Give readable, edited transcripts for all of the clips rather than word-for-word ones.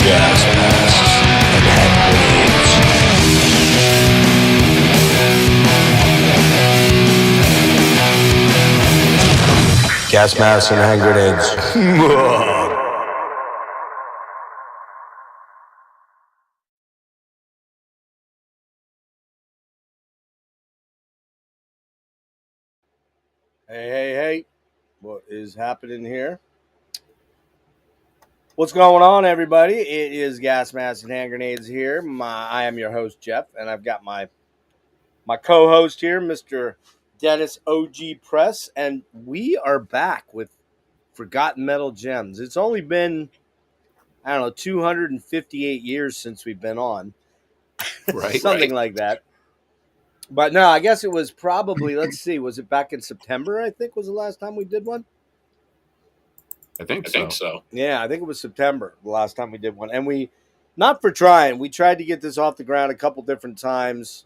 gas masks and hand grenades. Gas masks and hand grenades. Hey, what is happening here? What's going on, everybody? It is Gas Masks and Hand Grenades here. I am your host, Jeff, and I've got my co-host here, Mr. Dennis OG Press, and we are back with Forgotten Metal Gems. It's only been, 258 years since we've been on. Right. Something like that. But no, I guess it was probably, let's see, was it back in September, I think, was the last time we did one? I think so. Yeah, I think it was September the last time we did one. And we tried to get this off the ground a couple different times.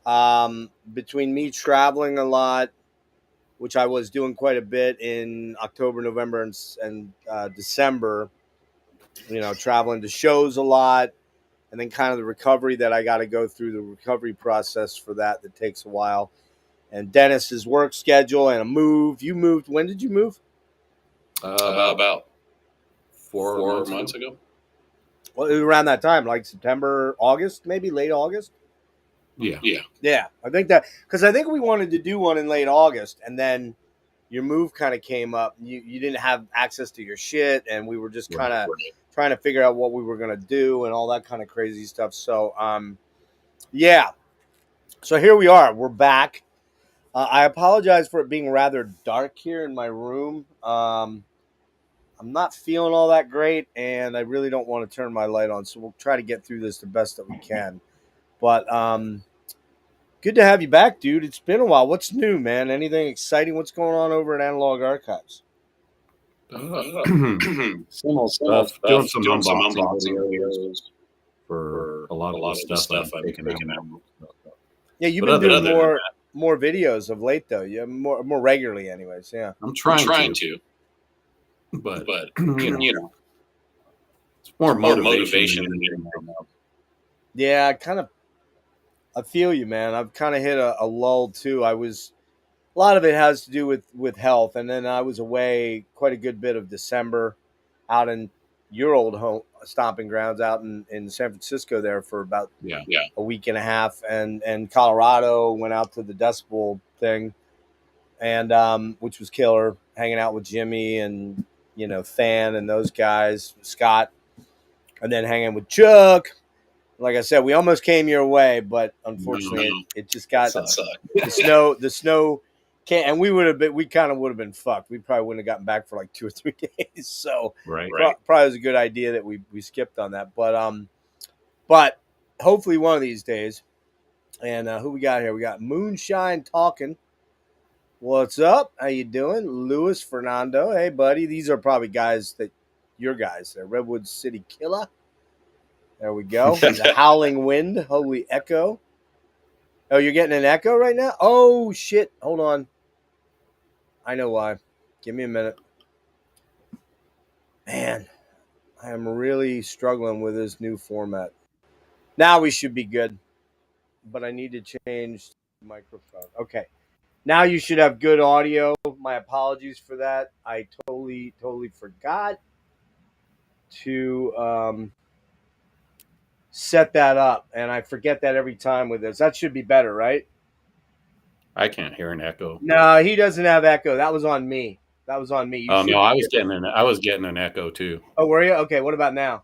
Between me traveling a lot, which I was doing quite a bit in October, November, and December, traveling to shows a lot. And then kind of the recovery that I got to go through, the recovery process for that takes a while. And Dennis's work schedule and a move. You moved. When did you move? About four months ago. Well, it was around that time, like September, August, maybe late August. Yeah. I think that because I think we wanted to do one in late August, and then your move kind of came up. You didn't have access to your shit, and we were just kind of trying to figure out what we were going to do and all that kind of crazy stuff. So, yeah. So here we are. We're back. I apologize for it being rather dark here in my room. I'm not feeling all that great, and I really don't want to turn my light on. So we'll try to get through this the best that we can. But good to have you back, dude. It's been a while. What's new, man? Anything exciting? What's going on over at Analog Archives? Same old stuff. Doing some unboxing videos for a lot of the stuff I've taken out. Yeah, you've been doing more videos of late, though. Yeah, more regularly, anyways. Yeah, I'm trying to. But you know, it's more motivation than anything else. Yeah, I feel you, man. I've kind of hit a lull too. A lot of it has to do with health, and then I was away quite a good bit of December, out in your old home stomping grounds, out in San Francisco there for about a week and a half, and Colorado. Went out to the Decibel thing, and which was killer. Hanging out with Jimmy and Than and those guys, Scott, and then hanging with Chuck. Like I said, we almost came your way, but unfortunately, it just got the snow. And we kind of would have been fucked. We probably wouldn't have gotten back for like 2 or 3 days. So probably was a good idea that we skipped on that. But hopefully one of these days. And who we got here? We got Moonshine talking. What's up? How you doing? Luis Fernando. Hey, buddy. These are probably your guys. They're Redwood City Killer. There we go. The howling wind. Holy echo. Oh, you're getting an echo right now? Oh, shit. Hold on. I know why. Give me a minute. Man, I am really struggling with this new format. Now we should be good. But I need to change the microphone. Okay. Now you should have good audio. My apologies for that. I totally forgot to set that up, and I forget that every time with this. That should be better, right? I can't hear an echo. No, he doesn't have echo. That was on me. No, I was getting an echo too. Oh, were you? Okay, what about now?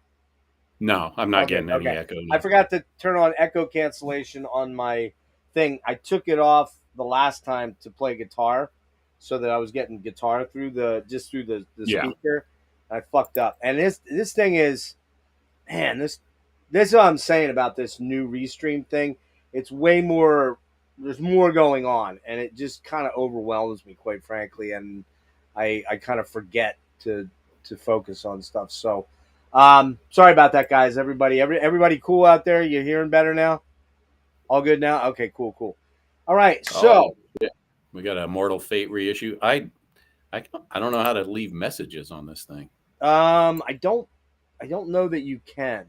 No, I'm not getting any echo. I forgot to turn on echo cancellation on my thing. I took it off the last time to play guitar, so that I was getting guitar through the speaker. I fucked up, and this thing is, man, this is what I'm saying about this new Restream thing. It's way more. There's more going on, and it just kind of overwhelms me, quite frankly, and I kind of forget to focus on stuff. So, sorry about that, guys. Everybody cool out there? You hearing better now? All good now? Okay, cool. All right, so we got a Mortal Fate reissue. I don't know how to leave messages on this thing. I don't I don't know that you can.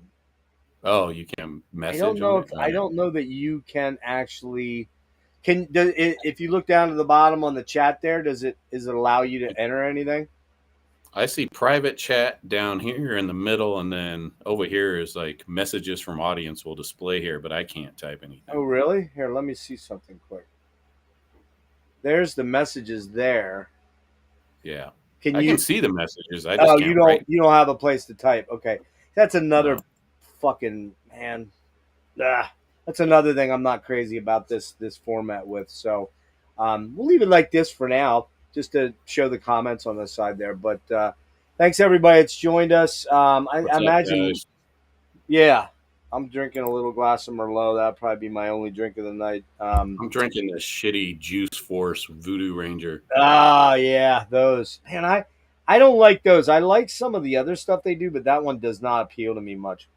Oh, you can I message don't know on if it. I don't know that you can actually if you look down to the bottom on the chat there, does it allow you to enter anything? I see private chat down here in the middle, and then over here is like messages from audience will display here, but I can't type anything. Oh, really? Here, let me see something quick. There's the messages there. Yeah, Can I you? can see the messages. I just Oh, can't write. you don't have a place to type. Okay, that's another No. fucking man. Ah, that's another thing I'm not crazy about this format with. So we'll leave it like this for now, just to show the comments on the side there. But thanks everybody that's joined us. I What's up, imagine, guys? yeah, I'm drinking a little glass of Merlot. That'll probably be my only drink of the night. I'm drinking this shitty Juice Force Voodoo Ranger. Yeah, those man. I don't like those. I like some of the other stuff they do, but that one does not appeal to me much.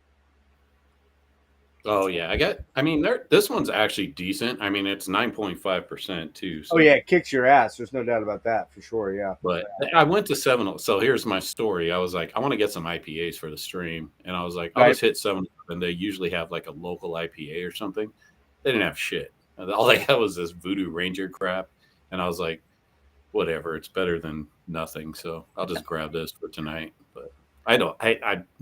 Oh yeah, I mean, this one's actually decent. I mean, it's 9.5% too. So. Oh yeah, it kicks your ass. There's no doubt about that for sure. Yeah. But I went to 7. So here's my story. I was like, I want to get some IPAs for the stream, and I was like, I'll Right. just hit 7, and they usually have like a local IPA or something. They didn't have shit. All they had was this Voodoo Ranger crap, and I was like, whatever, it's better than nothing. So I'll just grab this for tonight. But I'm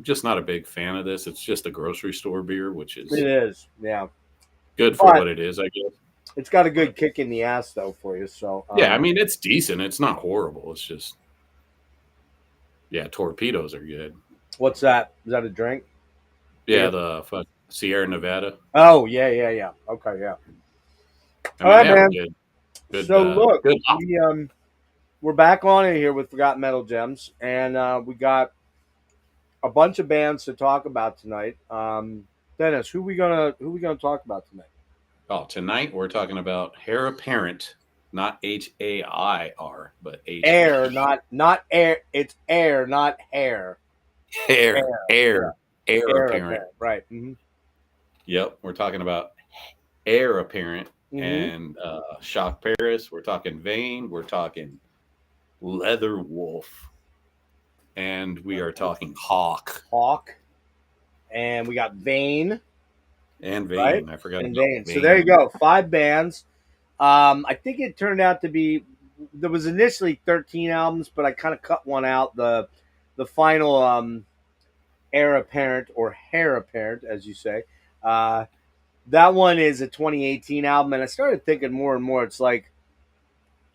just not a big fan of this. It's just a grocery store beer, which is It is. Yeah. good for what it is, I guess. It's got a good kick in the ass though for you. So Yeah, I mean, it's decent. It's not horrible. It's just, yeah, torpedoes are good. What's that? Is that a drink? Yeah, the Sierra Nevada. Oh yeah. Okay, yeah. I All mean, right, they have man. good, So look, good. we're back on it here with Forgotten Metal Gems, and we got a bunch of bands to talk about tonight. Dennis, who we gonna talk about tonight? Oh, tonight we're talking about Heir Apparent, not HAIR, but Air, not air. It's air, not hair. Heir Heir Apparent. Right. Mm-hmm. Yep, we're talking about Heir Apparent Mm-hmm. and Shock Paris. We're talking Vane. We're talking Leatherwolf, and we are talking Hawk. And we got Vane. And Vane. Right? I forgot and about Vane. Vane. So there you go. 5 bands. I think it turned out to be there was initially 13 albums, but I kind of cut one out. The final Heir Apparent or Heir Apparent, as you say. That one is a 2018 album, and I started thinking more and more. It's like,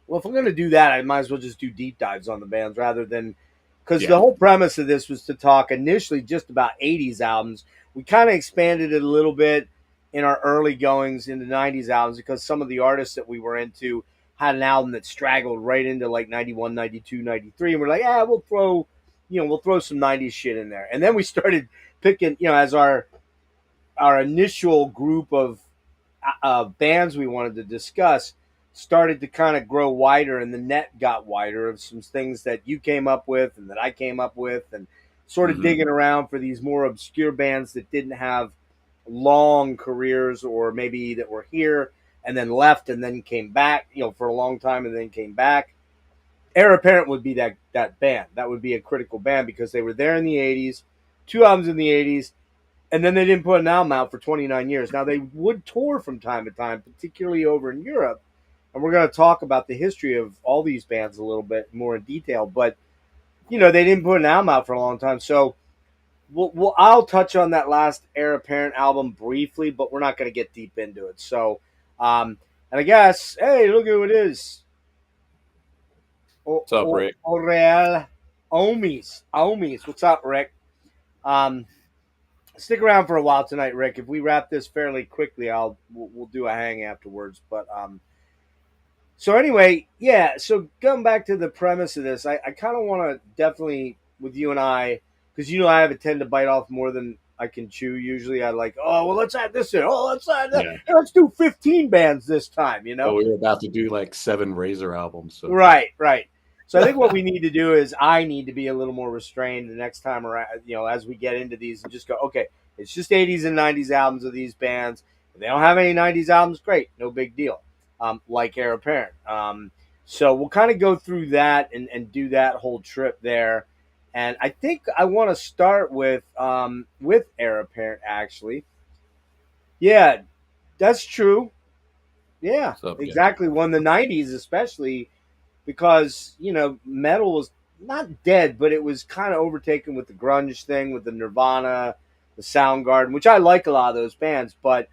well, if I'm going to do that, I might as well just do deep dives on the bands rather than because the whole premise of this was to talk initially just about 80s albums. We kind of expanded it a little bit in our early goings into 90s albums because some of the artists that we were into had an album that straggled right into like 91, 92, 93. And we're like, yeah, we'll throw some 90s shit in there. And then we started picking, as our initial group of bands we wanted to discuss started to kind of grow wider, and the net got wider of some things that you came up with and that I came up with, and sort of digging around for these more obscure bands that didn't have long careers, or maybe that were here and then left and then came back, for a long time and then came back. Heir Apparent would be that band. That would be a critical band because they were there in the 80s, 2 albums in the 80s, and then they didn't put an album out for 29 years. Now, they would tour from time to time, particularly over in Europe. And we're going to talk about the history of all these bands a little bit more in detail. But, they didn't put an album out for a long time. So I'll touch on that last Heir Apparent album briefly, but we're not going to get deep into it. So, and I guess, hey, look at who it is. What's up, Rick? Real Omis. What's up, Rick? Stick around for a while tonight, Rick. If we wrap this fairly quickly, we'll do a hang afterwards. But so anyway, yeah. So going back to the premise of this, I kind of want to definitely with you and I, because I have a tend to bite off more than I can chew. Usually, I like, oh well, let's add this in. Oh, let's add that. Yeah. Let's do 15 bands this time. Oh, we were about to do like 7 Razor albums. So. Right. So I think what we need to do is I need to be a little more restrained the next time around, as we get into these and just go, okay, it's just 80s and 90s albums of these bands. If they don't have any 90s albums, great, no big deal, like Heir Apparent. So we'll kind of go through that and do that whole trip there. And I think I want to start with Heir Apparent, actually. Yeah, that's true. Yeah, So yeah, exactly. Well, in the 90's, especially because, metal was not dead, but it was kind of overtaken with the grunge thing, with the Nirvana, the Soundgarden, which I like a lot of those bands, but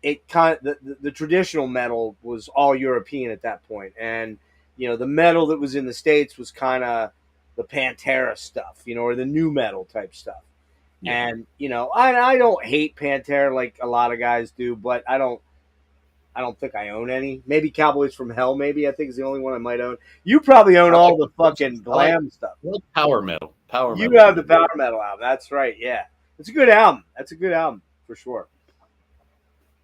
it kind of the traditional metal was all European at that point, and the metal that was in the States was kind of the Pantera stuff, or the new metal type stuff. yeah. And I don't hate Pantera like a lot of guys do, but I don't think I own any. Maybe Cowboys from Hell. Maybe I think is the only one I might own. You probably own I like all the fucking I glam stuff. like power metal. Power You metal's have the good. power metal album. That's right. Yeah, it's a good album. That's a good album for sure.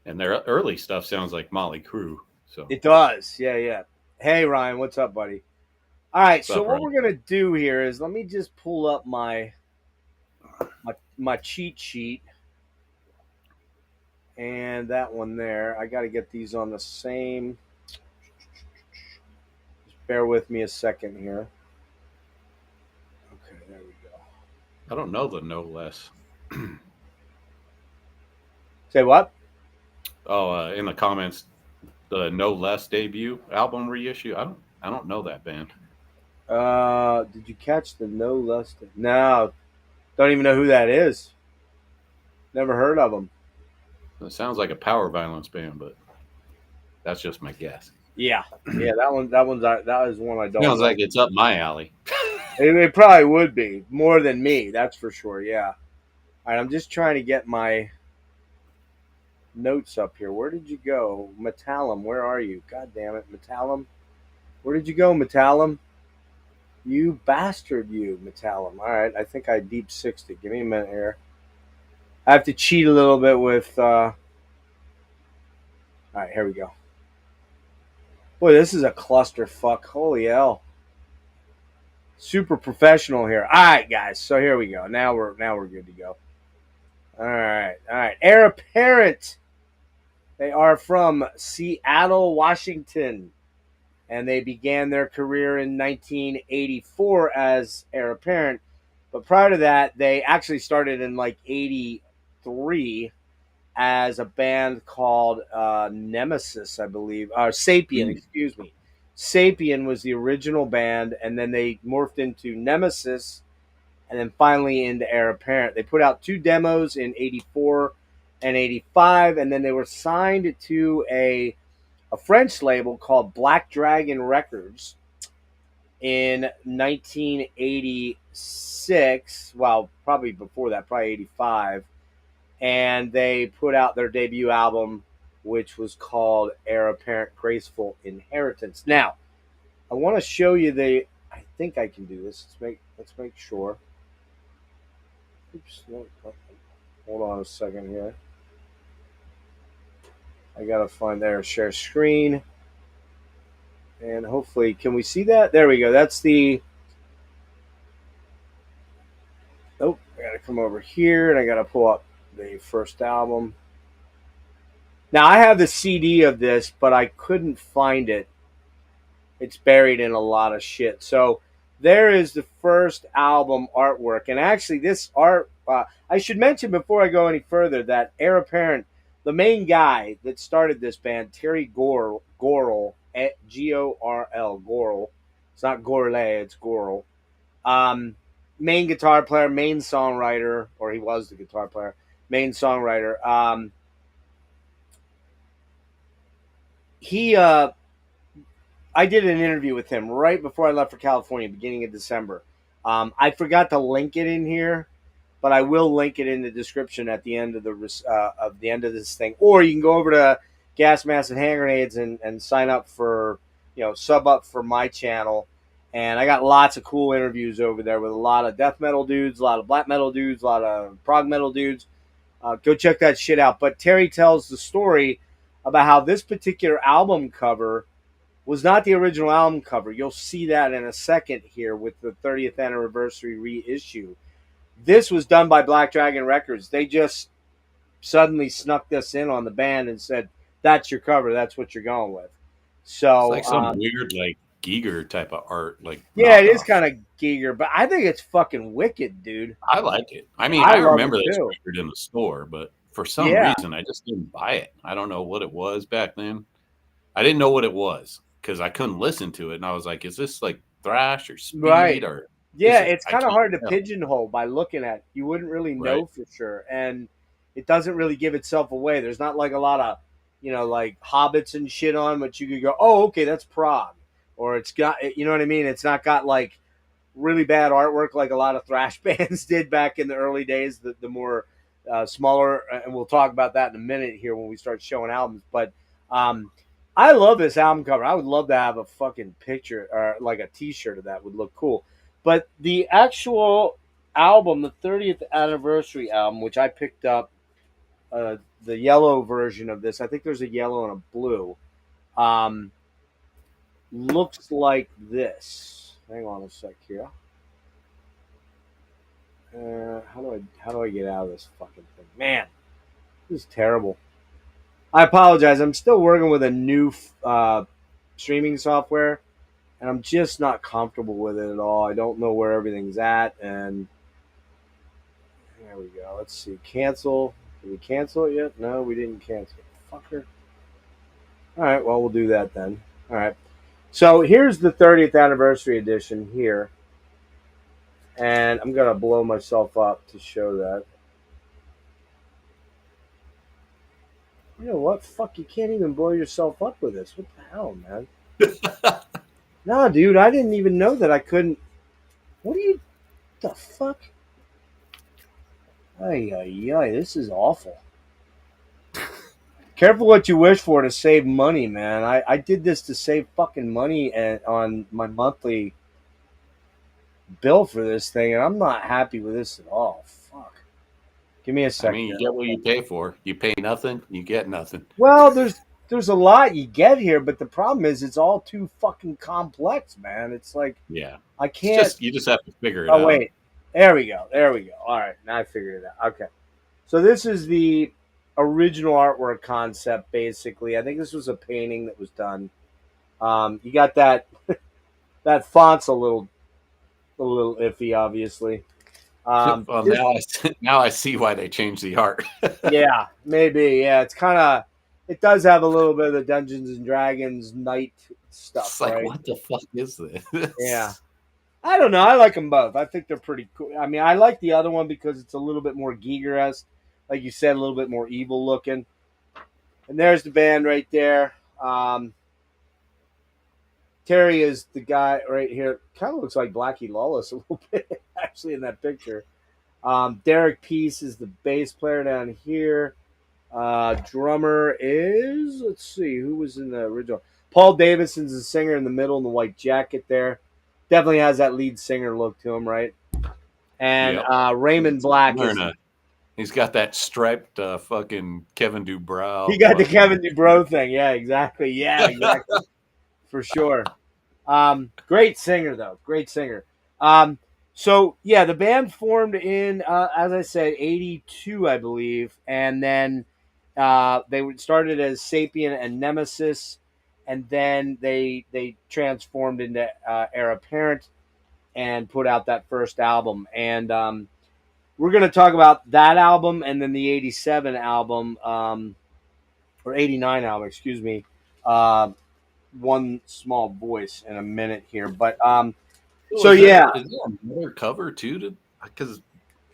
And their early stuff sounds like Motley Crue. So It does. Yeah, yeah. Hey Ryan, what's up, buddy? All right. what's So up, what Ryan? we're gonna do here is let me just pull up my cheat sheet and that one there. I got to get these on the same. Just bear with me a second here. Okay, there we go. I don't know the No Less. Say what? In the comments, the No Less debut album reissue. I don't know that band. Did you catch the No Less? No, don't even know who that is. Never heard of them. It sounds like a power violence band, but that's just my guess. Yeah, yeah, that is one I don't Sounds know. like it's up my alley. It probably would be more than me, that's for sure. Yeah. All right, I'm just trying to get my notes up here. Where did you go, Metallum? Where are you? God damn it, Metallum. Where did you go, Metallum? You bastard, you Metallum. All right, I think I deep sixed it. Give me a minute here. I have to cheat a little bit with. All right, here we go. Boy, this is a clusterfuck. Holy hell. Super professional here. All right, guys. So here we go. Now we're good to go. All right. Heir Apparent. They are from Seattle, Washington, and they began their career in 1984 as Heir Apparent. But prior to that, they actually started in like '83 as a band called Nemesis, I believe, or Sapien. Excuse me. Sapien was the original band, and then they morphed into Nemesis, and then finally into Heir Apparent. They put out 2 demos in '84 and '85, and then they were signed to a French label called Black Dragon Records in 1986. Well, probably before that, probably '85. And they put out their debut album, which was called Heir Apparent Graceful Inheritance. Now, I want to show you I think I can do this. Let's make sure. Oops. Hold on a second here. I gotta find there. Share screen. And hopefully, can we see that? There we go. That's the. Nope. I gotta come over here and I gotta pull up the first album. Now I have the CD of this, but I couldn't find it. It's buried in a lot of shit. So there is the first album artwork, and actually, this art. I should mention before I go any further that Heir Apparent, the main guy that started this band, Terry Gorel, Gorel, Gorel. It's not Gorley, it's Gorel. Main guitar player, main songwriter, or he was the guitar player, main songwriter. I did an interview with him right before I left for California, beginning of December. I forgot to link it in here, but I will link it in the description at the end of the end of this thing. Or you can go over to Gas Mask and Hand Grenades and sign up for, sub up for my channel. And I got lots of cool interviews over there with a lot of death metal dudes, a lot of black metal dudes, a lot of prog metal dudes. Go check that shit out. But Terry tells the story about how this particular album cover was not the original album cover. You'll see that in a second here with the 30th anniversary reissue. This was done by Black Dragon Records. They just suddenly snuck this in on the band and said, "That's your cover. That's what you're going with." So It's like some weird, like Giger type of art, like Yeah, it is knockoff. kind of Giger, but I think it's fucking wicked, dude. I like it. I mean, I I love it remember they too. featured in the store, but for some Yeah, reason, I just didn't buy it. I don't know what it was back then. I didn't know what it was because I couldn't listen to it, and I was like, "Is this like thrash or right. speed or is Yeah, it?" it's I kind of can't hard to tell. pigeonhole by looking at it. You wouldn't really Right, know for sure, and it doesn't really give itself away. There's not like a lot of, like hobbits and shit on, but you could go, oh, okay, that's Prog, or it's got, you know what I mean? It's not got like really bad artwork like a lot of thrash bands did back in the early days, the more smaller, and we'll talk about that in a minute here when we start showing albums. But um, I love this album cover. I would love to have a fucking picture or like a T-shirt of that would look cool. But the actual album, the 30th anniversary album, which I picked up, the yellow version of this. I think there's a yellow and a blue. Um, looks like this. Hang on a sec here. How do I get out of this fucking thing? Man, this is terrible. I apologize. I'm still working with a new streaming software, and I'm just not comfortable with it at all. I don't know where everything's at, and there we go. Let's see. Cancel. Did we cancel it yet? No, we didn't cancel it. Fucker. All right. Well, we'll do that then. All right. So here's the 30th anniversary edition here, and I'm gonna blow myself up to show that. You know what? Fuck, you can't even blow yourself up with this. What the hell, man? Nah, dude, I didn't even know that I couldn't. What are you. The fuck? Ay, ay, ay. This is awful. Careful what you wish for to save money, man. I did this to save fucking money on my monthly bill for this thing, and I'm not happy with this at all. Fuck. Give me a I second mean, you here. get what you pay for. You pay nothing, you get nothing. Well, there's a lot you get here, but the problem is it's all too fucking complex, man. It's like Yeah, I it's can't. just you just have to figure it Oh out. wait, there we go. There we go. All right, now I figured it out. Okay, so this is the original artwork concept. Basically, I think this was a painting that was done. You got that that font's a little iffy, obviously. Well, This, now I see why they changed the art. yeah, maybe. Yeah, it's kind of. It does have a little bit of the Dungeons and Dragons night It's stuff, like, right? what the fuck is this? Yeah. I don't know. I like them both. I think they're pretty cool. I mean, I like the other one because it's a little bit more Giger-esque, like you said, a little bit more evil looking. And there's the band right there. Terry is the guy right here. Kind of looks like Blackie Lawless a little bit, actually, in that picture. Derek Peace is the bass player down here. Drummer is, let's see, who was in the original? Paul Davidson's the singer in the middle in the white jacket there. Definitely has that lead singer look to him, right? And Yep. Raymond Black is. He's got that striped fucking Kevin He Dubrow got the fucking Kevin DuBrow thing. Yeah, exactly. Yeah, exactly. For sure. Great singer, though. Great singer. So, yeah, the band formed in, as I said, 82, I believe. And then they started as Sapien and Nemesis. And then they transformed into Heir Apparent and put out that first album. And we're going to talk about that album and then the 87 album, or 89 album, excuse me. One small voice in a minute here. But so, yeah. Is there another cover too? Because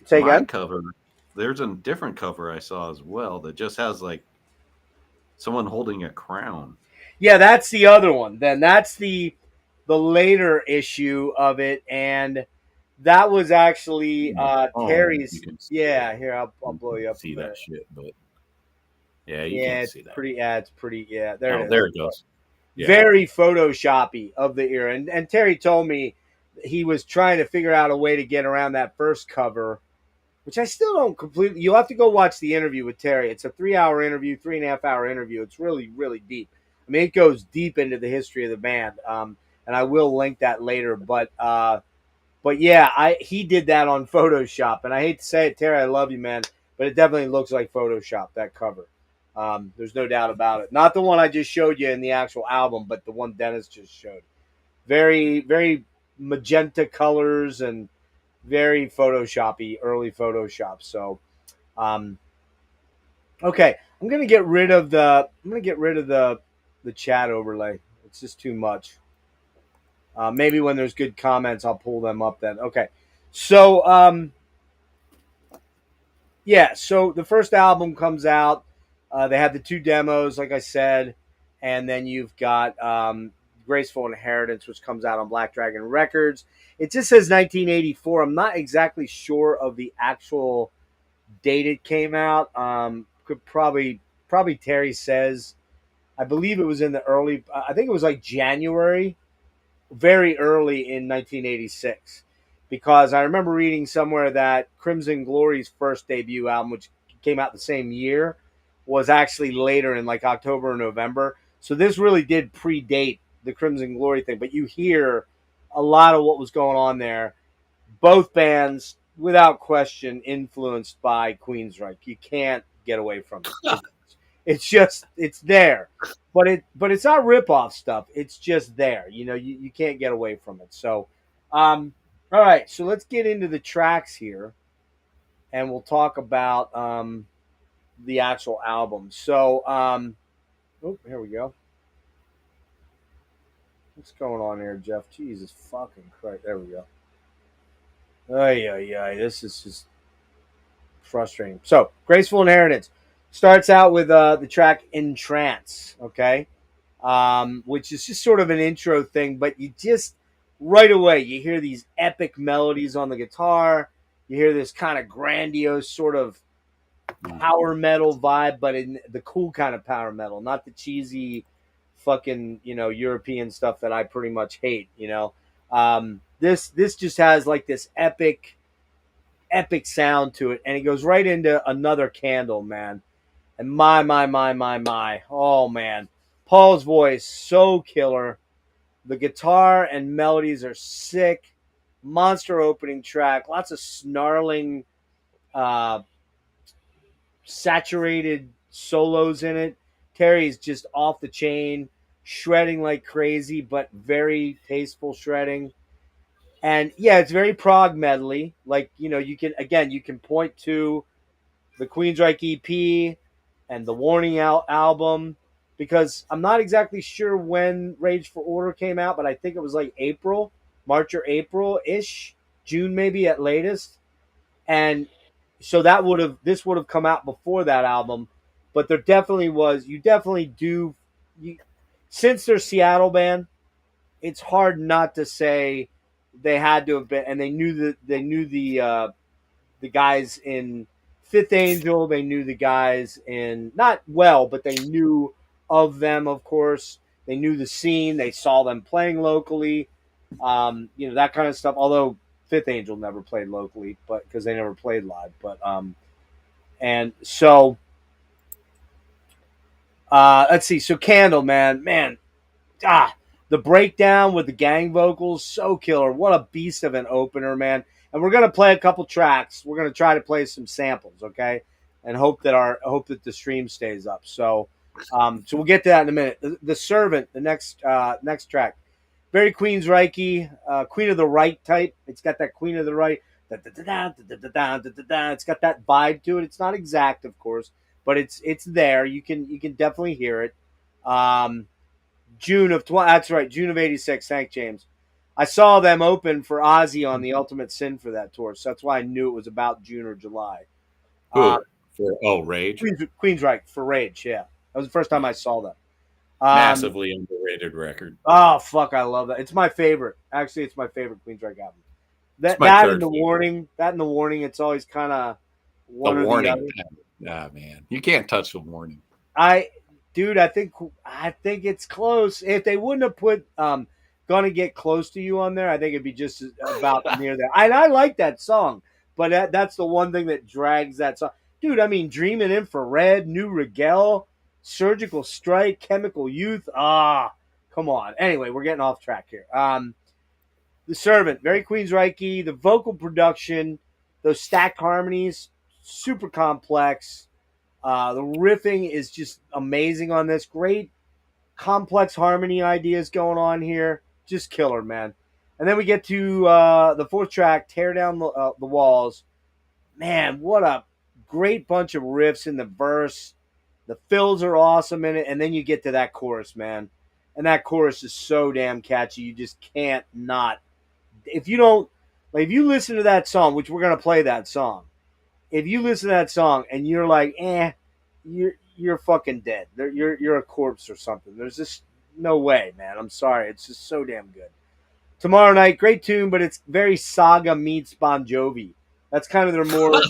Say my again? cover, there's a different cover I saw as well that just has like someone holding a crown. Yeah, that's the other one. Then that's the later issue of it, and that was actually Oh, you Terry's. can see it. Yeah, here I'll You blow you can up see a that minute. shit, but yeah, you Yeah, can't it's see that. pretty. Yeah, it's pretty. Yeah, there Oh, it is. there it goes. Yeah. Very photoshoppy of the era, and Terry told me he was trying to figure out a way to get around that first cover, which I still don't completely. You'll have to go watch the interview with Terry. It's a 3-hour interview, 3.5-hour interview. It's really, really deep. I mean, it goes deep into the history of the band, and I will link that later. But yeah, he did that on Photoshop, and I hate to say it, Terry, I love you, man, but it definitely looks like Photoshop, that cover. There's no doubt about it. Not the one I just showed you in the actual album, but the one Dennis just showed. very, very magenta colors and very Photoshoppy, early Photoshop. So, um, okay, I'm gonna get rid of the chat overlay. It's just too much. Maybe when there's good comments, I'll pull them up then. Okay, so yeah, so the first album comes out. They have the 2 demos, like I said, and then you've got Graceful Inheritance, which comes out on Black Dragon Records. It just says 1984. I'm not exactly sure of the actual date it came out. Could probably Terry says. I believe it was in the early. I think it was like January, very early in 1986, because I remember reading somewhere that Crimson Glory's first debut album, which came out the same year, was actually later in like October or November. So this really did predate the Crimson Glory thing, but you hear a lot of what was going on there. Both bands, without question, influenced by Queensryche. You can't get away from it. It's just it's there, but it's not rip off stuff. It's just there. You can't get away from it. So, all right. So let's get into the tracks here, and we'll talk about the actual album. So, oh, here we go. What's going on here, Jeff? Jesus fucking Christ! There we go. Ay, ay, ay. This is just frustrating. So, Graceful Inheritance starts out with the track Entrance, okay? Which is just sort of an intro thing, but you just, right away, you hear these epic melodies on the guitar. You hear this kind of grandiose sort of power metal vibe, but in the cool kind of power metal, not the cheesy fucking, European stuff that I pretty much hate. This just has like this epic sound to it, and it goes right into Another Candle, man. And my, oh man, Paul's voice so killer. The guitar and melodies are sick. Monster opening track, lots of snarling, uh, saturated solos in it. Terry's just off the chain, shredding like crazy, but very tasteful shredding. And yeah, it's very prog medley. Like, you can point to the Queensryche EP and the Warning album, because I'm not exactly sure when Rage for Order came out, but I think it was like March or April ish, June maybe at latest. And so this would have come out before that album, but there definitely was. You definitely do. Since they're Seattle band, it's hard not to say they had to have been, and they knew the guys in Fifth Angel. They knew the guys in, not well, but they knew of them, of course. They knew the scene. They saw them playing locally, that kind of stuff. Although Fifth Angel never played locally, but because they never played live. But and so let's see. So Candle, man, the breakdown with the gang vocals, so killer. What a beast of an opener, man. And we're gonna play a couple tracks. We're gonna try to play some samples, okay? And hope that the stream stays up. So we'll get to that in a minute. The Servant, the next track, very Queensryche, Queen of the Right type. It's got that Queen of the Right. It's got that vibe to it. It's not exact, of course, but it's there. You can definitely hear it. That's right, June of '86. Thanks, James. I saw them open for Ozzy on the Ultimate Sin for that tour, so that's why I knew it was about June or July. Rage? Queensryche for Rage, yeah. That was the first time I saw them. Massively underrated record. Oh, fuck, I love that. It's my favorite. Actually, it's my favorite Queensryche album. That and the Warning. That and the Warning, it's always kind of one or the other. Ah, man. You can't touch the Warning. Dude, I think it's close. If they wouldn't have put "Gonna Get Close to You" on there, I think it'd be just about near there. And I like that song, but that's the one thing that drags that song. Dude, I mean, Dreamin' Infrared, New Rigel, Surgical Strike, Chemical Youth. Come on. Anyway, we're getting off track here. The Servant, very Queensryche. The vocal production, those stacked harmonies, super complex. The riffing is just amazing on this. Great complex harmony ideas going on here. just killer, man. And then we get to the fourth track, Tear Down the Walls. Man, what a great bunch of riffs in the verse. The fills are awesome in it, and then you get to that chorus, man. And that chorus is so damn catchy. You just can't not. If you don't, like, if you listen to that song, which we're gonna play that song. If you listen to that song and you're like, you're fucking dead. You're a corpse or something. There's just no way, man. I'm sorry. It's just so damn good. Tomorrow Night, great tune, but it's very Saga meets Bon Jovi. That's kind of their more,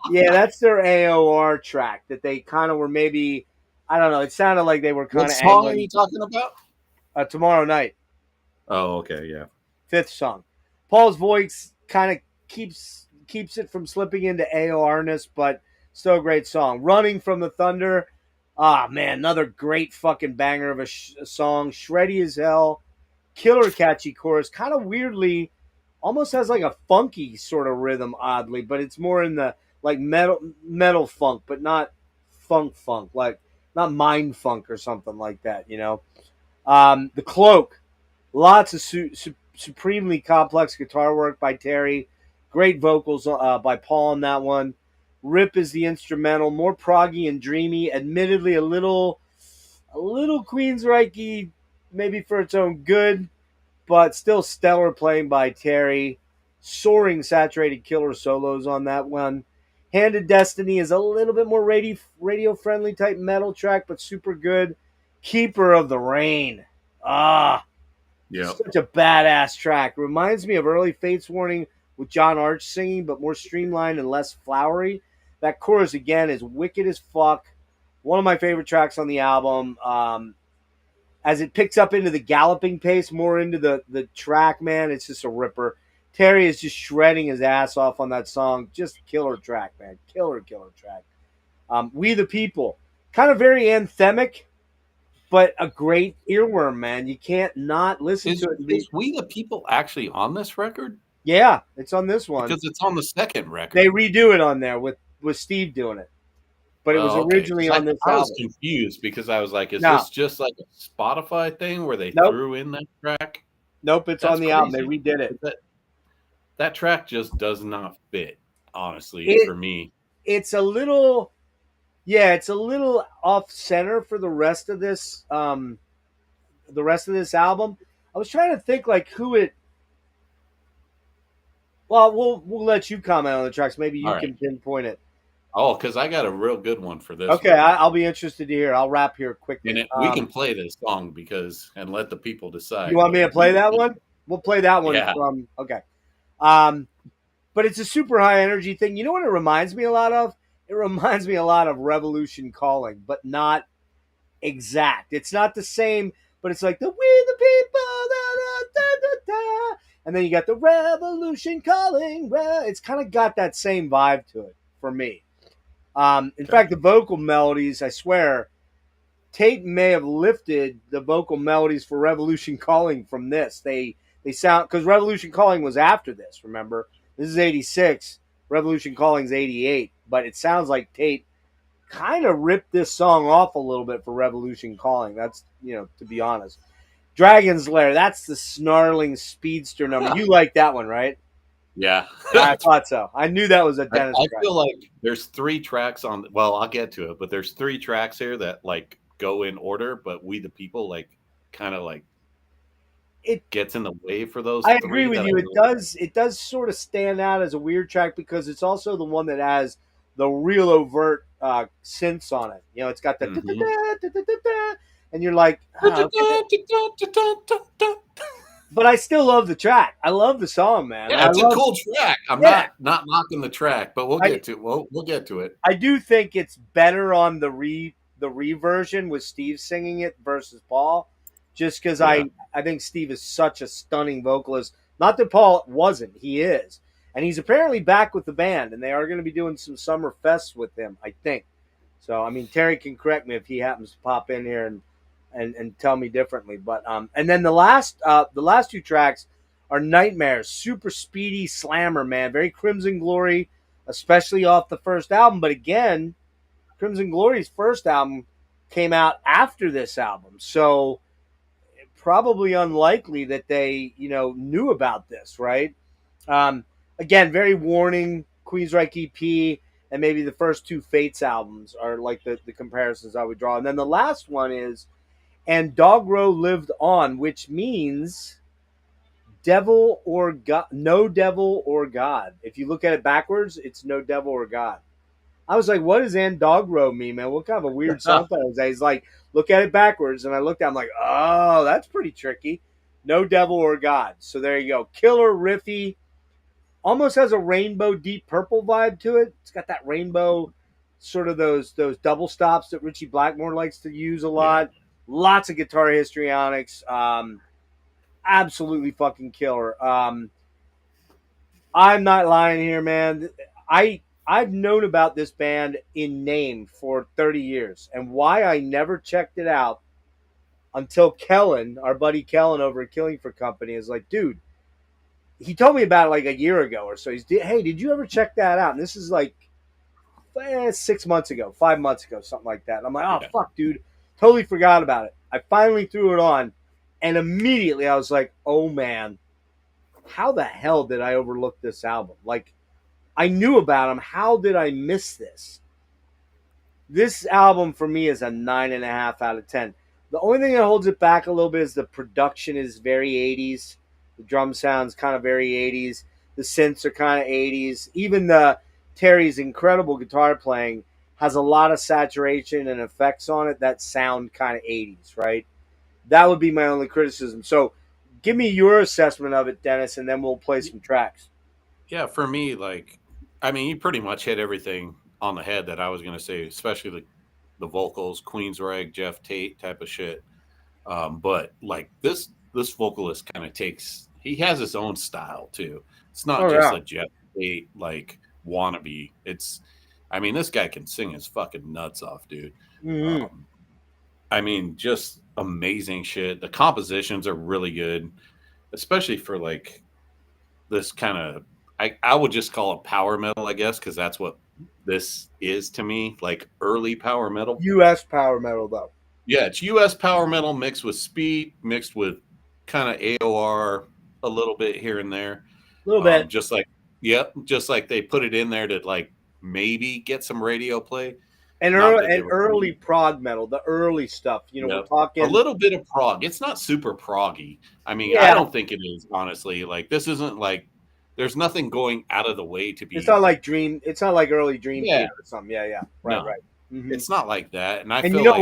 yeah, that's their AOR track that they kind of were maybe, I don't know. It sounded like they were kind What of song are angling. you talking about? Tomorrow Night, Oh, okay, yeah. fifth song. Paul's voice kind of keeps it from slipping into AOR-ness, but still a great song. Running from the Thunder, man, another great fucking banger of a song. Shreddy as hell, killer catchy chorus, kind of weirdly, almost has like a funky sort of rhythm, oddly, but it's more in the like metal funk, but not funk, like not mind funk or something like that, you know. The Cloak, lots of supremely complex guitar work by Terry, great vocals by Paul on that one. Rip is the instrumental, more proggy and dreamy, admittedly a little Queensryche, maybe for its own good, but still stellar playing by Terry. Soaring saturated killer solos on that one. Handed Destiny is a little bit more radio friendly type metal track, but super good. Keeper of the Rain. Yeah. Such a badass track. Reminds me of early Fates Warning with John Arch singing, but more streamlined and less flowery. That chorus, again, is wicked as fuck. One of my favorite tracks on the album. As it picks up into the galloping pace, more into the track, man, it's just a ripper. Terry is just shredding his ass off on that song. Just killer track, man. Killer track. We the People. Kind of very anthemic, but a great earworm, man. You can't not listen to it. Is We the People actually on this record? Yeah, it's on this one. Because it's on the second record. They redo it on there with Steve doing it. But it was originally on this album. I was confused because I was like, is this just like a Spotify thing where they threw in that track? Nope, it's on the album. They redid it. That track just does not fit, honestly, for me. It's a little off center for the rest of this album. I was trying to think like who it. Well, we'll let you comment on the tracks. Maybe you can pinpoint it. Oh, because I got a real good one for this. Okay, I'll be interested to hear. I'll wrap here quickly. And we can play this song and let the people decide. You want me to play that one? We'll play that one from. Okay. But it's a super high energy thing. You know what it reminds me a lot of? It reminds me a lot of Revolution Calling, but not exact. It's not the same, but it's like the We the People, da, da, da, da, and then you got the Revolution Calling. It's kind of got that same vibe to it for me. In fact, the vocal melodies, I swear, Tate may have lifted the vocal melodies for Revolution Calling from this. They sound, because Revolution Calling was after this, remember? This is 86. Revolution Calling's 88. But it sounds like Tate kind of ripped this song off a little bit for Revolution Calling. That's, to be honest. Dragon's Lair, that's the snarling speedster number. You like that one, right? Yeah. I thought so. I knew that was a Dennis I track. feel like there's 3 tracks on, well, I'll get to it, but there's 3 tracks here that like go in order, but We the People like kind of like it gets in the way for those. I agree with you. It does sort of stand out as a weird track because it's also the one that has the real overt synths on it. It's got the and you're like, but I still love the track. I love the song, man. Yeah, it's a cool track. I'm not knocking the track, but we'll get to it. I do think it's better on the reversion with Steve singing it versus Paul, just because I think Steve is such a stunning vocalist. Not that Paul wasn't. He is. And he's apparently back with the band, and they are going to be doing some summer fests with him, I think. So, I mean, Terry can correct me if he happens to pop in here and tell me differently. But and then the last 2 tracks are Nightmares, super speedy slammer, man. Very Crimson Glory, especially off the first album. But again, Crimson Glory's first album came out after this album. So probably unlikely that they, knew about this, right? Um, Again, very warning. Queensryche EP and maybe the first two Fates albums are like the comparisons I would draw. And then the last one is And Dogro Lived On, which means devil or God, no devil or God. If you look at it backwards, it's no devil or God. I was like, what does And Dogro mean, man? What kind of a weird song title is that? He's like, look at it backwards. And I looked at it, I'm like, oh, that's pretty tricky. No devil or God. So there you go. Killer, riffy, almost has a rainbow Deep Purple vibe to it. It's got that rainbow, sort of those double stops that Richie Blackmore likes to use a lot. Yeah. Lots of guitar histrionics. Absolutely fucking killer. I'm not lying here, man. I've known about this band in name for 30 years, and why I never checked it out until Kellen, our buddy Kellen over at Killing for Company, is like, dude, he told me about it like a year ago or so. Hey, did you ever check that out? And this is like 6 months ago, 5 months ago, something like that. And I'm like, oh, fuck, dude. Totally forgot about it. I finally threw it on, and immediately I was like, oh, man, how the hell did I overlook this album? Like, I knew about them. How did I miss this? This album, for me, is a 9.5 out of 10. The only thing that holds it back a little bit is the production is very 80s. The drum sounds kind of very 80s. The synths are kind of 80s. Even Terry's incredible guitar playing has a lot of saturation and effects on it that sound kind of 80s, right? That would be my only criticism. So give me your assessment of it, Dennis, and then we'll play some tracks. Yeah, for me, you pretty much hit everything on the head that I was going to say, especially the vocals, Queensryche, Jeff Tate type of shit. But like this vocalist kind of he has his own style too. It's not just a Jeff Tate like wannabe. This guy can sing his fucking nuts off, dude. Mm-hmm. Just amazing shit. The compositions are really good, especially for like this kind of, I would just call it power metal, I guess, because that's what this is to me, like early power metal. U.S. power metal, though. Yeah, it's U.S. power metal mixed with speed, mixed with kind of AOR a little bit here and there. A little bit. Just like they put it in there to like maybe get some radio play. And early prog metal, the early stuff. We're talking a little bit of prog. It's not super proggy. I don't think it is, honestly. Like, this isn't like, there's nothing going out of the way to be. It's not like early Dream Theater or something. Yeah. Right. Mm-hmm. It's not like that. And feel you know like,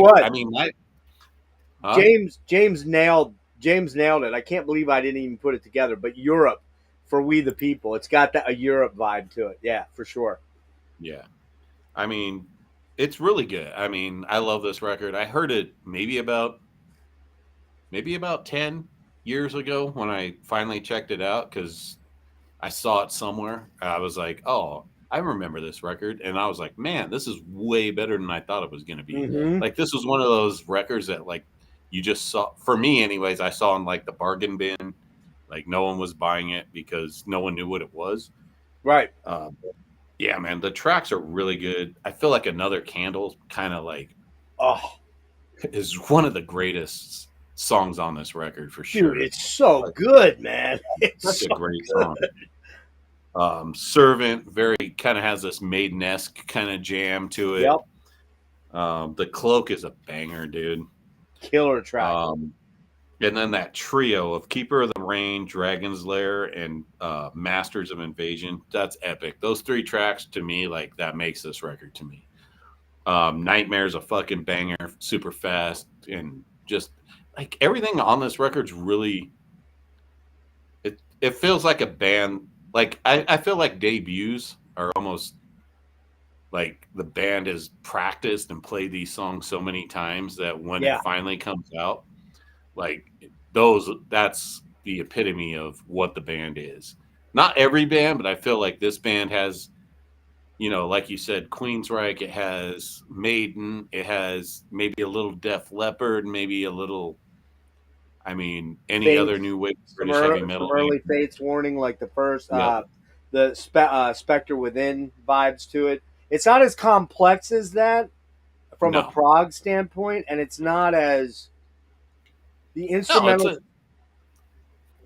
what? James nailed it. I can't believe I didn't even put it together. But Europe, for We the People, it's got a Europe vibe to it. Yeah, for sure. Yeah. It's really good. I love this record. I heard it maybe about 10 years ago when I finally checked it out because I saw it somewhere. I was like, oh, I remember this record. And I was like, man, this is way better than I thought it was going to be. Mm-hmm. Like, this was one of those records that, like, you just saw, for me anyways, I saw in, like, the bargain bin. Like, no one was buying it because no one knew what it was. Right. Yeah, man, the tracks are really good. I feel like Another Candle kind of like is one of the greatest songs on this record for sure. Dude, it's so good, man. It's such so a great song. Servant very kind of has this Maiden-esque kind of jam to it. Yep. The Cloak is a banger, dude. Killer track. And then that trio of Keeper of the Rain, Dragon's Lair, and Masters of Invasion, that's epic. Those three tracks, to me, like, that makes this record to me. Nightmare's a fucking banger, super fast, and just, like, everything on this record's really, it feels like a band, like, I feel like debuts are almost, like, the band has practiced and played these songs so many times that when it finally comes out, like, that's the epitome of what the band is. Not every band, but I feel like this band has, like you said, Queensryche, it has Maiden, it has maybe a little Def Leppard, maybe a little, any Fates, other new wave British heavy metal. Early Fates Warning, like the first, the Spectre Within vibes to it. It's not as complex as that from a prog standpoint, and it's not as... The No, instrumental.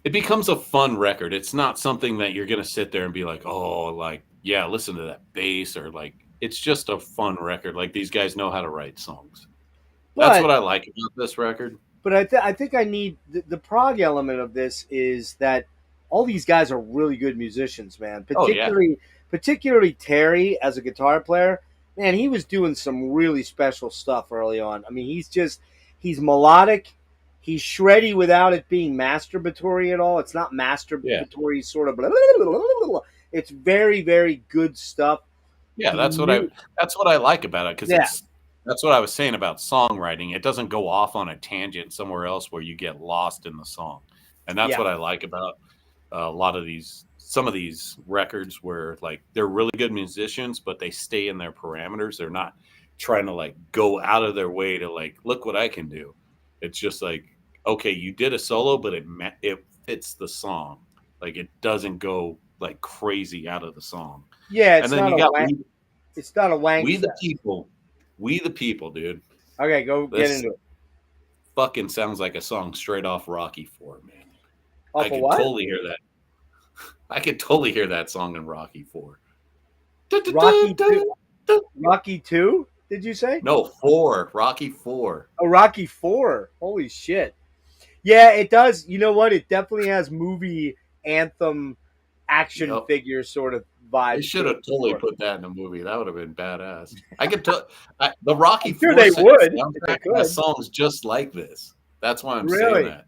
it becomes a fun record. It's not something that you're gonna sit there and be like, oh, like, yeah, listen to that bass, or like, it's just a fun record. Like, these guys know how to write songs. That's but what I like about this record. but I think I need the prog element of this is that all these guys are really good musicians, man. Oh yeah, Particularly Terry as a guitar player. Man, he was doing some really special stuff early on. I mean, he's melodic, he's shreddy without it being masturbatory at all. It's not yeah, masturbatory sort of. Blah, blah, blah, blah, blah. It's very very good stuff. yeah. The new, That's what I like about it, because yeah, that's what I was saying about songwriting. It doesn't go off on a tangent somewhere else where you get lost in the song, and that's yeah. what I like about a lot of some of these records, where like they're really good musicians, but they stay in their parameters. They're not trying to like go out of their way to like, look what I can do. It's just like, okay, you did a solo, but it fits the song. Like, it doesn't go like crazy out of the song. Yeah, And then you got it's not a wank We the fest. People. We the People, dude. Okay, go get This into it. fucking sounds like a song straight off Rocky 4, man. Off I of could what? totally hear that. I could totally hear that song in Rocky 4. Rocky 2? Rocky 2, did you say? No, 4. Rocky 4. Oh, Rocky 4. Holy shit. Yeah, it does. You know what? It definitely has movie anthem action Yep. figure sort of vibe. They should have totally put that in a movie. That would have been badass. I could tell the Rocky I'm sure 4 they would, if they soundtrack has could. songs just like this. That's why I'm Really? saying that.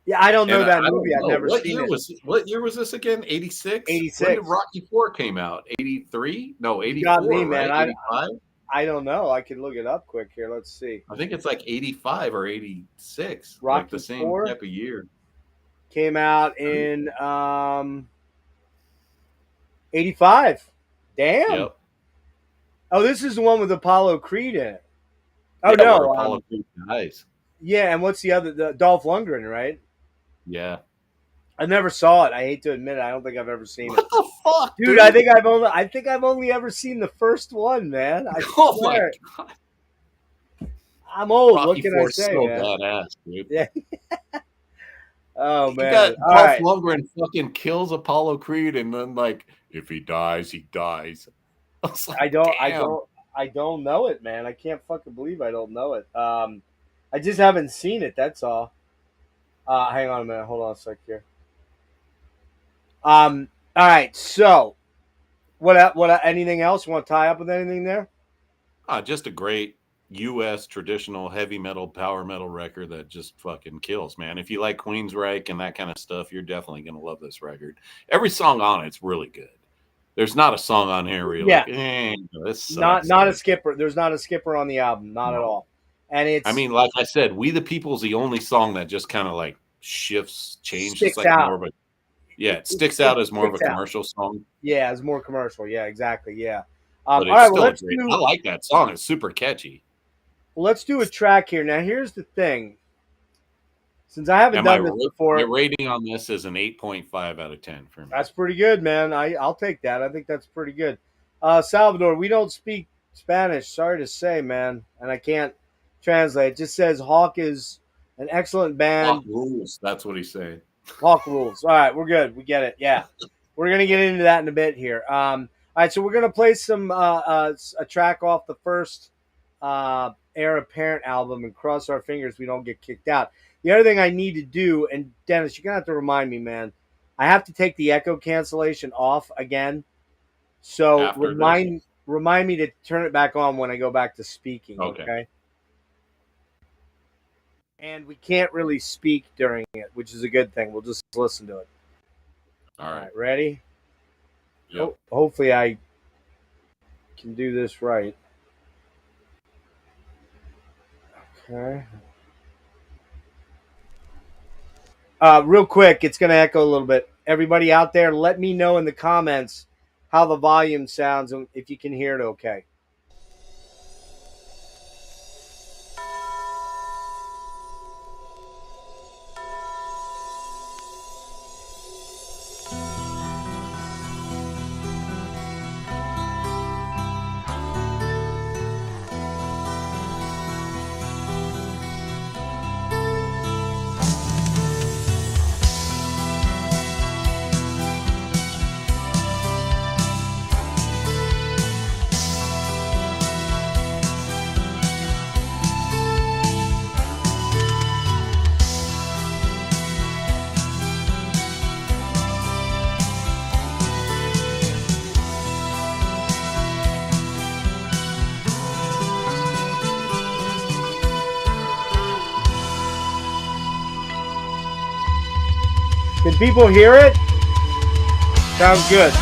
Yeah, I don't know And that I movie. don't I've know. never What seen year it. what year was this again? 86? 86. When did Rocky 4 came out? 83? No, You got 84, me, man. right? 85? I don't know. I can look it up quick here. Let's see. I think it's like 85 or 86. Rocky Like the same 4 type of year. came out in 85. Damn. Yep. Oh, this is the one with Apollo Creed in it. Oh Yeah, no, where Apollo Creed dies. yeah, and what's the other? The Dolph Lundgren, right? Yeah. I never saw it. I hate to admit it. I don't think I've ever seen it. What the fuck, Dude, I think I've only ever seen the first one, man. I Oh swear. my god. I'm old. Rocky What can I 4 is say, so man? badass, dude. Yeah. Oh You man. got All Dolph right. Lundgren fucking kills Apollo Creed, and then like, if he dies, he dies. I was like, damn. I don't know it, man. I can't fucking believe I don't know it. I just haven't seen it. That's all. Hang on a minute. Hold on a sec here. All right. So, anything else? You want to tie up with anything there? Just a great U.S. traditional heavy metal, power metal record that just fucking kills, man. If you like Queensryche and that kind of stuff, you're definitely going to love this record. Every song on it's really good. There's not a song on here where you're like, this sucks. Not a skipper. There's not a skipper on the album. Not at all. And it's. I mean, like I said, We the People's the only song that just kind of like changes. Sticks It's like out. more of a, it sticks out as more of a commercial song. Yeah, it's more commercial. Yeah, exactly. Yeah. But All right. Well, let's I like that song. It's super catchy. Well, let's do a track here. Now, here's the thing. Since I haven't done this before, my rating on this is an 8.5 out of 10 for me. That's pretty good, man. I'll take that. I think that's pretty good. Salvador, we don't speak Spanish. Sorry to say, man, and I can't translate. It just says Hawk is an excellent band. Hawk rules. That's what he's saying. Hawk rules. All right, we're good. We get it. Yeah, we're gonna get into that in a bit here. All right, so we're gonna play some a track off the first Heir Apparent album and cross our fingers we don't get kicked out. The other thing I need to do, and Dennis, you're going to have to remind me, man, I have to take the echo cancellation off again. So remind me to turn it back on when I go back to speaking, okay? And we can't really speak during it, which is a good thing. We'll just listen to it. All right. Ready? Yep. Hopefully I can do this right. Okay. Real quick, it's going to echo a little bit. Everybody out there, let me know in the comments how the volume sounds and if you can hear it okay. Can people hear it? Sounds good.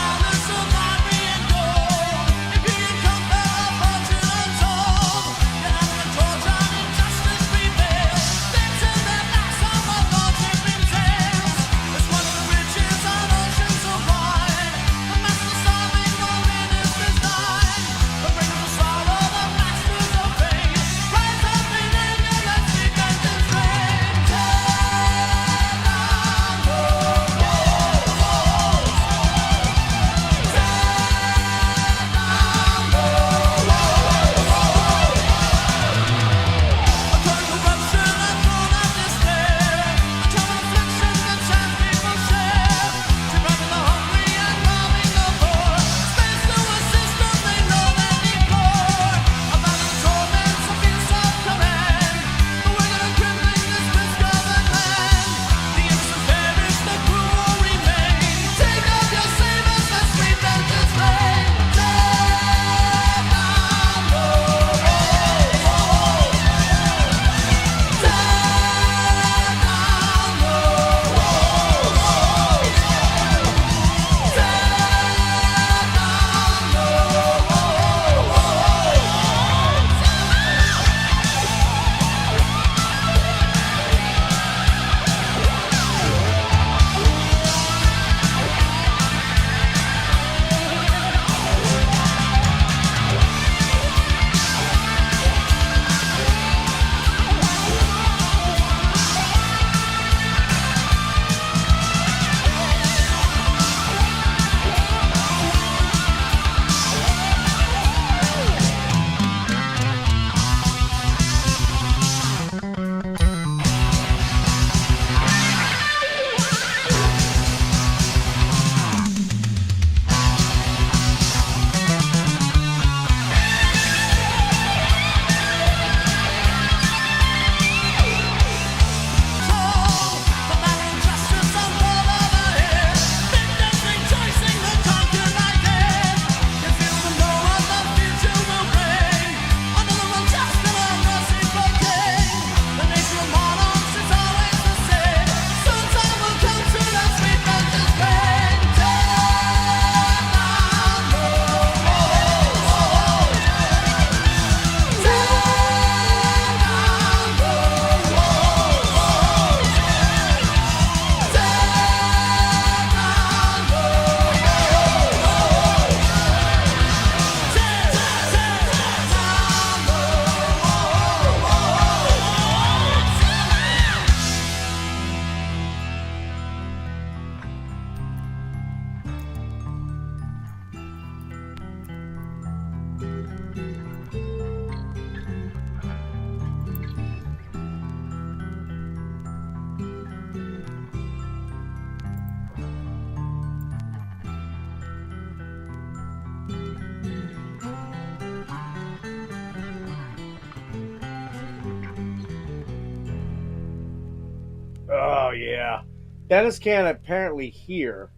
Oh, yeah. Dennis can't apparently hear.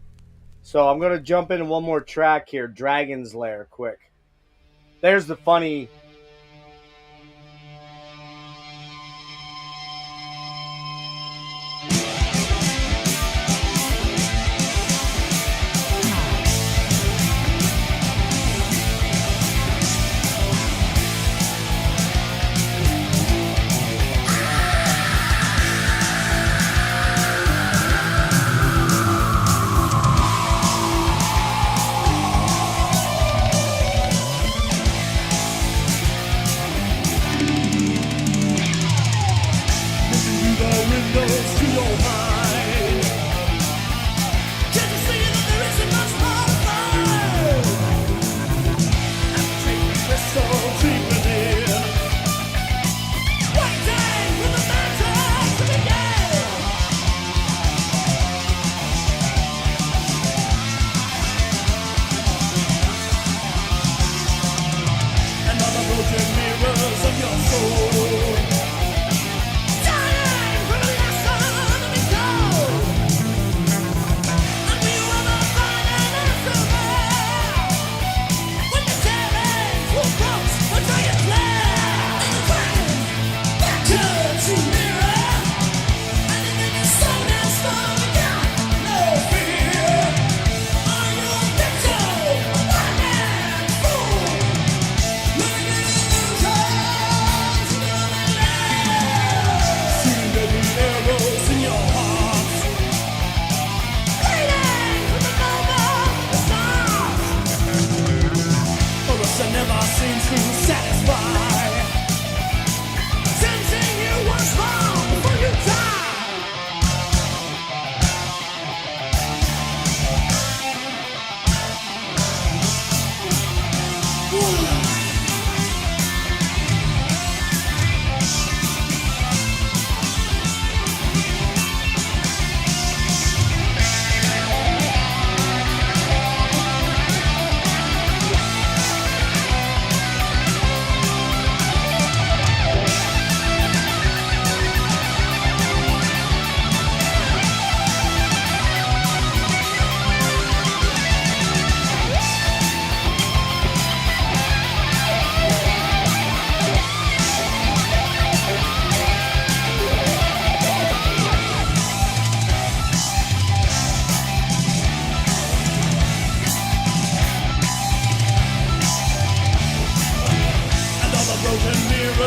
So I'm going to jump into one more track here. Dragon's Lair, quick. There's the funny...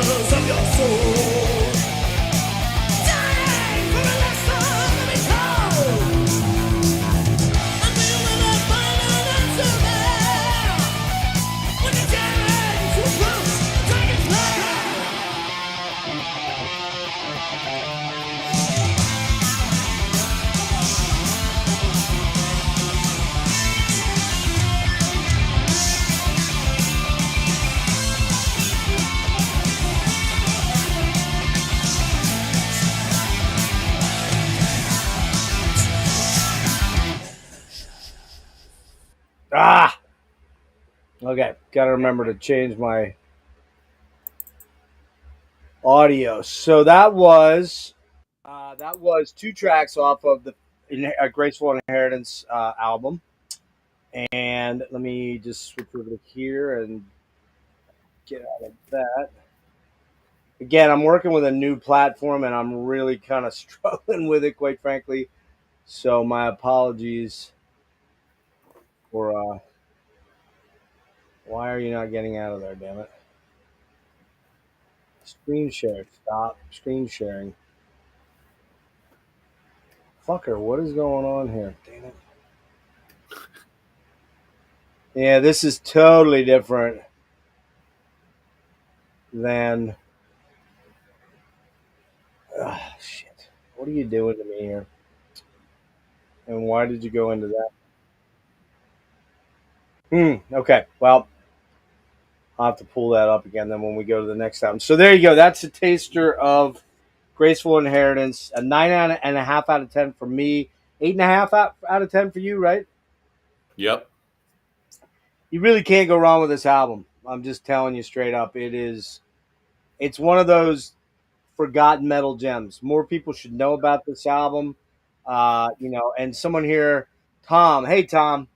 colors of your soul. Dying for a lesson to be told. And we will not find an answer there. When the daring to approach the dragon's lair. Okay, gotta remember to change my audio. So that was two tracks off of the Graceful Inheritance album. And let me just switch over to here and get out of that. Again, I'm working with a new platform and I'm really kind of struggling with it, quite frankly. So my apologies for why are you not getting out of there, damn it? Screen share. Stop screen sharing. Fucker, what is going on here? Damn it. Yeah, this is totally different than. Shit. What are you doing to me here? And why did you go into that? Okay. Well, I'll have to pull that up again then when we go to the next album. So there you go. That's a taster of Graceful Inheritance. A 9.5 out of 10 for me. 8.5 out of 10 for you, right? Yep. You really can't go wrong with this album. I'm just telling you straight up. It's one of those forgotten metal gems. More people should know about this album. And someone here, Tom. Hey, Tom.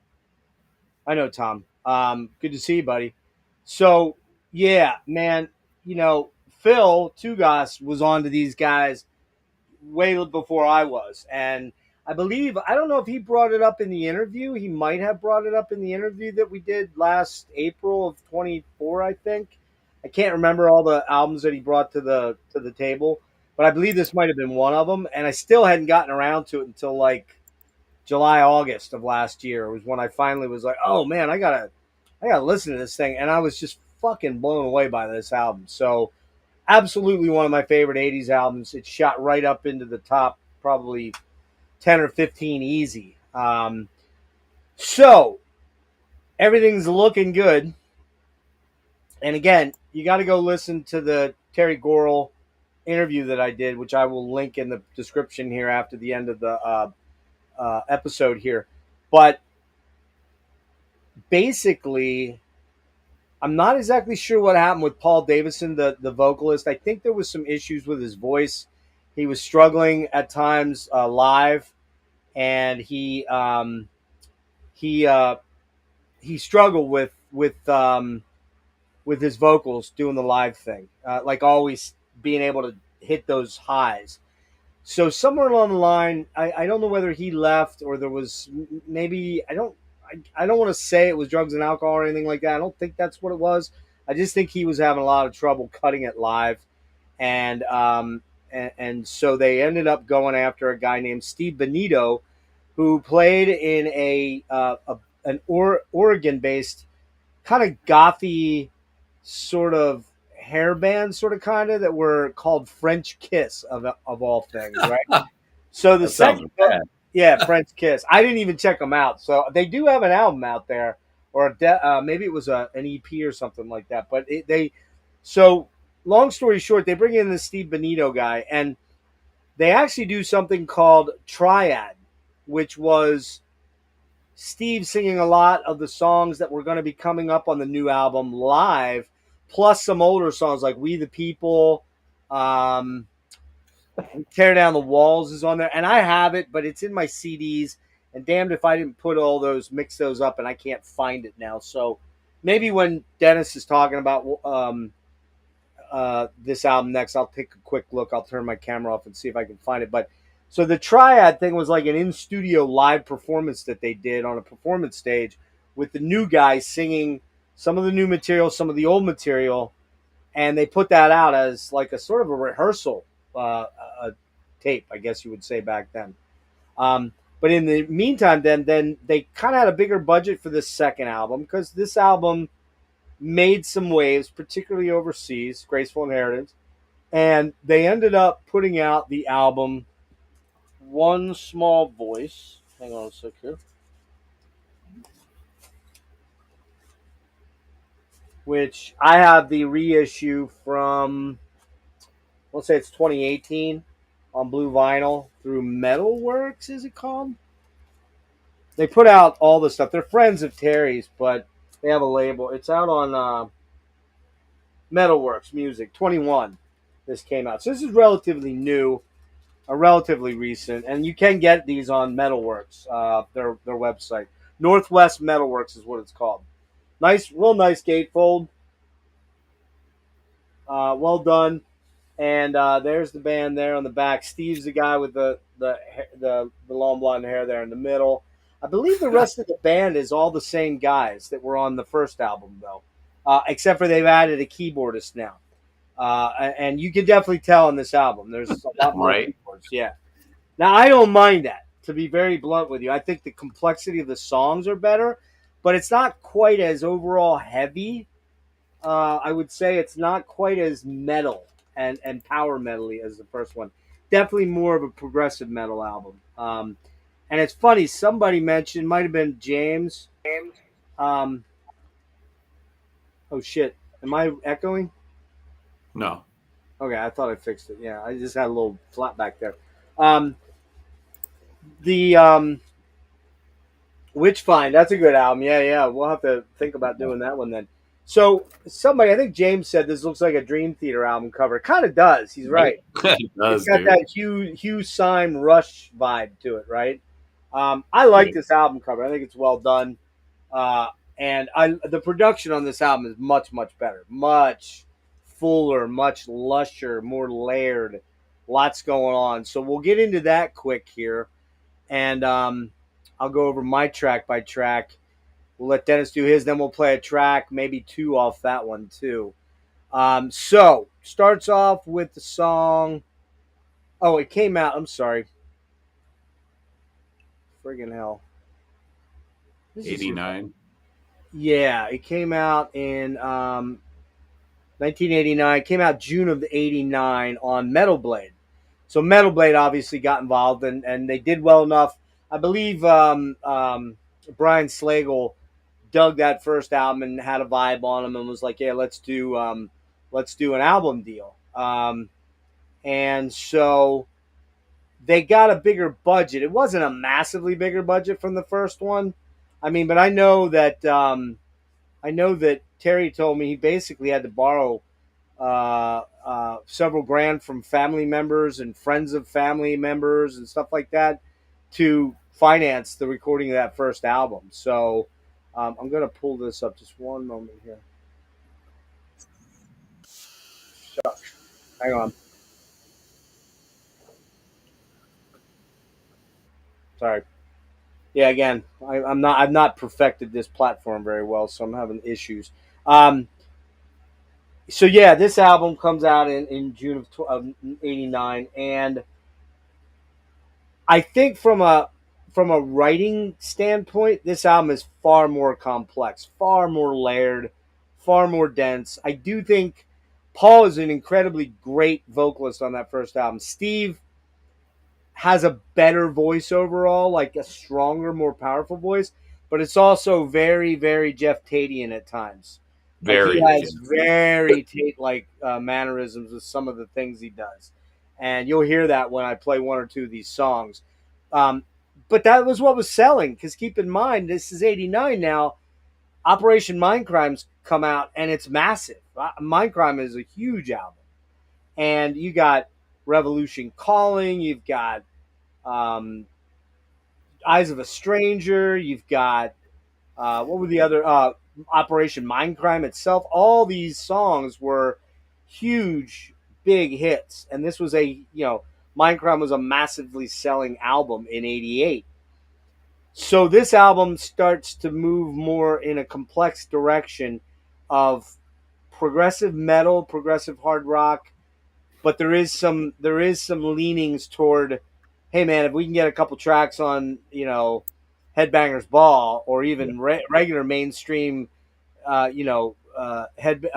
I know Tom. Good to see you, buddy. So, yeah, man, Phil Tugas was on to these guys way before I was. And I don't know if he brought it up in the interview. He might have brought it up in the interview that we did last April of 24, I think. I can't remember all the albums that he brought to the table, but I believe this might have been one of them. And I still hadn't gotten around to it until like July, August of last year. It was when I finally was like, oh man, I gotta listen to this thing. And I was just fucking blown away by this album. So absolutely one of my favorite 80s albums. It shot right up into the top, probably 10 or 15 easy. So everything's looking good. And again, you got to go listen to the Terry Gorel interview that I did, which I will link in the description here after the end of the episode here. But basically, I'm not exactly sure what happened with Paul Davison, the vocalist. I think there was some issues with his voice. He was struggling at times live, and he struggled with his vocals doing the live thing, like always being able to hit those highs. So somewhere along the line, I don't know whether he left or there was maybe I don't want to say it was drugs and alcohol or anything like that. I don't think that's what it was. I just think he was having a lot of trouble cutting it live, and so they ended up going after a guy named Steve Benito, who played in an Oregon-based kind of gothy sort of hair band, sort of kind of that were called French Kiss of all things, right? So the second, French Kiss. I didn't even check them out. So they do have an album out there, or maybe it was an EP or something like that. But so long story short, they bring in this Steve Benito guy, and they actually do something called Triad, which was Steve singing a lot of the songs that were going to be coming up on the new album live, plus some older songs like We the People, Tear Down the Walls is on there. And I have it, but it's in my CDs. And damned if I didn't mix those up, and I can't find it now. So maybe when Dennis is talking about this album next, I'll take a quick look. I'll turn my camera off and see if I can find it. But so the Triad thing was like an in-studio live performance that they did on a performance stage with the new guys singing some of the new material, some of the old material, and they put that out as like a sort of a rehearsal a tape, I guess you would say back then. Um, but in the meantime, then they kind of had a bigger budget for this second album because this album made some waves, particularly overseas, Graceful Inheritance, and they ended up putting out the album One Small Voice. Hang on a sec here. Which I have the reissue from, let's say it's 2018 on blue vinyl through Metalworks, is it called? They put out all the stuff. They're friends of Terry's, but they have a label. It's out on Metalworks Music 21. This came out. So this is relatively new, relatively recent, and you can get these on Metalworks, their website. Northwest Metalworks is what it's called. Nice, real nice gatefold. Well done. And there's the band there on the back. Steve's the guy with the long blonde hair there in the middle. I believe the rest of the band is all the same guys that were on the first album, though, except for they've added a keyboardist now. And you can definitely tell on this album. There's a lot more keyboards. Yeah. Now, I don't mind that, to be very blunt with you. I think the complexity of the songs are better, but it's not quite as overall heavy. I would say it's not quite as metal and power metal-y as the first one. Definitely more of a progressive metal album. And it's funny, somebody mentioned, might have been James. Oh, shit. Am I echoing? No. Okay, I thought I fixed it. Yeah, I just had a little flat back there. The Witchfind, that's a good album. Yeah. We'll have to think about doing that one then. So somebody, I think James said this looks like a Dream Theater album cover. It kind of does. He's right. It does, it's got dude. that Hugh Syme Rush vibe to it, right? I like this album cover. I think it's well done. And the production on this album is much, much better. Much fuller, much lusher, more layered. Lots going on. So we'll get into that quick here. And I'll go over my track by track. We'll let Dennis do his, then we'll play a track, maybe two off that one too. So, starts off with the song. Oh, it came out. I'm sorry. Friggin' hell. 89. Yeah, it came out in 1989. It came out June of '89 on Metal Blade. So Metal Blade obviously got involved, and they did well enough. I believe Brian Slagle dug that first album and had a vibe on him and was like, "Yeah, let's do an album deal." And so they got a bigger budget. It wasn't a massively bigger budget from the first one. I mean, but I know that Terry told me he basically had to borrow several grand from family members and friends of family members and stuff like that to finance the recording of that first album. So I'm going to pull this up just one moment here. Shucks. Hang on. Sorry. Yeah, again, I've not perfected this platform very well, so I'm having issues. So yeah, this album comes out in June of '89, and I think from a writing standpoint, this album is far more complex, far more layered, far more dense. I do think Paul is an incredibly great vocalist on that first album. Steve has a better voice overall, like a stronger, more powerful voice, but it's also very, very Jeff Tatian at times. Very. Like he has very Tate-like mannerisms with some of the things he does. And you'll hear that when I play one or two of these songs. But that was what was selling, because keep in mind, this is '89 now. Operation Mindcrime's come out, and it's massive. Mindcrime is a huge album. And you got Revolution Calling, you've got Eyes of a Stranger, you've got, what were the other, Operation Mindcrime itself. All these songs were huge, big hits. And this was Mindcrime was a massively selling album in '88. So this album starts to move more in a complex direction of progressive metal, progressive hard rock, but there is some leanings toward, hey man, if we can get a couple tracks on, Headbangers Ball, or even regular mainstream, head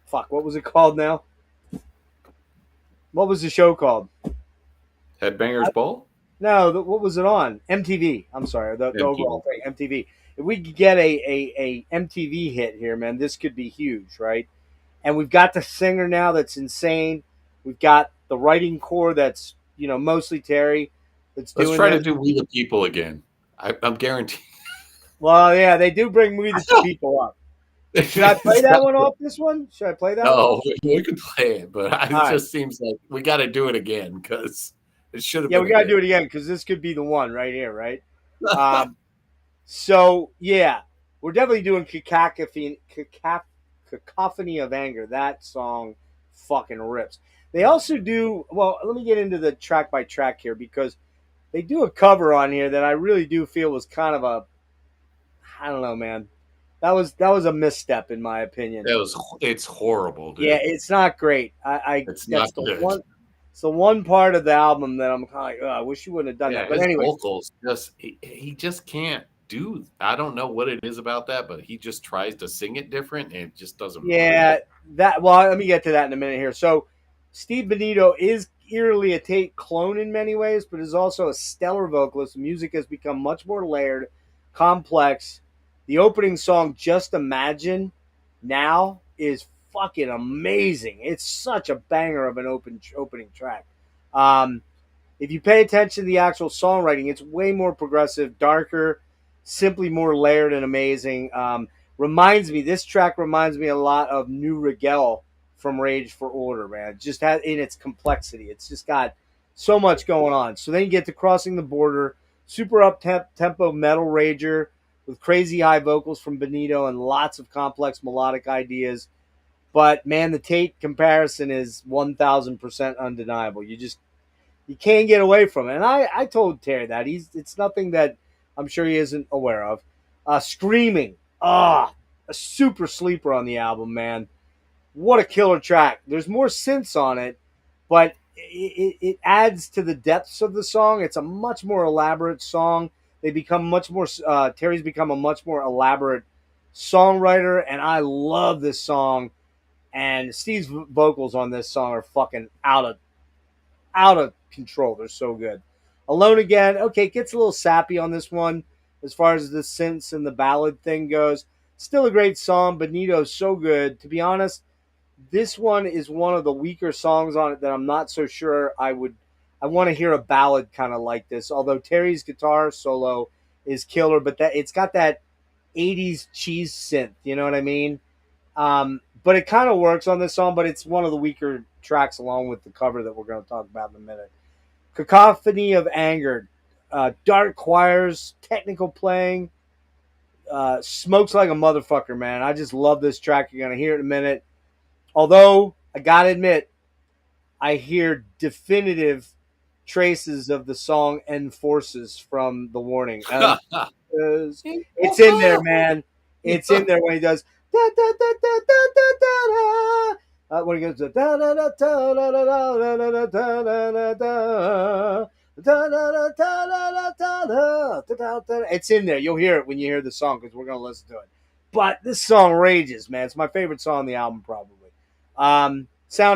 fuck, what was it called now? What was the show called? Headbangers Ball? No, what was it on? MTV. I'm sorry, the overall thing, MTV. If we could get a MTV hit here, man, this could be huge, right? And we've got the singer now that's insane. We've got the writing core that's, mostly Terry that's doing Let's try to this. do We the People again. I'm guaranteed. Well, yeah, they do bring We the People up. Should I play that one off this one? Should I play that one? No, we could play it, but it right. just seems like we got to do it again because it should have Yeah, been. we got to do it again because this could be the one right here, right? So, yeah, we're definitely doing Cacophony of Anger. That song fucking rips. They also do, well, let me get into the track by track here because they do a cover on here that I really do feel was kind of a, I don't know, man. That was a misstep in my opinion. It's horrible, dude. Yeah, it's not great. It's not good. It's the one part of the album that I'm kind of like, I wish you wouldn't have done that. But anyway, vocals he just can't do. I don't know what it is about that, but he just tries to sing it different and it just doesn't. Yeah, well, let me get to that in a minute here. So, Steve Benito is eerily a Tate clone in many ways, but is also a stellar vocalist. The music has become much more layered, complex. The opening song, Just Imagine Now, is fucking amazing. It's such a banger of an opening track. If you pay attention to the actual songwriting, it's way more progressive, darker, simply more layered and amazing. This track reminds me a lot of New Rigel from Rage for Order, man. Just in its complexity. It's just got so much going on. So then you get to Crossing the Border, super up-tempo metal rager with crazy high vocals from Benito and lots of complex melodic ideas. But, man, the Tate comparison is 1,000% undeniable. You can't get away from it. And I told Terry that. It's nothing that I'm sure he isn't aware of. Screaming. A super sleeper on the album, man. What a killer track. There's more synths on it, but it adds to the depths of the song. It's a much more elaborate song. They become much more, Terry's become a much more elaborate songwriter, and I love this song. And Steve's vocals on this song are fucking out of control. They're so good. Alone Again, okay, gets a little sappy on this one as far as the synths and the ballad thing goes. Still a great song. Benito's so good. To be honest, this one is one of the weaker songs on it that I'm not so sure I want to hear a ballad kind of like this. Although Terry's guitar solo is killer, but it's got that 80's cheese synth, you know what I mean? But it kind of works on this song, but it's one of the weaker tracks along with the cover that we're going to talk about in a minute. Cacophony of Anger, dark choirs, technical playing, smokes like a motherfucker, man. I just love this track. You're going to hear it in a minute. Although, I got to admit, I hear definitive traces of the song Enforces from The Warning. It's in there, man. It's in there when he does da da da da da da da da. When he goes da da da da da da da da da da da. It's in there. You'll hear it when you hear the song because we're gonna listen to it. But this song rages, man. It's my favorite song on the album, probably. Sound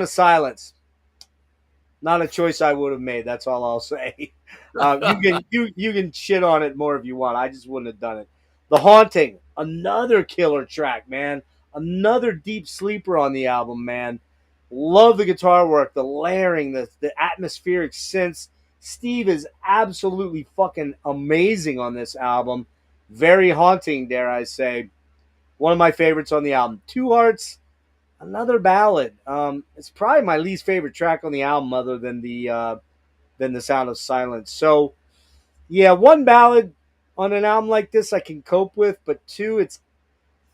of Silence. Not a choice I would have made. That's all I'll say. You can shit on it more if you want. I just wouldn't have done it. The Haunting, another killer track, man. Another deep sleeper on the album, man. Love the guitar work, the layering, the atmospheric synths. Steve is absolutely fucking amazing on this album. Very haunting, dare I say. One of my favorites on the album. Two Hearts, another ballad. It's probably my least favorite track on the album, other than the Sound of Silence. So, yeah, one ballad on an album like this I can cope with, but two,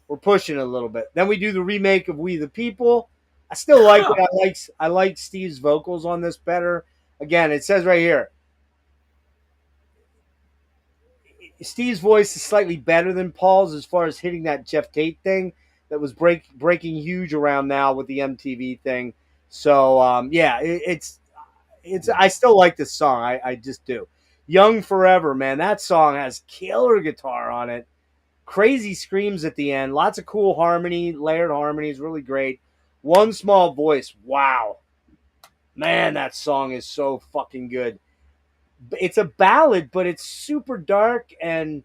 we're pushing it a little bit. Then we do the remake of We the People. I still like it. I like Steve's vocals on this better. Again, it says right here, Steve's voice is slightly better than Paul's as far as hitting that Jeff Tate thing that was breaking huge around now with the MTV thing. So yeah, it's I still like this song. I just do. Young Forever, man. That song has killer guitar on it. Crazy screams at the end. Lots of cool harmony, layered harmonies, really great. One Small Voice. Wow. Man, that song is so fucking good. It's a ballad, but it's super dark and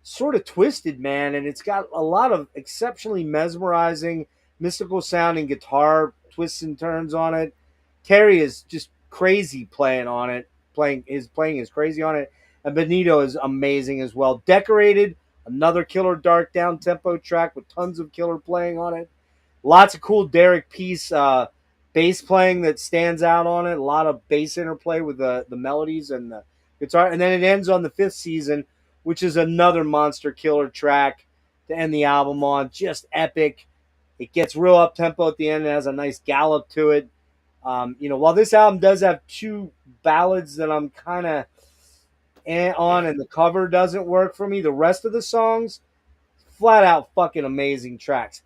sort of twisted, man. And it's got a lot of exceptionally mesmerizing, mystical sounding guitar twists and turns on it. Terry is just crazy playing on it. Playing is crazy on it. And Benito is amazing as well. Decorated, another killer dark down tempo track with tons of killer playing on it. Lots of cool Derek Peace bass playing that stands out on it. A lot of bass interplay with the melodies and the guitar. And then it ends on the 5th season, which is another monster killer track to end the album on. Just epic. It gets real up tempo at the end. It has a nice gallop to it. While this album does have 2 ballads that I'm kind of on and the cover doesn't work for me, the rest of the songs, flat out fucking amazing tracks.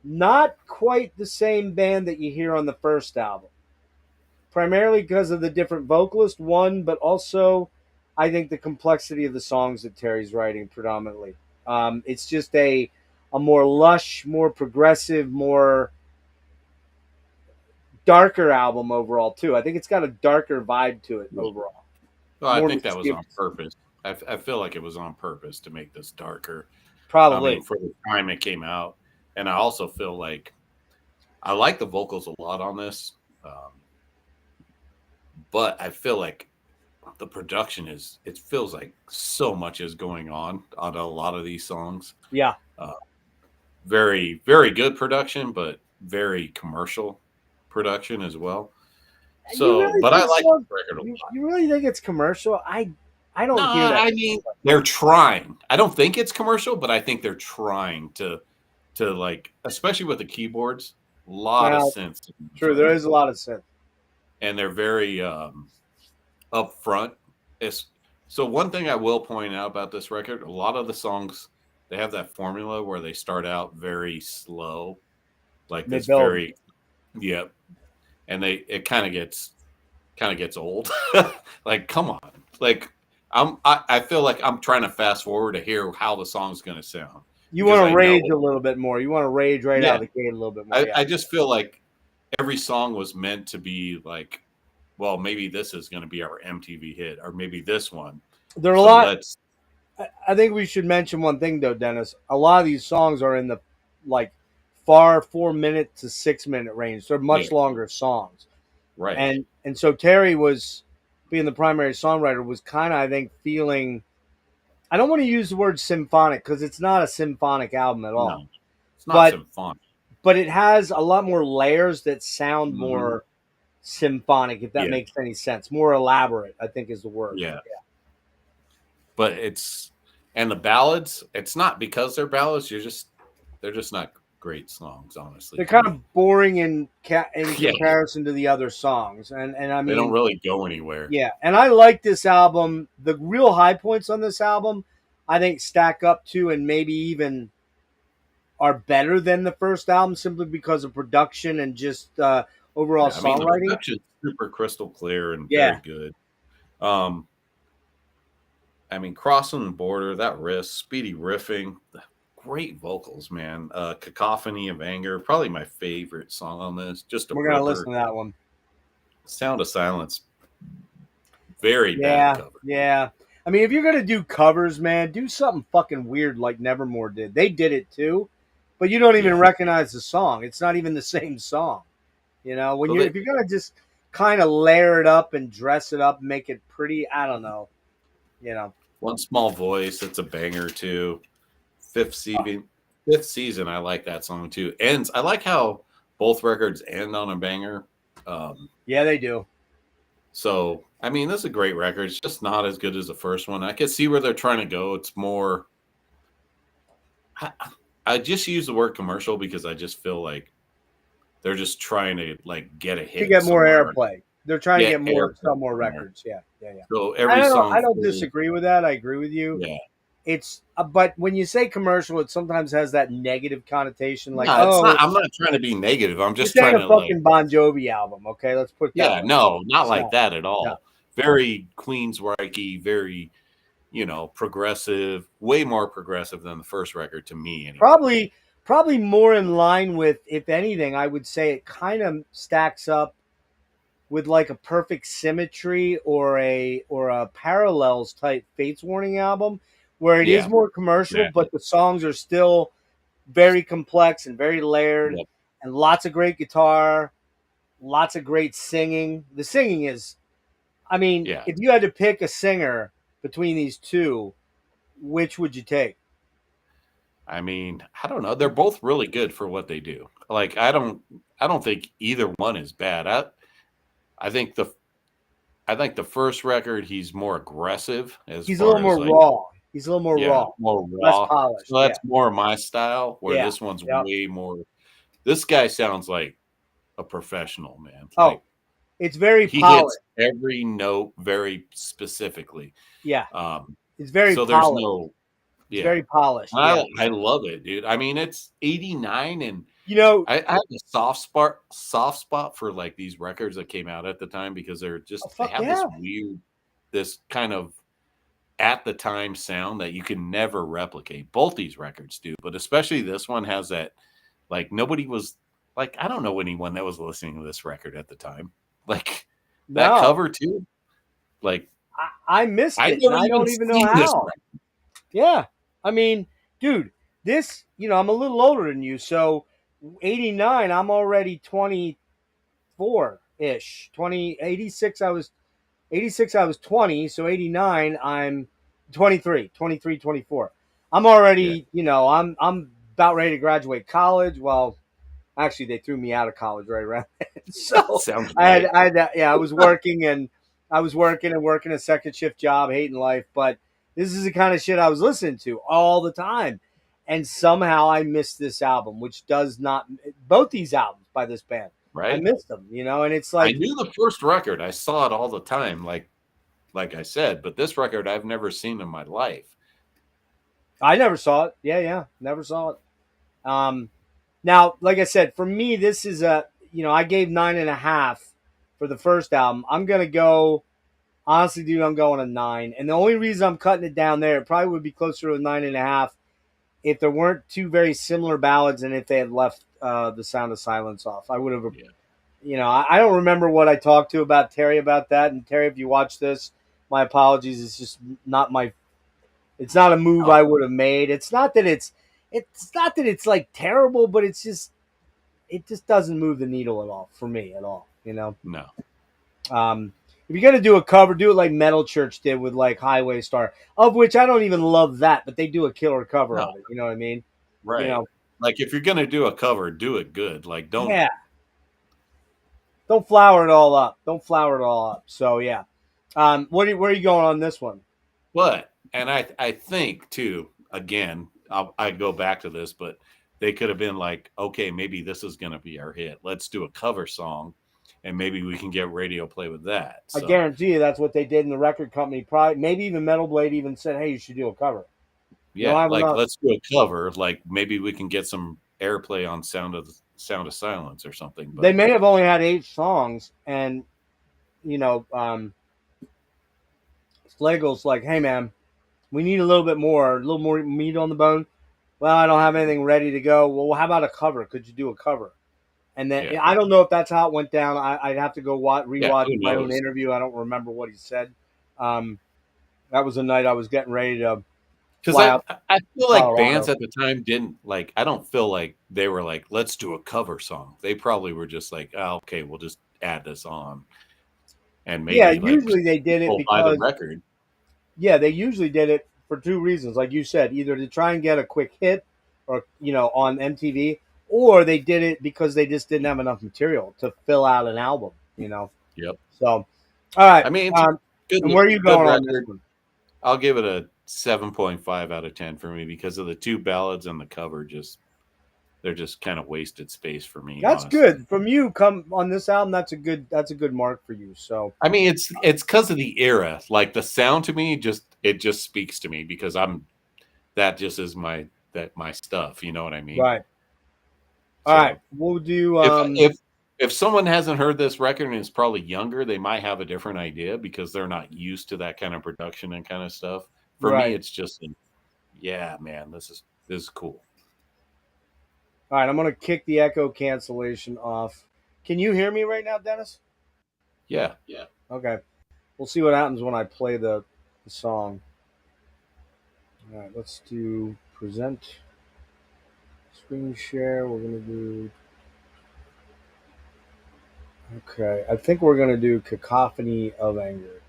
Not quite the same band that you hear on the first album. Primarily because of the different vocalist, one, but also I think the complexity of the songs that Terry's writing predominantly. It's just a more lush, more progressive, more darker album overall too. I think it's got a darker vibe to it overall. Well, I think that was on purpose. I feel like it was on purpose to make this darker. Probably. I mean, for the time it came out. And I also feel like I like the vocals a lot on this. But I feel like the production it feels like so much is going on a lot of these songs. Yeah. Very, very good production, but very commercial production as well. So, really but I like the record a lot. You really think it's commercial? I don't hear that. I mean, they're trying. I don't think it's commercial, but I think they're trying to like, especially with the keyboards, a lot of synths. True, there is a lot of synth. And they're very upfront. So one thing I will point out about this record, a lot of the songs, they have that formula where they start out very slow, like this very, yep. And it kind of gets old. Like, come on. Like I feel like I'm trying to fast forward to hear how the song's going to sound. You want to rage a little bit more. You want to rage right out of the gate a little bit more. I just feel like every song was meant to be like, well, maybe this is going to be our MTV hit, or maybe this one. There are a lot. I think we should mention one thing, though, Dennis. A lot of these songs are in the far 4-minute to 6-minute range. They're much longer songs, right? And so Terry was being the primary songwriter was kind of, I think, feeling. I don't want to use the word symphonic because it's not a symphonic album at all. No, it's not symphonic. But it has a lot more layers that sound more symphonic, if that makes any sense. More elaborate, I think, is the word. Yeah. But and the ballads, it's not because they're ballads. They're just not great songs, honestly. They're kind of boring in comparison to the other songs. And I mean, they don't really go anywhere. Yeah. And I like this album. The real high points on this album, I think, stack up to and maybe even are better than the first album simply because of production and just overall songwriting. The production's super crystal clear and very good. I mean, Crossing the Border, that riff, speedy riffing, great vocals, man. Cacophony of Anger, probably my favorite song on this. We're going to listen to that one. Sound of Silence, very bad cover. Yeah. I mean, if you're going to do covers, man, do something fucking weird like Nevermore did. They did it too, but you don't even recognize the song. It's not even the same song. You know, if you're going to just kind of layer it up and dress it up, make it pretty, I don't know. You know, One Small Voice, it's a banger too. Fifth season, I like that song too. I like how both records end on a banger. Yeah, they do. So, I mean, this is a great record. It's just not as good as the first one. I can see where they're trying to go. It's more. I just use the word commercial because I just feel like they're just trying to get a hit to get more airplay. They're trying to get sell more records. Yeah. So every song. I don't disagree with that. I agree with you. Yeah. it's but when you say commercial, it sometimes has that negative connotation, like, No, it's not. oh, I'm not trying to be negative. I'm just this ain't trying a to like, fucking Bon Jovi album, okay? Let's put it that yeah, way. no, not It's like not. that at No. all. Very Queensryche, very, progressive, way more progressive than the first record to me anyway. Probably more in line with, if anything, I would say it kind of stacks up with like a Perfect Symmetry or a Parallels type Fates Warning album, where it is Yeah, more commercial, exactly. but the songs are still very complex and very layered, Yep. and lots of great guitar, lots of great singing. The singing is, I mean, Yeah. if you had to pick a singer between these two, which would you take? I mean, I don't know. They're both really good for what they do. Like, I don't think either one is bad. I think the first record he's more aggressive as He's a little far as more like, raw. He's a little more yeah, raw, more less raw. polished. So Yeah, that's more my style, where yeah, this one's yep. way more. This guy sounds like a professional, man. Oh, Like, it's very he polished. hits every note very specifically. Yeah, Um, it's very so there's polished. no, It's yeah. very polished. Yeah, I love it, dude. I mean, it's 89, and you know. I have a soft spot for like these records that came out at the time, because Oh, they fuck have yeah. this kind of at the time sound that you can never replicate. Both these records do, but especially this one has that, like, nobody was like, I don't know anyone that was listening to this record at the time. Like, that No, cover too. Like, I missed I it, and never I even don't even know seen this how. record. Yeah, I mean, dude, this. I'm a little older than you, so 89. I'm already 24 ish. 86. I was 86. I was 20. So 89. I'm 23, 23, 24. I'm Yeah. already. I'm about ready to graduate college. Well, actually, they threw me out of college right around then. So Sounds right. I was working and working a second shift job, hating life. But this is the kind of shit I was listening to all the time, and somehow I missed this album, which does not. Both these albums by this band, I Right. missed them. And it's I like knew the first record. I saw it all the time, like I said, but this record I've never seen in my life. I never saw it. Yeah, never saw it. Now, like I said, for me, this is I gave 9.5 for the first album. I'm gonna go. Honestly, dude, I'm going a 9. And the only reason I'm cutting it down there, it probably would be closer to a 9.5 if there weren't two very similar ballads and if they had left The Sound of Silence off. I would have, Yeah. I don't remember what I talked to about Terry about that. And Terry, if you watch this, my apologies. It's just not it's not a move Oh, I would have made. It's not that it's like terrible, but it just doesn't move the needle at all for me at all, no. If you're gonna do a cover, do it like Metal Church did with like Highway Star, of which I don't even love that, but they do a killer cover No. of it. You know what I mean? Right. Like, if you're gonna do a cover, do it good. Like, don't. Yeah. Don't flower it all up. Don't flower it all up. So yeah. Where are you going on this one? But, and I think too, again, I go back to this, but they could have been like, okay, maybe this is gonna be our hit. Let's do a cover song, and maybe we can get radio play with that. I So guarantee you that's what they did in the record company. Probably, maybe even Metal Blade even said, "Hey, you should do a cover." yeah, I don't like, know. let's do a cover. Like, maybe we can get some airplay on Sound of Silence or something. They But may have only had 8 songs, and Schlegel's like, "Hey, man, we need a little more meat on the bone." Well, I don't have anything ready to go. Well, how about a cover? Could you do a cover? And then yeah, I don't know if that's how it went down. I'd have to go yeah, rewatch who my own knows? interview. I don't remember what he said. That was the night I was getting ready to Because fly out I to feel like bands Colorado. at the time didn't like. I don't feel like they were like, let's do a cover song. They probably were just like, oh, okay, we'll just add this on, and Yeah, maybe like usually they did it people buy the because record. they usually did it for 2 reasons, like you said, either to try and get a quick hit, or on MTV, or they did it because they just didn't have enough material to fill out an album. Yep. So, all right. I mean, it's a good, And where are you good going on this record. one? I'll give it a 7.5 out of 10 for me because of the 2 ballads and the cover. They're just kind of wasted space for me. That's honestly. good from you. Come on this album. That's a good mark for you. So I mean, it's because of the era. Like, the sound to me it just speaks to me because I'm that just is my stuff. You know what I mean? Right. So All right. We'll do. if someone hasn't heard this record and is probably younger, they might have a different idea because they're not used to that kind of production and kind of stuff. For Right. me, it's just, yeah, man, this is cool. All right. I'm going to kick the echo cancellation off. Can you hear me right now, Dennis? Yeah. Okay. We'll see what happens when I play the song. All right. Let's do present screen share. We're going to do. Okay. I think we're going to do Cacophony of Anger.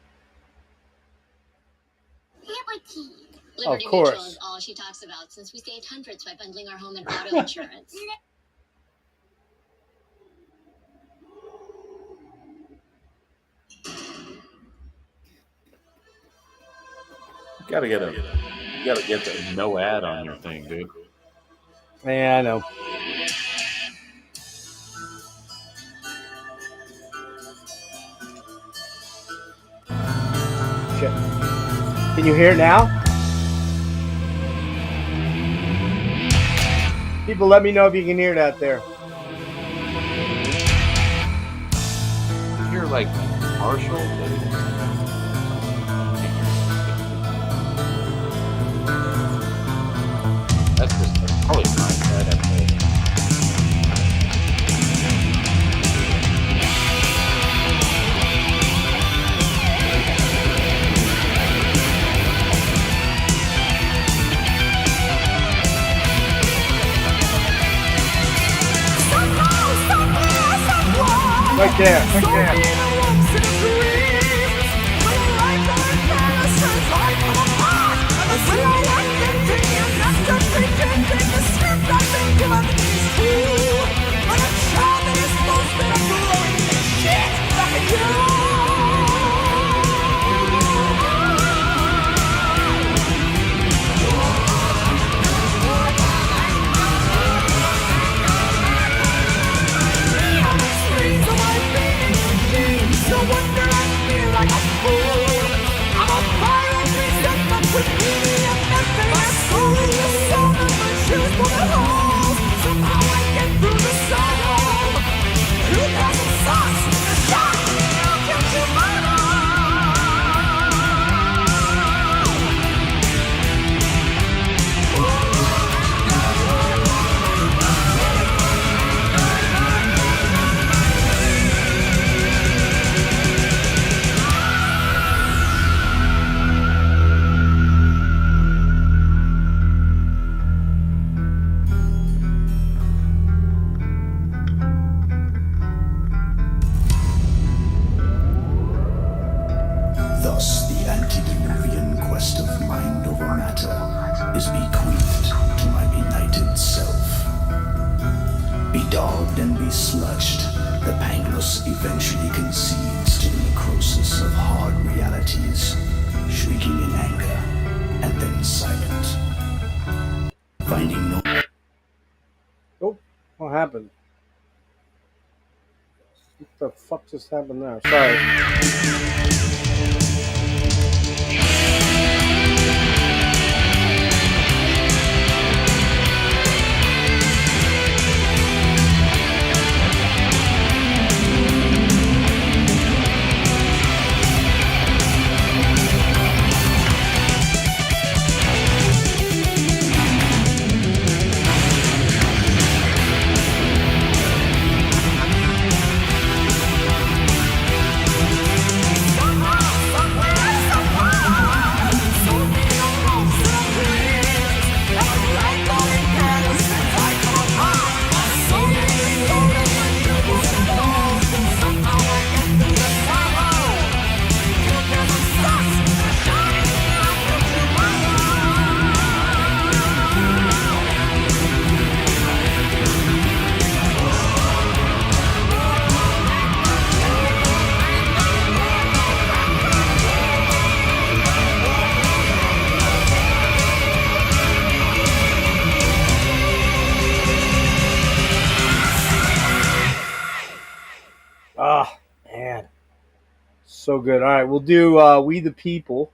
Liberty Of course. Mutual is all she talks about since we saved hundreds by bundling our home and auto insurance. You gotta get the no ad on your thing, dude. Yeah, I know. Shit. Can you hear it now? People, let me know if you can hear that there. You're like partial. That's just probably not bad at all. Right there. Thus, the antediluvian quest of mind over matter is bequeathed to my benighted self. Bedaubed and besludged, the Pangloss eventually concedes to the necrosis of hard realities, shrieking in anger and then silent. Finding no... Oh, what happened? What the fuck just happened there? Sorry. Ah, man. So good. All right, we'll do We the People.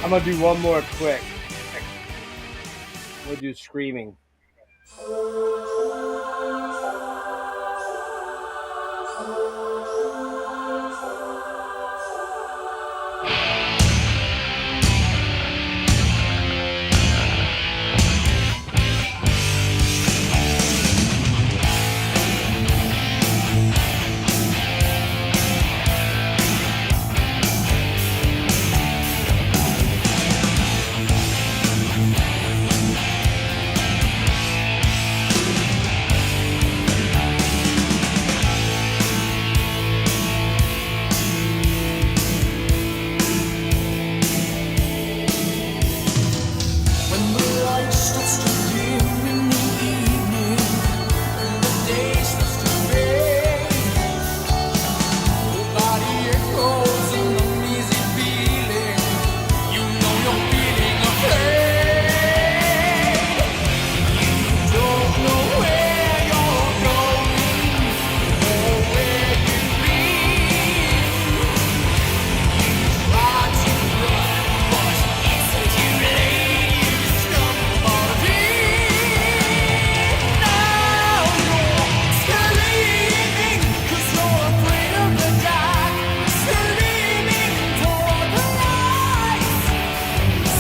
I'm gonna do one more quick. We'll do Screaming. When the light starts to dim in the evening, and the day starts to fade, the body echoes an uneasy feeling. You know you're feeling afraid. You don't know where you're going or where you've been. You try to run, but it's too late. You stumbled in. Now you're screaming 'cause you're afraid of the dark. Screaming toward the lights.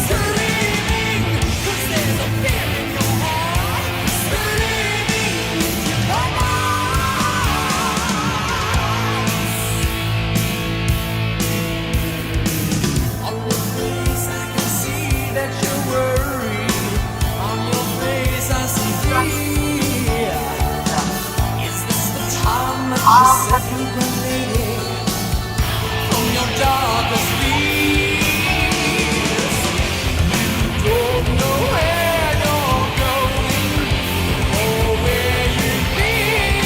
Screaming 'cause there's a fear in your heart. Screaming into the night. On your face I can see that you're worried. On your face I see fear. Is this the time that you separated from your darkest fears? You don't know where you're going or where you've been.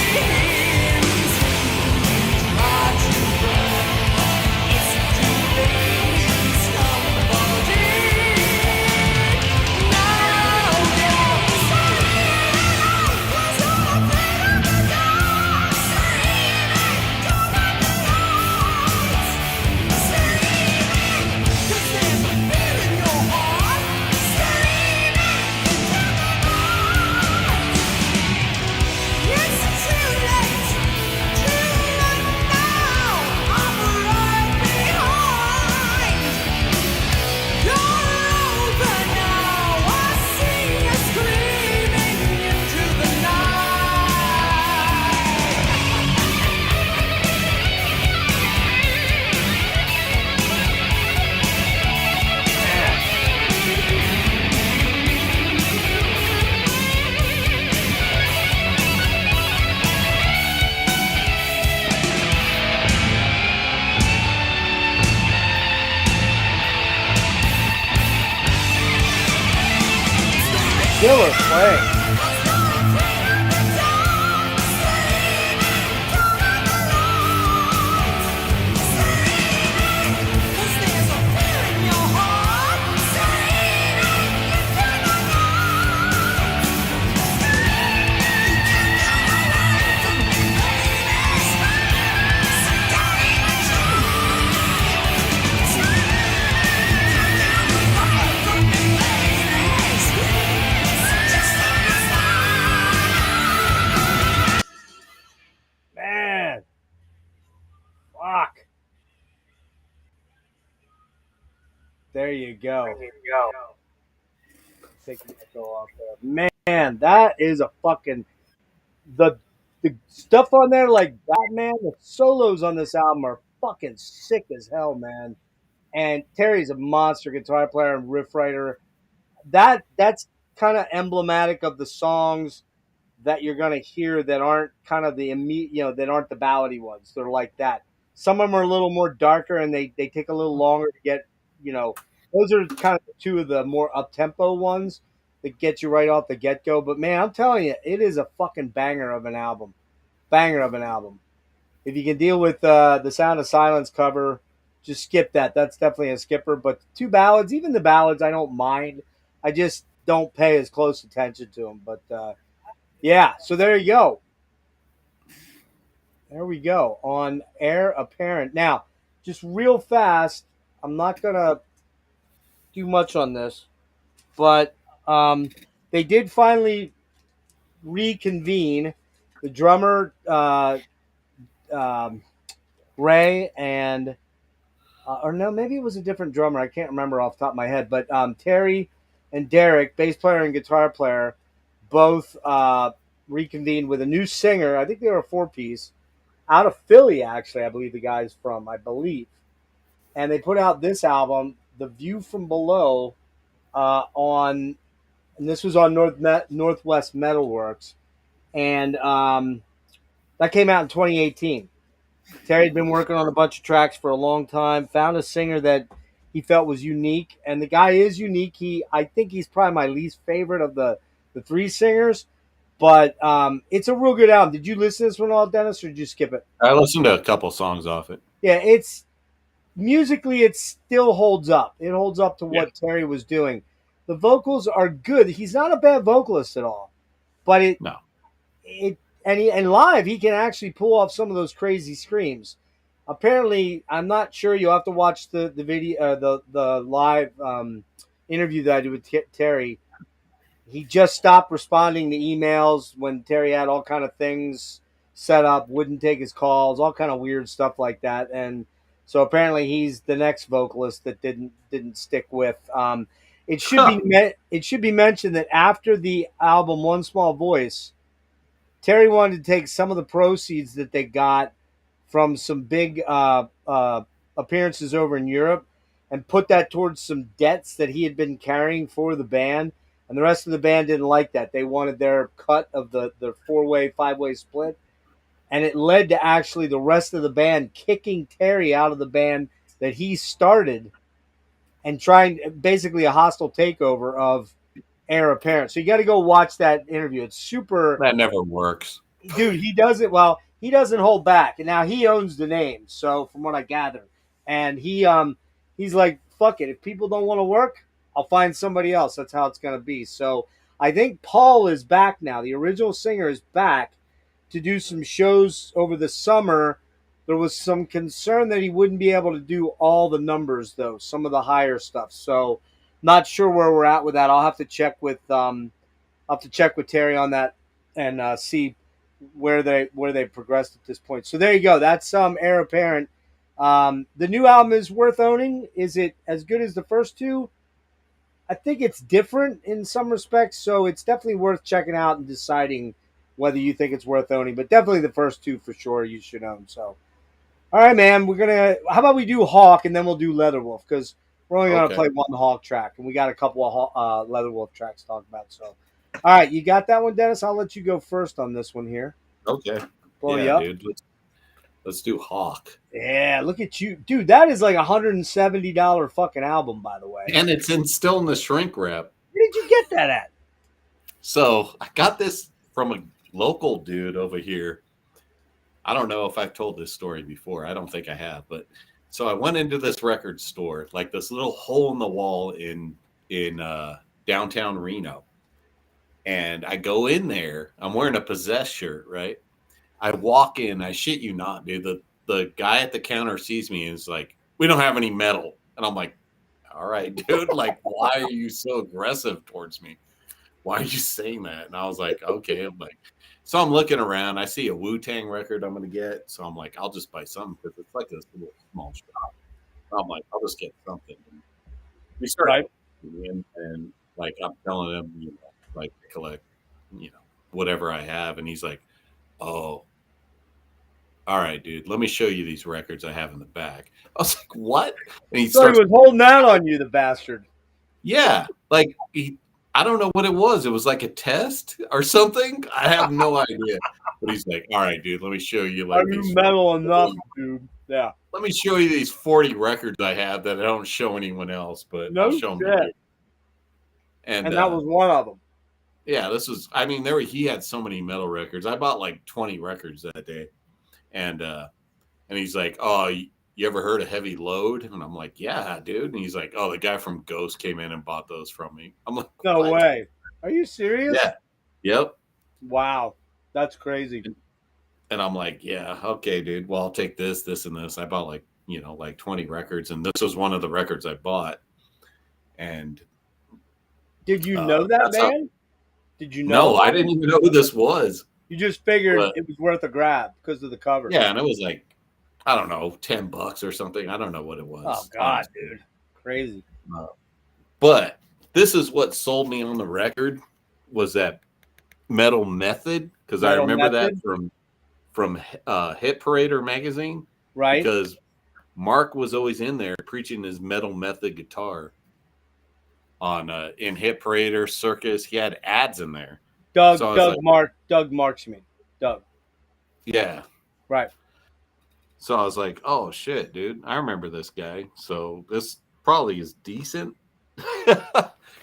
Try to run, it's too late. You stumbled in. Now you're screaming 'cause you're afraid of the dark. Screaming toward the lights. Screaming 'cause there's a fear in your heart. Screaming into the night. It's too late now. I'm right behind. You're over now. I see you screaming into the night. Killer play. Man. Fuck. There you go. Take the echo off there. Man, that is a fucking the stuff on there like Batman, the solos on this album are fucking sick as hell, man. And Terry's a monster guitar player and riff writer. That's kind of emblematic of the songs that you're gonna hear that aren't kind of the immediate, that aren't the ballady ones. They're like that. Some of them are a little more darker and they take a little longer to get, those are kind of two of the more up tempo ones that get you right off the get go. But man, I'm telling you, it is a fucking banger of an album. Banger of an album. If you can deal with the Sound of Silence cover, just skip that. That's definitely a skipper. But two ballads, even the ballads, I don't mind. I just don't pay as close attention to them. But yeah, so there you go. There we go on Heir Apparent. Now, just real fast, I'm not gonna do much on this, but they did finally reconvene. The drummer um, Ray and or no, maybe it was a different drummer. I can't remember off the top of my head. But Terry and Derek, bass player and guitar player, both reconvened with a new singer. I think they were a four-piece out of Philly, actually. I believe the guy's from, I believe. And they put out this album, The View from Below, on, and this was on Northwest Metalworks. And that came out in 2018. Terry had been working on a bunch of tracks for a long time, found a singer that he felt was unique, and the guy is unique. I think he's probably my least favorite of the three singers, but it's a real good album. Did you listen to this one all, Dennis, or did you skip it? I listened to a couple songs off it. Yeah, it's musically it still holds up. It holds up to what Terry was doing. The vocals are good. He's not a bad vocalist at all, but and live he can actually pull off some of those crazy screams. Apparently, I'm not sure. You'll have to watch the video, the live interview that I did with Terry. He just stopped responding to emails when Terry had all kind of things set up, wouldn't take his calls, all kind of weird stuff like that. And so apparently, he's the next vocalist that didn't stick with. It should be mentioned that after the album One Small Voice, Terry wanted to take some of the proceeds that they got from some big appearances over in Europe and put that towards some debts that he had been carrying for the band. And the rest of the band didn't like that. They wanted their cut of the four-way, five-way split. And it led to actually the rest of the band kicking Terry out of the band that he started and trying basically a hostile takeover of Heir Apparent. So you got to go watch that interview. It's super. That never works. Dude, he doesn't. Well, he doesn't hold back, and now he owns the name. So, from what I gather, and he's like, "Fuck it. If people don't want to work, I'll find somebody else." That's how it's gonna be. So, I think Paul is back now. The original singer is back to do some shows over the summer. There was some concern that he wouldn't be able to do all the numbers, though, some of the higher stuff. So, not sure where we're at with that. I'll have to check with Terry on that and see where they progressed at this point. So there you go. That's Heir Apparent. The new album is worth owning. Is it as good as the first two? I think it's different in some respects, so it's definitely worth checking out and deciding whether you think it's worth owning. But definitely the first two for sure you should own. So, all right, man. How about we do Hawk and then we'll do Leatherwolf, because we're only going to play one Hawk track, and we got a couple of Leatherwolf tracks to talk about. So, all right, you got that one, Dennis? I'll let you go first on this one here. Okay. Blow you up. Dude. Let's do Hawk. Yeah, look at you. Dude, that is like $170 fucking album, by the way. And it's still in the shrink wrap. Where did you get that at? So I got this from a local dude over here. I don't know if I've told this story before. I don't think I have. But so I went into this record store, like this little hole in the wall in downtown Reno. And I go in there. I'm wearing a Possess shirt, right? I walk in. I shit you not, dude. The guy at the counter sees me and is like, "We don't have any metal." And I'm like, "All right, dude. Like, why are you so aggressive towards me? Why are you saying that?" And I was like, "Okay." I'm like, so I'm looking around. I see a Wu-Tang record I'm gonna get. So I'm like, I'll just buy something because it's like this little small shop. I'm like, I'll just get something. And we started and like I'm telling him, you know, like collect, you know, whatever I have, and he's like, "Oh, all right, dude, let me show you these records I have in the back." I was like, "What?" And he was holding out on you, the bastard. Yeah, like I don't know what it was. It was like a test or something. I have no idea. But he's like, "All right, dude, let me show you." Like, are you metal enough, dude? Yeah. Let me show you these 40 records I have that I don't show anyone else, but I'll show them to you. And that was one of them. Yeah, this was. I mean, he had so many metal records. I bought like 20 records that day. And he's like, "Oh, you ever heard of Heavy Load?" And I'm like, "Yeah, dude." And he's like, "Oh, the guy from Ghost came in and bought those from me." I'm like, "No way. Are you serious?" Yeah. Yep. Wow. That's crazy. And I'm like, "Yeah, okay, dude. Well, I'll take this, and this." I bought like 20 records, and this was one of the records I bought. And Did you know that that's how- band? Did you know? no, I about it? didn't even know who this was. You just figured But- it was worth a grab because of the cover. Yeah, and it was like, I don't know, $10 or something. I don't know what it was. Oh God, dude, crazy. But this is what sold me on the record was that Metal Method, because I Metal remember Method? that from Hit Parader magazine, Right? because Mark was always in there preaching his Metal Method guitar on in Hit Parader Circus. He had ads in there. Doug So I was like- Doug Marks, you mean? Doug. Yeah. Right. So I was like, oh shit, dude, I remember this guy. So this probably is decent.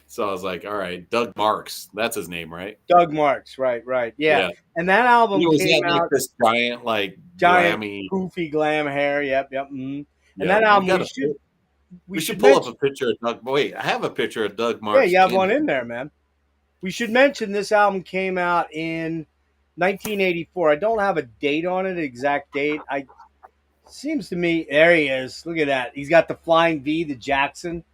So I was like, all right, Doug Marks. That's his name, right? Doug Marks, right. Yeah. And that album He was came had out like this giant glammy. goofy glam hair. Yep. Mm-hmm. Yeah, And that album we should pull up a picture of Doug. Wait, I have a picture of Doug Marks. Yeah, you have one in there, man. We should mention this album came out in 1984. I don't have a date on it, exact date. Seems to me, there he is. Look at that. He's got the flying V, the Jackson,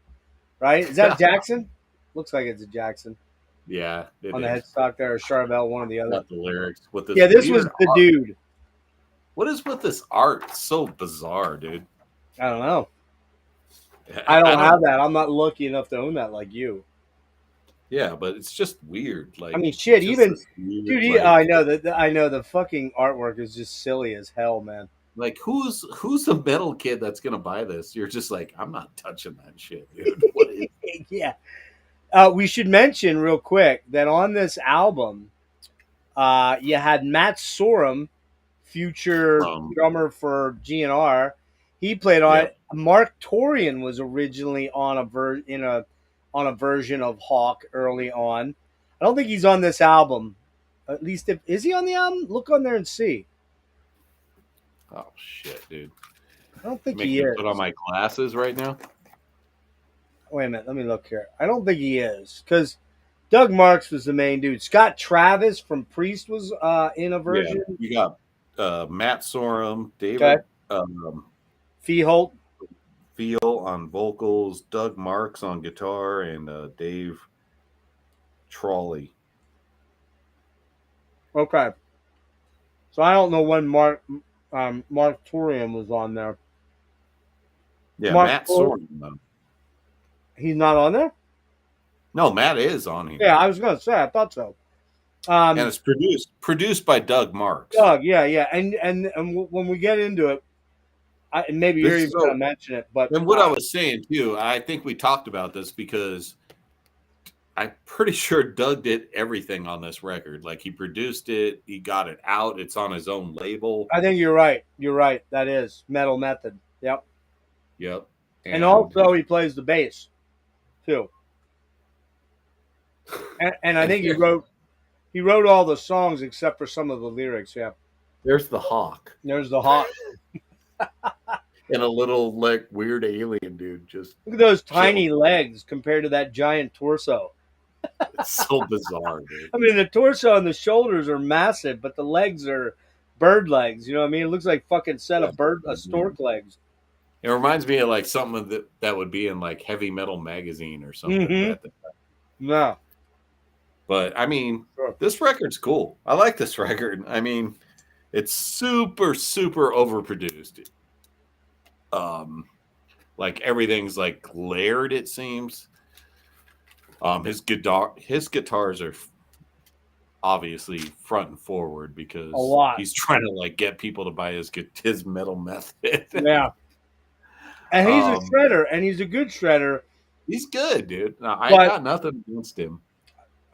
right? Is that a Jackson? Looks like it's a Jackson Yeah, it on the is. headstock there, or Charvel, one or the other. Got the lyrics with this. Yeah, this was weird the art. dude. What is with this art? It's so bizarre, dude. I don't know. I don't have that. I'm not lucky enough to own that like you. Yeah, but it's just weird. Like, I mean, shit. just Even this weird, dude, like, I know that. I know the fucking artwork is just silly as hell, man. like who's the metal kid that's gonna buy this? You're just like, I'm not touching that shit, dude. What is Yeah. We should mention real quick that on this album, you had Matt Sorum, future drummer for GNR. He played on it. Mark Torian was originally on a version of Hawk early on. I don't think he's on this album. At least is he on the album? Look on there and see. Oh shit, dude! I don't think Make he me is. put on my glasses right now. Wait a minute, let me look here. I don't think he is because Doug Marks was the main dude. Scott Travis from Priest was in a version. Yeah, you got Matt Sorum, David Fee Holt. Feel on vocals, Doug Marks on guitar, and Dave Trolley. Okay. So I don't know when Mark Torian was on there. Yeah, Mark Matt Torian. Sorum. Though. He's not on there? No, Matt is on here. Yeah, I was going to say, I thought so. And it's produced by Doug Marks. Doug, yeah. And when we get into it, maybe you're even going to mention it. But and what I was saying, too, I think we talked about this because I'm pretty sure Doug did everything on this record. Like, he produced it. He got it out. It's on his own label. I think you're right. You're right. That is Metal Method. Yep. And also, he plays the bass, too. And I think he wrote all the songs except for some of the lyrics. Yeah. There's the Hawk. There's the Hawk. And a little like weird alien dude. Just look at those tiny legs compared to that giant torso. It's so bizarre, dude. I mean, the torso and the shoulders are massive, but the legs are bird legs. You know what I mean? It looks like fucking set of stork legs. It reminds me of like something that would be in like Heavy Metal magazine or something. Mm-hmm. No. But I mean, this record's cool. I like this record. I mean, it's super, super overproduced. Like everything's like layered, it seems. His guitars are obviously front and forward because he's trying to like get people to buy his Metal Method. Yeah. And he's a shredder, and he's a good shredder. He's good, dude. No, I got nothing against him.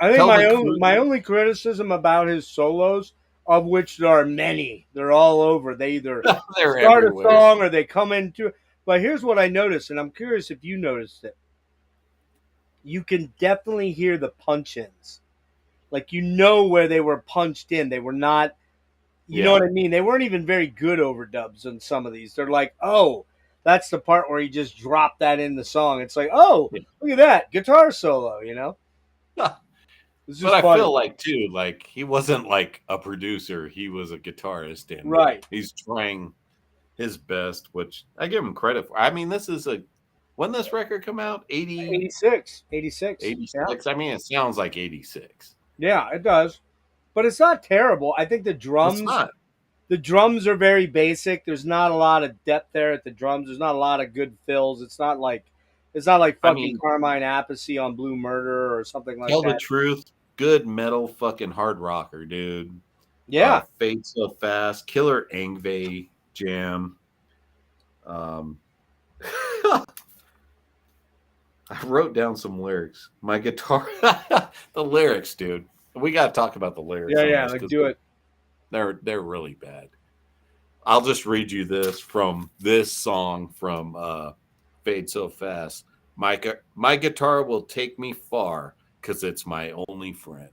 I think my only criticism about his solos, of which there are many, they're all over. They either start everywhere. A song or they come into it. But here's what I noticed, and I'm curious if you noticed it. You can definitely hear the punch-ins. Like, you know where they were punched in. They were not, you know what I mean? They weren't even very good overdubs on some of these. They're like, oh, that's the part where he just dropped that in the song. It's like, oh, look at that, guitar solo, you know? But I feel like, too, like, he wasn't like a producer. He was a guitarist. And he's trying his best, which I give him credit for. I mean, this is a When this record come out? 86. 86. 86. I mean, it sounds like 86. Yeah, it does. But it's not terrible. I think It's not. the drums are very basic. There's not a lot of depth there at the drums. There's not a lot of good fills. It's not like I fucking mean, Carmine Appice on Blue Murder or something like tell the that. truth. Good metal fucking hard rocker, dude. Yeah. Fade So Fast. Killer Yngwie jam. I wrote down some lyrics. My guitar, the lyrics, dude. We got to talk about the lyrics. Yeah, on yeah, this, like 'cause do it. They're really bad. I'll just read you this from this song from Fade So Fast. My guitar will take me far because it's my only friend.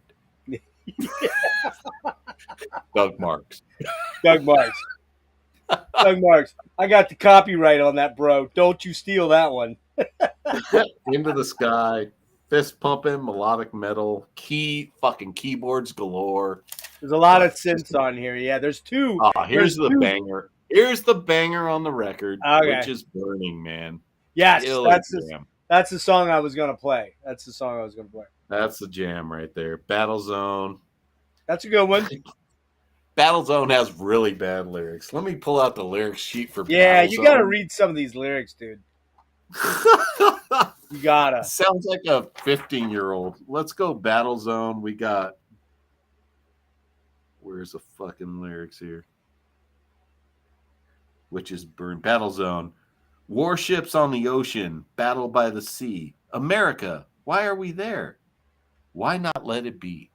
Doug Marks. Doug Marks. Doug Marks. I got the copyright on that, bro. Don't you steal that one. Into the Sky. Fist pumping, melodic metal, fucking keyboards galore. There's a lot of synths on here. Yeah, there's two. Here's the two. banger. Here's the banger on the record, Okay. which is Burning Man. Yes, Killer jam. that's the song I was gonna play. That's the song I was gonna play. That's the jam right there. Battle Zone. That's a good one. Battle Zone has really bad lyrics. Let me pull out the lyrics sheet for Yeah, Battle you gotta Zone. read some of these lyrics, dude. You gotta. Sounds like a 15-year-old. Let's go Battle Zone. We got. Where's the fucking lyrics here? Which is burn. Battle Zone. Warships on the ocean. Battle by the sea. America. Why are we there? Why not let it be?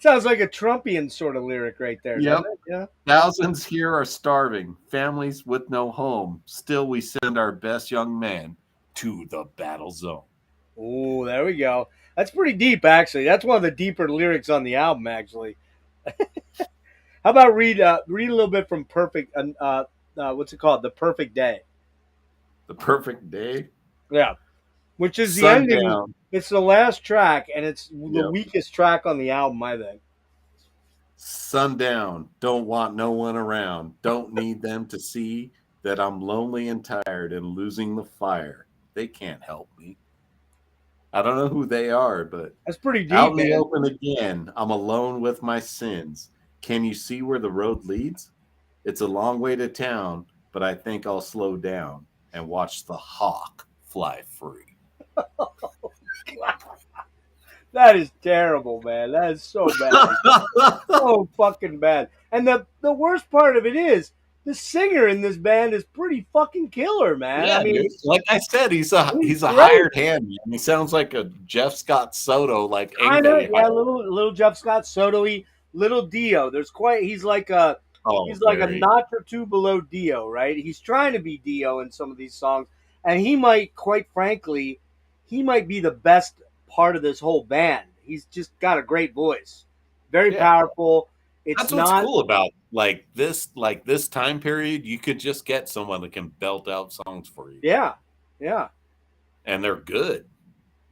Sounds like a Trumpian sort of lyric right there. Yep. Doesn't it? Yeah. Thousands here are starving. Families with no home. Still we send our best young man to the battle zone. Oh, there we go. That's pretty deep, actually. That's one of the deeper lyrics on the album, actually. How about read a little bit from Perfect? What's it called? The Perfect Day. The Perfect Day? Yeah, which is the ending. Sundown. It's the last track, and it's the Yep. weakest track on the album, I think. Sundown. Don't want no one around. Don't need them to see that I'm lonely and tired and losing the fire. They can't help me. I don't know who they are, but That's pretty deep, out in the man. open again. I'm alone with my sins. Can you see where the road leads? It's a long way to town, but I think I'll slow down and watch the hawk fly free. That is terrible, man. That is so bad. So fucking bad. And the worst part of it is the singer in this band is pretty fucking killer, man. Yeah, I mean, dude. Like I said, he's a great. hired hand. Man. He sounds like a Jeff Scott Soto, like I know, Yngwie yeah, hired. little Jeff Scott Soto-y, little Dio. He's like a Very. notch or two below Dio, right? He's trying to be Dio in some of these songs, and he might, quite frankly, he might be the best part of this whole band. He's just got a great voice, very powerful. It's That's what's cool about this time period. You could just get someone that can belt out songs for you. Yeah. And they're good.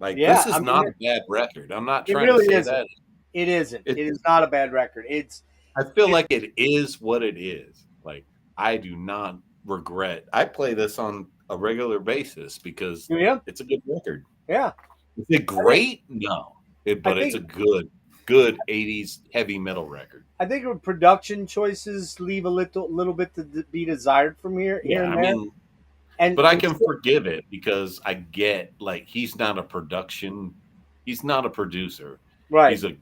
Like Yeah, this is I mean, not a bad record. I'm not it trying really to say isn't. that. It isn't. It- It is not a bad record. I feel like it is what it is. Like I do not regret. I play this on a regular basis because Yeah. it's a good record. Yeah. Is it great? No. But it's a good 80s heavy metal record. I think the production choices leave a little bit to be desired from here Yeah, and I there. mean, And but I can forgive it because I get like he's not a producer. right. He's a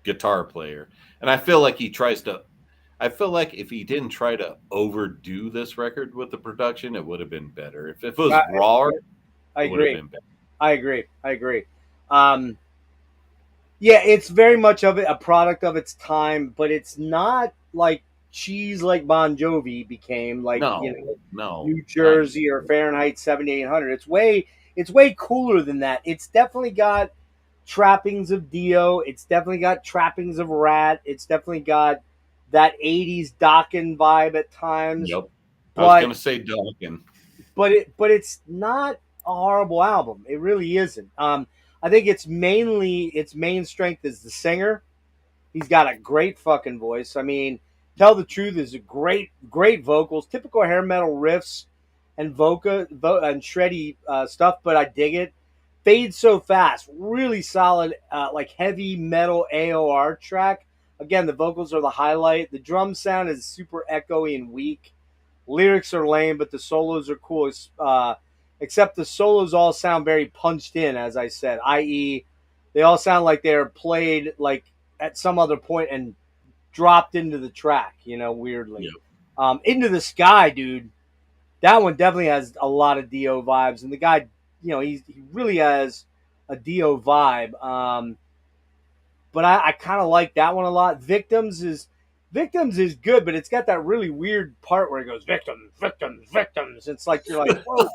guitar player. And I feel like if he didn't try to overdo this record with the production, it would have been better. If it was raw, I it would have agree. been better. I agree. Yeah, it's very much of it a product of its time, but it's not like cheese like Bon Jovi became, like No, New Jersey or Fahrenheit 7800. It's way cooler than that. It's definitely got trappings of Dio. It's definitely got trappings of Rat. It's definitely got that 80s Dokken vibe at times. Yep. But, I was gonna say Duncan. but it's not a horrible album. It really isn't. I think its main strength is the singer. He's got a great fucking voice. I mean, tell the truth, is a great vocals, typical hair metal riffs, and and shreddy stuff, but I dig it. Fades so fast, really solid, like heavy metal AOR track. Again, the vocals are the highlight. The drum sound is super echoey and weak. Lyrics are lame, but the solos are cool. Except the solos all sound very punched in, as I said, i.e., they all sound like they're played like at some other point and dropped into the track, weirdly. Yeah. Into the Sky, dude. That one definitely has a lot of Dio vibes, and the guy, he really has a Dio vibe. But I kind of like that one a lot. Victims is good, but it's got that really weird part where it goes victims, victims, victims. It's like you're like, whoa,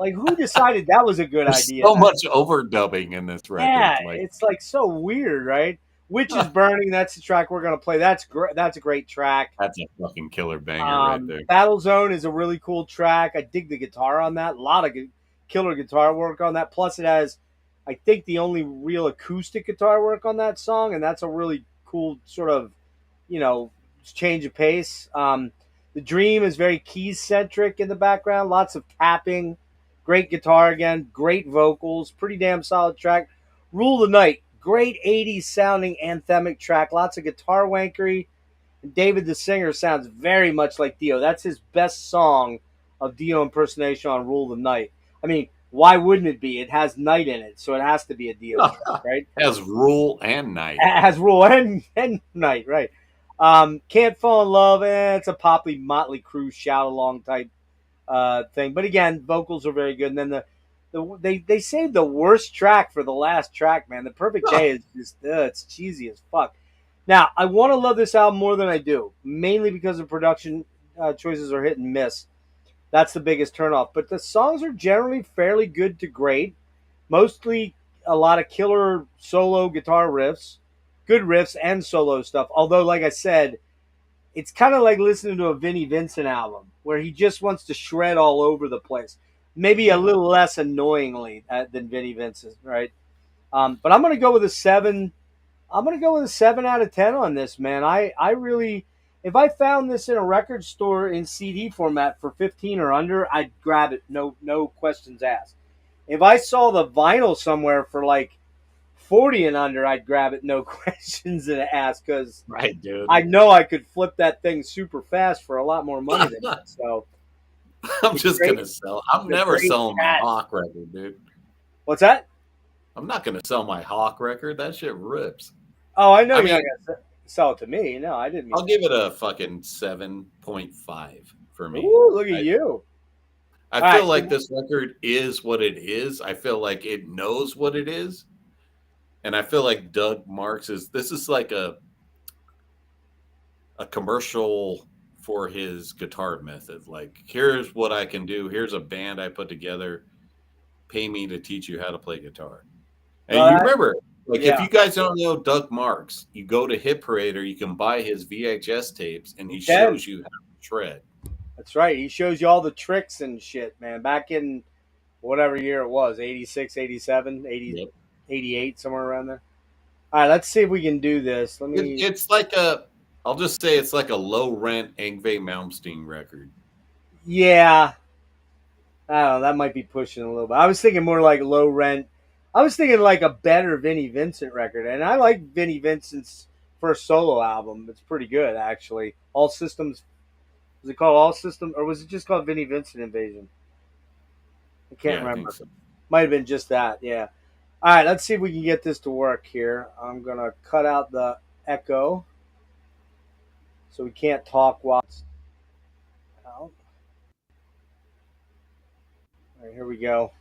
like who decided that was a good There's idea? so much overdubbing in this record. Yeah, it's like so weird, right? Witches Burning, that's the track we're gonna play. That's great. That's a great track. That's a fucking killer banger right there. Battle Zone is a really cool track. I dig the guitar on that. A lot of killer guitar work on that. Plus, it has, I think, the only real acoustic guitar work on that song, and that's a really cool sort of, change of pace. The Dream is very keys centric in the background. Lots of tapping. Great guitar again. Great vocals. Pretty damn solid track. Rule the Night. Great 80s sounding anthemic track. Lots of guitar wankery. David the singer sounds very much like Dio. That's his best song of Dio impersonation on Rule the Night. I mean, why wouldn't it be? It has night in it, so it has to be a Dio track, right? It has Rule and Night. It has Rule and Night, right. Can't Fall in Love, it's a poppy Motley Crue shout-along type thing. But again, vocals are very good. And then they saved the worst track for the last track, man. The Perfect Day is just, it's cheesy as fuck. Now, I want to love this album more than I do, mainly because the production choices are hit and miss. That's the biggest turnoff. But the songs are generally fairly good to great. Mostly a lot of killer solo guitar riffs, good riffs and solo stuff. Although, like I said, it's kind of like listening to a Vinnie Vincent album where he just wants to shred all over the place. Maybe a little less annoyingly than Vinnie Vincent, right? But I'm going to go with a 7. I'm going to go with a 7 out of 10 on this, man. I really, if I found this in a record store in CD format for 15 or under, I'd grab it. No questions asked. If I saw the vinyl somewhere for like 40 and under, I'd grab it. No questions asked, because right, dude. I know I could flip that thing super fast for a lot more money than that. So I'm just going to sell. I'm never selling my Hawk record, dude. What's that? I'm not going to sell my Hawk record. That shit rips. Oh, I know you're not going to sell it to me. No, I didn't. I'll give it a fucking 7.5 for me. Ooh, look at you. I feel like this record is what it is. I feel like it knows what it is. And I feel like Doug Marks this is like a commercial for his guitar method. Like, here's what I can do. Here's a band I put together. Pay me to teach you how to play guitar. And you remember, like, if you guys don't know Doug Marks, you go to Hit Parader, you can buy his VHS tapes, and he shows you how to shred. That's right. He shows you all the tricks and shit, man. Back in whatever year it was, 86, 87, 80, 88, somewhere around there. All right, let's see if we can do this. It's like I'll just say it's like a low-rent Yngwie Malmsteen record. Yeah. I don't know. That might be pushing a little bit. I was thinking more like low-rent. I was thinking like a better Vinnie Vincent record. And I like Vinnie Vincent's first solo album. It's pretty good, actually. All Systems. Was it called All Systems? Or was it just called Vinnie Vincent Invasion? I can't remember. I think so. Might have been just that, yeah. All right, let's see if we can get this to work here. I'm going to cut out the echo so we can't talk while it's out. All right, here we go.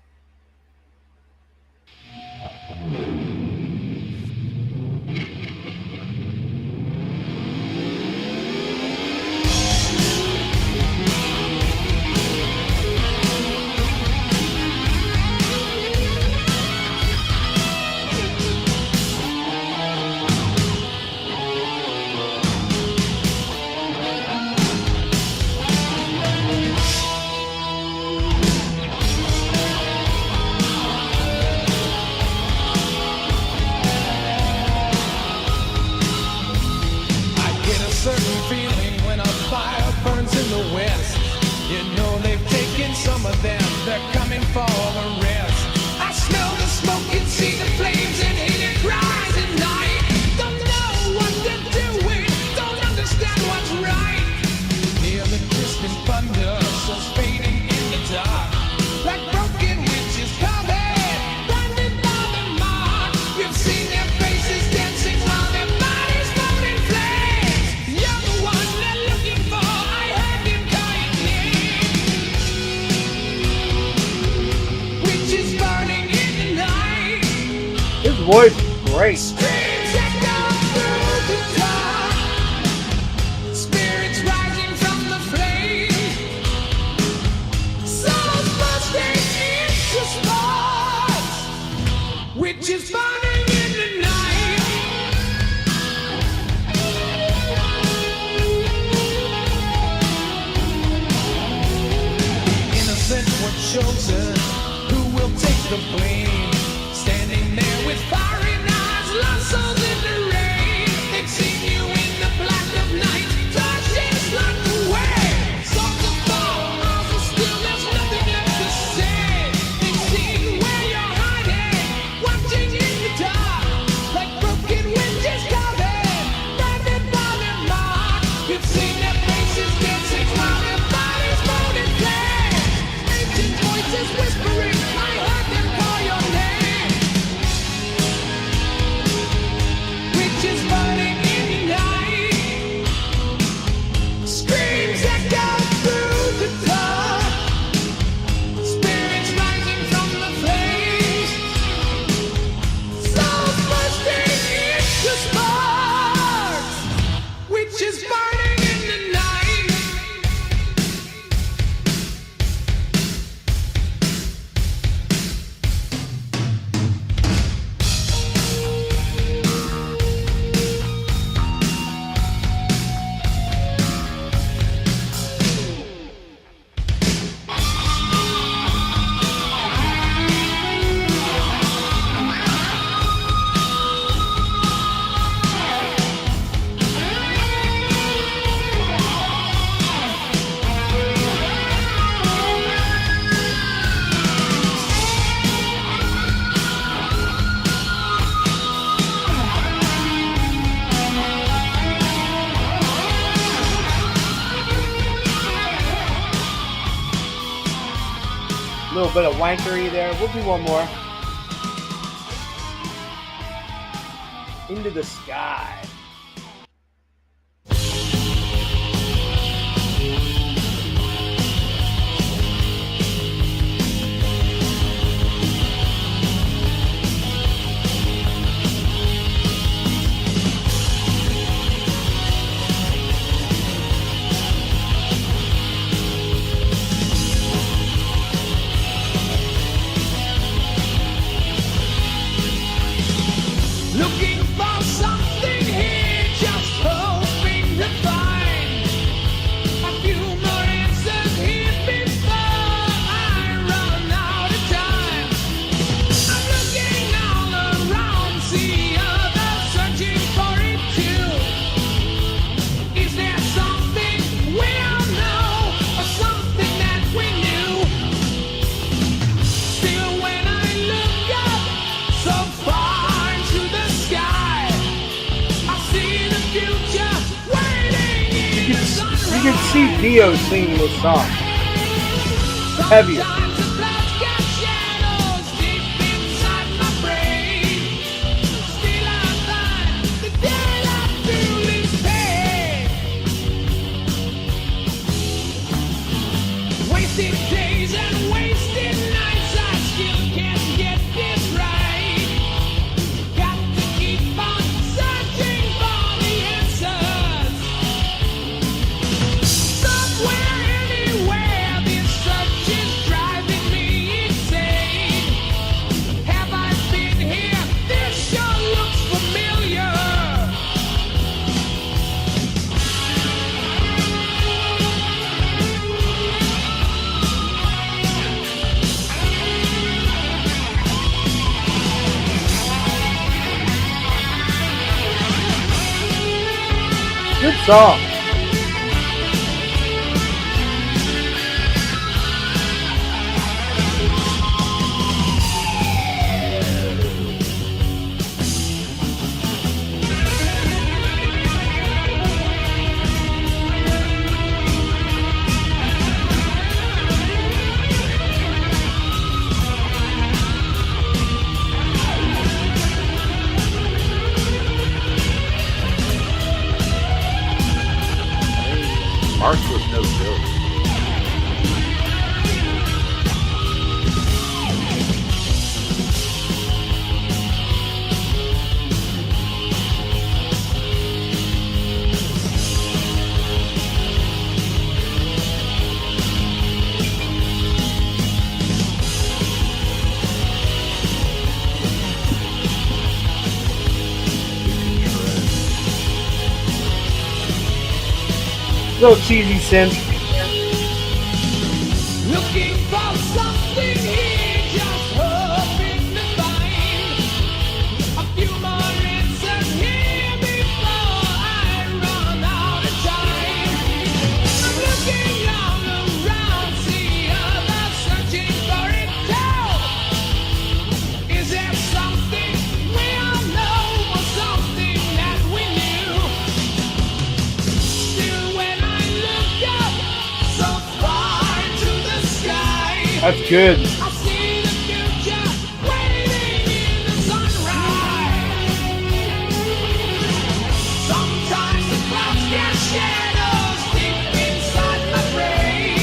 Certain feeling when a fire burns in the west. You know they've taken some of them, they're coming for the rest. I smell the smoke and see the flames and hear the cries at night. Don't know what they're doing, don't understand what's right. Hear the distant thunder, souls fading in the dark. Like broken witches coming, blinded by the mark. You've seen their faces dancing while their bodies float in flames. You're the one they're looking for, I heard them calling names. Witches burning in the night. His voice is great. Screams echo through the dark. Spirits rising from the flames. Souls bursting into sparks. Witches burning in the night. Innocent were chosen. Who will take the blame? Standing there with fiery knives, lost souls in the rain. They've seen you in the black of night, torches locked away. Songs of fall, arms are still, there's nothing left to say. They've seen where you're hiding, watching in the dark, like broken witches coming, blinded by their mark. You've seen their faces dancing while their bodies burn in flames. Ancient voices whispering, I heard them call your name. Witches burning in the night. Screams echo through the dark. Spirits rising from the flames. Souls bursting into sparks. Witches burning in the night. A little bit of wankery there. We'll do one more. Into the Sky. Looking for something here, just hoping to find a few more answers here before I run out of time. I'm looking all around, see others searching for it too. Is there something we all know, or something that we knew? Still, when I look up so far into the sky, I see the future waiting in the sunrise. You can see Dio singing this song. Heavier. Sometimes the clouds got shadows deep inside my brain. Still I find the daylight through this pain. Wasted days and wasted nights, I still can't get this right. Got to keep on searching for the answers. Somewhere, anywhere, this search is driving me insane. Have I been here? This sure looks familiar. Good song. little cheesy synth. Looking for something here, just hoping to find a few more answers here before I run out of time. I'm looking all around, see others searching for it too. Is there something we all know or something that we knew? Still, when I look up so far into the sky, That's good. I see the future waiting in the sunrise. Sometimes the clouds cast shadows deep inside my brain.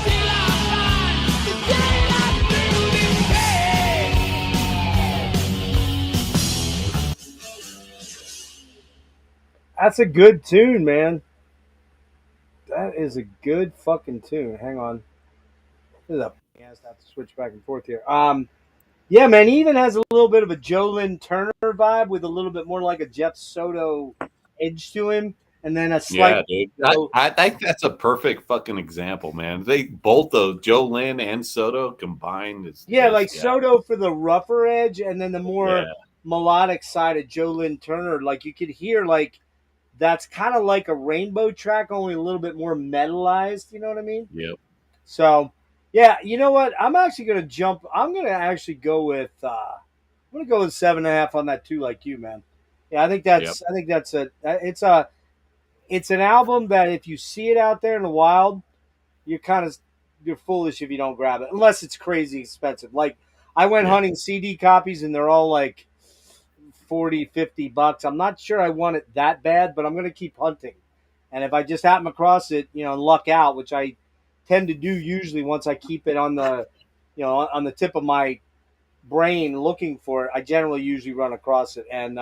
Still I find the daylight through this pain. That's a good tune, man. That is a good fucking tune. Hang on. This is a I have to switch back and forth here. Yeah, man. He even has a little bit of a Joe Lynn Turner vibe with a little bit more like a Jeff Soto edge to him, and then a slight. Yeah, dude. I think that's a perfect fucking example, man. They both those Joe Lynn and Soto combined is Like Soto for the rougher edge, and then the more melodic side of Joe Lynn Turner. Like you could hear, like that's kind of like a rainbow track, only a little bit more metalized. You know what I mean? Yep. So, yeah, you know what? I'm actually gonna jump. I'm gonna actually go with. I'm gonna go with 7.5 on that too, like you, man. Yeah, I think that's. I think that's a. It's an album that if you see it out there in the wild, you're foolish if you don't grab it, unless it's crazy expensive. Like I went hunting CD copies, and they're all like $40-$50. I'm not sure I want it that bad, but I'm gonna keep hunting. And if I just happen across it, and luck out, which I tend to do usually once I keep it on the, on the tip of my brain looking for it, I generally usually run across it. And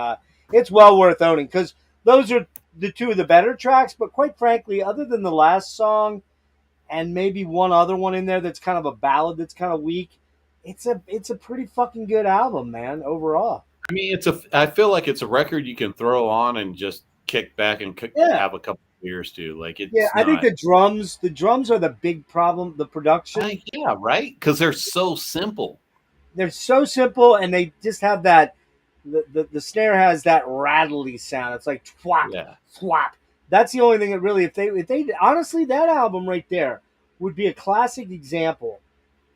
it's well worth owning because those are the two of the better tracks. But quite frankly, other than the last song and maybe one other one in there that's kind of a ballad that's kind of weak, it's a pretty fucking good album, man, overall. I mean, I feel like it's a record you can throw on and just kick back and have a couple beers to. Like it's I think the drums are the big problem. The production, yeah, right, because they're so simple. They're so simple, and they just have that. The snare has that rattly sound. It's like twap, twap. That's the only thing that really, if they honestly, that album right there would be a classic example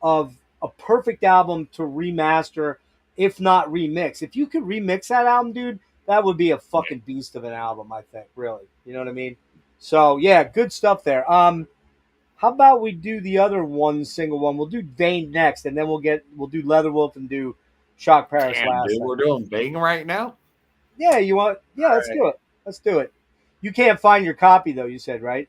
of a perfect album to remaster, if not remix. If you could remix that album, dude, that would be a fucking beast of an album, I think, really. You know what I mean? So, yeah, good stuff there. How about we do the other single one? We'll do Vane next, and then we'll do Leatherwolf and do Shock Paris last. Dude, we're doing Vane right now? Yeah, you want? Yeah, let's do it. Let's do it. You can't find your copy, though, you said, right?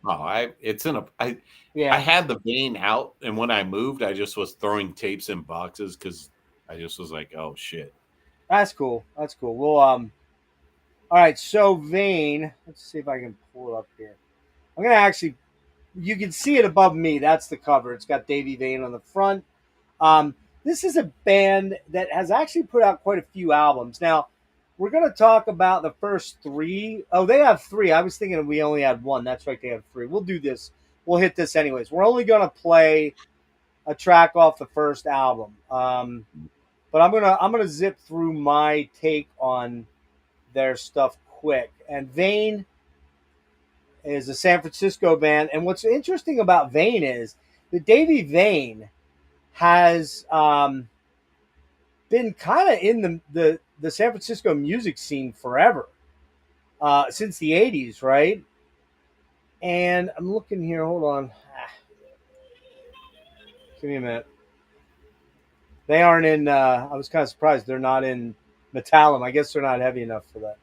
Oh, it's in I had the Vane out, and when I moved, I just was throwing tapes in boxes because I just was like, oh, shit. That's cool. That's cool. We'll, all right, so Vane, let's see if I can pull it up here. I'm going to actually, you can see it above me. That's the cover. It's got Davey Vane on the front. This is a band that has actually put out quite a few albums. Now, we're going to talk about the first three. Oh, they have three. I was thinking we only had one. That's right, they have three. We'll do this. We'll hit this anyways. We're only going to play a track off the first album. But I'm gonna zip through my take on their stuff quick. And Vane is a San Francisco band. And what's interesting about Vane is that Davey Vane has been kind of in the San Francisco music scene forever, since the 80's, right? And I'm looking here. Hold on. Give me a minute. They aren't in. I was kind of surprised they're not in Metallum. I guess they're not heavy enough for that.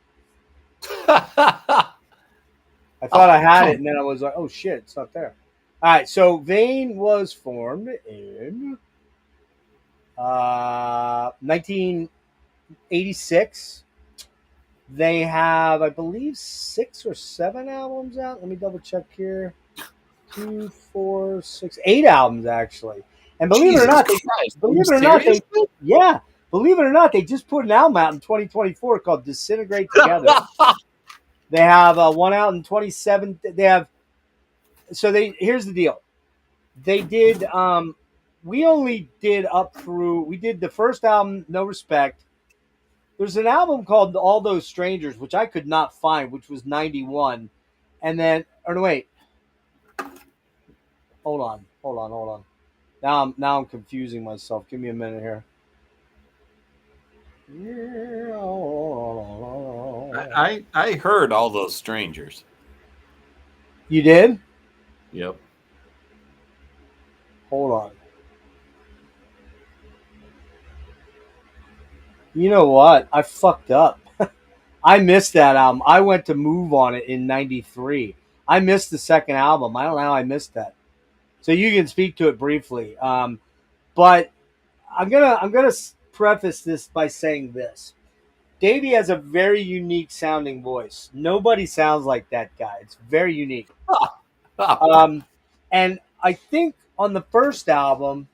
I thought I had it, and then I was like, "Oh shit, it's not there." All right, so Vane was formed in 1986. They have, I believe, 6 or 7 albums out. Let me double check here. 2, 4, 6, 8 albums actually. And believe it or not, believe it or not, they just put an album out in 2024 called "Disintegrate Together." They have one out in 27. They have here's the deal. They did we only did up through we did the first album, No Respect. There's an album called All Those Strangers, which I could not find, which was 91. And then or no wait. Hold on. Now I'm confusing myself. Give me a minute here. I heard All Those Strangers. You did? Yep. Hold on. You know what? I fucked up. I missed that album. I went to move on it in 93. I missed the second album. I don't know how I missed that. So you can speak to it briefly. But I'm gonna preface this by saying this. Davey has a very unique sounding voice. Nobody sounds like that guy. It's very unique. And I think on the first album,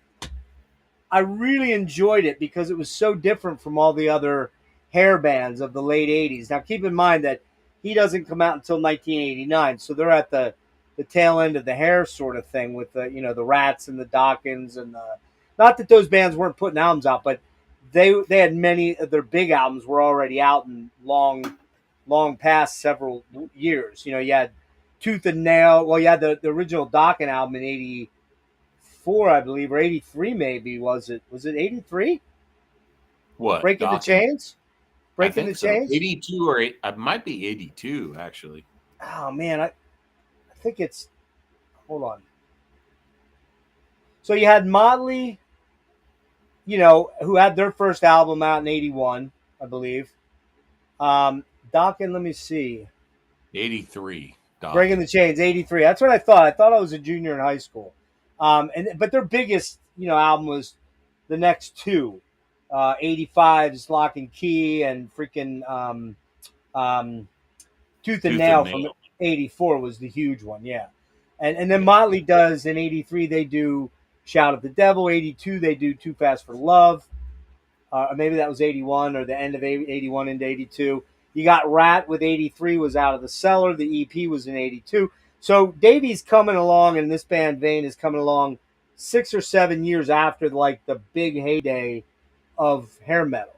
I really enjoyed it because it was so different from all the other hair bands of the late 80s. Now, keep in mind that he doesn't come out until 1989, so they're at the tail end of the hair sort of thing with the the Rats and the Dawkins and the not that those bands weren't putting albums out, but they had many of their big albums were already out and long past several years. You had Tooth and Nail. Well, you had the original Dawkins album in '84, I believe, or '83 maybe. Was it 83? What? Breaking the Chains? Breaking the Chains? 82 or 8. It might be 82, actually. Oh, man. I think it's. Hold on. So you had Motley, who had their first album out in '81, I believe. Dawkins, let me see. 83. Dawkins. Breaking the Chains, '83. That's what I thought. I thought I was a junior in high school. But their biggest, album was the next two. 85's Lock and Key and freaking Tooth and Nail from '84 was the huge one, yeah. And then Motley does in '83 they do Shout at the Devil. '82 they do Too Fast for Love. Or maybe that was '81 or the end of '81 into '82. You got Rat with '83 was Out of the Cellar. The EP was in '82. So Davey's coming along, and this band Vane is coming along 6 or 7 years after the big heyday of hair metal.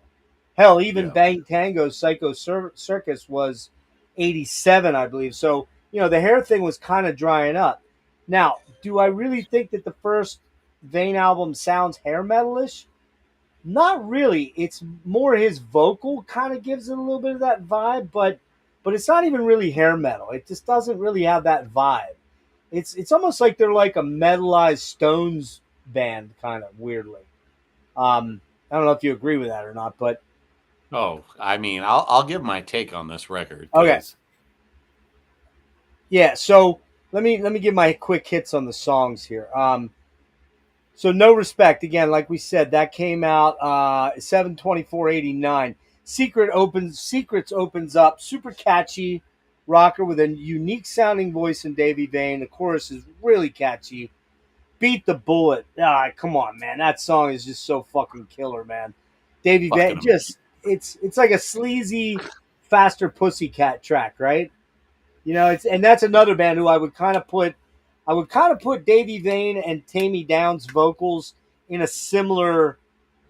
Hell, even Bang Tango's Psycho Circus was '87, I believe. So the hair thing was kind of drying up. Now, do I really think that the first Vane album sounds hair metalish? Not really. It's more his vocal kind of gives it a little bit of that vibe, but it's not even really hair metal. It just doesn't really have that vibe. It's almost like they're like a metalized Stones band, kind of weirdly. I don't know if you agree with that or not, but I mean, I'll give my take on this record. Okay. Yeah, so let me give my quick hits on the songs here. So No Respect, again, like we said, that came out 7/24/89. Secrets opens up, super catchy rocker with a unique sounding voice in Davey Vane. The chorus is really catchy. Beat the Bullet. Come on, man. That song is just so fucking killer, man. Davey Vane, it's like a sleazy, faster Pussycat track, right? And that's another band who I would kind of put Davey Vane and Tammy Downs' vocals in a similar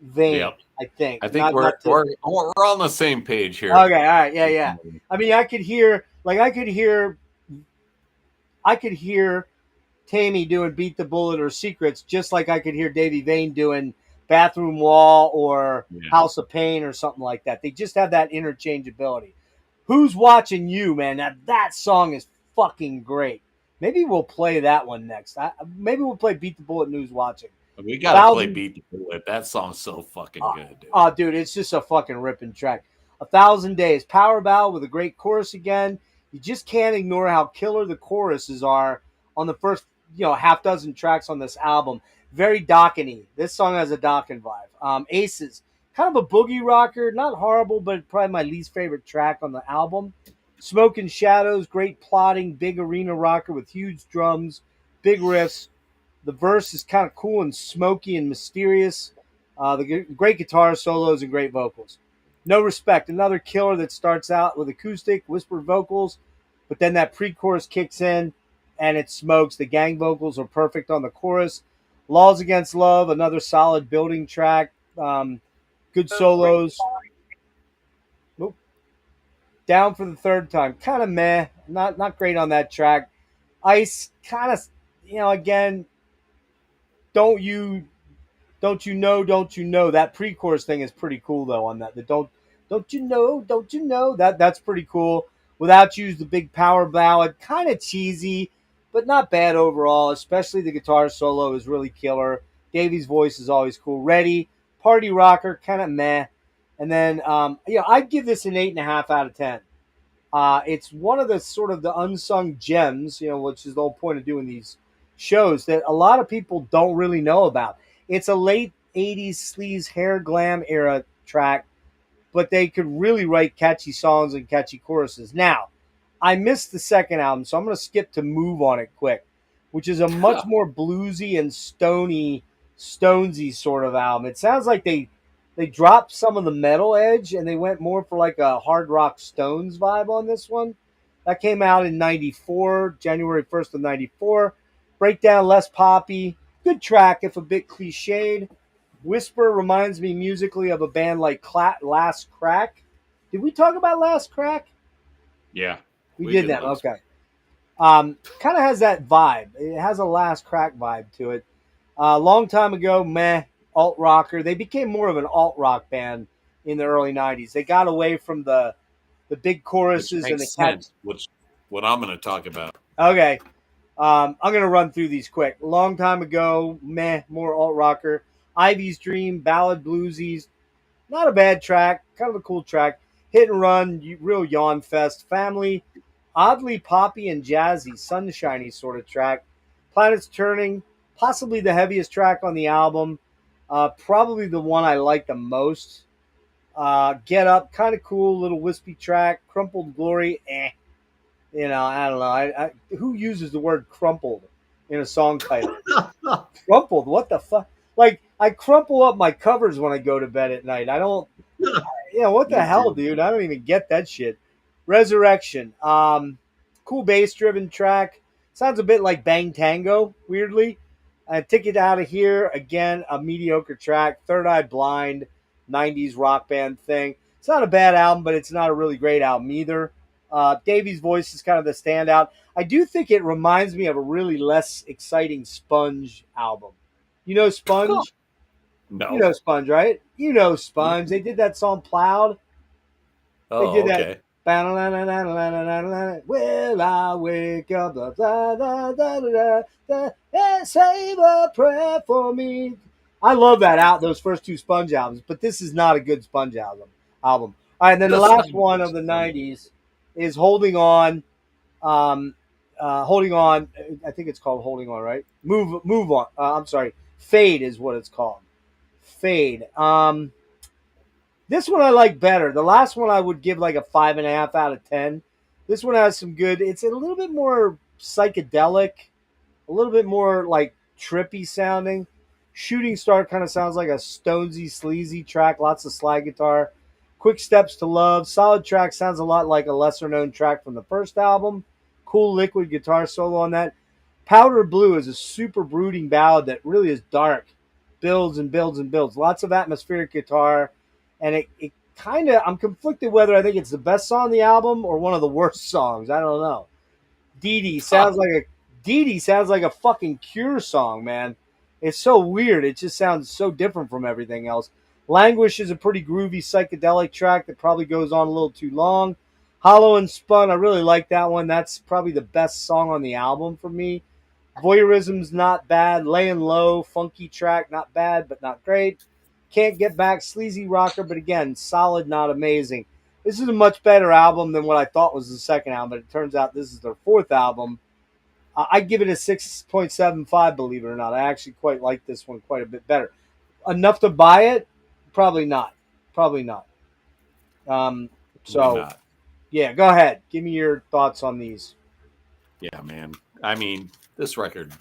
vein. Yep. I think. I think we're on the same page here. Okay, all right, yeah. I mean, I could hear Tammy doing Beat the Bullet or Secrets, just like I could hear Davey Vane doing Bathroom Wall or House of Pain or something like that. They just have that interchangeability. Who's Watching You, man? That song is fucking great. Maybe we'll play that one next. Maybe we'll play Beat the Bullet and Who's Watching. We gotta play Beat the Bullet. That song's so fucking good, dude. Oh, dude, it's just a fucking ripping track. 1,000 Days, power ballad with a great chorus again. You just can't ignore how killer the choruses are on the first, half dozen tracks on this album. Very Dawkins-y. This song has a Dawkins vibe. Aces, kind of a boogie rocker, not horrible, but probably my least favorite track on the album. Smoke and Shadows, great plotting, big arena rocker with huge drums, big riffs. The verse is kind of cool and smoky and mysterious. The great guitar solos and great vocals. No Respect, another killer that starts out with acoustic, whispered vocals, but then that pre-chorus kicks in and it smokes. The gang vocals are perfect on the chorus. Laws Against Love, another solid building track. Good solos. Nope. Down for the third time. Kind of meh. Not great on that track. Ice, kind of, again, don't you don't you know that pre-chorus thing is pretty cool though on that. The don't you know that's pretty cool. Without You's the big power ballad, kind of cheesy, but not bad overall. Especially the guitar solo is really killer. Davey's voice is always cool. Ready, party rocker, kind of meh. And then I'd give this an 8.5 out of 10. It's one of the sort of the unsung gems, which is the whole point of doing these shows that a lot of people don't really know about. It's a late 80s sleaze hair glam era track, but they could really write catchy songs and catchy choruses. Now, I missed the second album, so I'm going to skip to Move on it quick, which is a much more bluesy and stonesy sort of album. It sounds like they dropped some of the metal edge and they went more for like a hard rock Stones vibe on this one. That came out in 94, January 1st of 94. Breakdown, less poppy. Good track, if a bit cliched. Whisper reminds me musically of a band like Last Crack. Did we talk about Last Crack? Yeah. We did that, okay. Kind of has that vibe. It has a Last Crack vibe to it. Long time ago, meh, alt rocker. They became more of an alt rock band in the early 90s. They got away from the big choruses and the sense, which what I'm going to talk about. Okay. I'm going to run through these quick. Long time ago, meh, more alt rocker. Ivy's Dream, ballad bluesies. Not a bad track. Kind of a cool track. Hit and Run, real yawn fest. Family, oddly poppy and jazzy, sunshiny sort of track. Planets Turning, possibly the heaviest track on the album. Probably the one I like the most. Get Up, kind of cool, little wispy track. Crumpled Glory, eh. I don't know. Who uses the word crumpled in a song title? Crumpled, what the fuck? Like, I crumple up my covers when I go to bed at night. I don't, what the hell, dude? I don't even get that shit. Resurrection, cool bass-driven track. Sounds a bit like Bang Tango, weirdly. Ticket Out of Here, again, a mediocre track. Third Eye Blind, 90s rock band thing. It's not a bad album, but it's not a really great album either. Davey's voice is kind of the standout. I do think it reminds me of a really less exciting Sponge album. You know Sponge? No. You know Sponge, right? You know Sponge. They did that song Plowed. Oh, they did okay. That. Will I wake up? Save a prayer for me. I love that those first two Sponge albums, but this is not a good Sponge album. All right, and then the last one of the 90s is Holding On. Holding On. I think it's called Holding On, right? Move On. I'm sorry. Fade is what it's called. Fade. This one I like better. The last one I would give like a 5.5 out of 10. This one has some good. It's a little bit more psychedelic, a little bit more like trippy sounding. Shooting Star kind of sounds like a stonesy, sleazy track. Lots of slide guitar. Quick Steps to Love. Solid track. Sounds a lot like a lesser known track from the first album. Cool liquid guitar solo on that. Powder Blue is a super brooding ballad that really is dark. Builds and builds and builds. Lots of atmospheric guitar. And it kind of, I'm conflicted whether I think it's the best song on the album or one of the worst songs. I don't know. Dee Dee sounds like a fucking Cure song, man. It's so weird. It just sounds so different from everything else. Languish is a pretty groovy psychedelic track that probably goes on a little too long. Hollow and Spun, I really like that one. That's probably the best song on the album for me. Voyeurism's not bad. Laying Low, funky track, not bad, but not great. Can't Get Back, sleazy rocker, but again, solid, not amazing. This is a much better album than what I thought was the second album, but it turns out this is their fourth album. I'd give it a 6.75, believe it or not. I actually quite like this one quite a bit better. Enough to buy it? Probably not. Probably not. Yeah, go ahead. Give me your thoughts on these. Yeah, man. I mean, this record,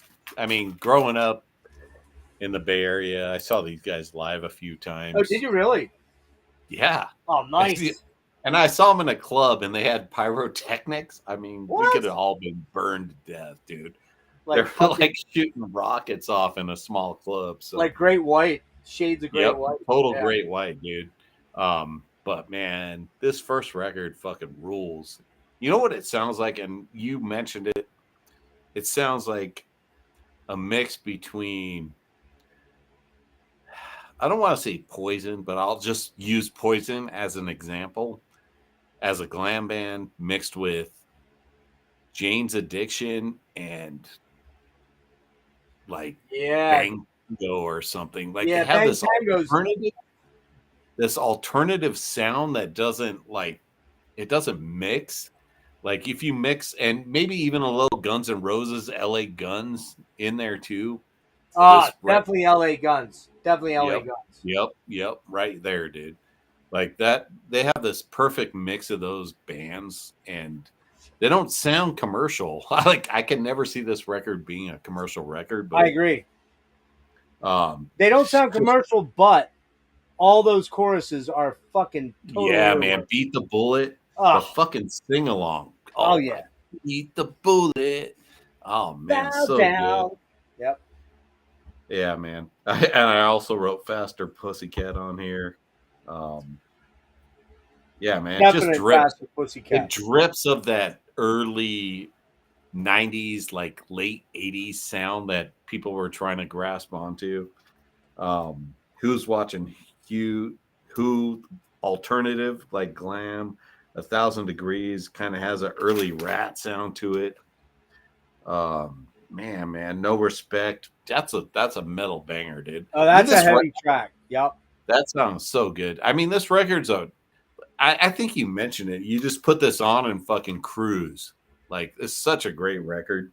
growing up in the Bay Area, I saw these guys live a few times. Oh, did you really? Yeah. Oh, nice. And I saw them in a club, and they had pyrotechnics. I mean, we What? could have all been burned to death, dude. Like They're like shooting rockets off in a small club. So like Great White, shades of Great yep, White. total Yeah. great white, dude. But man, this first record fucking rules. You know what it sounds like? And you mentioned it. It sounds like a mix between, I don't want to say Poison, but I'll just use Poison as an example, as a glam band mixed with Jane's Addiction and like Yeah. Bang Tango or something. Like Yeah, they have Bang this Tango's alternative sound that doesn't like, it doesn't mix. Like if you mix, and maybe even a little Guns N' Roses, LA Guns in there too. definitely LA Guns. Definitely LA Yep. Guns. Yep, right there, dude. Like that, they have this perfect mix of those bands, and they don't sound commercial. I can never see this record being a commercial record. But I agree. They don't sound just- commercial, but all those choruses are fucking totally yeah, real. man. Beat the Bullet, the Oh, fucking sing along. oh yeah. Beat the Bullet. Oh man, Bow so down. good. Yep. Yeah, man. And I also wrote Faster Pussycat on here. Yeah, man. It just Definite drips. Faster It Pussycat. drips of that early 90s, like late 80s sound that people were trying to grasp onto. Who's watching who alternative, like glam, 1,000 Degrees kind of has an early Rat sound to it. Man, No Respect. That's a metal banger, dude. Oh, that's This a heavy track. Yep. That sounds so good. I mean, this record's I think you mentioned it. You just put this on and fucking cruise. Like, it's such a great record.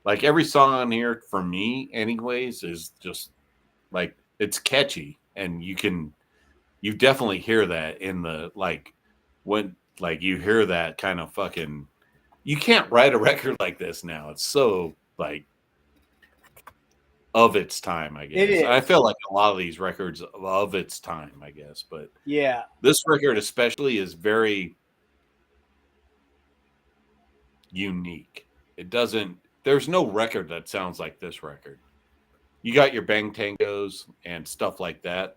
Like, every song on here, for me, anyways, is just, like, it's catchy. And you definitely hear that in the, like, when, like, you hear that kind of fucking, you can't write a record like this now. It's so, like, of its time, I guess. It is. I feel like a lot of these records of its time, I guess. But Yeah. this record especially is very unique. There's no record that sounds like this record. You got your Bang Tangos and stuff like that.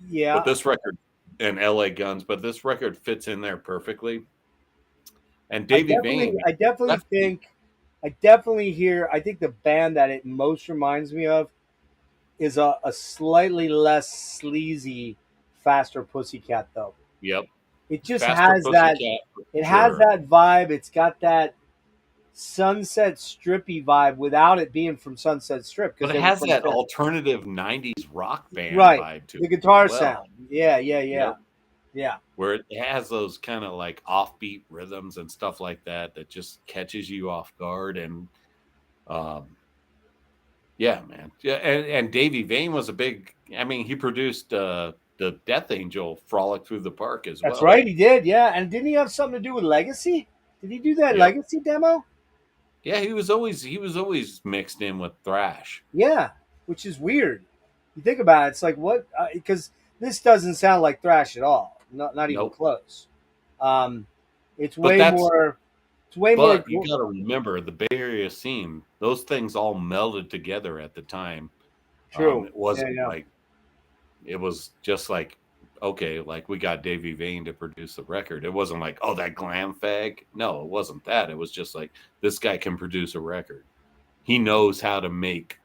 Yeah. But this record, and LA Guns, but this record fits in there perfectly. And Davey Vane. I definitely hear, I think the band that it most reminds me of is a slightly less sleazy Faster Pussycat, though. Yep. It just Faster has that. Pussycat, It has sure. that vibe. It's got that Sunset Strippy vibe without it being from Sunset Strip. But it has that alternative 90s rock band vibe to it. The guitar as well. sound. Yeah. Yep. Yeah. Where it has those kind of like offbeat rhythms and stuff like that just catches you off guard. And yeah, man. Yeah, and Davey Vane was a big, I mean, he produced the Death Angel Frolic Through the Park as well. That's right, he did, yeah. And didn't he have something to do with Legacy? Did he do that Legacy demo? Yeah, he was always mixed in with thrash. Yeah, which is weird. You think about it, it's like what? Because this doesn't sound like thrash at all. Not even close. It's way more. It's way more. But you got to remember the Bay Area scene; those things all melded together at the time. True. It wasn't like it was just like, okay, like we got Davey Vane to produce the record. It wasn't like, oh, that glam fag. No, it wasn't that. It was just like, this guy can produce a record. He knows how to make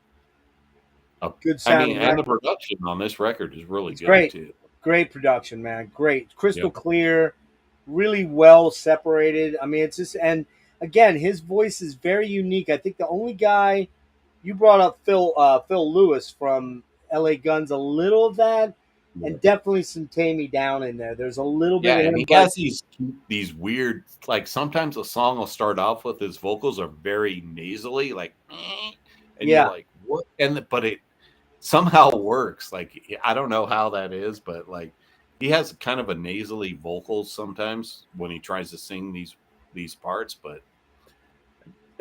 a good sound. I mean, and the production on this record is really good great. too. Great production, man. Great. Crystal clear, really well separated. I mean, it's just, and again, his voice is very unique. I think the only guy, you brought up Phil Lewis from LA Guns, a little of that, and definitely some Tame Me Down in there. There's a little bit of him. And he has these weird, like sometimes a song will start off with his vocals are very nasally, like, and you're like, what? But it somehow works. Like, I don't know how that is, but like he has kind of a nasally vocals sometimes when he tries to sing these parts, but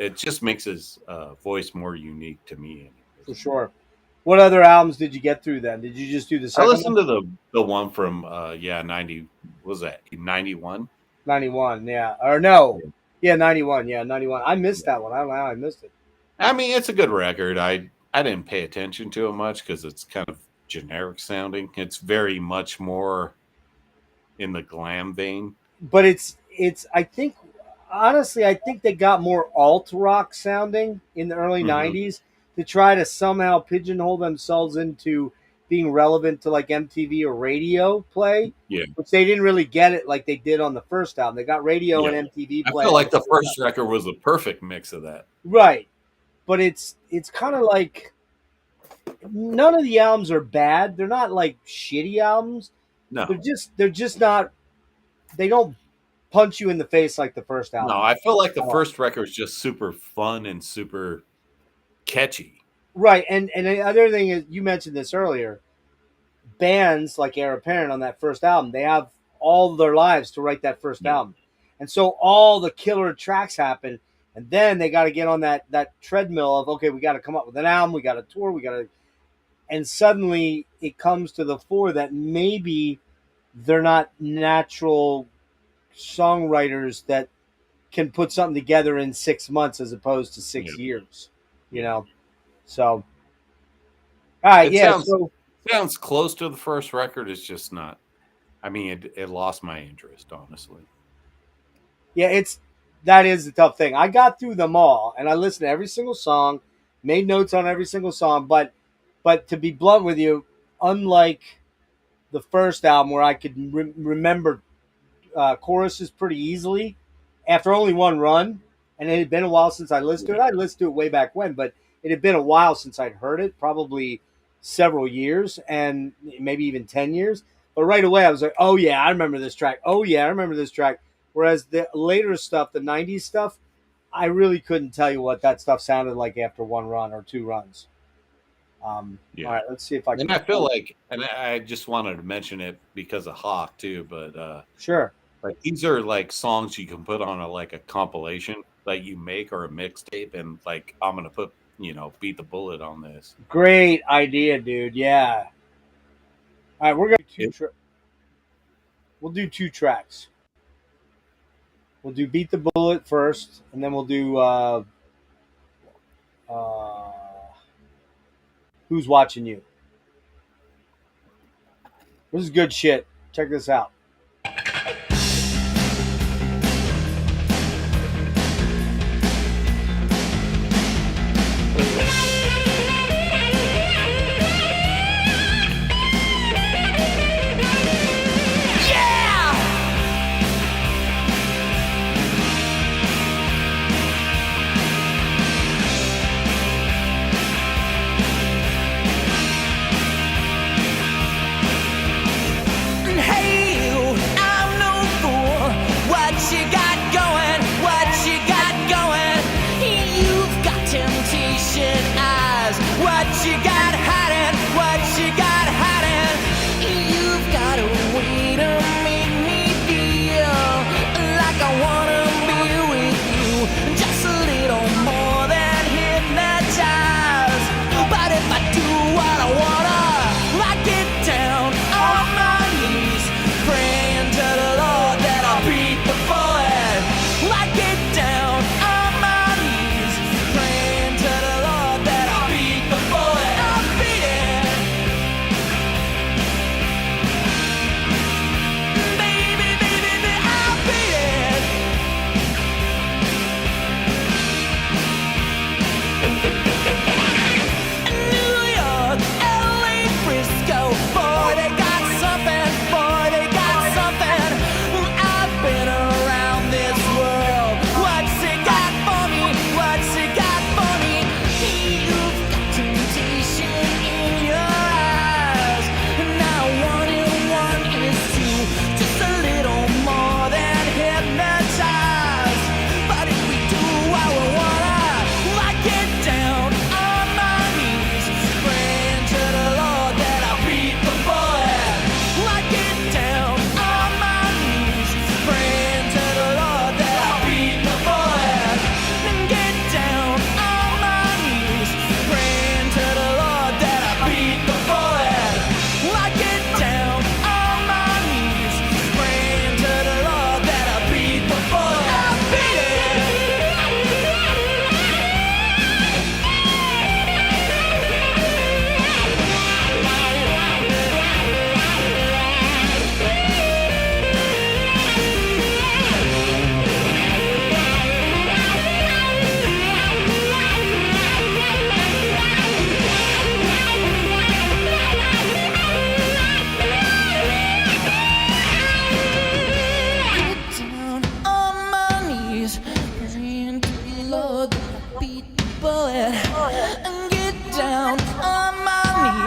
it just makes his voice more unique to me. For sure. What other albums did you get through then? Did you just do the I second listened one? to the one from 90, what was that 91? 91, yeah. Or no. Yeah, 91. Yeah, 91. I missed that one. I don't know how I missed it. I mean, it's a good record. I didn't pay attention to it much because it's kind of generic sounding. It's very much more in the glam vein. But it's I think honestly I think they got more alt rock sounding in the early Mhm. 90s to try to somehow pigeonhole themselves into being relevant to like MTV or radio play, Yeah, which they didn't really get it like they did on the first album. They got radio yeah. and MTV I play feel on like the the first first album. record was the perfect mix of that. Right. But it's kind of like none of the albums are bad. They're not like shitty albums. No, They're just not they don't punch you in the face like the first no. album. I feel like the Oh. first record is just super fun and super catchy. Right, and the other thing is you mentioned this earlier. Bands like Heir Apparent on that first album, they have all their lives to write that first Yeah. album, and so all the killer tracks happen, and then they got to get on that treadmill of okay, we got to come up with an album, we got to tour, we got to, and suddenly it comes to the fore that maybe they're not natural songwriters that can put something together in 6 months as opposed to 6 years, you know. So, all right, It yeah. So sounds close to the first record. It's just not. I mean, it lost my interest, honestly. yeah, that is the tough thing. I got through them all, and I listened to every single song, made notes on every single song. But to be blunt with you, unlike the first album where I could remember choruses pretty easily after only one run, and it had been a while since I listened to it. I listened to it way back when, but it had been a while since I'd heard it, probably several years and maybe even 10 years. But right away I was like, oh yeah, I remember this track. Oh yeah, I remember this track. Whereas the later stuff, the 90s stuff, I really couldn't tell you what that stuff sounded like after one run or two runs. Yeah. All right, let's see if I can. And I feel like, and I just wanted to mention it because of Hawk too, but Sure. like these are like songs you can put on a compilation that you make or a mixtape, and like I'm gonna put beat the bullet on this. Great idea, dude. Yeah. All right, we're gonna do we'll do two tracks. We'll do Beat the Bullet first, and then we'll do Who's Watching You. This is good shit. Check this out.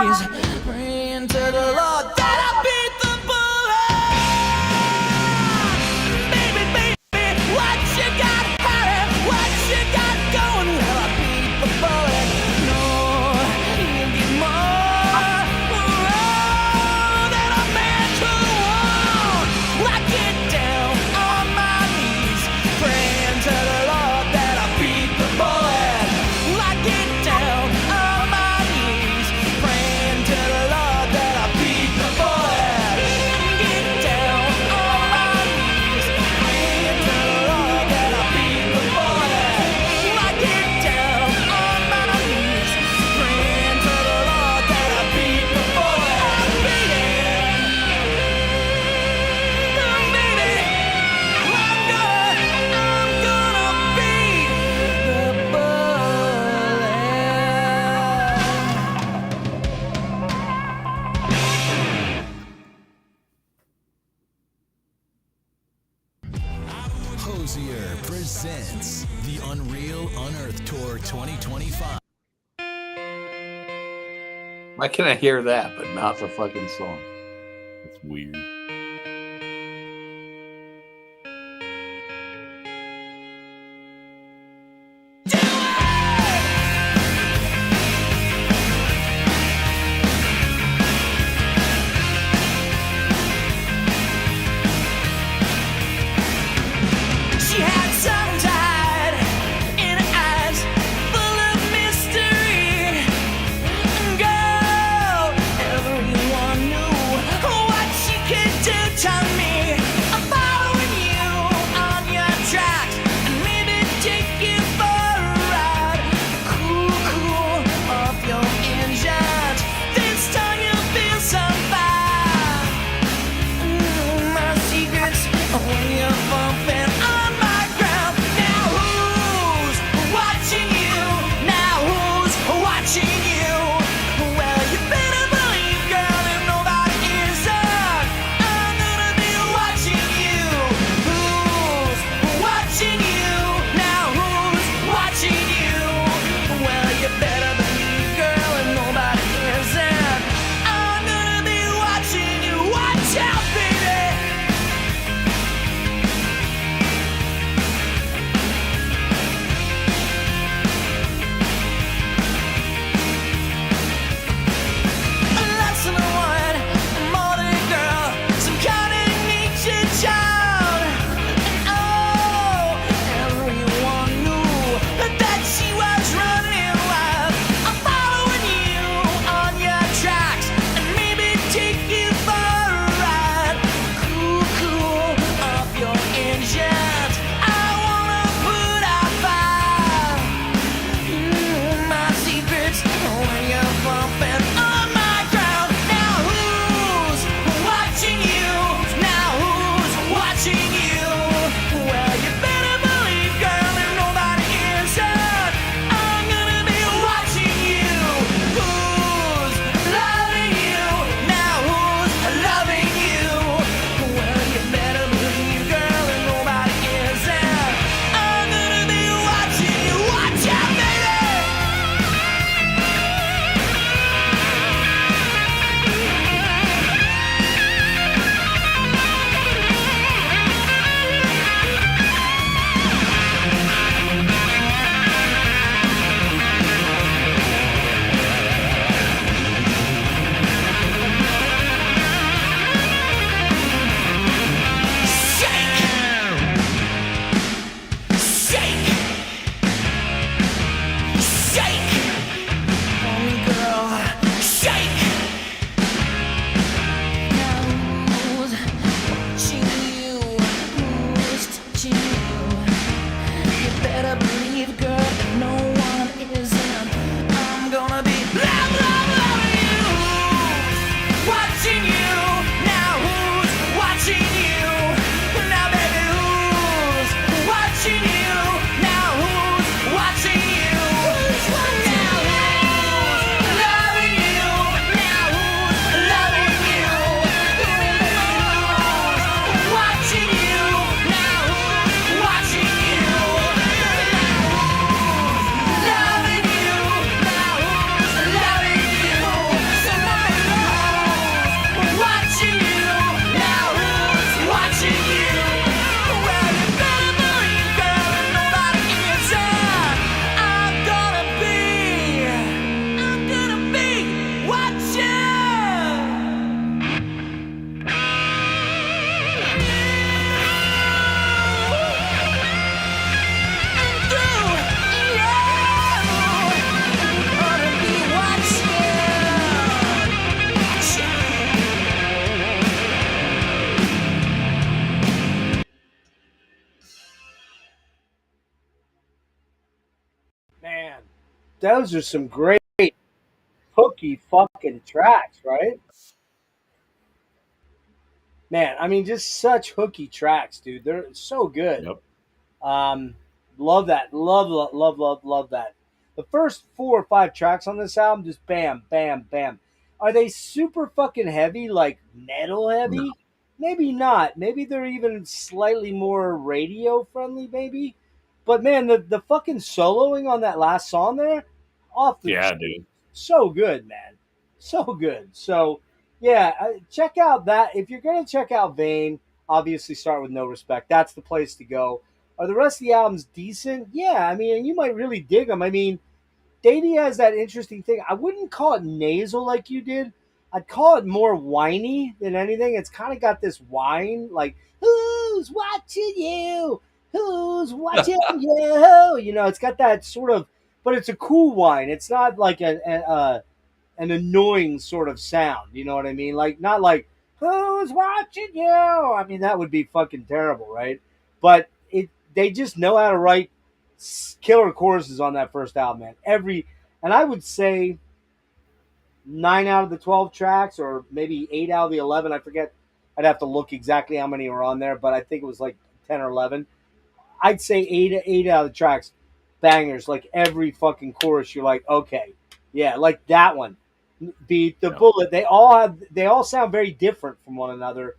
knees, praying to the Lord that I beat the bullet. Baby, baby, what you got, Harry? What you got going? Well, I beat the bullet. No, you get more than a man could want. I get down on my knees, praying to the Lord that I beat the bullet. I get down on my knees, praying to the Lord that I beat the bullet. Get down on my knees, praying to the Lord that I beat the bullet. I get down on my knees, praying to the Lord that I beat the bullet. I beat it. Baby, I'm gonna beat the bullet. Hosier presents the Unreal Unearthed Tour 2025. Why can I hear that but not the fucking song? That's weird. She had tongue-tied in eyes full of mystery. Girl, everyone knew what she could those are some great hooky fucking tracks, right? Man, I mean, just such hooky tracks, dude. They're so good. Yep. Love that. Love that. The first 4 or 5 tracks on this album, just bam, bam, bam. Are they super fucking heavy, like metal No. heavy? Maybe not. Maybe they're even slightly more radio friendly, maybe. But man, the fucking soloing on that last song there, off the Yeah, dude. so good, man. So good. So, yeah, check out that. If you're going to check out Vane, obviously start with No Respect. That's the place to go. Are the rest of the albums decent? Yeah, I mean, you might really dig them. I mean, Davey has that interesting thing. I wouldn't call it nasal like you did. I'd call it more whiny than anything. It's kind of got this whine, like, who's watching you? Who's watching you? You know, it's got that sort of, but it's a cool whine. It's not like an annoying sort of sound. You know what I mean? Like, not like, who's watching you? I mean, that would be fucking terrible, right? But they just know how to write killer choruses on that first album, man. And I would say 9 out of the 12 tracks, or maybe 8 out of the 11. I forget. I'd have to look exactly how many were on there, but I think it was like 10 or 11. I'd say eight out of the tracks, bangers. Like every fucking chorus, you're like, okay, yeah, like that one. Beat the Bullet. They all sound very different from one another,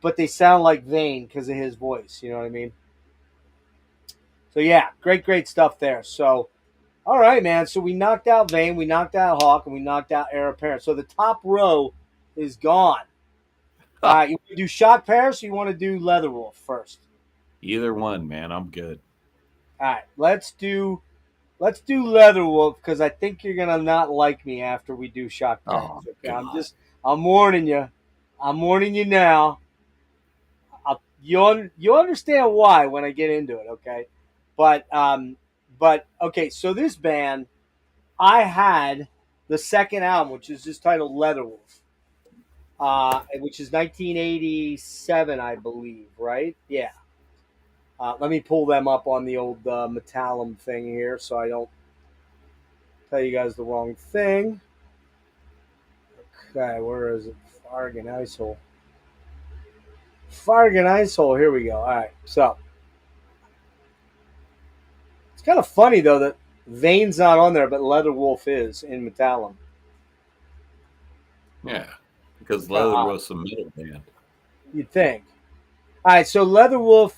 but they sound like Vane because of his voice. You know what I mean? So yeah, great stuff there. So, all right, man. So we knocked out Vane, we knocked out Hawk, and we knocked out Heir Apparent. So the top row is gone. All right, you want to do Shock Paris or you want to do Leatherwolf first? Either one, man. I'm good. All right, let's do Leatherwolf because I think you're gonna not like me after we do Shock Paris. Oh, Okay, I'm warning you. I'm warning you now. You understand why when I get into it, okay? But okay. So this band, I had the second album, which is just titled Leatherwolf, which is 1987, I believe, right? Yeah. Let me pull them up on the old Metallum thing here, so I don't tell you guys the wrong thing. Okay, where is it? Fargan Icehole. Fargan Icehole. Here we go. All right, so it's kind of funny though that Vane's not on there, but Leatherwolf is in Metallum. Yeah, because Leatherwolf's a metal band. You'd think. All right, so Leatherwolf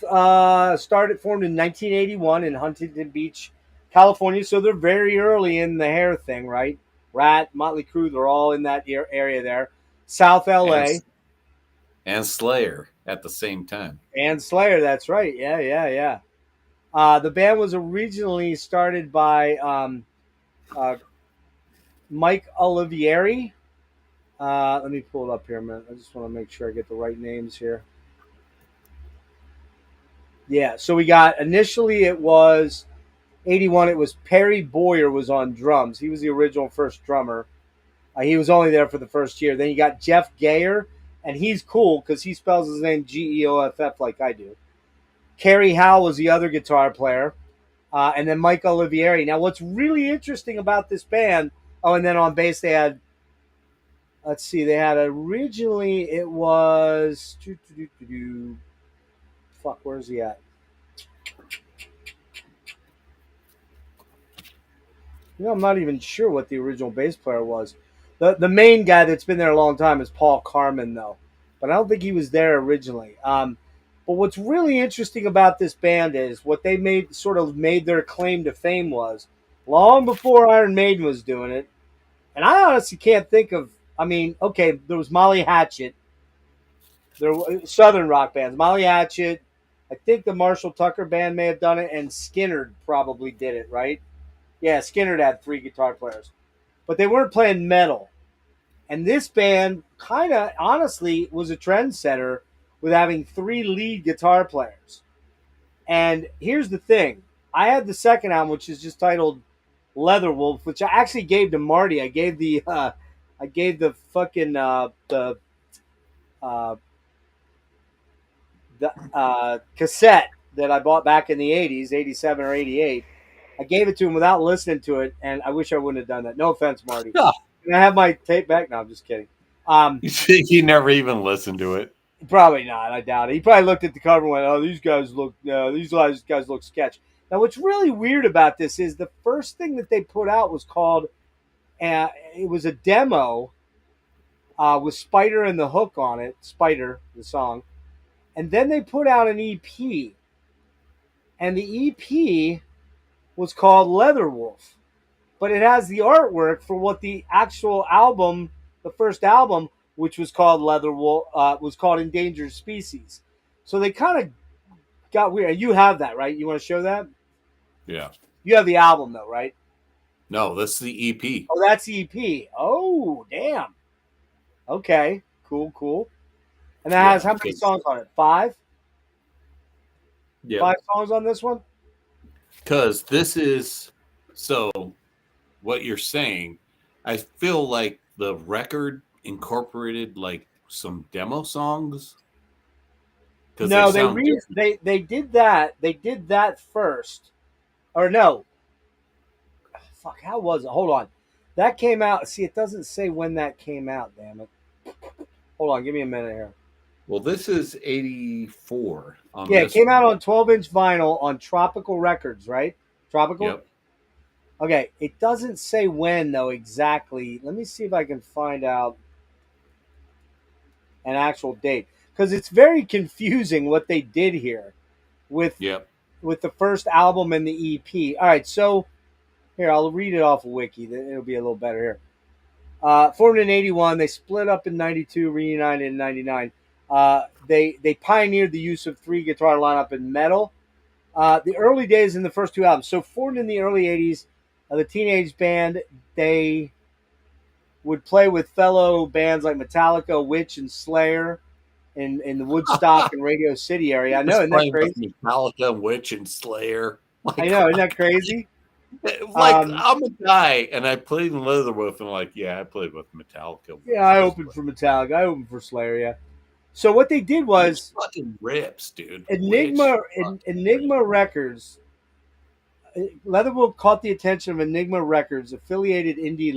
formed in 1981 in Huntington Beach, California. So they're very early in the hair thing, right? Rat, Motley Crue, they're all in that area there. South LA. And Slayer at the same time. And Slayer, that's right. Yeah. The band was originally started by Mike Olivieri. Let me pull it up here a minute. I just want to make sure I get the right names here. Yeah, so we got initially it was 81. It was Perry Boyer was on drums. He was the original first drummer. He was only there for the first year. Then you got Jeff Gayer, and he's cool because he spells his name Geoff like I do. Kerry Howe was the other guitar player, and then Mike Olivieri. Now, what's really interesting about this band? Oh, and then on bass they had. Let's see, they had originally it was. Fuck, where's he at? I'm not even sure what the original bass player was. The main guy that's been there a long time is Paul Carman, though. But I don't think he was there originally. But what's really interesting about this band is what they made their claim to fame was long before Iron Maiden was doing it. And I honestly can't think of. I mean, okay, there was Molly Hatchet. There were Southern rock bands. Molly Hatchet. I think the Marshall Tucker band may have done it, and Skinner probably did it, right? Yeah, Skinner had 3 guitar players. But they weren't playing metal. And this band kind of, honestly, was a trendsetter with having 3 lead guitar players. And here's the thing. I had the second album, which is just titled Leatherwolf, which I actually gave to Marty. I gave the fucking cassette that I bought back in the 80s, 87 or 88. I gave it to him without listening to it, and I wish I wouldn't have done that. No offense, Marty. Yeah. Can I have my tape back? No, I'm just kidding. He never even listened to it. Probably not. I doubt it. He probably looked at the cover and went, "Oh, these guys look sketch." Now, what's really weird about this is the first thing that they put out was called. It was a demo with Spider and the Hook on it. Spider, the song, and then they put out an EP, and the EP was called Leatherwolf, but it has the artwork for what the actual album, the first album, which was called Leatherwolf, was called Endangered Species. So they kind of got weird. You have that, right? You want to show that? Yeah. You have the album, though, right? No, this is the EP. Oh, that's the EP. Oh, damn. Okay. Cool. And that has how many songs on it? 5? Yeah. 5 songs on this one? Because this is so what you're saying, I feel like the record incorporated like some demo songs. No, they did that. They did that first. Or no. Fuck, how was it? Hold on. That came out. See, it doesn't say when that came out, damn it. Hold on, give me a minute here. Well, this is 84. Yeah, it came out on 12-inch vinyl on Tropical Records, right? Tropical? Yep. Okay, it doesn't say when, though, exactly. Let me see if I can find out an actual date. Because it's very confusing what they did here with the first album and the EP. All right, so here, I'll read it off of Wiki. It'll be a little better here. Formed in 81, they split up in 92, reunited in 99. They pioneered the use of 3 guitar lineup in metal. The early days in the first 2 albums. So formed in the early 80s, the teenage band, they would play with fellow bands like Metallica, Witch, and Slayer in the Woodstock and Radio City area. I know, isn't that crazy? Metallica, Witch, and Slayer. I know, isn't that crazy? Like, I'm a guy, and I played in Leatherwolf, and I played with Metallica. Yeah, I opened for Metallica. I opened for Slayer, yeah. So what they did was fucking rips, dude. Enigma Records. Leatherwolf caught the attention of Enigma Records, affiliated indie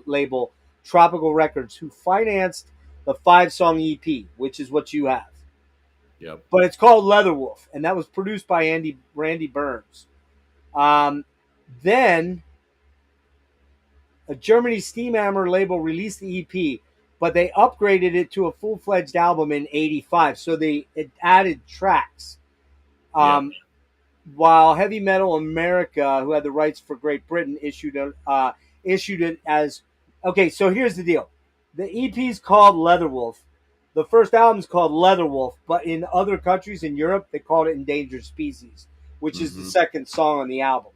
label Tropical Records, who financed the 5-song EP, which is what you have. Yep. But it's called Leatherwolf, and that was produced by Randy Burns. Then a Germany Steamhammer label released the EP, but they upgraded it to a full-fledged album in 85. So it added tracks. While Heavy Metal America, who had the rights for Great Britain, issued it as... Okay, so here's the deal. The EP's called Leatherwolf. The first album's called Leatherwolf, but in other countries in Europe, they called it Endangered Species, which is the second song on the album.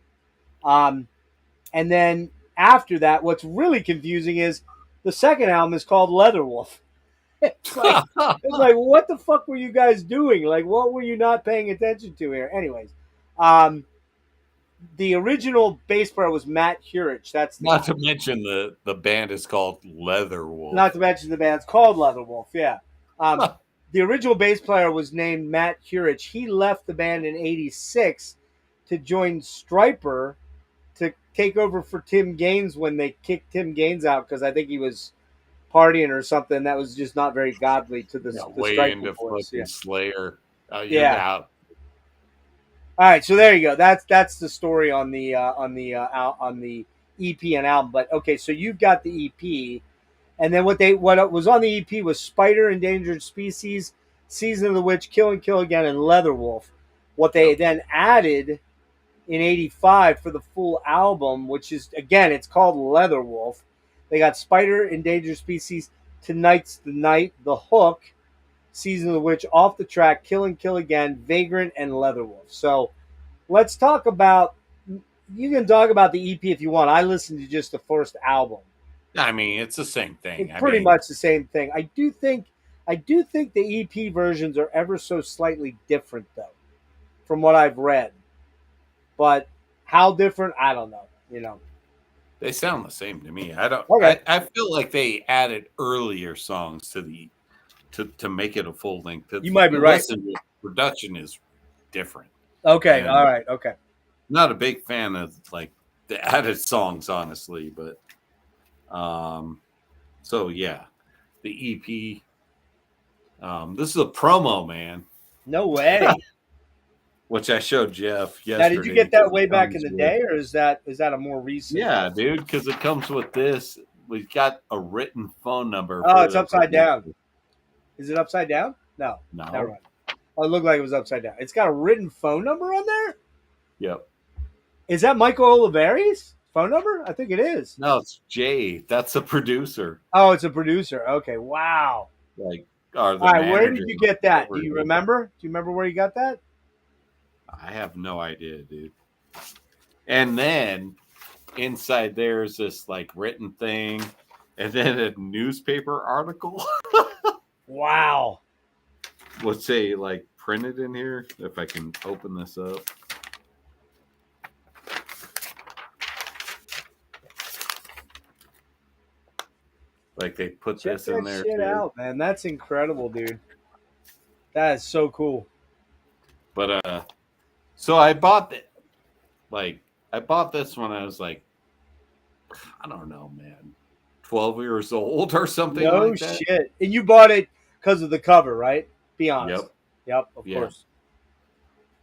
And then after that, what's really confusing is the second album is called Leatherwolf. It's like, what the fuck were you guys doing? Like, what were you not paying attention to here? Anyways, the original bass player was Matt Hurich. That's not to mention the band is called Leatherwolf. Not to mention the band's called Leatherwolf. Yeah. The original bass player was named Matt Hurich. He left the band in '86 to join Stryper to take over for Tim Gaines when they kicked Tim Gaines out because I think he was partying or something. That was just not very godly to the way into fucking Slayer. Out. All right, so there you go. That's the story on the EP and album. But okay, so you've got the EP, and then what was on the EP was Spider, Endangered Species, Season of the Witch, Kill and Kill Again, and Leatherwolf. What they then added in '85 for the full album, which is again, it's called Leatherwolf. They got Spider, Endangered Species, Tonight's the Night, The Hook, Season of the Witch, Off the Track, Kill and Kill Again, Vagrant, and Leatherwolf. So let's talk about, you can talk about the EP if you want. I listened to just the first album. I mean, it's the same thing. It's pretty much the same thing. I do think the EP versions are ever so slightly different, though, from what I've read. But how different, I don't know. You know, they sound the same to me. I don't. Okay. I feel like they added earlier songs to make it a full length. You might be right. The production is different. Okay. All right. Okay. Not a big fan of like the added songs, honestly, but so yeah, the EP. This is a promo, man, No way. which I showed Jeff yesterday. Now, did you get that because way it back in comes the with- day, or is that a more recent? Yeah, dude, because it comes with this. We've got a written phone number. Oh, for it's the upside down. producer. Is it upside down? No. No. Never mind. Oh, it looked like it was upside down. It's got a written phone number on there? Yep. Is that Michael Oliveri's phone number? I think it is. No, it's Jay. That's the producer. Oh, it's a producer. Okay, wow. Like, All right, where did you get that? Do you remember? Do you remember where you got that? I have no idea, dude. And then inside there's this like written thing, and then a newspaper article. Wow. Let's say like printed in here. If I can open this up. Like they put Check this in that there. shit too. out, man. That's incredible, dude. That is so cool. But so I bought it. Like I bought this when I was like, I don't know, man, 12 years old or something No like that. shit. And you bought it because of the cover, right? Be honest. Yep. Yep, of Yeah. course.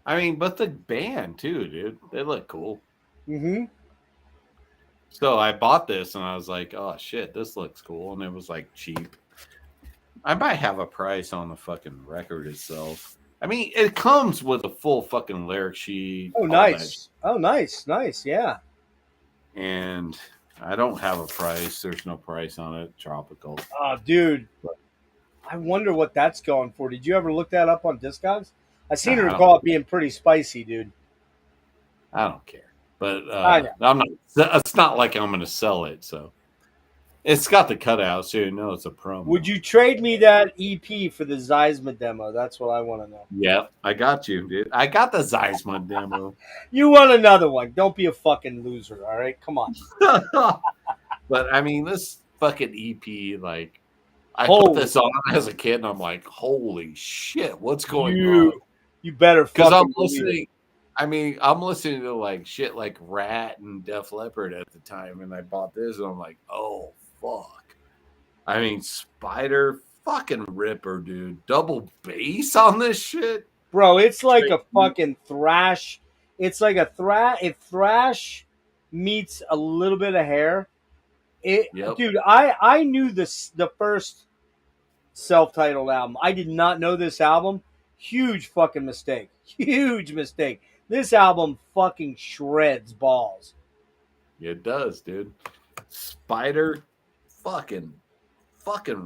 I mean, but the band too, dude. They look cool. Mm-hmm. So I bought this and I was like, oh shit, this looks cool. And it was like cheap. I might have a price on the fucking record itself. I mean, it comes with a full fucking lyric sheet. Oh, all nice. Oh, nice. Nice. Yeah. that. And I don't have a price. There's no price on it. Tropical. Oh, dude. I wonder what that's going for. Did you ever look that up on Discogs? I seem to I don't recall it being pretty spicy, dude. I don't care. But I know. I'm not. It's not like I'm going to sell it. So it's got the cutout, so you know it's a promo. Would you trade me that EP for the Zeisma demo? That's what I want to know. Yeah, I got you, dude. I got the Zeisman demo. You want another one. Don't be a fucking loser, all right? Come on. But I mean, this fucking EP, like, I Holy- put this on as a kid, and I'm like, holy shit, what's going You- on? You better Because fucking I'm believe listening. it. I mean, I'm listening to like shit like Rat and Def Leppard at the time, and I bought this, and I'm like, oh fuck. I mean, Spider, fucking Ripper, dude. Double bass on this shit. Bro, it's like a Straight- fucking thrash. It's like a thrash. If thrash meets a little bit of hair, Yep. dude. I knew the first self-titled album. I did not know this album. Huge fucking mistake. Huge mistake. This album fucking shreds balls. It does, dude. Spider, fucking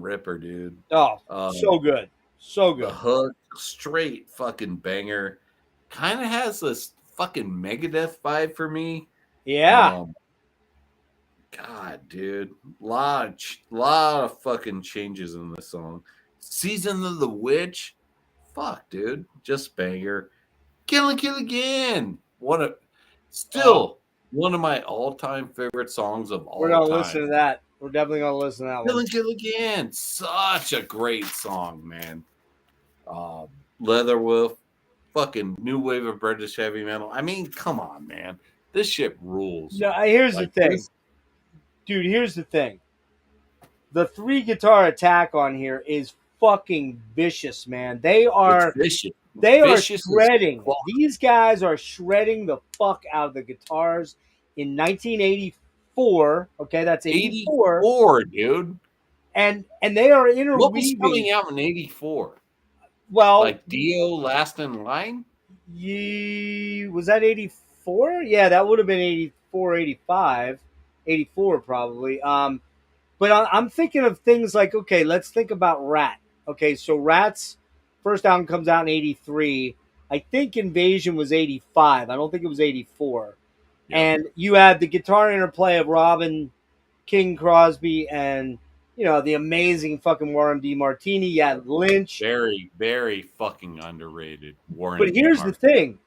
Ripper, dude. Oh, Um, so good, so The good. hook, straight fucking banger. Kind of has this fucking Megadeth vibe for me. Yeah, God, dude, lot of fucking changes in this song. Season of the Witch, fuck, dude, just banger. Kill Again. One of my all-time favorite songs of all we're gonna time. listen to that. We're definitely gonna listen to that one. Kill Again, such a great song, man. Leatherwolf, fucking new wave of British heavy metal. I mean, come on, man, this shit rules. No, here's Like, the thing, this- dude. Here's the thing. The 3-guitar attack on here is fucking vicious, man. They are. It's vicious. They are Vicious as shredding. fuck. These guys are shredding the fuck out of the guitars in 1984. Okay, that's 84. 84, dude. And they are What was interweaving. coming out in 84? Well, Like Dio Last in Line? was that 84? Yeah, that would have been 84, 85, 84 probably. But I'm thinking of things like, okay, let's think about Rat. Okay, so Rat's first album comes out in 83. I think Invasion was 85. I don't think it was 84. Yeah. And you had the guitar interplay of Robin, King Crosby, and, you know, the amazing fucking Warren DeMartini. You had Lynch. Very, very fucking underrated. Warren. But here's the DeMartini. thing.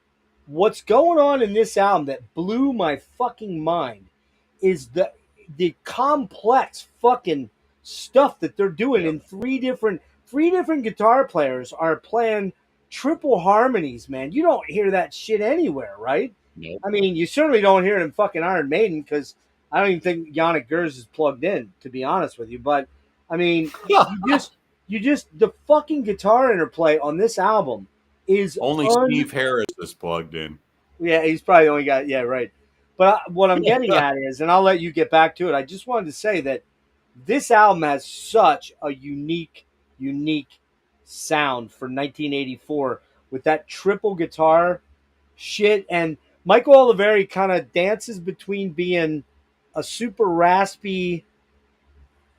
What's going on in this album that blew my fucking mind is the complex fucking stuff that they're doing in three different guitar players are playing triple harmonies, man. You don't hear that shit anywhere, right? Nope. I mean, you certainly don't hear it in fucking Iron Maiden because I don't even think Yannick Gers is plugged in, to be honest with you. But I mean, you just the fucking guitar interplay on this album is Only Steve Harris is plugged in. yeah, he's probably only got yeah, right. But what I'm getting at is, and I'll let you get back to it. I just wanted to say that this album has such a unique sound for 1984 with that triple guitar shit. And Michael Oliveri kind of dances between being a super raspy,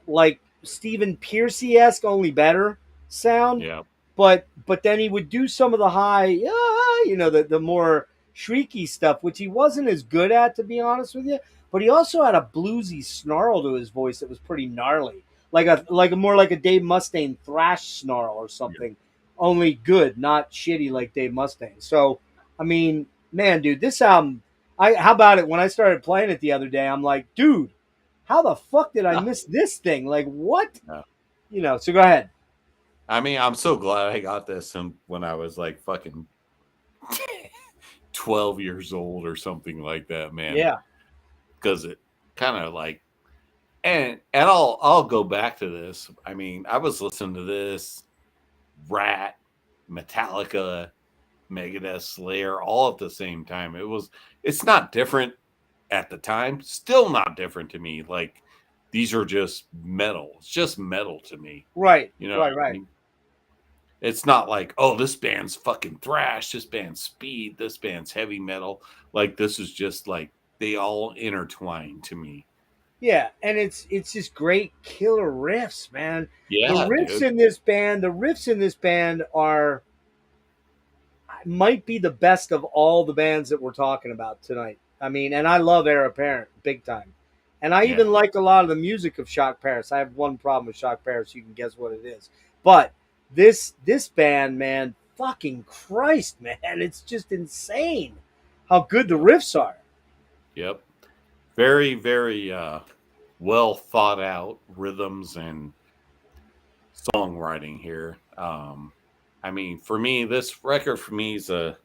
like Stephen Pearcy-esque, only better sound. Yeah. But then he would do some of the high, the more shrieky stuff, which he wasn't as good at, to be honest with you. But he also had a bluesy snarl to his voice that was pretty gnarly, like a more like a Dave Mustaine thrash snarl or something. Only good, not shitty like Dave Mustaine. So, I mean, man, dude, this album. How about it? When I started playing it the other day, I'm like, dude, how the fuck did I miss this thing? Like, what? Yeah. So go ahead. I mean, I'm so glad I got this when I was like fucking 12 years old or something like that, man. Yeah. Because it kind of like, and I'll go back to this. I mean, I was listening to this, Rat, Metallica, Megadeth, Slayer, all at the same time. It's not different at the time. Still not different to me. Like, these are just metal. It's just metal to me. Right. You know, Right. I mean? It's not like, oh, this band's fucking thrash, this band's speed, this band's heavy metal. Like, this is just like they all intertwine to me. Yeah, and it's just great killer riffs, man. Yeah, the riffs in this band are might be the best of all the bands that we're talking about tonight. I mean, and I love Heir Apparent big time. And I even like a lot of the music of Shock Paris. I have one problem with Shock Paris. You can guess what it is. But this band, man, fucking Christ, man. It's just insane how good the riffs are. Yep. Very, very well thought out rhythms and songwriting here. I mean, for me, this record for me is a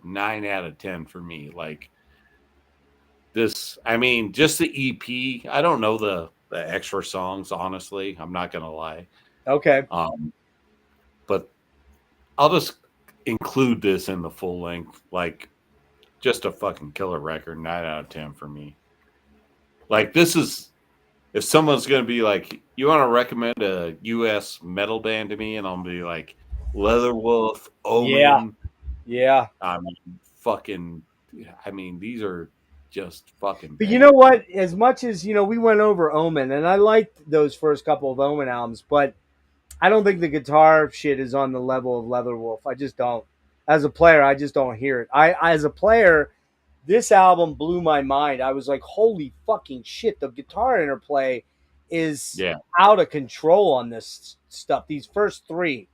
9 out of 10 for me. Like this, I mean, just the EP. I don't know the extra songs, honestly. I'm not gonna lie. Okay. But I'll just include this in the full length, like just a fucking killer record, 9 out of 10 for me. Like, this is, if someone's going to be like, you want to recommend a U.S. metal band to me? And I'll be like, Leatherwolf, Omen. Yeah. These are just fucking But you know what? As much as, we went over Omen, and I liked those first couple of Omen albums, but I don't think the guitar shit is on the level of Leatherwolf. I just don't. As a player, I just don't hear it. As a player, this album blew my mind. I was like, holy fucking shit. The guitar interplay is out of control on this stuff. These first three.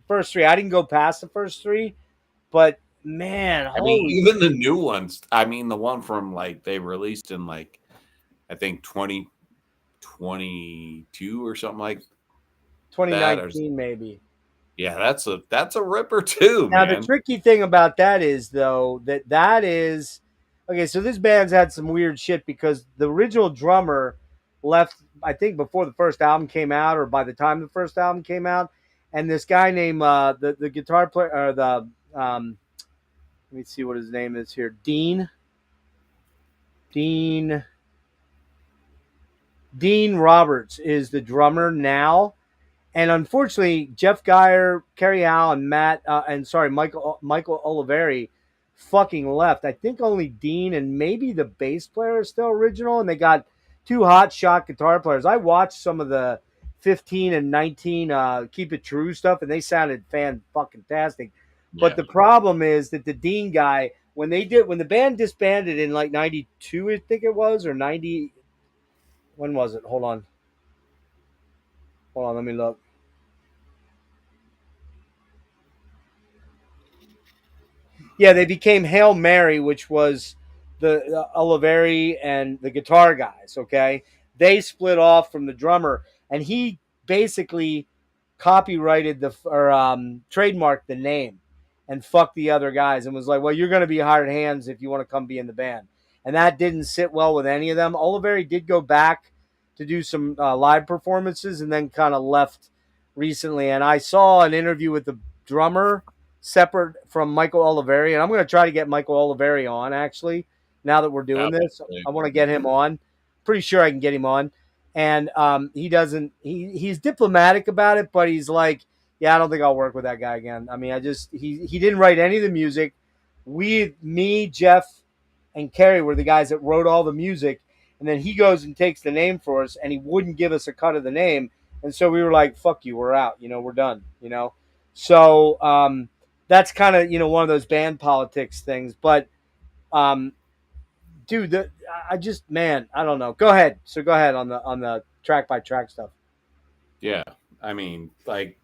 I didn't go past the first three, but man, even the new ones. I mean, the one from like they released in like I think 2022 or something like 2019 maybe. Yeah, that's a ripper too, now, man. The tricky thing about that is, though, that is okay. So this band's had some weird shit because the original drummer left, I think, before the first album came out, or by the time the first album came out. And this guy named the guitar player, or let me see what his name is here, Dean Roberts is the drummer now. And unfortunately, Jeff Geyer, Kerry Howe, and Michael Oliveri fucking left. I think only Dean and maybe the bass player are still original, and they got two hot shot guitar players. I watched some of the 15 and 19 Keep It True stuff, and they sounded fan-fucking-tastic. But the problem is that the Dean guy, when the band disbanded in like 92, I think it was, or 90, when was it? Hold on, let me look. Yeah, they became Hail Mary, which was the Oliveri and the guitar guys, okay? They split off from the drummer, and he basically copyrighted trademarked the name. and fuck the other guys, and was like, well, you're going to be hired hands if you want to come be in the band. And that didn't sit well with any of them. Oliveri did go back to do some live performances and then kind of left recently. And I saw an interview with the drummer separate from Michael Oliveri, and I'm going to try to get Michael Oliveri on, actually, now that we're doing this. I want to get him on. Pretty sure I can get him on. And he's diplomatic about it, but he's like, yeah, I don't think I'll work with that guy again. I mean, he didn't write any of the music. Me, Jeff, and Kerry were the guys that wrote all the music, and then he goes and takes the name for us, and he wouldn't give us a cut of the name, and so we were like, fuck you, we're out, we're done, So that's kind of, one of those band politics things, but dude, I don't know. Go ahead. So go ahead on the track by track stuff. Yeah, I mean, like,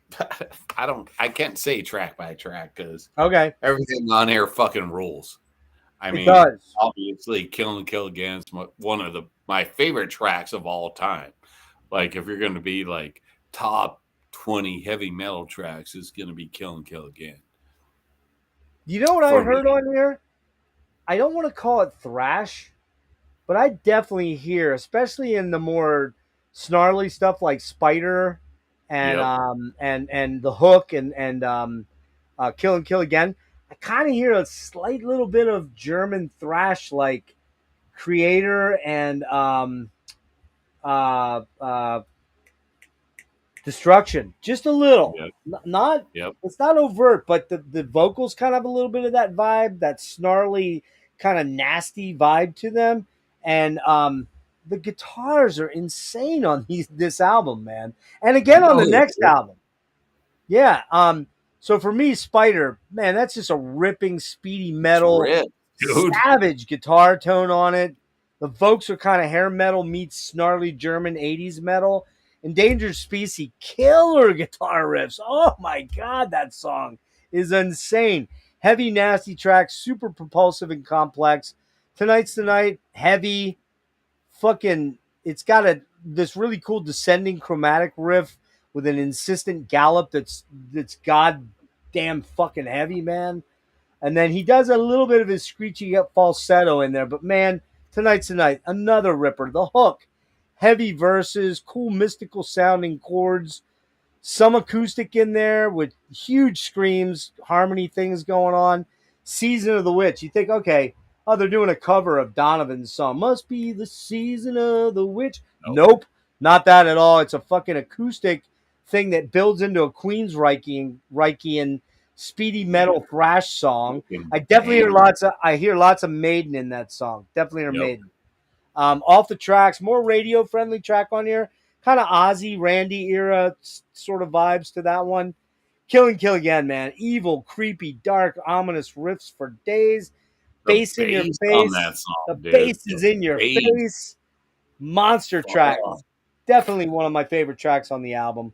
I can't say track by track because everything on here fucking rules. I mean, obviously, Kill and Kill Again is one of my favorite tracks of all time. Like, if you're going to be like top 20 heavy metal tracks, it's going to be Kill and Kill Again. You know what I heard on here? I don't want to call it thrash, but I definitely hear, especially in the more snarly stuff like Spider and the Hook and Kill and Kill Again. I kind of hear a slight little bit of German thrash like Creator and Destruction. Just a little. It's not overt, but the vocals kind of have a little bit of that vibe, that snarly, kind of nasty vibe to them. And the guitars are insane on this album, man. And again on the next album. Yeah. So for me, Spider, man, that's just a ripping, speedy metal, savage guitar tone on it. The vocals are kind of hair metal meets snarly German 80s metal. Endangered Species, killer guitar riffs. Oh my God, that song is insane. Heavy, nasty track, super propulsive and complex. Tonight's the Night, heavy, fucking, it's got this really cool descending chromatic riff with an insistent gallop that's goddamn fucking heavy, man. And then he does a little bit of his screechy falsetto in there, but man, Tonight's the Night, another ripper. The Hook, heavy verses, cool mystical sounding chords, some acoustic in there with huge screams, harmony things going on. Season of the Witch. You think, okay, they're doing a cover of Donovan's song. Must be the Season of the Witch. Nope, not that at all. It's a fucking acoustic thing that builds into a Queensrychian speedy metal thrash song. I definitely hear lots of Maiden in that song. Definitely hear Maiden. Off the tracks, more radio friendly track on here, kind of Ozzy, Randy era sort of vibes to that one. Kill and Kill Again, man. Evil, creepy, dark, ominous riffs for days. Bass in your face. On that song, the bass is in your face. Monster track. Definitely one of my favorite tracks on the album.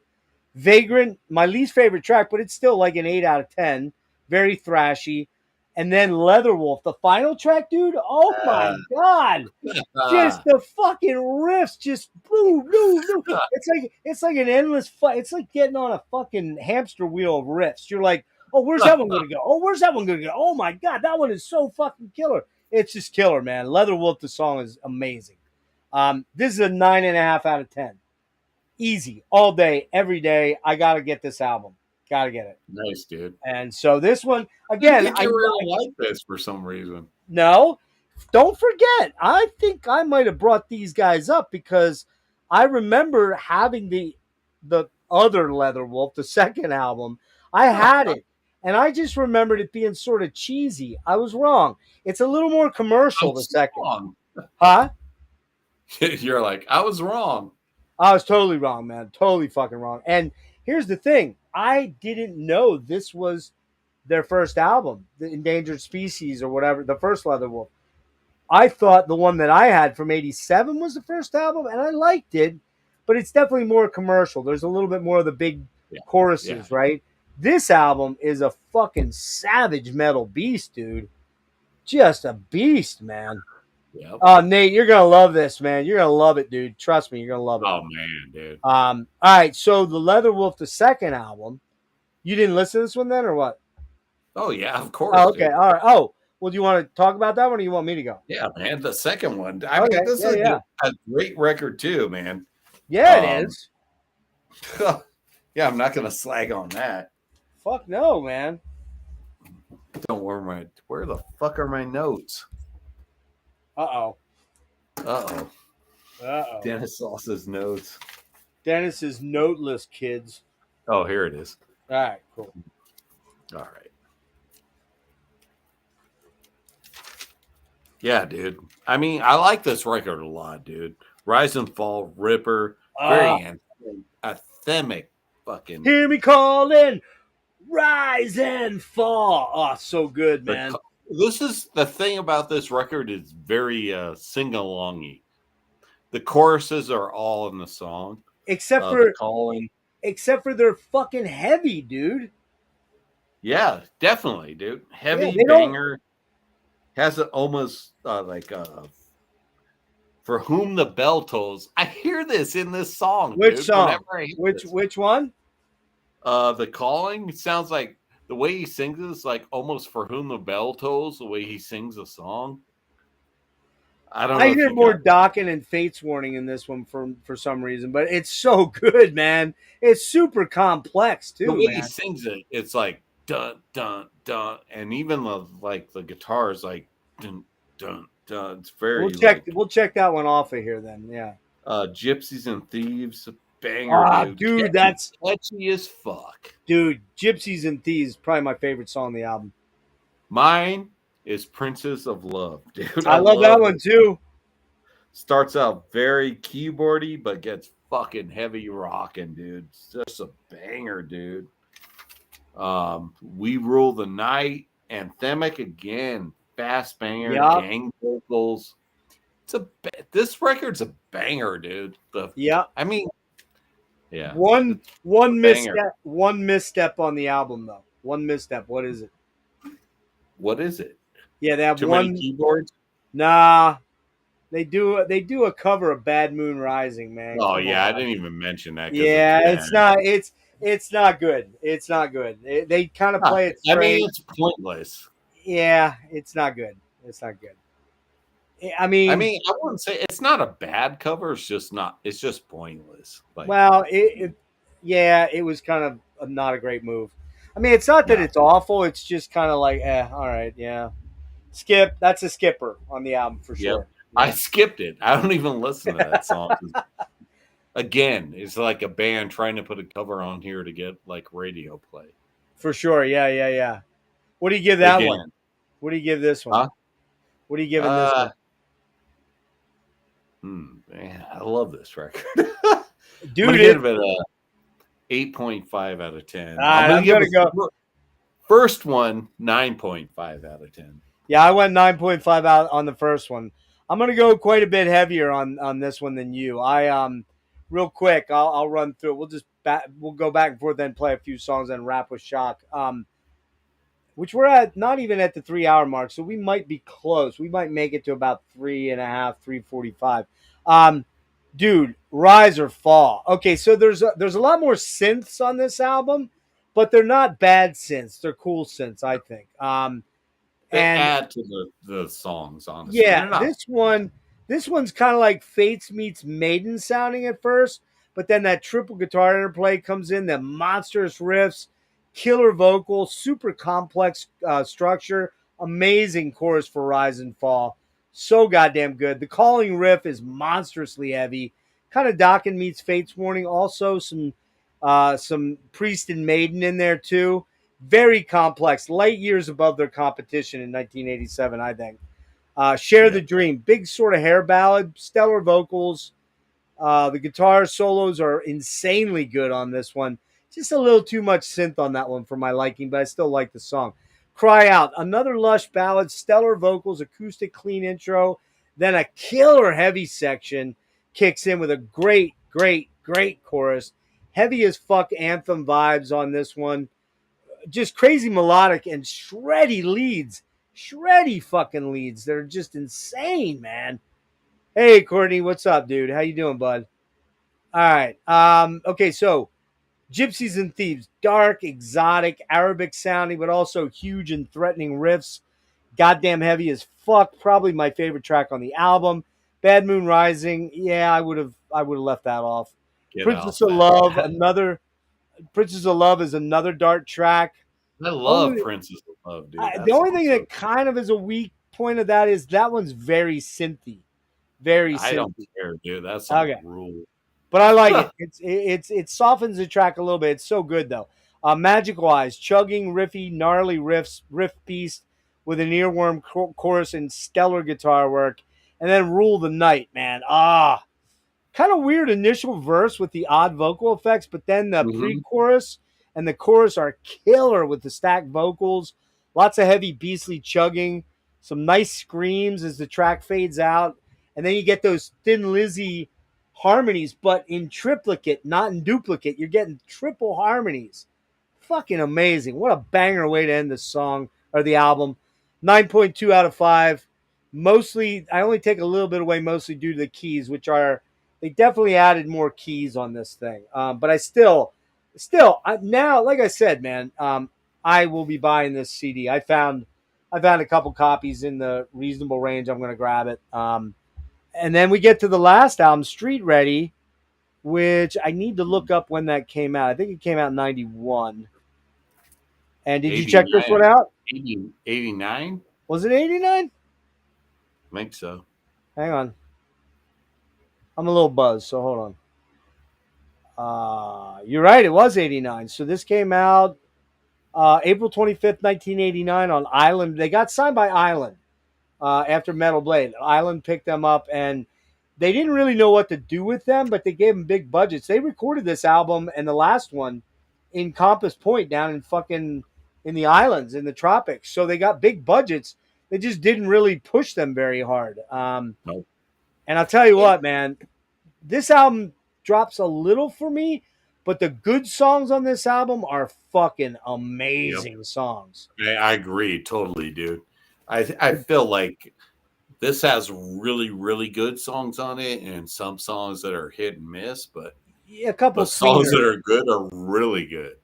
Vagrant, my least favorite track, but it's still like an 8 out of 10. Very thrashy. And then Leatherwolf, the final track, dude. Oh my God. Just the fucking riffs, just boom, boom, boom. It's like an endless fight. It's like getting on a fucking hamster wheel of riffs. You're like, oh, where's that one going to go? Oh, where's that one going to go? Oh my God, that one is so fucking killer. It's just killer, man. Leatherwolf, the song is amazing. This is a 9.5 out of 10. Easy, all day, every day. I got to get this album. Got to get it. Nice, dude. And so this one, again, I really like this for some reason. No, don't forget. I think I might have brought these guys up because I remember having the other Leatherwolf, the second album. I had it, and I just remembered it being sort of cheesy. I was wrong. It's a little more commercial, the second. Wrong. Huh? You're like, I was wrong. I was totally wrong, man. Totally fucking wrong. And here's the thing. I didn't know this was their first album, the Endangered Species or whatever, the first Leatherwolf. I thought the one that I had from 87 was the first album, and I liked it, but it's definitely more commercial. There's a little bit more of the big choruses, right? This album is a fucking savage metal beast, dude. Just a beast, man. Yep. Oh, Nate, you're going to love this, man. You're going to love it, dude. Trust me, you're going to love it. Oh, man, dude. All right, so the Leatherwolf, the second album, you didn't listen to this one then or what? Oh yeah, of course. Oh, okay. Dude. All right. Oh, well, do you want to talk about that one, or do you want me to go? Yeah, man. The second one. I Okay. mean, this is Yeah. a great record too, man. Yeah, it is. Yeah, I'm not gonna slag on that. Fuck no, man. Don't worry, where the fuck are my notes? Uh-oh. Uh-oh. Uh-oh. Dennis Sauce's notes. Dennis is noteless, kids. Oh, here it is. All right, cool. All right. Yeah, dude. I mean, I like this record a lot, dude. Rise and Fall, Ripper, very anthemic fucking. Hear me calling, rise and fall. Oh, so good, man. This is the thing about this record is very sing-alongy. The choruses are all in the song. Except for calling. Except for they're fucking heavy, dude. Yeah, definitely, dude. Heavy Yeah, banger. Has it almost like For Whom the Bell Tolls. I hear this in this song. Which dude, song? Which one? The Calling sounds like the way he sings is like almost For Whom the Bell Tolls, the way he sings the song. I don't know. I hear more Dokken and Fates Warning in this one for some reason, but it's so good, man. It's super complex too. The way man. he sings it, it's like dun dun dun, and even the guitar is like dun dun dun. It's very. We'll check that one off of here then. Yeah. Gypsies and Thieves, banger, dude, that's catchy as fuck. Dude, Gypsies and Thieves, probably my favorite song on the album. Mine is Princess of Love, dude. I love that one too. Starts out very keyboardy, but gets fucking heavy rocking, dude. It's just a banger, dude. We Rule the Night, anthemic again, fast banger, gang vocals. This record's a banger, dude. I mean, yeah. One misstep on the album though. One misstep. What is it? What is it? Yeah, they have Too many keyboards. Nah, they do a cover of Bad Moon Rising, man. Oh yeah, I didn't even mention that. Yeah, it's not good. It's not good. They kind of play it straight. I mean, it's pointless. Yeah, it's not good. It's not good. I mean, I wouldn't say it's not a bad cover. It's just not. It's just pointless. Like, well, it was kind of not a great move. I mean, it's not that it's awful. It's just kind of like, all right, yeah. Skip. That's a skipper on the album for sure. Yep. Yeah. I skipped it. I don't even listen to that song. Again, it's like a band trying to put a cover on here to get like radio play. For sure. Yeah. What do you give that one? What do you give this one? Huh? What are you giving this one? Man, I love this record. Dude, I'm give it a 8.5 out of 10. I'm gonna go. First one, 9.5 out of 10. Yeah, I went 9.5 out on the first one. I'm gonna go quite a bit heavier on this one than you. Real quick, I'll run through. We'll go back and forth, then play a few songs and wrap with Shock. Which we're at not even at the 3 hour mark, so we might be close. We might make it to about 3.5, 3:45. Dude, Rise or Fall. Okay, so there's a lot more synths on this album, but they're not bad synths. They're cool synths, I think. They add to the songs, honestly. Yeah, this one's kind of like Fates meets Maiden sounding at first, but then that triple guitar interplay comes in, the monstrous riffs, killer vocal, super complex structure, amazing chorus for Rise and Fall. So goddamn good. The Calling riff is monstrously heavy. Kind of Dokken meets Fates Warning. Also some Priest and Maiden in there too. Very complex. Light years above their competition in 1987, I think. Share the Dream. Big sort of hair ballad. Stellar vocals. The guitar solos are insanely good on this one. Just a little too much synth on that one for my liking, but I still like the song. Cry Out, another lush ballad, stellar vocals, acoustic clean intro, then a killer heavy section kicks in with a great chorus. Heavy as fuck anthem vibes on this one. Just crazy melodic and shreddy leads. Shreddy fucking leads. They're just insane, man. Hey, Courtney, what's up, dude? How you doing, bud? All right. Okay, so Gypsies and Thieves, dark, exotic, Arabic sounding, but also huge and threatening riffs. Goddamn heavy as fuck. Probably my favorite track on the album. Bad Moon Rising. Yeah, I would have left that off. Get Princess off of Love, that. Princess of Love is another dark track. I love Princess of Love, dude. The That only thing song's so that kind of is a weak point of that is that one's very synthy. Very I don't synthy. care, dude. That song Okay. rules. But I like it. It softens the track a little bit. It's so good though. Magical Eyes, chugging, riffy, gnarly riff beast with an earworm chorus and stellar guitar work, and then Rule the Night, man. Kind of weird initial verse with the odd vocal effects, but then the pre-chorus and the chorus are killer with the stacked vocals. Lots of heavy beastly chugging, some nice screams as the track fades out, and then you get those Thin Lizzy harmonies, but in triplicate, not in duplicate. You're getting triple harmonies. Fucking amazing. What a banger way to end the song or the album. 9.2 out of 5. Mostly, I only take a little bit away mostly due to the keys, which are, they definitely added more keys on this thing. But I still, now, like I said, man, I will be buying this CD. I found a couple copies in the reasonable range. I'm going to grab it. And then we get to the last album, Street Ready, which I need to look up when that came out. I think it came out in 91. And did you check this one out? 89? Was it 89? I think so. Hang on. I'm a little buzzed, so hold on. You're right, it was 89. So this came out April 25th, 1989 on Island. They got signed by Island after Metal Blade. Island picked them up, and they didn't really know what to do with them, but they gave them big budgets. They recorded this album and the last one in Compass Point down in the islands, in the tropics. So they got big budgets. They just didn't really push them very hard. Nope. And I'll tell you what, man, this album drops a little for me, but the good songs on this album are fucking amazing songs. I agree totally, dude. I feel like this has really, really good songs on it and some songs that are hit and miss, but a couple the songs singers that are good are really good.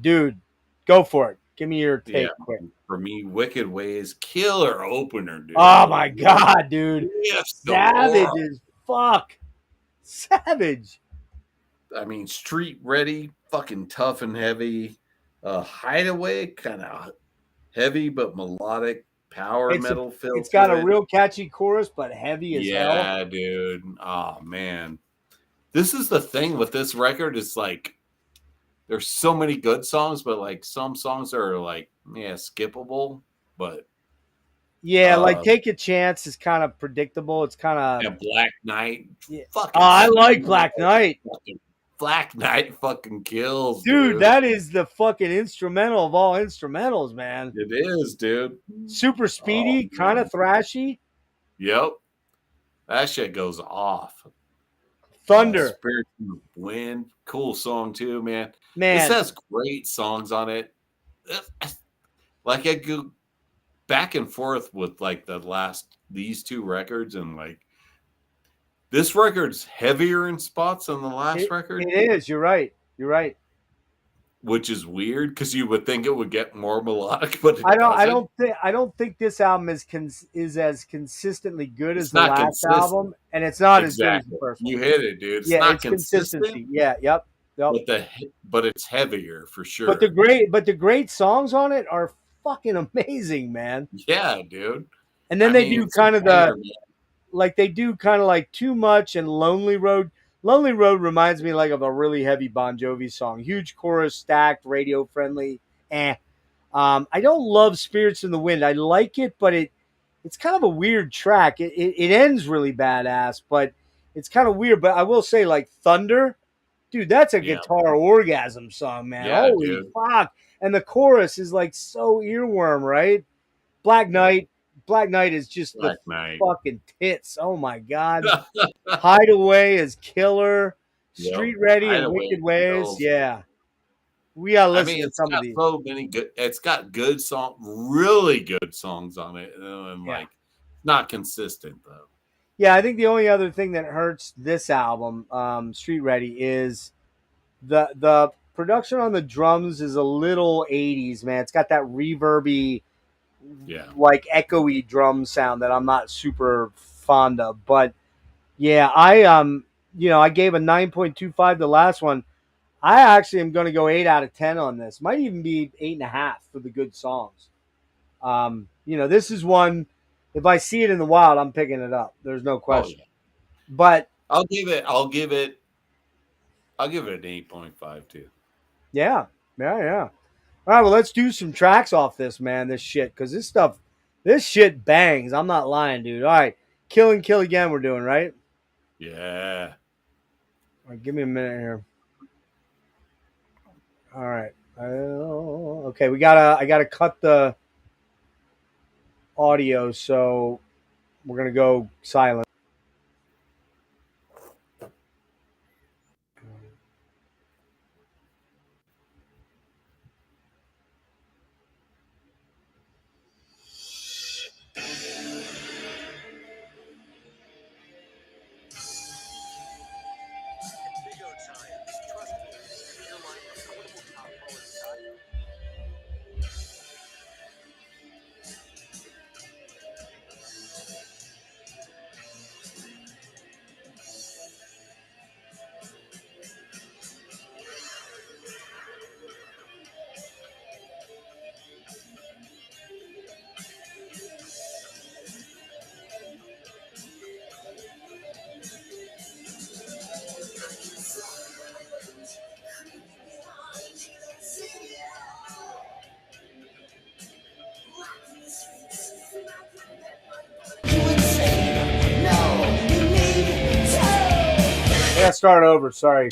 Dude, go for it. Give me your take quick. For me, Wicked Ways, killer opener, dude. Oh my God, dude. Yes, Savage as fuck. Savage. I mean, Street Ready, fucking tough and heavy. Hideaway, kind of heavy but melodic, power metal feel. It's got a real catchy chorus, but heavy as hell. Yeah, dude. Oh man. This is the thing with this record, is like there's so many good songs, but like some songs are like, skippable. But like Take a Chance is kind of predictable. It's kind of Black Knight. Yeah. Fucking I like Black Knight. Black Knight fucking kills, dude. That is the fucking instrumental of all instrumentals, man. It is, dude. Super speedy, kind of thrashy. Yep, that shit goes off. Thunder, Spirit in the Wind, cool song too, man. Man, this has great songs on it. Like I go back and forth with like these two records, and like this record's heavier in spots than the last record. It is. You're right. Which is weird because you would think it would get more melodic, but I don't think this album is as consistently good as the last album, and it's not as good as the first one. You hit it, dude. It's not consistency. Yeah, yep. But it's heavier for sure. But the great songs on it are fucking amazing, man. Yeah, dude. And then they do kind of like Too Much and Lonely Road. Lonely Road reminds me like of a really heavy Bon Jovi song. Huge chorus, stacked, radio friendly. I don't love Spirits in the Wind. I like it, but it's kind of a weird track. It ends really badass, but it's kind of weird. But I will say, like Thunder, dude, that's a guitar orgasm song, man. Yeah, Holy fuck. And the chorus is like so earworm, right? Black Knight is just fucking tits. Oh my God. Hideaway is killer. Street Ready and Wicked Ways. Yeah. We gotta listen to some of these. So many good. It's got good really good songs on it, and like not consistent though. Yeah, I think the only other thing that hurts this album, Street Ready, is the production on the drums is a little 80s, man. It's got that reverby, Yeah. like echoey drum sound that I'm not super fond of. But yeah, I gave a 9.25 the last one. I actually am going to go 8 out of 10 on this. Might even be 8.5 for the good songs. This is one. If I see it in the wild, I'm picking it up. There's no question. Oh, yeah. But I'll give it an 8.5 too. yeah. All right, well, let's do some tracks off this, man. This shit, because this shit bangs. I'm not lying, dude. All right, Kill and Kill Again. We're doing right. Yeah. All right, give me a minute here. All right. Okay, I gotta cut the audio, so we're gonna go silent. Yeah, start over. Sorry.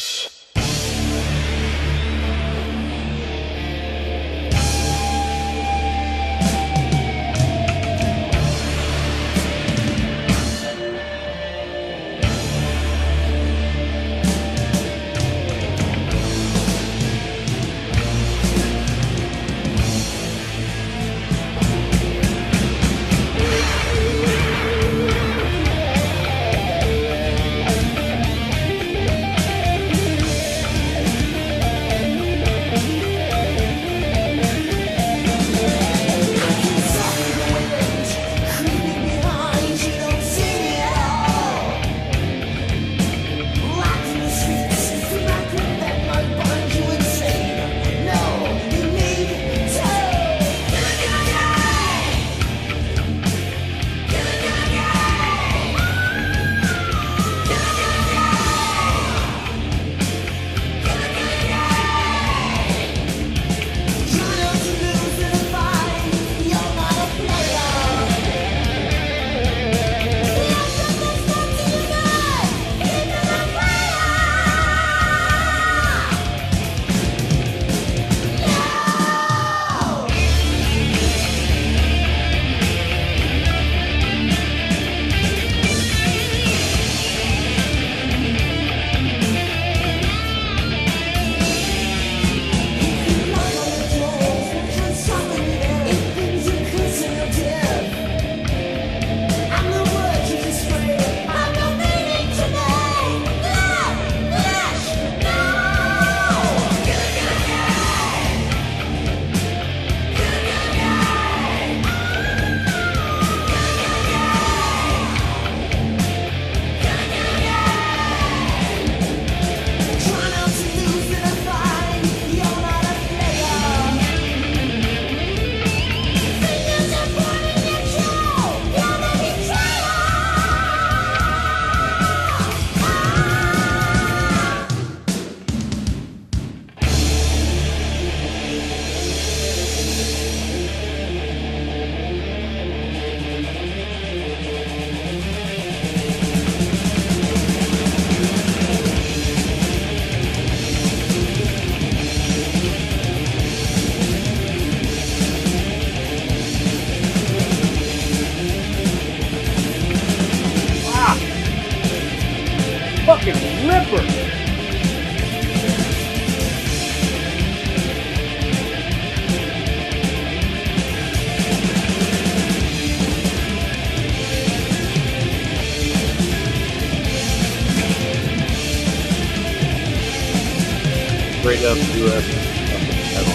straight up US metal.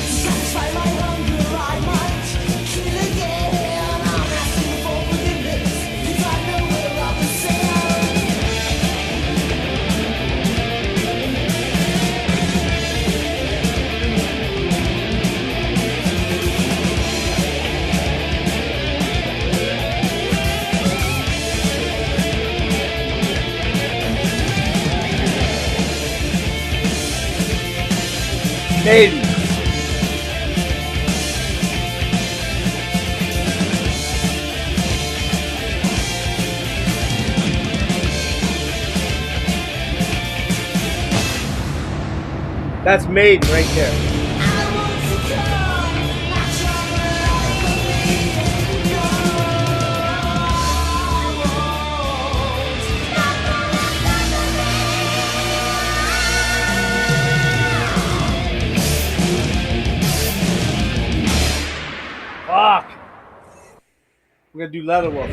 Satisfy my hunger, I might kill again. I'm asking for forgiveness, 'cause I know where I was Maiden. That's Maiden right there. Fuck. We're gonna do Leatherwolf.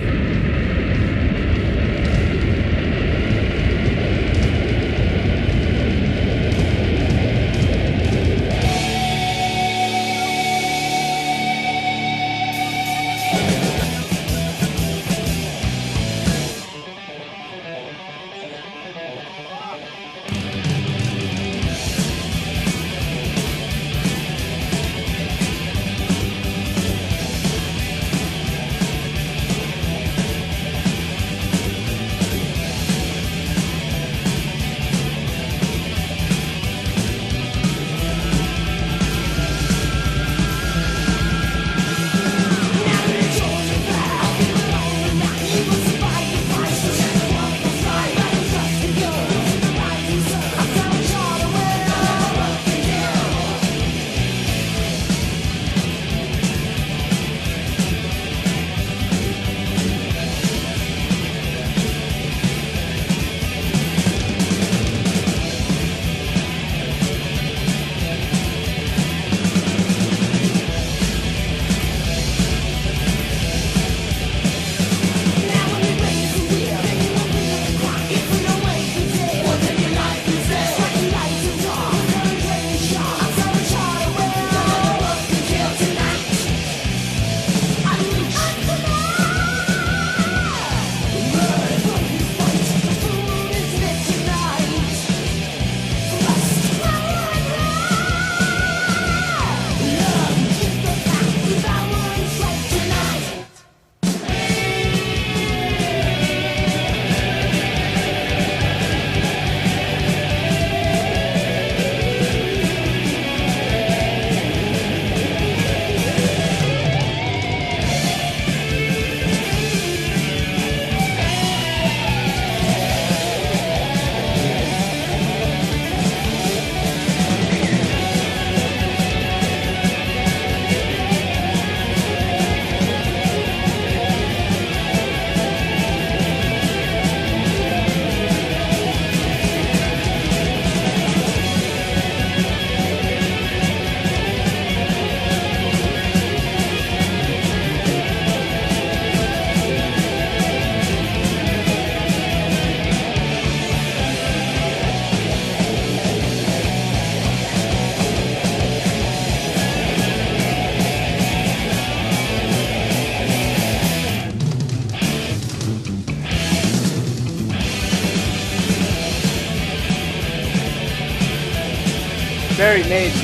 Very Maiden.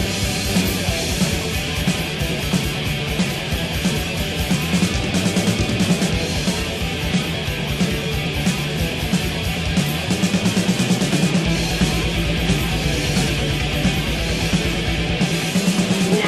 I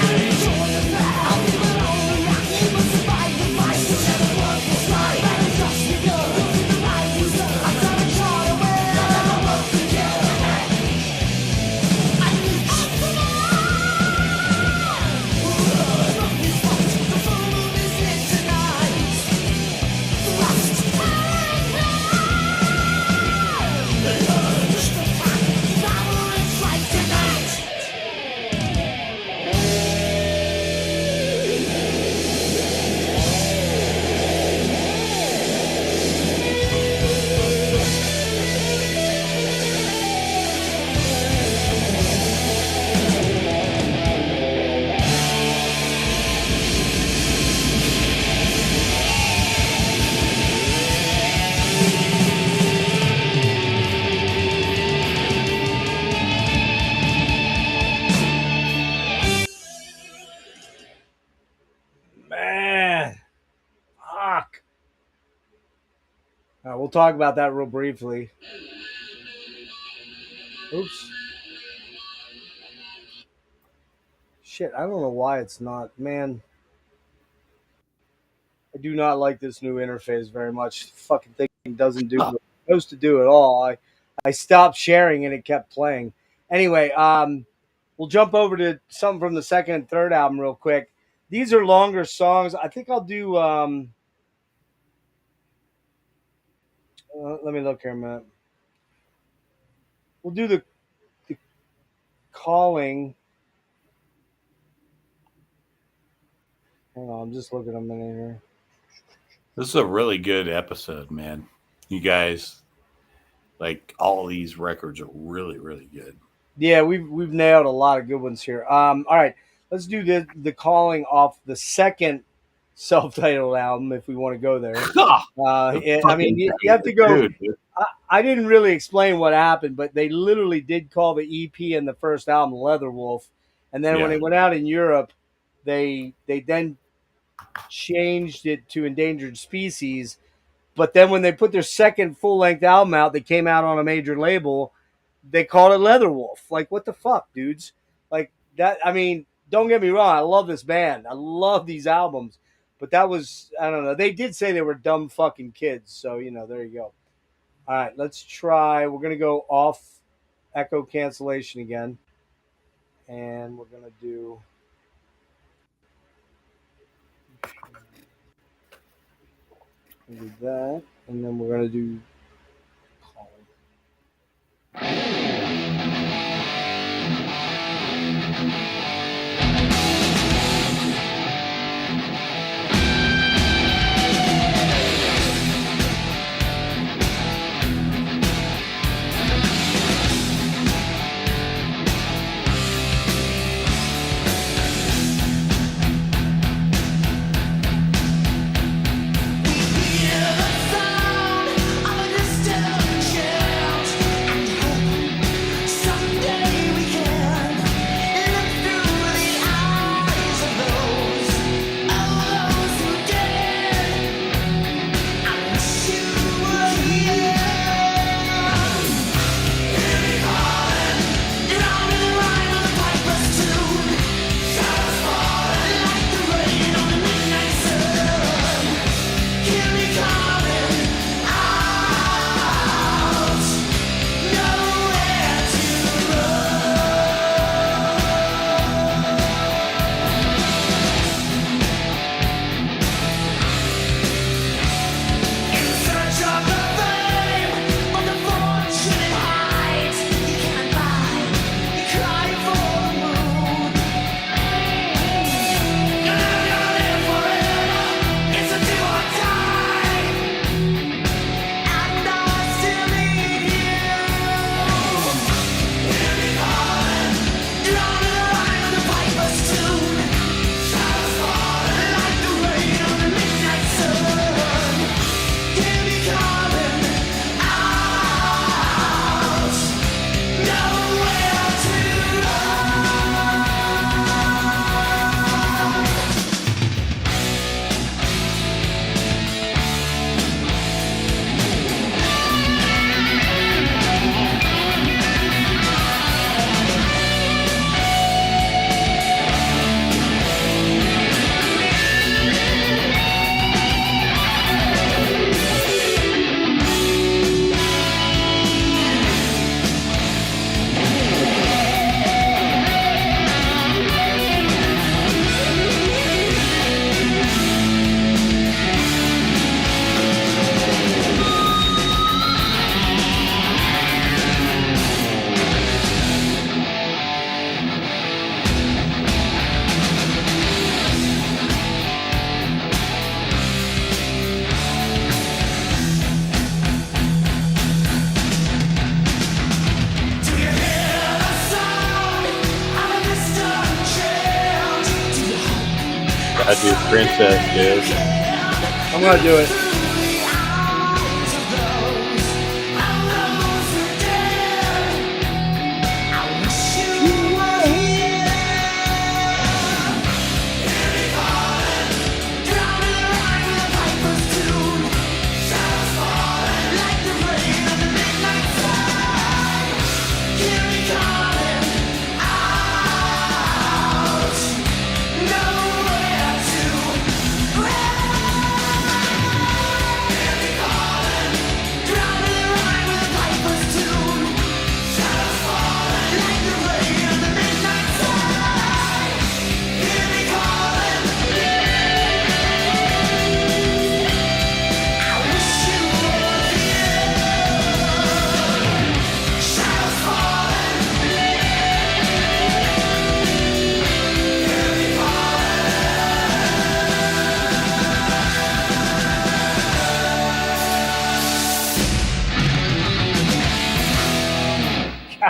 We'll talk about that real briefly. Oops. Shit, I don't know why it's not. Man, I do not like this new interface very much. The fucking thing doesn't do what it's supposed to do at all. I stopped sharing and it kept playing. Anyway, we'll jump over to something from the second and third album real quick. These are longer songs. I think I'll do. Let me look here a minute. We'll do the calling. Hang on, I'm just looking a minute here. This is a really good episode, man. You guys, like, all these records are really, really good. Yeah, we've nailed a lot of good ones here. All right, let's do the calling off the second self-titled album if we want to go there. I mean, you have to go. Dude. I didn't really explain what happened, but they literally did call the EP in the first album Leatherwolf, and then when Yeah. it went out in Europe, they then changed it to Endangered Species. But then when they put their second full-length album out, that came out on a major label, they called it Leatherwolf. Like, what the fuck, dudes? Like that. I mean, don't get me wrong. I love this band. I love these albums. But that was, I don't know. They did say they were dumb fucking kids. So, there you go. All right, let's try. We're going to go off echo cancellation again. And we're going to do that. And then we're going to do calling. I do Princess, dude. I'm going to do it.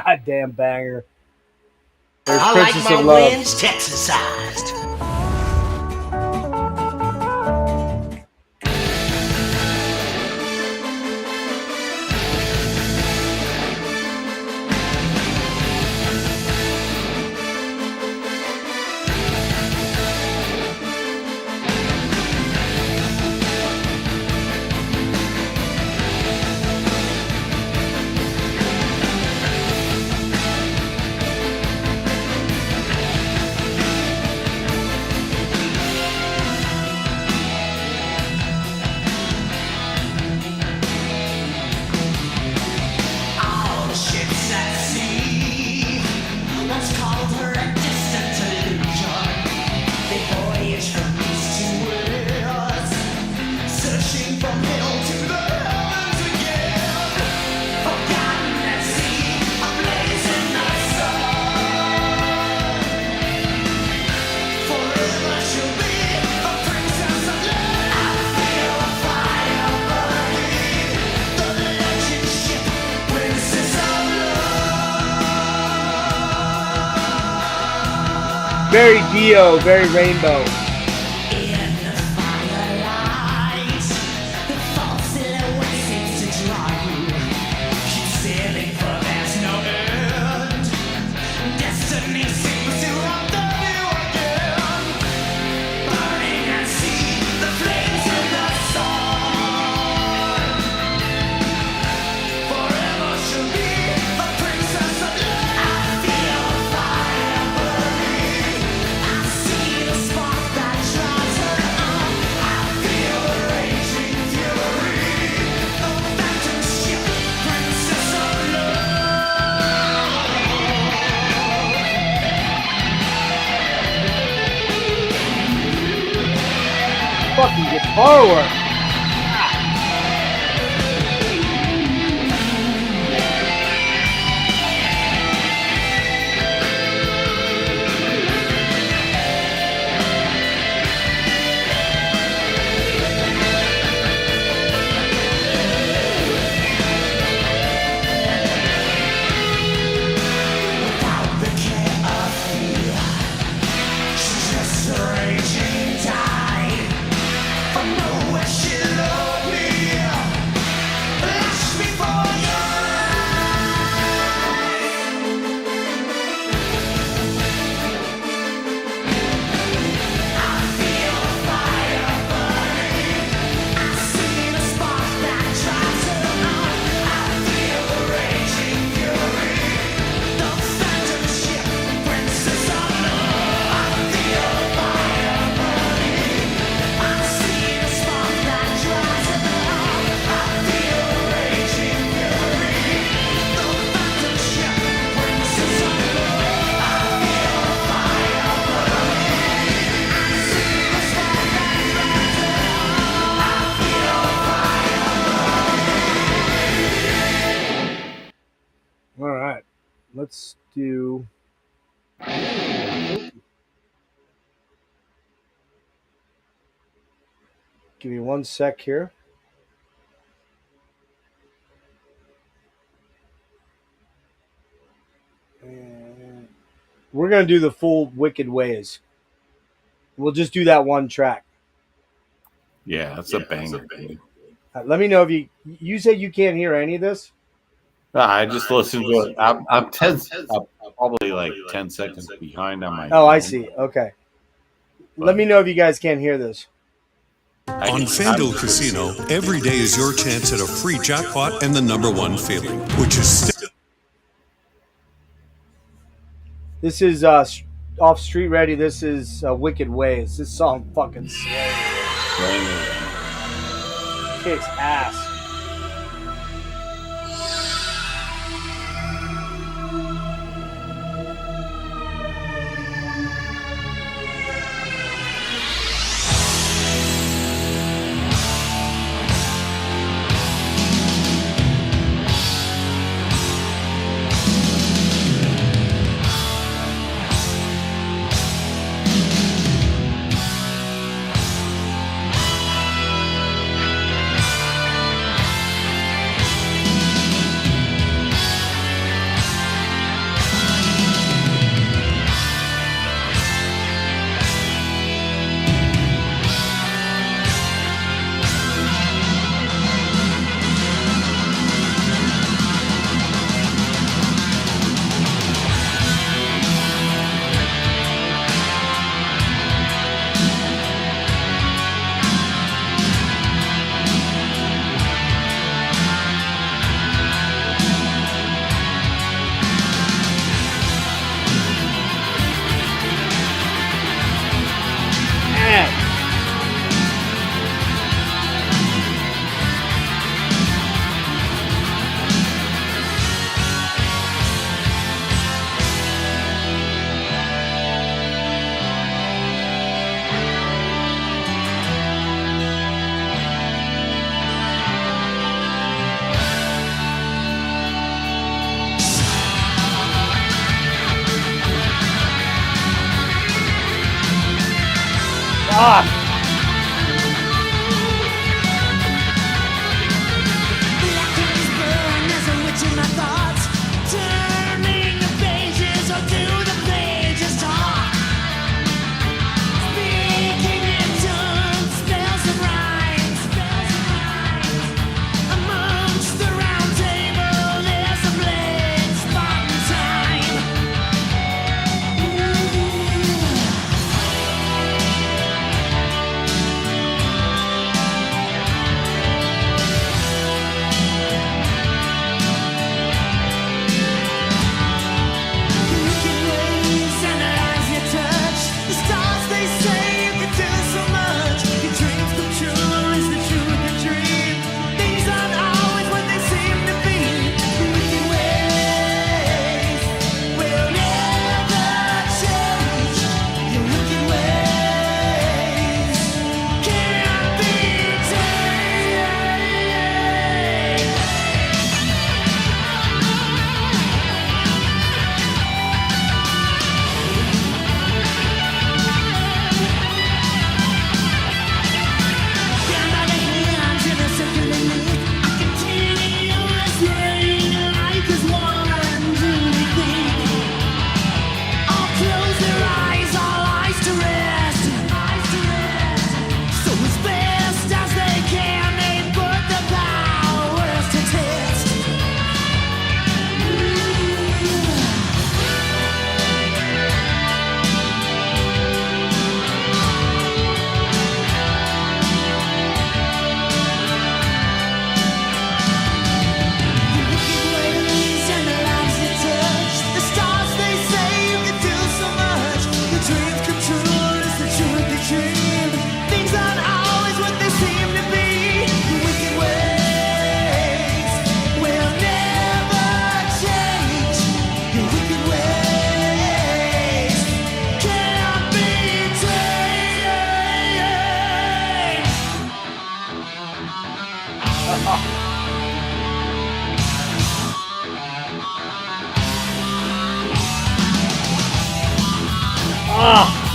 Goddamn banger. There's I like Princess my of Love. wins Texasized. All the ships at sea once called her a distant illusion. They voyage from east to west, searching from hill to the heavens again. Forgotten at sea, ablaze in the sun. Forever she'll be a princess of love. I feel a fire burning. The legend ship, princess of Very Dio, very Rainbow. In the firelight, the false silhouette seems to draw you. Keep sailing for there's no end. Destiny seems to outdo you again. Burning at sea, the flames in the sun. Forever she'll be a princess of love. I feel a fire burning. I see the spark that draws her on. I feel the raging fury. The phantom ship, princess of Fucking guitar work. without the care of fear. She's just a raging tide. From nowhere she loved me. Lashed before your eyes. I feel a fire burning. I see the spark that drives her on. I feel the raging fury. The phantom ship, princess of love. I feel the fire burning. I see the spark that drives her on. I feel the raging fury. The phantom ship, princess of love. I feel the fire burning. I see the spark that drives her on. I feel the fire burning. All right. Let's do. Give me one sec here. And we're going to do the full Wicked Ways. We'll just do that one track. Yeah, that's a banger. Let me know if you say you can't hear any of this. I just listened to it. I'm probably like 10 seconds behind on my. Oh, I see. Okay. Let me know if you guys can't hear this. On FanDuel Casino, every day is your chance at a free jackpot and the number one feeling, which is still. This is off Street Ready. This is Wicked Ways. This song fucking slays. Kicks ass.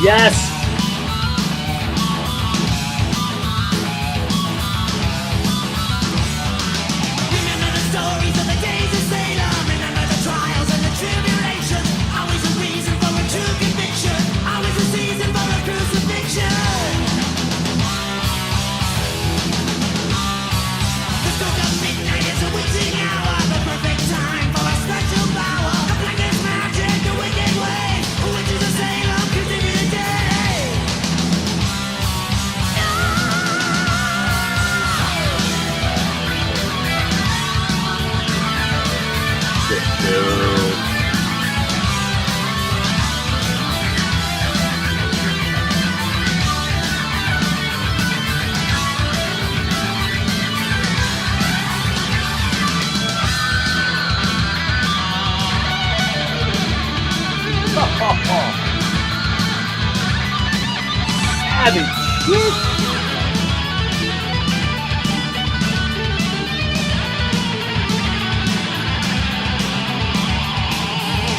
Yes. Remember the stories of the days of Salem. Remember the trials and the tribulations. Always a reason for a true conviction. Always a season for a crucifixion. The stroke of midnight is a witching hour. The perfect time for a special power. The blackest magic, the wicked way. Witches of Salem continue today.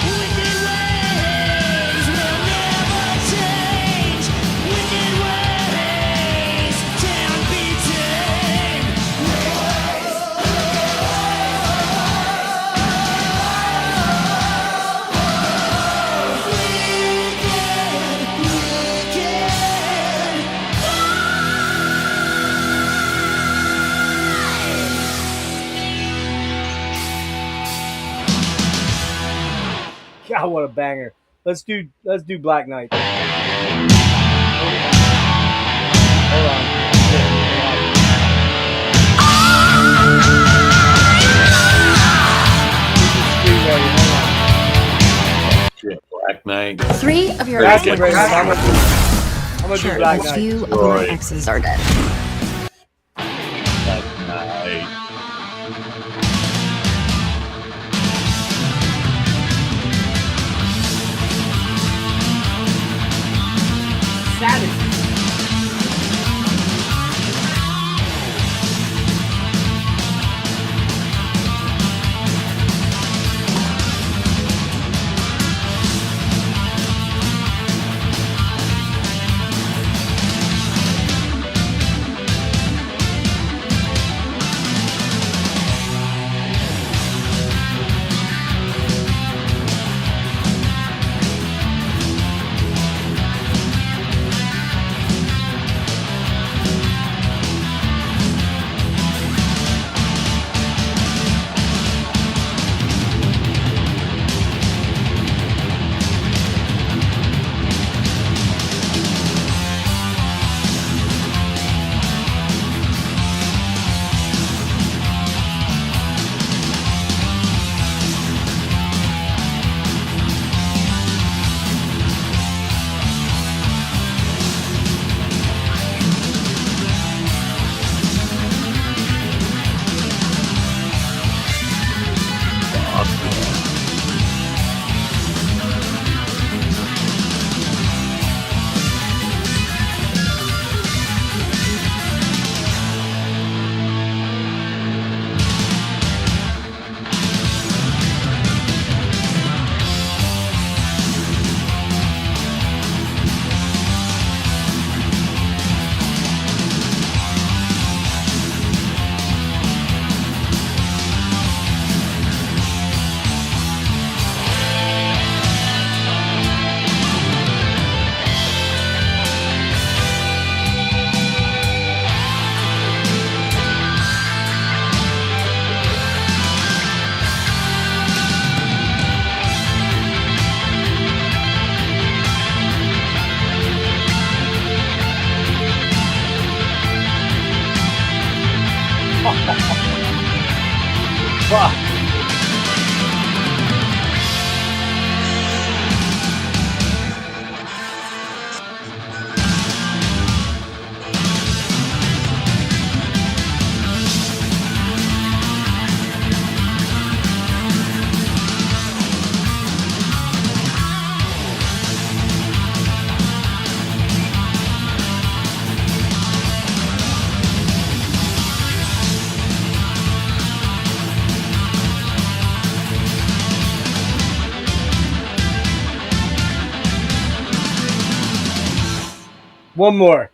Wicked ways will never change. Wicked ways can't be tamed. God, what a banger. Let's do Black Knight. Hold on. Black Knight. 3 of your That's exes the great one. I'm are gonna do dead. Black A Knight. few of your exes are dead. Black Knight. Savage. Fuck. One more.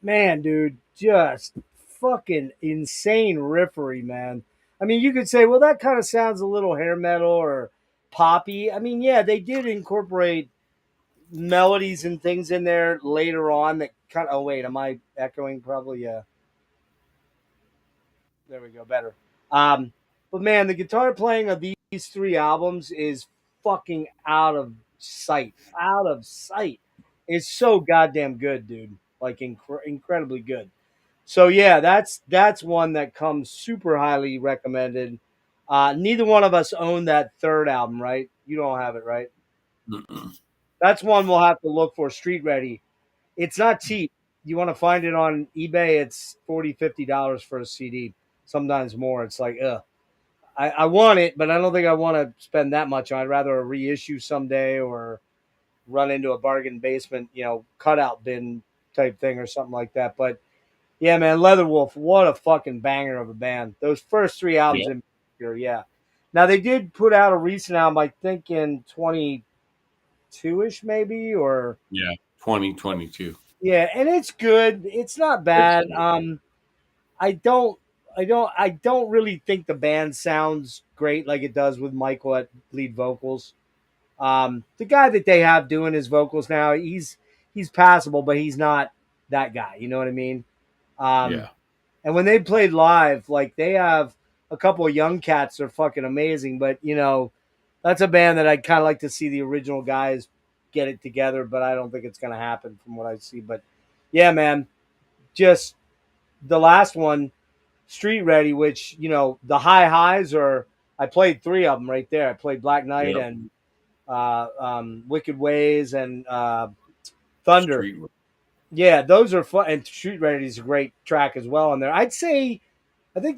Man, dude, just fucking insane riffery, man. I mean, you could say, well, that kind of sounds a little hair metal or poppy. I mean, yeah, they did incorporate melodies and things in there later on that kind of. Oh, wait, am I echoing? Probably, yeah. There we go, better. Um, but man, the guitar playing of these three albums is fucking out of sight. Out of sight. It's so goddamn good, dude. Like incredibly good. So yeah, that's one that comes super highly recommended. Neither one of us own that third album, right? You don't have it, right? Mm-mm. That's one we'll have to look for. Street Ready. It's not cheap. You want to find it on eBay? It's $40-$50 for a CD. Sometimes more. It's like, ugh. I want it, but I don't think I want to spend that much on it. I'd rather a reissue someday or run into a bargain basement, cutout bin type thing or something like that. But yeah, man, Leatherwolf, what a fucking banger of a band. Those first three albums Yeah. in particular, yeah. Now they did put out a recent album, I think in 22-ish maybe, or Yeah. 2022. yeah, and it's good. It's not bad. I don't I don't really think the band sounds great like it does with Michael at lead vocals. The guy that they have doing his vocals now, he's passable, but he's not that guy. You know what I mean? Yeah. And when they played live, like they have a couple of young cats that are fucking amazing, but that's a band that I'd kind of like to see the original guys get it together, but I don't think it's going to happen from what I see. But yeah, man, just the last one, Street Ready, which, the high highs are, I played three of them right there. I played Black Knight Yep. and Wicked Ways and Thunder. Street. Yeah, those are fun. And Street Ready is a great track as well on there. I think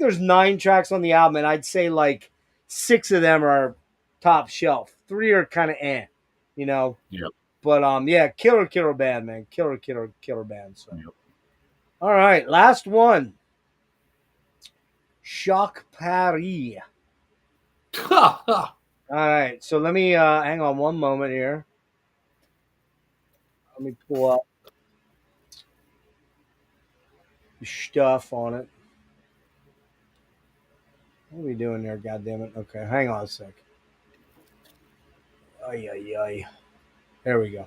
there's 9 tracks on the album, and I'd say like 6 of them are top shelf. 3 are kind of you know. Yep. But yeah, killer band, man. Killer band. So. Yep. All right, last one. Shock Paris. All right, so let me hang on one moment here. Let me pull up the stuff on it. What are we doing there? God damn it. Okay, hang on a sec. Ay. There we go.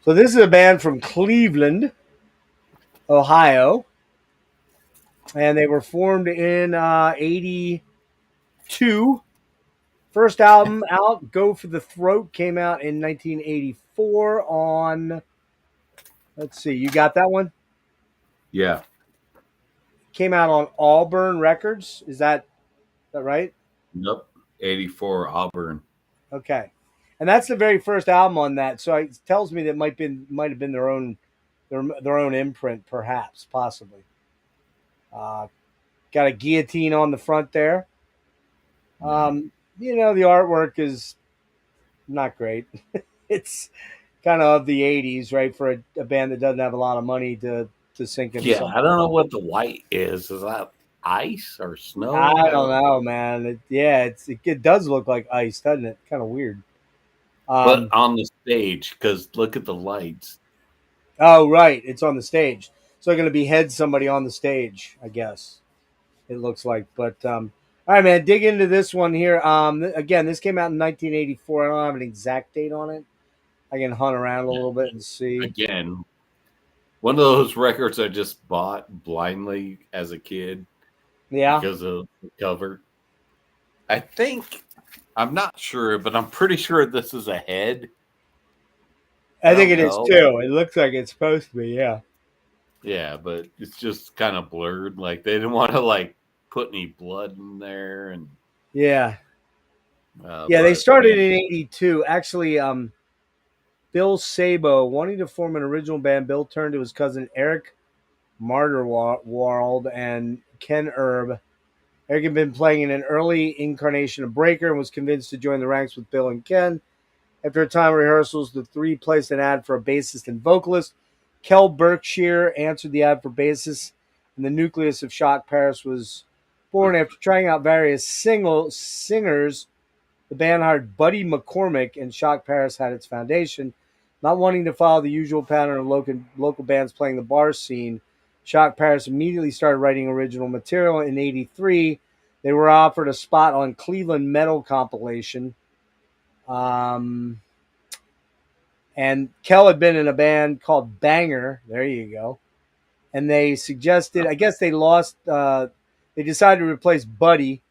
So this is a band from Cleveland, Ohio. And they were formed in 82. First album out, Go for the Throat, came out in 1984 on, let's see, you got that one? Yeah. Came out on Auburn Records. Is that right? Nope. 84 Auburn. Okay. And that's the very first album on that. So it tells me that might have been their own imprint, perhaps, possibly. Got a guillotine on the front there. The artwork is not great. It's kind of the 80s, right? For a band that doesn't have a lot of money to sink into something. I don't know what the white is. Is that ice or snow? I don't know, man. It does look like ice, doesn't it? Kind of weird. But on the stage, because look at the lights. Oh, right. It's on the stage. So they're going to behead somebody on the stage, I guess. It looks like. But, all right, man, dig into this one here. Again, this came out in 1984. I don't have an exact date on it. I can hunt around a little bit and see. Again, one of those records I just bought blindly as a kid. Yeah. Because of the cover. I'm not sure, but I'm pretty sure this is a head. I think it is too. It looks like it's supposed to be, yeah. Yeah, but it's just kind of blurred. Like they didn't want to put any blood in there, and yeah, they started in 82. Actually, Bill Sabo wanting to form an original band. Bill turned to his cousin Eric Marderwald and Ken Erb. Eric had been playing in an early incarnation of Breaker and was convinced to join the ranks with Bill and Ken. After a time of rehearsals, the three placed an ad for a bassist and vocalist. Kel Berkshire answered the ad for bassist, and the nucleus of Shock Paris was born. After trying out various singers, the band hired Buddy McCormick, and Shock Paris had its foundation. Not wanting to follow the usual pattern of local bands playing the bar scene, Shock Paris immediately started writing original material. In 83, they were offered a spot on Cleveland Metal compilation. And Kel had been in a band called Banger. There you go. And they suggested, I guess they decided to replace Buddy.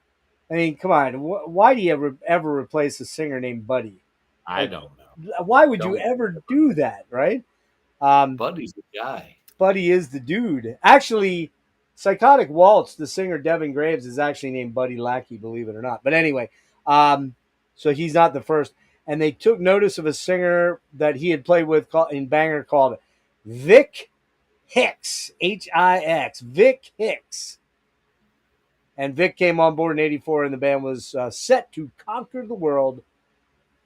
I mean, come on. Why do you ever replace a singer named Buddy? I don't know. Why would you ever do that, right? Buddy's the guy. Buddy is the dude. Actually, Psychotic Waltz, the singer Devin Graves, is actually named Buddy Lackey, believe it or not. But anyway, so he's not the first. And they took notice of a singer that he had played with in Banger called Vic Hicks, Hix, Vic Hicks. And Vic came on board in '84, and the band was set to conquer the world.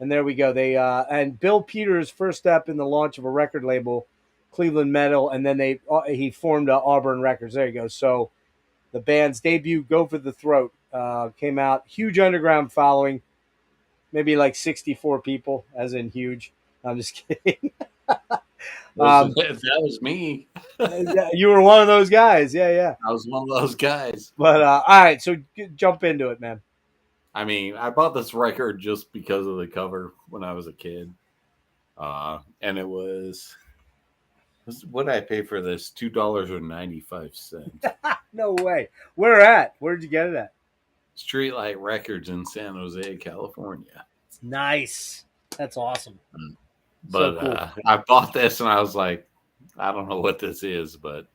And there we go. They and Bill Peters' first step in the launch of a record label, Cleveland Metal, and then he formed Auburn Records. There you go. So the band's debut, "Go for the Throat," came out. Huge underground following, maybe like 64 people, as in huge. I'm just kidding. That was me. You were one of those guys. Yeah. I was one of those guys. But all right, so jump into it, man. I mean, I bought this record just because of the cover when I was a kid. And it was what did I pay for this? $2.95. No way. Where at? Where'd you get it at? Streetlight Records in San Jose, California. Nice. That's awesome. But so cool. I bought this and I was like, I don't know what this is, but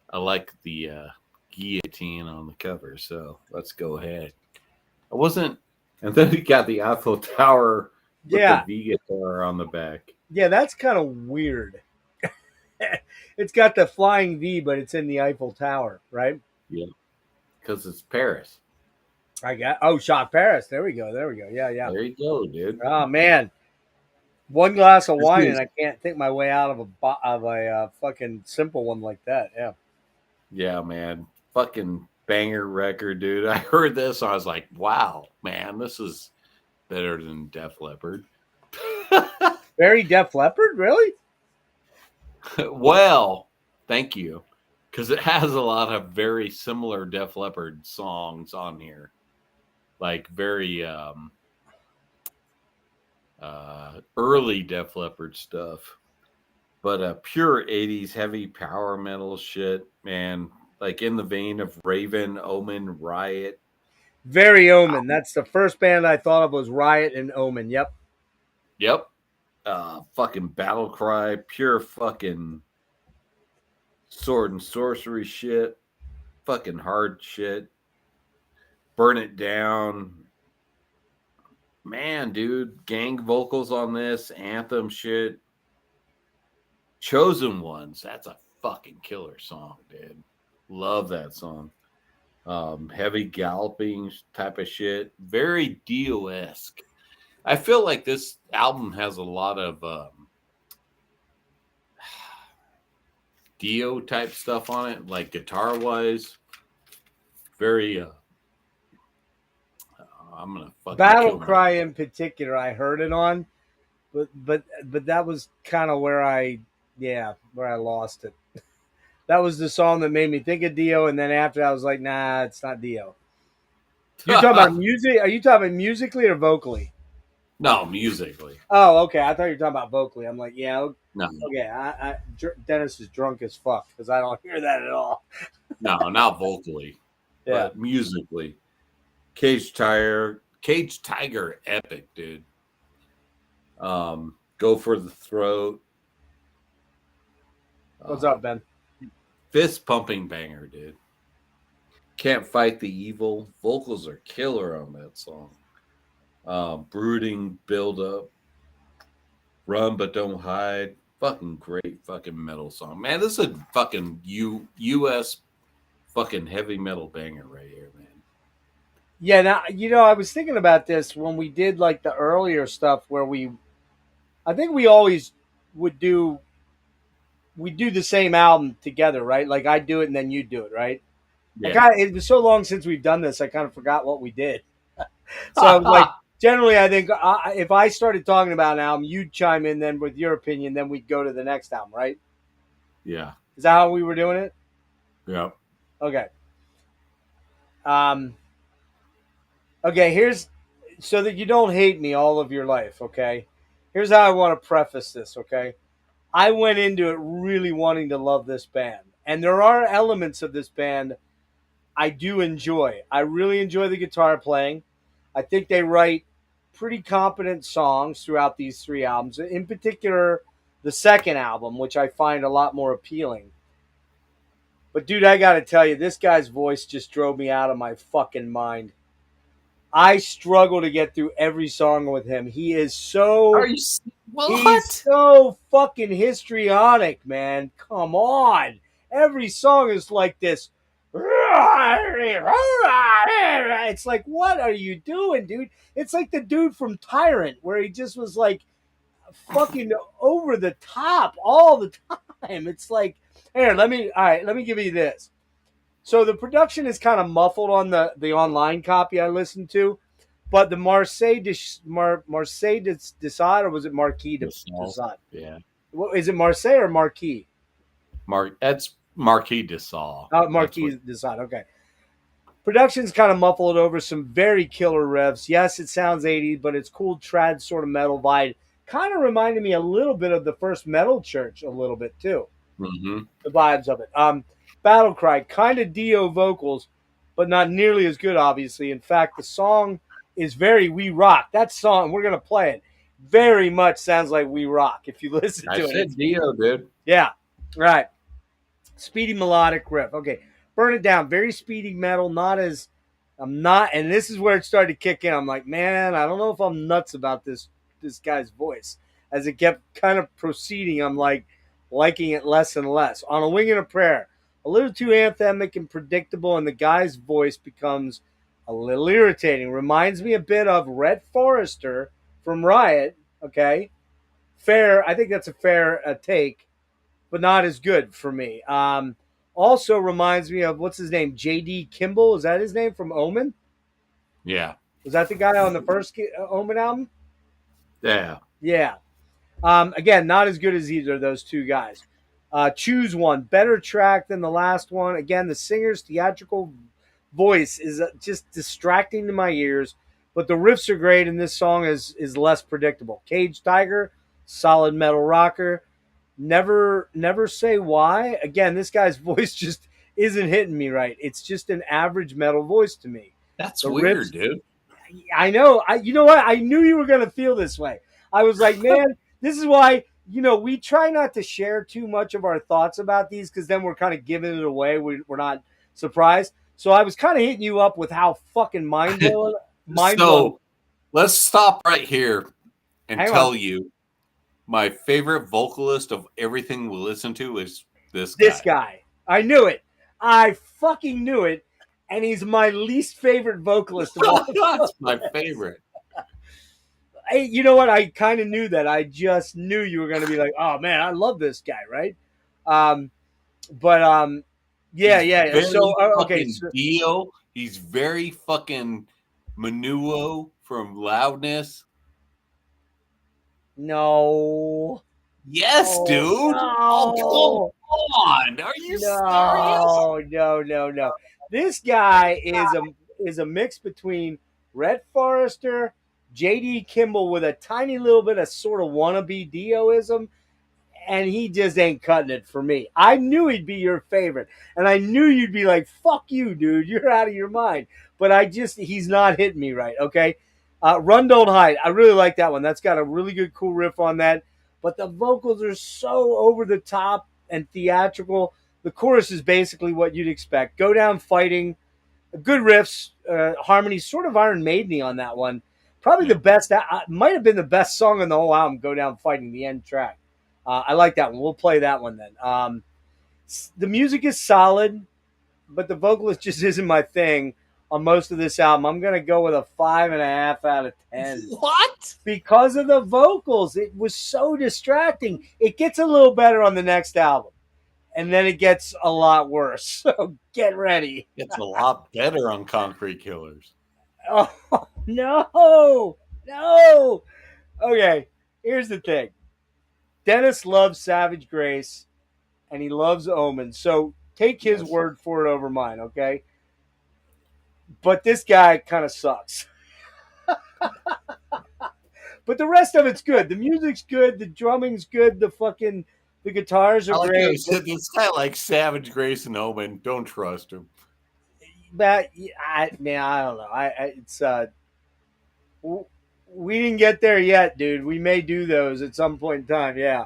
I like the guillotine on the cover, so let's go ahead. I wasn't, and then we got the Eiffel Tower with the V guitar on the back. Yeah, that's kind of weird. It's got the flying V, but it's in the Eiffel Tower, right? Yeah, because it's Paris. Shot Paris. There we go. Yeah. There you go, dude. Oh man, one glass of wine and I can't think my way out of a fucking simple one like that. Yeah. Yeah, man. Fucking banger record, dude. I heard this. I was like, wow, man, this is better than Def Leppard. Very Def Leppard, really? Well, thank you. Because it has a lot of very similar Def Leppard songs on here. Like very early Def Leppard stuff. But pure 80s heavy power metal shit, man. Like in the vein of Raven, Omen, Riot. Very Omen. That's the first band I thought of was Riot and Omen. Yep. Fucking Battle Cry, pure fucking sword and sorcery shit. Fucking hard shit. Burn It Down. Man, dude. Gang vocals on this. Anthem shit. Chosen Ones. That's a fucking killer song, dude. Love that song. Heavy galloping type of shit. Very Dio-esque. I feel like this album has a lot of Dio type stuff on it, like guitar wise. Very I'm gonna fucking Battle Cry in particular, I heard it on, but that was kind of where I lost it. That was the song that made me think of Dio, and then after I was like, nah, it's not Dio. You talking about music? Are you talking about musically or vocally? No, musically. Oh, okay. I thought you were talking about vocally. I'm like, yeah, no. Okay. Dennis is drunk as fuck because I don't hear that at all. No, not vocally, but musically. Cage Tiger, epic, dude. Go for the Throat. What's up, Ben? Fist pumping banger, dude. Can't Fight the Evil. Vocals are killer on that song. Brooding build up. Run but don't hide. Fucking great fucking metal song. Man, this is a fucking US fucking heavy metal banger right here, man. Yeah, now I was thinking about this when we did like the earlier stuff where I think we always we do the same album together, right? Like I do it and then you do it, right? Yeah. It was so long since we've done this, I kind of forgot what we did. So like generally, I think if I started talking about an album, you'd chime in then with your opinion, then we'd go to the next album, right? Yeah. Is that how we were doing it? Yeah. Okay. Okay, here's so that you don't hate me all of your life, okay? Here's how I want to preface this, okay? I went into it really wanting to love this band. And there are elements of this band I do enjoy. I really enjoy the guitar playing. I think they write pretty competent songs throughout these three albums. In particular, the second album, which I find a lot more appealing. But dude, I gotta tell you, this guy's voice just drove me out of my fucking mind. I struggle to get through every song with him. He is Are so you? he's What? so fucking histrionic, man. Come on. Every song is like this. It's like, what are you doing, dude? It's like the dude from Tyrant, where he just was like fucking over the top all the time. It's like, here, let me give you this. So the production is kind of muffled on the online copy I listened to, but the Marseille de Sade, or was it Marquis de Sade? Yeah. What is it, Marseille or Marquis? That's Marquis de Sade. Marquis de Sade. Okay. Production's kind of muffled over some very killer riffs. Yes, it sounds 80s, but it's cool trad sort of metal vibe. Kind of reminded me a little bit of the first Metal Church, a little bit too. Mm-hmm. The vibes of it. Battle Cry, kind of Dio vocals, but not nearly as good, obviously. In fact, the song is very We Rock. That song, we're going to play it, very much sounds like We Rock if you listen to it. I said Dio, dude. Yeah, right. Speedy melodic riff. Okay, Burn It Down. Very speedy metal. And this is where it started to kick in. I'm like, man, I don't know if I'm nuts about this guy's voice. As it kept kind of proceeding, I'm like liking it less and less. On a Wing and a Prayer, a little too anthemic and predictable, and the guy's voice becomes a little irritating. Reminds me a bit of Red Forrester from Riot. Okay, fair. I think that's a fair take, but not as good for me. Also reminds me of, what's his name? J.D. Kimball. Is that his name from Omen? Yeah. Was that the guy on the first Omen album? Yeah. Yeah. Again, not as good as either of those two guys. Choose One. Better track than the last one. Again, the singer's theatrical voice is just distracting to my ears, but the riffs are great, and this song is less predictable. Cage Tiger, solid metal rocker. Never Say Why. Again, this guy's voice just isn't hitting me right. It's just an average metal voice to me. That's The weird, riffs, dude. I know. You know what? I knew you were going to feel this way. I was like, man, this is why, we try not to share too much of our thoughts about these, because then we're kind of giving it away. We're not surprised. So I was kind of hitting you up with how fucking mind-blowing. So let's stop right here and Hang tell on. you my favorite vocalist of everything we listen to is this guy. I knew it. I fucking knew it. And he's my least favorite vocalist of all. That's my favorite. Hey, you know what? I kind of knew that. I just knew you were going to be like, oh, man, I love this guy, right? Yeah. So, okay. Dio. He's very fucking Menuo from Loudness. No. Yes, dude. No. Oh, come on. Are you serious? No. This guy is a mix between Red Forrester, J.D. Kimball with a tiny little bit of sort of wannabe Dioism, and he just ain't cutting it for me. I knew he'd be your favorite, and I knew you'd be like, fuck you, dude. You're out of your mind. But he's not hitting me right, okay? Run, Don't Hide. I really like that one. That's got a really good, cool riff on that. But the vocals are so over the top and theatrical. The chorus is basically what you'd expect. Go Down Fighting. Good riffs. Harmony, sort of Iron Maiden-y on that one. Probably the best. Might have been the best song on the whole album, Go Down Fighting, the end track. I like that one. We'll play that one then. The music is solid, but the vocalist just isn't my thing on most of this album. I'm going to go with a 5.5 out of 10. What? Because of the vocals. It was so distracting. It gets a little better on the next album, and then it gets a lot worse. So get ready. It's a lot better on Concrete Killers. Oh, no. Okay, here's the thing. Dennis loves Savage Grace, and he loves Omen. So take his word for it over mine, okay? But this guy kind of sucks. But the rest of it's good. The music's good. The drumming's good. The guitars are great. This guy likes Savage Grace and Omen. Don't trust him. But I don't know. We didn't get there yet, dude. We may do those at some point in time. Yeah.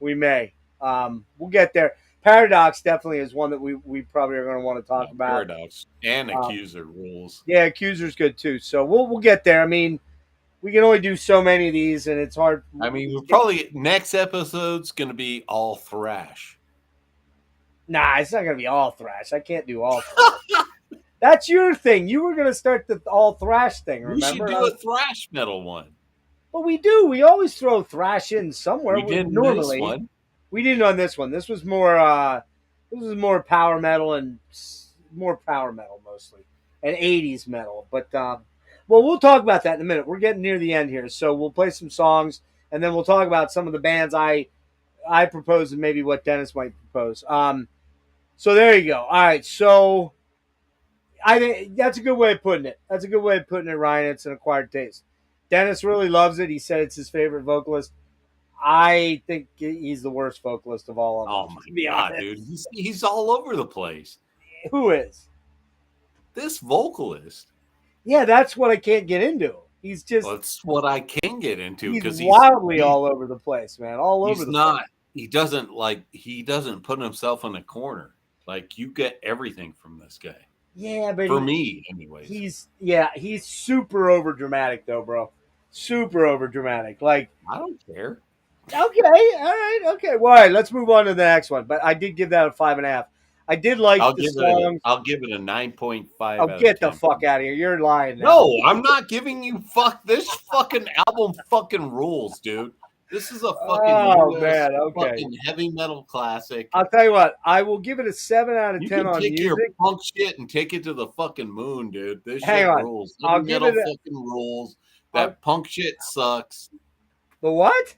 We may. We'll get there. Paradox definitely is one that we probably are going to want to talk about. Paradox and Accuser rules. Yeah, Accuser's good too. So we'll get there. I mean, we can only do so many of these, and it's hard. I mean, we're probably next episode's going to be all thrash. Nah, it's not going to be all thrash. I can't do all thrash. That's your thing. You were going to start the all thrash thing, remember? We should do a thrash metal one. Well, we do. We always throw thrash in somewhere. We didn't normally. This one. We didn't on this one. This was more power metal and more power metal mostly, and 80s metal. But well, we'll talk about that in a minute. We're getting near the end here, so we'll play some songs, and then we'll talk about some of the bands I propose and maybe what Dennis might propose. So there you go. All right, so I think that's a good way of putting it. That's a good way of putting it, Ryan. It's an acquired taste. Dennis really loves it. He said it's his favorite vocalist. I think he's the worst vocalist of all of them. Oh my god, dude! He's all over the place. Who is this vocalist? Yeah, that's what I can't get into. He's just that's what I can get into because he's wildly all over the place, man. All over the place. He doesn't put himself in a corner. Like you get everything from this guy. Yeah, but for me, anyways. He's super over dramatic though, bro. Super over dramatic. Like I don't care. Okay, all right, okay. Well, all right, let's move on to the next one. But I did give that a 5.5. I did like the songs. I'll give it a 9.5. Oh, get the fuck out of here! You're lying now. No, I'm not giving you this fucking album fucking rules, dude. This is a fucking fucking heavy metal classic. I'll tell you what, I will give it a 7 out of 10 on music. Your punk shit and take it to the fucking moon, dude. This Hang shit on. rules. I'll give it fucking rules. That punk shit sucks. The what?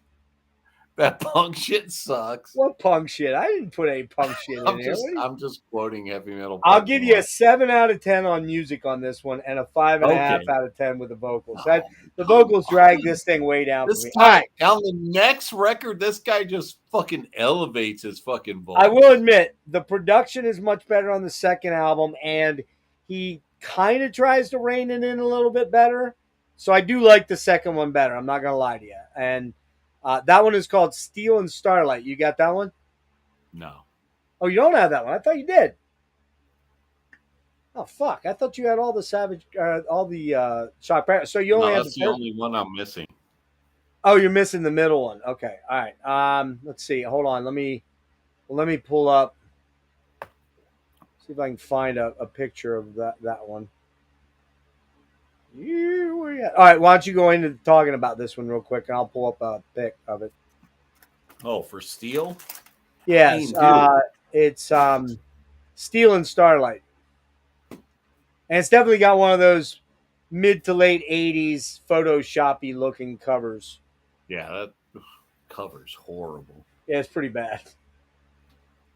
That punk shit sucks. What punk shit? I didn't put any punk shit in here. I'm just quoting heavy metal. I'll give you a 7 out of 10 on music on this one and a 5.5 out of 10 with the vocals. The vocals drag this thing way down for me. All right. On the next record, this guy just fucking elevates his fucking voice. I will admit, the production is much better on the second album, and he kind of tries to rein it in a little bit better. So I do like the second one better. I'm not going to lie to you. And that one is called Steel and Starlight. You got that one? No. Oh, you don't have that one? I thought you did. Oh, fuck. I thought you had all the Shock Parents. So you only have that's the only one I'm missing. Oh, you're missing the middle one. Okay. All right. Let's see. Hold on. Let me pull up. See if I can find a picture of that one. All right, why don't you go into talking about this one real quick, and I'll pull up a pic of it. Oh, for Steel? Yes, it's Steel and Starlight. And it's definitely got one of those mid to late 80s Photoshoppy looking covers. Yeah, that cover's horrible. Yeah, it's pretty bad.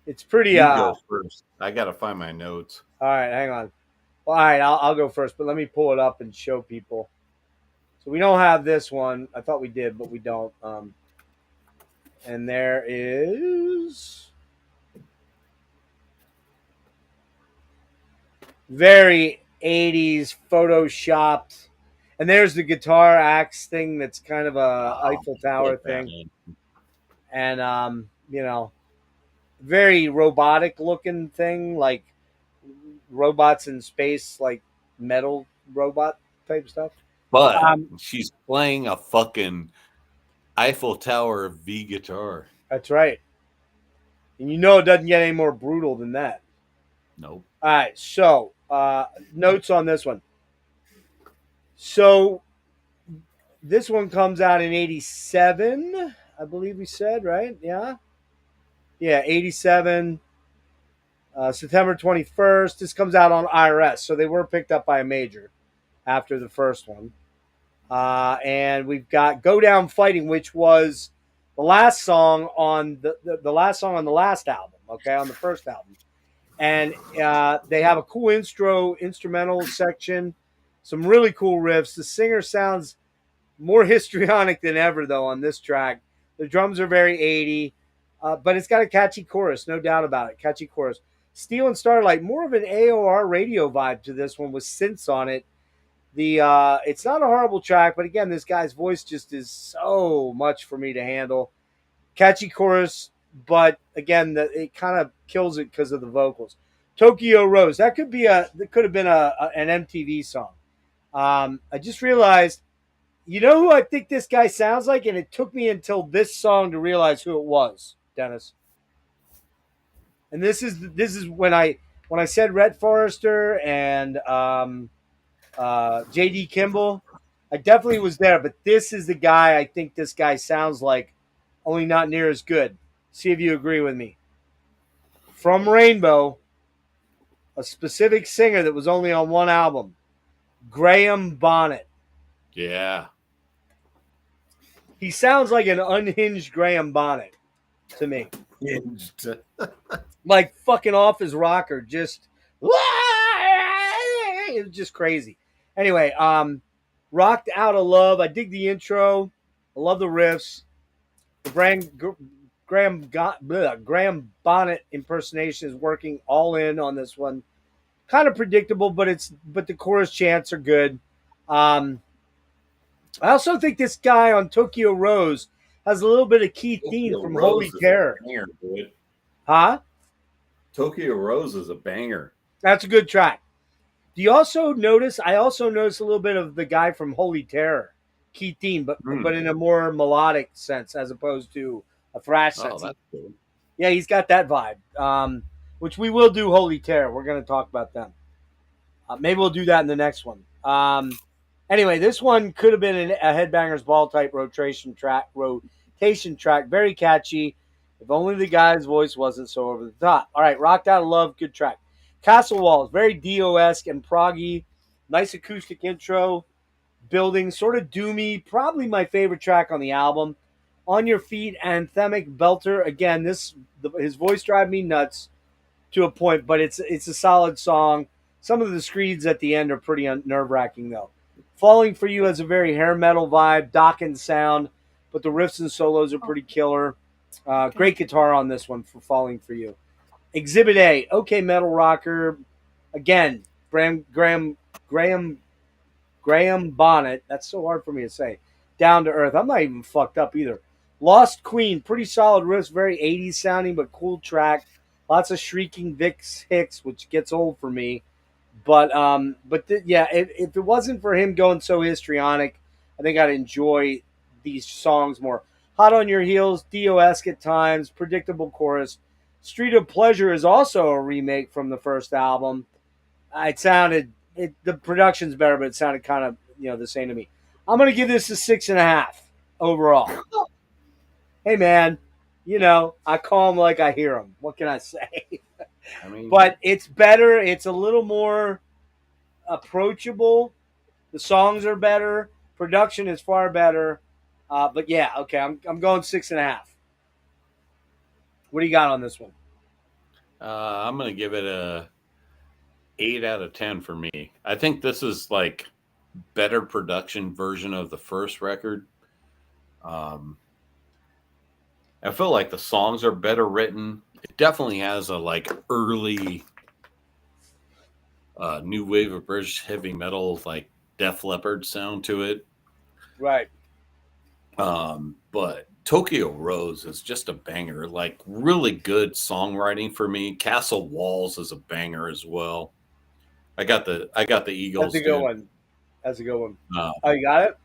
It's pretty... You go first. I got to find my notes. All right, hang on. Well, all right, I'll go first, but let me pull it up and show people. So we don't have this one. I thought we did, but we don't. And there is very 80s photoshopped. And there's the guitar axe thing that's kind of a Eiffel Tower thing. And, very robotic looking thing, like robots in space, like metal robot type stuff. But she's playing a fucking Eiffel Tower V guitar. That's right. And it doesn't get any more brutal than that. Nope. All right, so notes on this one. So this one comes out in 87, I believe we said, right? Yeah. Yeah, 87. September 21st. This comes out on IRS, so they were picked up by a major after the first one. And we've got "Go Down Fighting," which was the last song on the last song on the last album. Okay, on the first album, and they have a cool instrumental section, some really cool riffs. The singer sounds more histrionic than ever, though, on this track. The drums are very 80, but it's got a catchy chorus, no doubt about it. Catchy chorus. Steel and Starlight, more of an AOR radio vibe to this one with synths on it. It's not a horrible track, but again, this guy's voice just is so much for me to handle. Catchy chorus, but again, it kind of kills it because of the vocals. Tokyo Rose. That could have been an MTV song. I just realized, you know who I think this guy sounds like, and it took me until this song to realize who it was, Dennis. And this is when I said Rhett Forrester and J.D. Kimball. I definitely was there, but this is the guy I think this guy sounds like, only not near as good. See if you agree with me. From Rainbow, a specific singer that was only on one album, Graham Bonnet. Yeah. He sounds like an unhinged Graham Bonnet to me. Hinged. Like fucking off his rocker, just it was just crazy. Anyway, Rocked Out of Love. I dig the intro. I love the riffs. The Graham Bonnet impersonation is working all in on this one. Kind of predictable, but the chorus chants are good. I also think this guy on Tokyo Rose has a little bit of Keith Dean from Holy Terror. Banger, dude. Huh? Tokyo Rose is a banger. That's a good track. Do you also notice? I also noticed a little bit of the guy from Holy Terror, Keith Dean, but in a more melodic sense as opposed to a thrash sense. That's cool. Yeah, he's got that vibe. Which we will do Holy Terror. We're going to talk about them. Maybe we'll do that in the next one. Anyway, this one could have been a Headbangers Ball type rotation track. Very catchy. If only the guy's voice wasn't so over the top. All right, Rocked Out of Love, good track. Castle Walls, very Dio-esque and proggy. Nice acoustic intro. Building, sort of doomy. Probably my favorite track on the album. On Your Feet, anthemic belter. Again, his voice drives me nuts to a point, but it's a solid song. Some of the screeds at the end are pretty nerve-wracking, though. Falling for You has a very hair metal vibe, Dawkins sound, but the riffs and solos are pretty killer. Great guitar on this one for Falling for You. Exhibit A, okay, metal rocker. Again, Graham Bonnet. That's so hard for me to say. Down to earth. I'm not even fucked up either. Lost Queen, pretty solid riffs, very 80s sounding, but cool track. Lots of shrieking Vicks Hicks, which gets old for me. But if it wasn't for him going so histrionic, I think I'd enjoy these songs more. Hot on Your Heels, Dio-esque at times, predictable chorus. Street of Pleasure is also a remake from the first album. The production's better, but it sounded kind of the same to me. I'm gonna give this a 6.5 overall. Hey man, I call them like I hear them. What can I say? But it's better. It's a little more approachable. The songs are better. Production is far better. But yeah, okay. I'm going 6.5. What do you got on this one? I'm gonna give it a 8 out of 10 for me. I think this is like better production version of the first record. I feel like the songs are better written. It definitely has a like early new wave of British heavy metal, like Def Leppard sound to it. Right. But Tokyo Rose is just a banger, like really good songwriting for me. Castle Walls is a banger as well. I got the Eagles. That's a good one. That's a good one. Oh, you got it?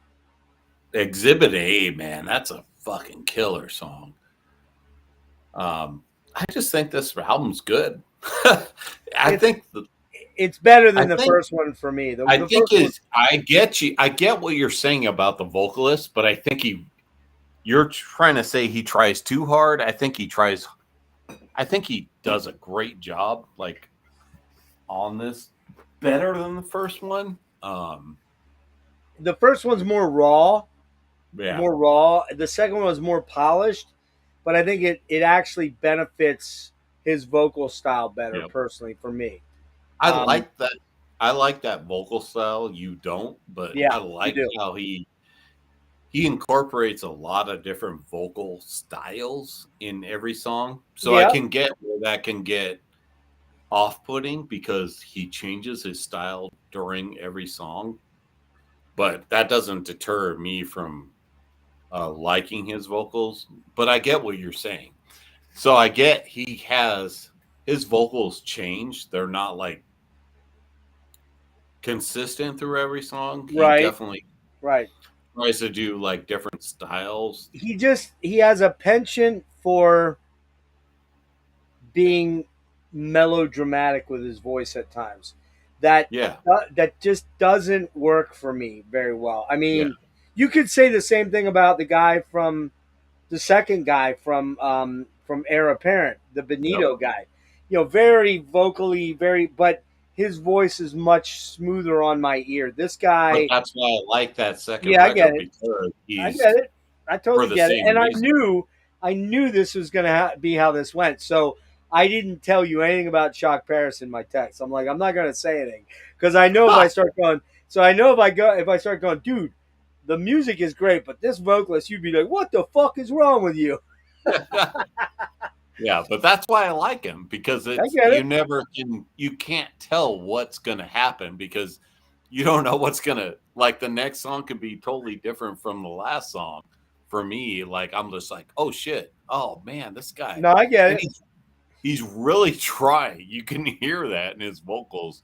Exhibit A, man, that's a fucking killer song. I just think this album's good. I think it's better than the first one for me. I get you. I get what you're saying about the vocalist, but I think you're trying to say he tries too hard. I think he does a great job, like on this, better than the first one. The first one's more raw. Yeah. More raw. The second one was more polished, but I think it actually benefits his vocal style better, personally, for me. I like that. I like that vocal style. You don't, but I like how he incorporates a lot of different vocal styles in every song. So I can get where that can get off-putting because he changes his style during every song. But that doesn't deter me from liking his vocals, but I get what you're saying. So I get his vocals change. They're not like consistent through every song. He Right. definitely Right. tries to do like different styles. He has a penchant for being melodramatic with his voice at times. That Yeah. that just doesn't work for me very well. I Yeah. mean, you could say the same thing about the second guy from Heir Apparent, the Benito guy. You know, very vocally, but his voice is much smoother on my ear. This But guy, that's why I like that second yeah, I record get it. because I he's get it. I for totally the get it. same And reason. I knew this was going to be how this went. So I didn't tell you anything about Shock Paris in my text. I'm like, I'm not going to say anything because I know if I start going. So I know if I start going, dude, the music is great, but this vocalist, you'd be like, what the fuck is wrong with you? Yeah, but that's why I like him because it's get it. you can't tell what's gonna happen because you don't know what's gonna like the next song could be totally different from the last song. For me, like I'm just like, oh shit, oh man, this guy. No, I get And it. he's really trying. You can hear that in his vocals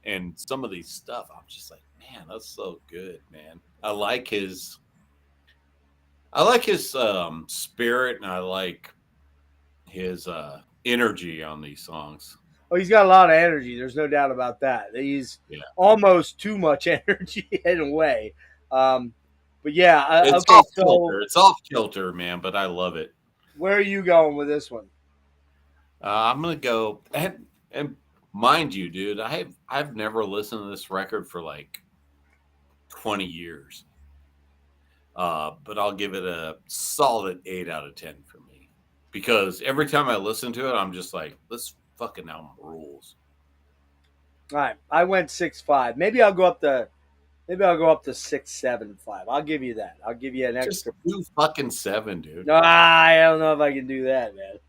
and some of these stuff. I'm just like, man, that's so good, man. I like his spirit and I like his energy on these songs. Oh, he's got a lot of energy. There's no doubt about that. He's almost too much energy in a way. But yeah, It's okay. off So kilter. It's off kilter, man, but I love it. where are you going with this one? I'm gonna go and mind you, dude, I've never listened to this record for like 20 years. But I'll give it a solid 8 out of 10 for me. Because every time I listen to it, I'm just like, this fucking album rules. All right, I went 6.5. Maybe I'll go up to 6.75. I'll give you that. I'll give you an Just extra. do fucking 7, dude. No, I don't know if I can do that, man.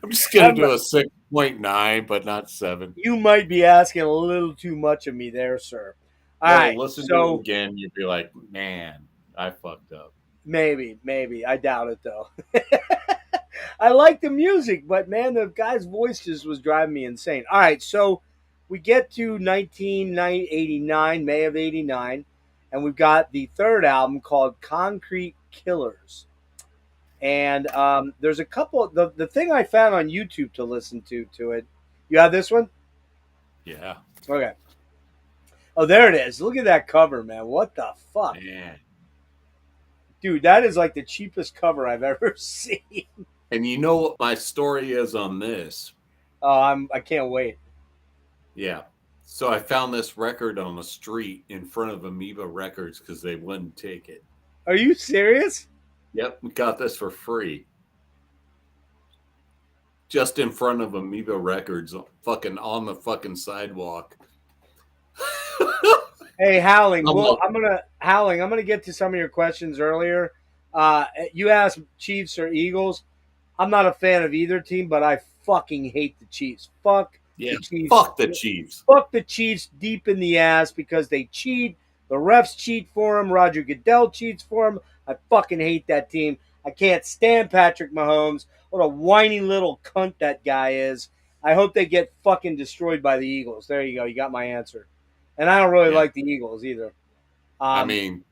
I'm just gonna do a 6.9, but not 7. You might be asking a little too much of me there, sir. All Well, right, listen to so it again, you'd be like, man, I fucked up. maybe. I doubt it though. I like the music, but man, the guy's voice just was driving me insane. All right, so we get to 1989, May of 89, and we've got the third album called Concrete Killers. And there's a couple. The thing I found on YouTube to listen to it. You have this one? Yeah. Okay. Oh, there it is. Look at that cover, man. What the fuck? Man. Dude, that is like the cheapest cover I've ever seen. And you know what my story is on this? Oh, I can't wait. Yeah. So I found this record on the street in front of Amoeba Records because they wouldn't take it. Are you serious? Yep, we got this for free. Just in front of Amoeba Records, fucking on the fucking sidewalk. Hey, Howling. I'm gonna get to some of your questions earlier. You asked Chiefs or Eagles. I'm not a fan of either team, but I fucking hate the Chiefs. Fuck Yeah, the Chiefs. fuck the Chiefs. Fuck the Chiefs deep in the ass because they cheat. The refs cheat for them. Roger Goodell cheats for them. I fucking hate that team. I can't stand Patrick Mahomes. What a whiny little cunt that guy is. I hope they get fucking destroyed by the Eagles. There you go. You got my answer. And I don't really like the Eagles either. I mean,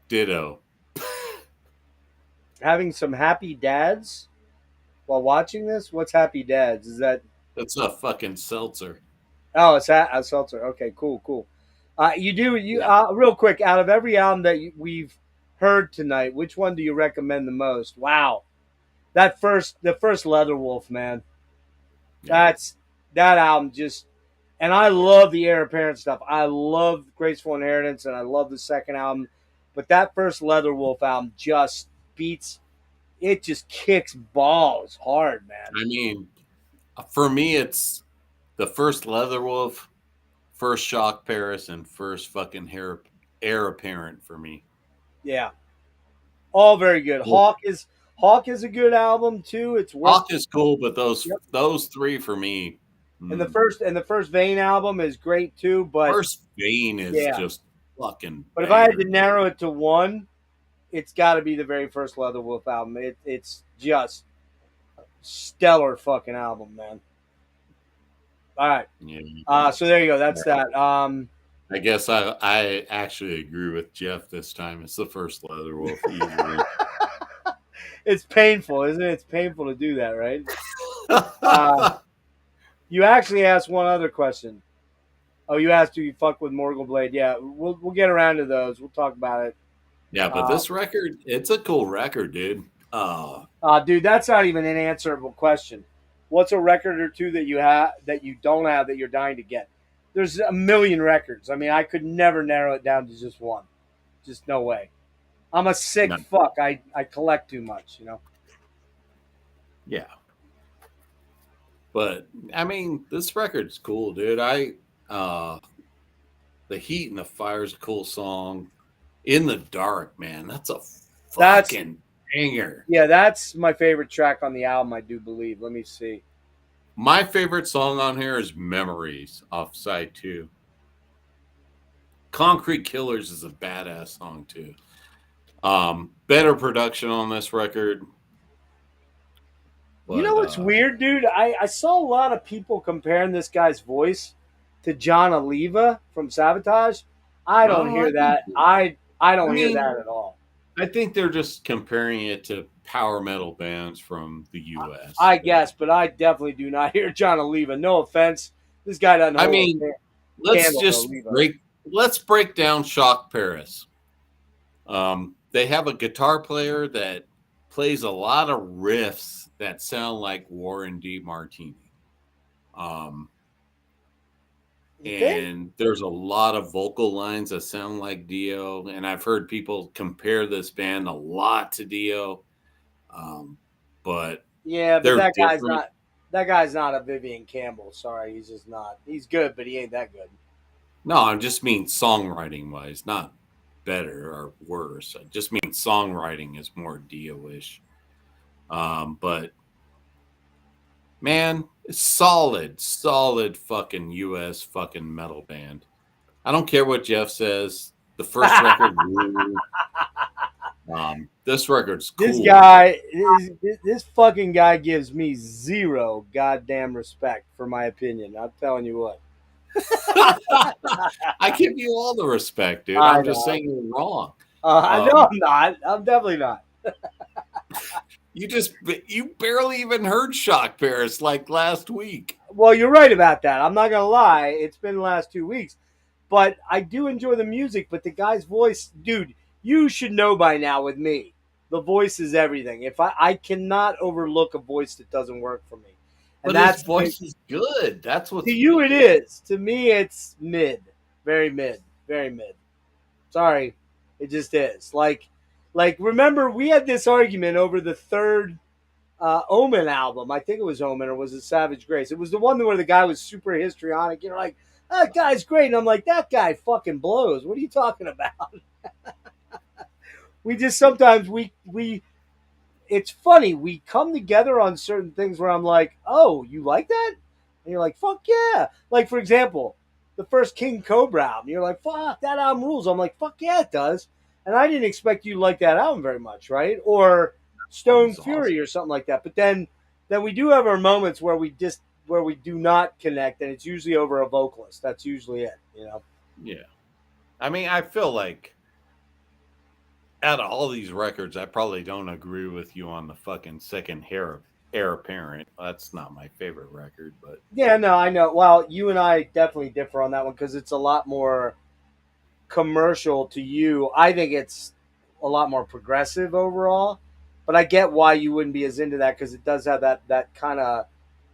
ditto. Having some happy dads while watching this? What's happy dads? Is that... That's a fucking seltzer. Oh, it's a seltzer. Okay, cool. Real quick, out of every album that we've heard tonight, which one do you recommend the most? Wow. The first Leatherwolf, man. Yeah. That album just... And I love the Heir Apparent stuff. I love Graceful Inheritance, and I love the second album. But that first Leatherwolf album just beats... It just kicks balls hard, man. I mean, for me, it's the first Leatherwolf, first Shock Paris, and first fucking Heir Apparent for me. Yeah. All very good. Cool. Hawk is a good album too. Hawk is cool, but those three for me. And the first Vane album is great too, but First Vane is just fucking. But if I had to narrow it to one, it's got to be the very first Leatherwolf album. It's just stellar fucking album, man. All right. Yeah. So there you go. That's that. I guess I actually agree with Jeff this time. It's the first Leatherwolf easily. It's painful, isn't it? It's painful to do that, right? You actually asked one other question. Oh, you asked do you fuck with Morgul Blade? Yeah, we'll get around to those. We'll talk about it. Yeah, but this record, it's a cool record, dude. Dude, that's not even an answerable question. What's a record or two that you have that you don't have that you're dying to get? There's a million records. I mean, I could never narrow it down to just one. Just no way. I'm a sick fuck. I collect too much, you know. Yeah. But I mean, this record's cool, dude. The Heat and the Fire is a cool song. In the Dark, man, that's a fucking banger. Yeah, that's my favorite track on the album, I do believe. Let me see. My favorite song on here is Memories off side 2. Concrete Killers is a badass song too. Better production on this record. But, you know what's weird, dude? I saw a lot of people comparing this guy's voice to John Oliva from Sabotage. I don't hear that. I don't hear that at all. I think they're just comparing it to power metal bands from the U.S. I guess, but I definitely do not hear John Oliva. No offense, this guy doesn't. I mean, let's break down Shock Paris. They have a guitar player that plays a lot of riffs that sound like Warren D. Martini. And there's a lot of vocal lines that sound like Dio. And I've heard people compare this band a lot to Dio. But that guy's not a Vivian Campbell. Sorry, he's just not. He's good, but he ain't that good. No, I just mean songwriting wise, not better or worse. I just mean songwriting is more Dio-ish. But man, it's solid fucking US fucking metal band. I don't care what Jeff says. The first record, this record's cool. This fucking guy gives me zero goddamn respect for my opinion. I'm telling you what. I give you all the respect, dude. I'm just saying you're wrong. I know I'm not. I'm definitely not. You barely even heard Shock Paris like last week. Well, you're right about that. I'm not gonna lie. It's been the last 2 weeks, but I do enjoy the music. But the guy's voice, dude, you should know by now with me, the voice is everything. If I cannot overlook a voice that doesn't work for me. And but his voice is good. That's what to you it is. To me, it's mid, very mid, very mid. Sorry, it just is. Like, remember we had this argument over the third Omen album. I think it was Omen, or was it Savage Grace? It was the one where the guy was super histrionic. You're like, that guy's great, and I'm like, that guy fucking blows. What are you talking about? We just sometimes we. It's funny. We come together on certain things where I'm like, oh, you like that? And you're like, fuck yeah. Like, for example, the first King Cobra album. You're like, fuck, that album rules. I'm like, fuck yeah, it does. And I didn't expect you to like that album very much, right? Or Stone Fury or something like that. But then we do have our moments where we do not connect, and it's usually over a vocalist. That's usually it, you know? Yeah. I mean, I feel like out of all these records, I probably don't agree with you on the fucking second Heir Apparent. That's not my favorite record, but yeah, no, I know. Well, you and I definitely differ on that one because it's a lot more commercial to you. I think it's a lot more progressive overall, but I get why you wouldn't be as into that because it does have that kind of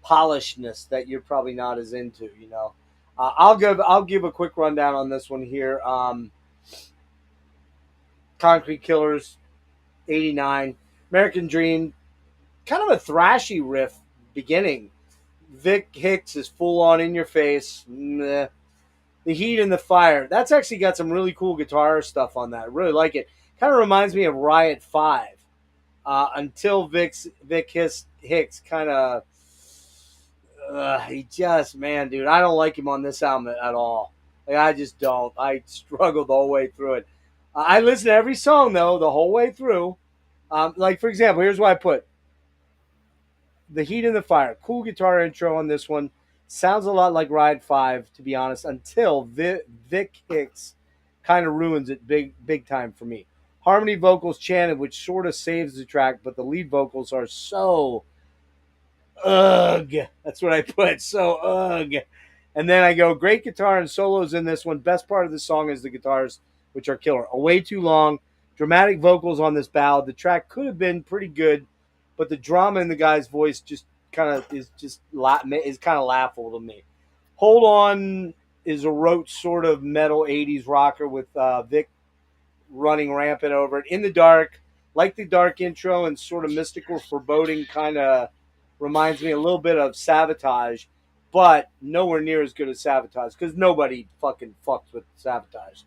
polishedness that you're probably not as into. You know, I'll give a quick rundown on this one here. Concrete Killers, 89. American Dream, kind of a thrashy riff beginning. Vic Hicks is full on in your face. The Heat and the Fire. That's actually got some really cool guitar stuff on that. I really like it. Kind of reminds me of Riot 5. Until Vic Hicks kind of... he just, man, dude, I don't like him on this album at all. Like, I just don't. I struggled the whole way through it. I listen to every song, though, the whole way through. Like, for example, here's what I put. The Heat and the Fire. Cool guitar intro on this one. Sounds a lot like Ride 5, to be honest, until Vic Hicks kind of ruins it big time for me. Harmony vocals chanted, which sort of saves the track, but the lead vocals are so ugh. That's what I put. So ugh. And then I go, great guitar and solos in this one. Best part of the song is the guitars, which are killer. Way too long. Dramatic vocals on this ballad. The track could have been pretty good, but the drama in the guy's voice just kind of is kind of laughable to me. Hold On is a rote sort of metal 80s rocker with Vic running rampant over it. In the Dark, like the dark intro and sort of mystical foreboding, kind of reminds me a little bit of Sabotage, but nowhere near as good as Sabotage because nobody fucking fucks with Sabotage.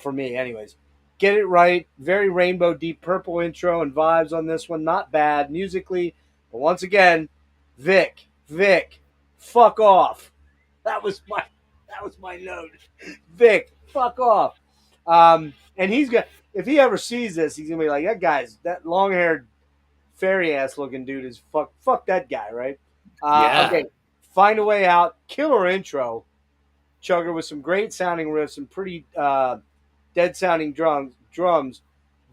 For me, anyways. Get It Right, very Rainbow Deep Purple intro and vibes on this one. Not bad musically, but once again, Vic, fuck off. That was my note. Vic, fuck off. And he's got, if he ever sees this, he's gonna be like, that long-haired fairy ass looking dude is fuck that guy, right? Yeah. Okay, Find a Way Out, killer intro, chugger with some great sounding riffs and pretty dead sounding drums.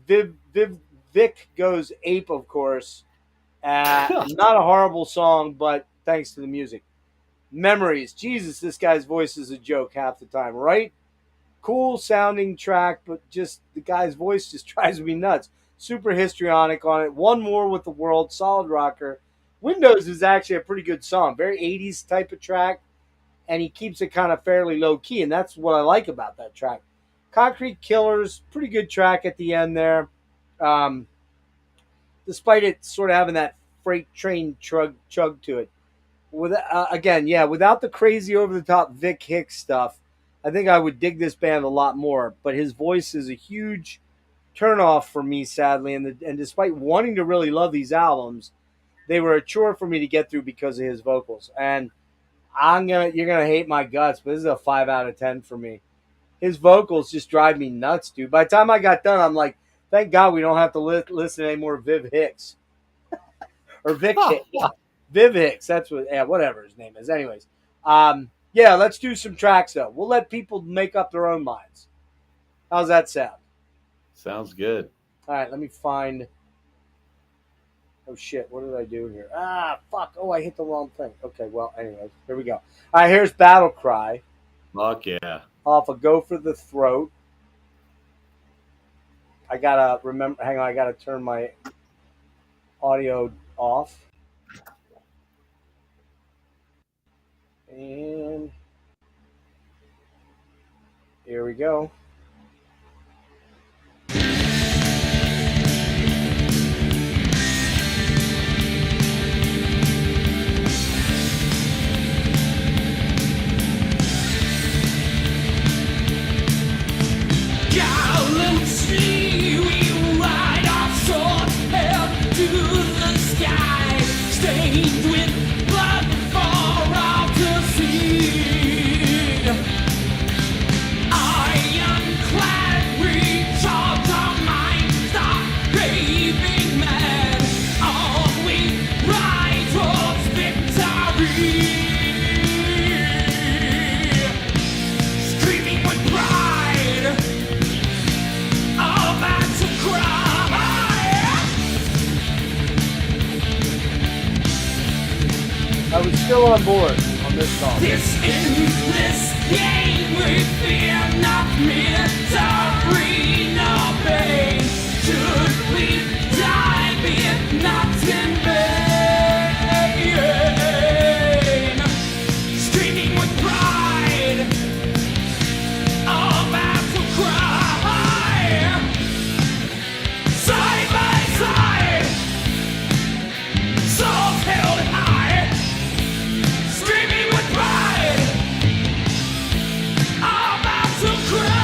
Vic goes ape, of course. Not a horrible song, but thanks to the music. Memories. Jesus, this guy's voice is a joke half the time, right? Cool sounding track, but just the guy's voice just drives me nuts. Super histrionic on it. One More with the World, solid rocker. Windows is actually a pretty good song. Very 80s type of track, and he keeps it kind of fairly low key, and that's what I like about that track. Concrete Killers, pretty good track at the end there. Despite it sort of having that freight train chug to it. Without the crazy over-the-top Vic Hicks stuff, I think I would dig this band a lot more. But his voice is a huge turnoff for me, sadly. And despite wanting to really love these albums, they were a chore for me to get through because of his vocals. And you're gonna hate my guts, but this is a 5 out of 10 for me. His vocals just drive me nuts, dude. By the time I got done, I'm like, thank God we don't have to listen to any more Viv Hicks. Or Vic Hicks. Viv Hicks. That's whatever his name is. Anyways. Let's do some tracks, though. We'll let people make up their own minds. How's that sound? Sounds good. All right, let me find... Oh, shit. What did I do here? Fuck. Oh, I hit the wrong thing. Okay, well, anyways. Here we go. All right, here's Battle Cry. Fuck yeah. Off of Go for the Throat. I gotta remember. Hang on, I gotta turn my audio off. And here we go. Gallantly we ride our swords held to the sky, stained with blood for all to see. Ironclad we charge our minds, are raving mad. On we ride towards victory, screaming with pride. I was still on board on this song. This endless game we fear not misery, no pain. Should we die, be it not in vain. Screaming with pride, all battle cry. Side by side, souls held high. Screaming with pride, I'm about to cry.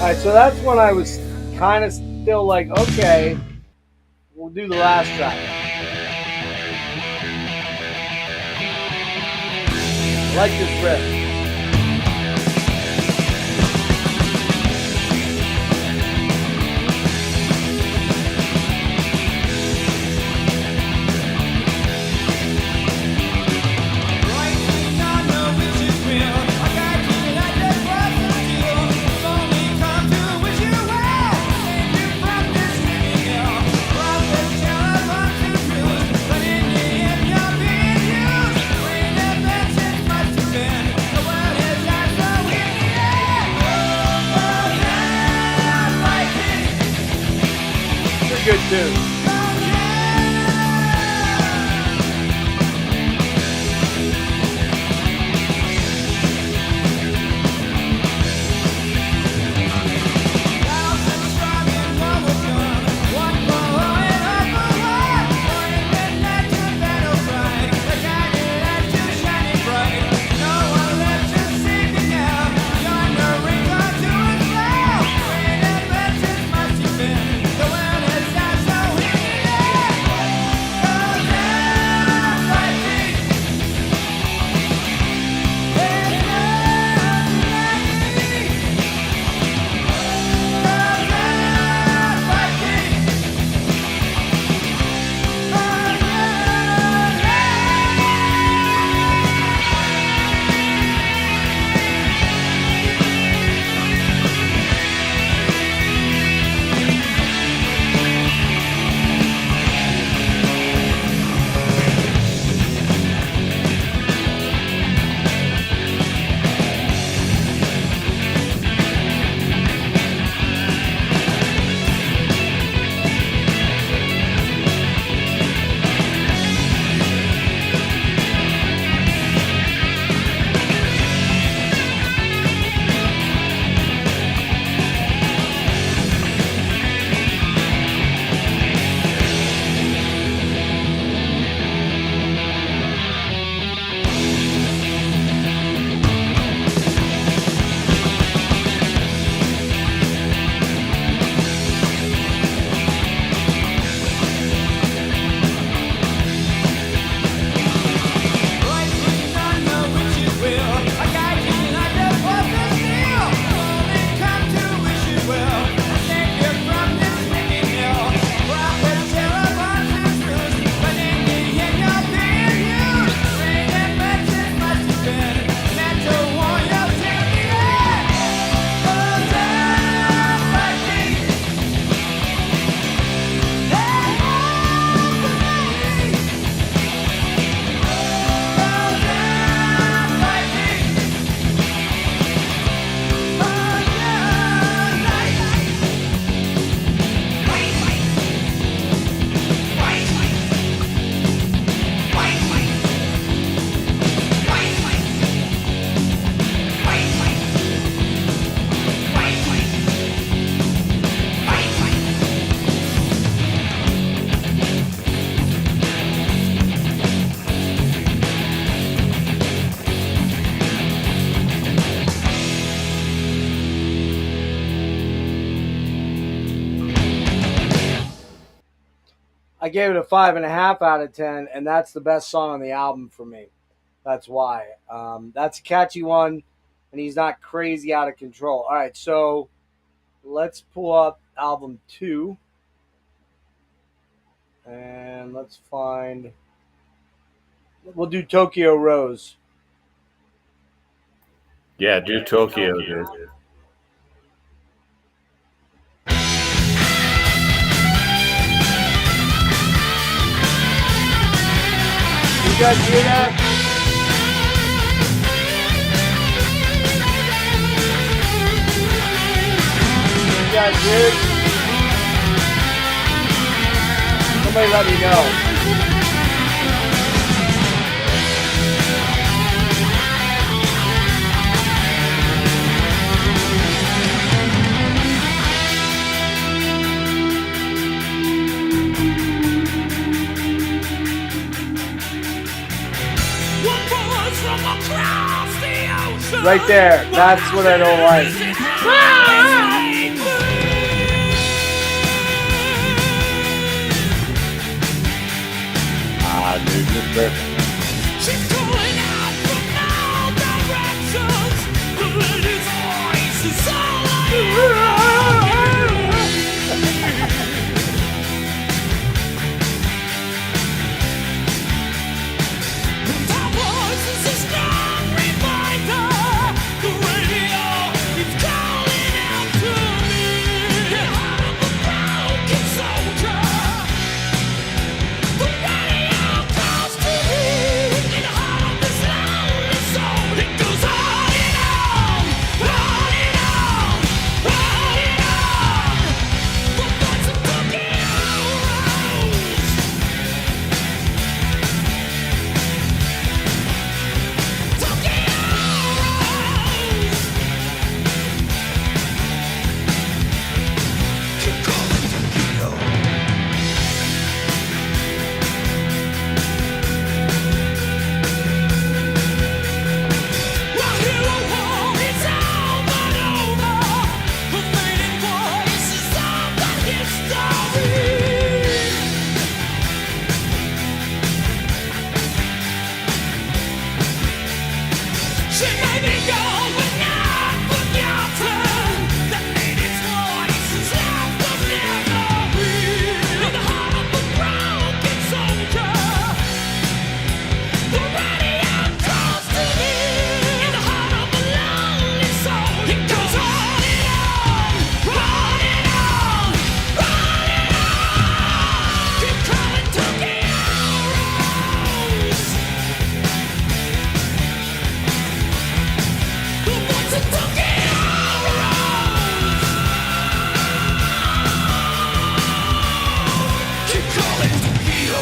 right, so that's when I was kind of still like, okay, we'll do the last track. I like this riff. Good tune. I gave it a 5.5 out of 10, and that's the best song on the album for me. That's why. That's a catchy one, and he's not crazy out of control. All right, so let's pull up album 2, and let's find. We'll do Tokyo Rose. Yeah, do Tokyo, dude. You guys hear that? You guys hear it? Somebody let me know. Right there. That's what I don't like. She's calling out from all directions. The lady's voice is all I hear. The voice is a strong reminder. The radio is calling out to me. I'm a broken soldier. The radio calls to me. In the heart of this lonely soul, it goes on and on, on and on, on and on. The voice of Tokyo rose. Tokyo rose. Keep calling Tokyo. My hero war is over and over. The fading voices of the history. She may be gone, but not forgotten. That lady's voice is left of memory. In the heart of a broken soldier, the radio calls to me. In the heart of a lonely soul, it goes on and on, on and on, on and on. Keep calling Tokyo Rose. The voice of Tokyo Rose. Keep calling Tokyo.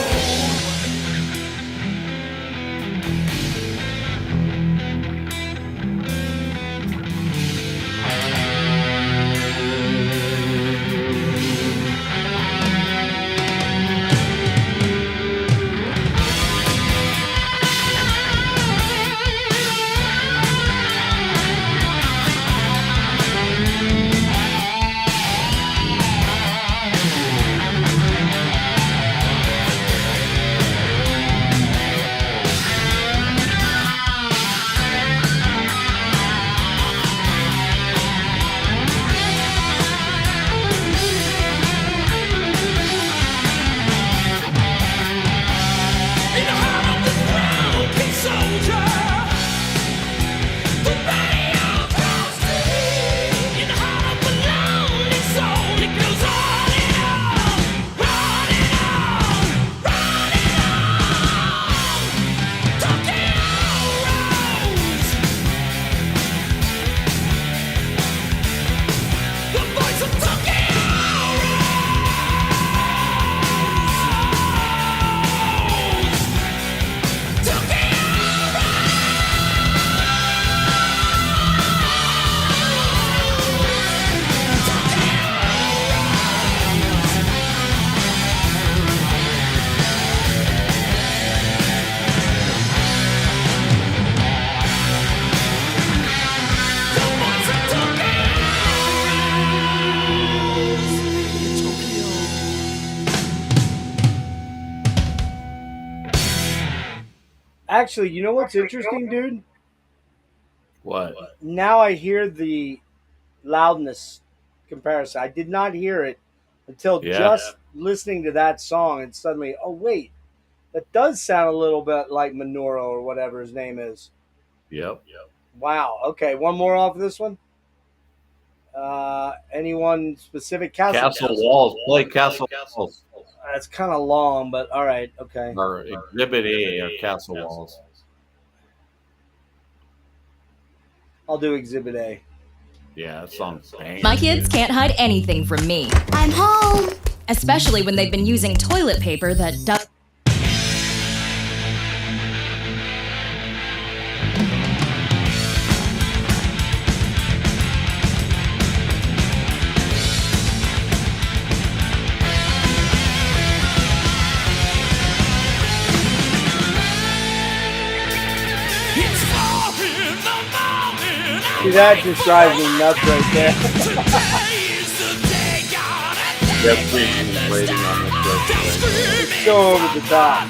In the heart of the broken soldier, the radio calls to me. In the heart of a lonely soul, it goes on and on, on and on, on and on. Tokyo Rose. The voice of Tokyo Rose. Tokyo The voice of Tokyo Actually, you know what's interesting, dude? What? Now I hear the loudness comparison. I did not hear it until Yeah. just listening to that song, and suddenly, oh wait, that does sound a little bit like Minoru or whatever his name is. Yep. Wow. Okay, one more off of this one. Anyone specific? Castle Walls. Play Castle Walls. That's kind of long, but all right. Okay. Or Exhibit A or Castle Walls. I'll do Exhibit A. Yeah, that song's banging. My kids can't hide anything from me. I'm home. Especially when they've been using toilet paper that does. See, that just drives me nuts right there. Jeff Bridges is waiting on this. It's so over the top.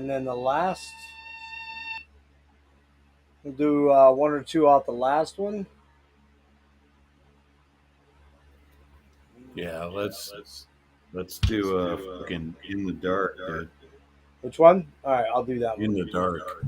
And then the last, we'll do one or two off the last one. Yeah, let's do fucking In the Dark, dude. Which one? All right, I'll do that one. In the Dark.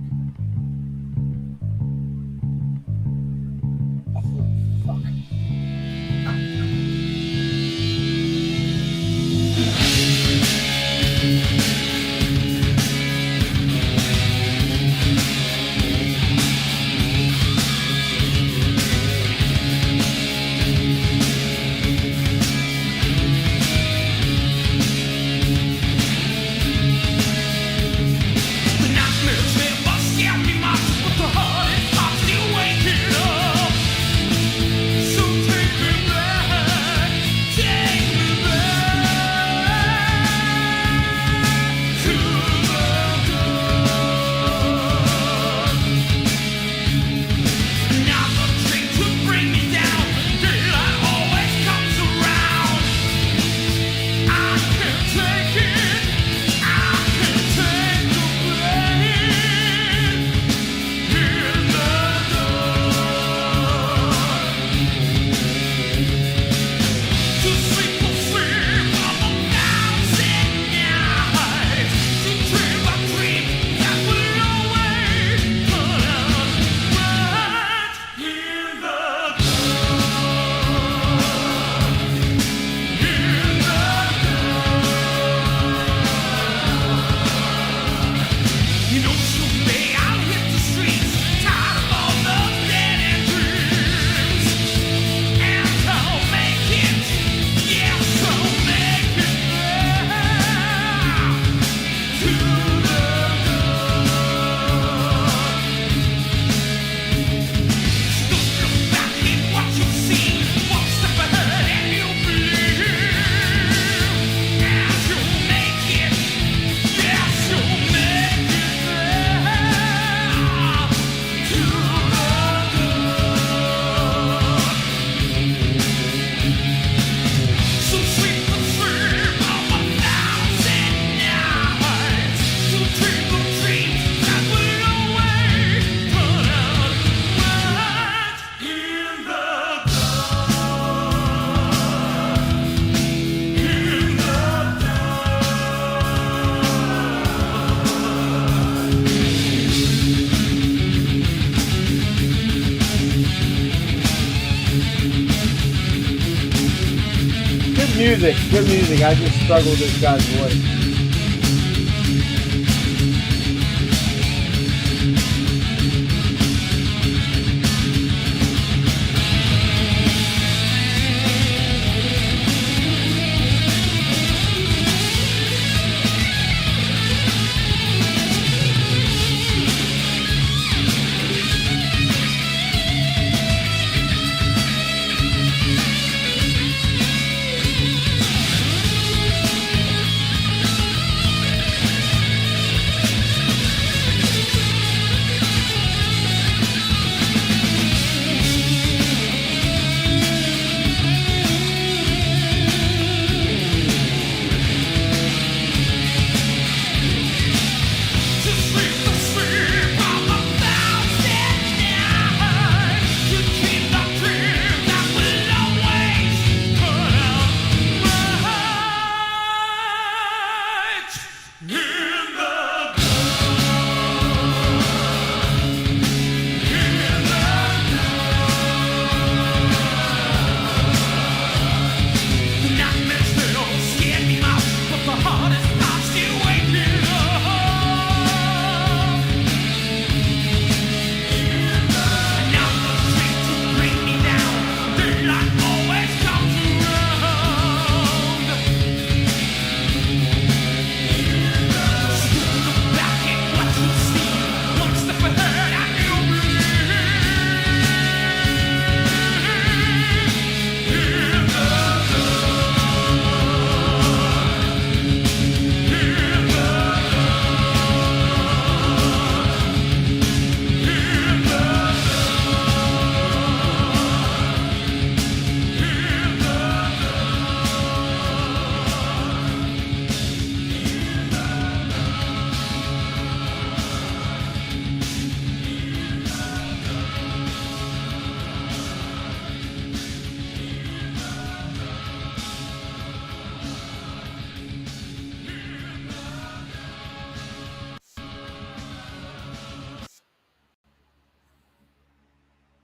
Good music. I just struggle with this guy's voice.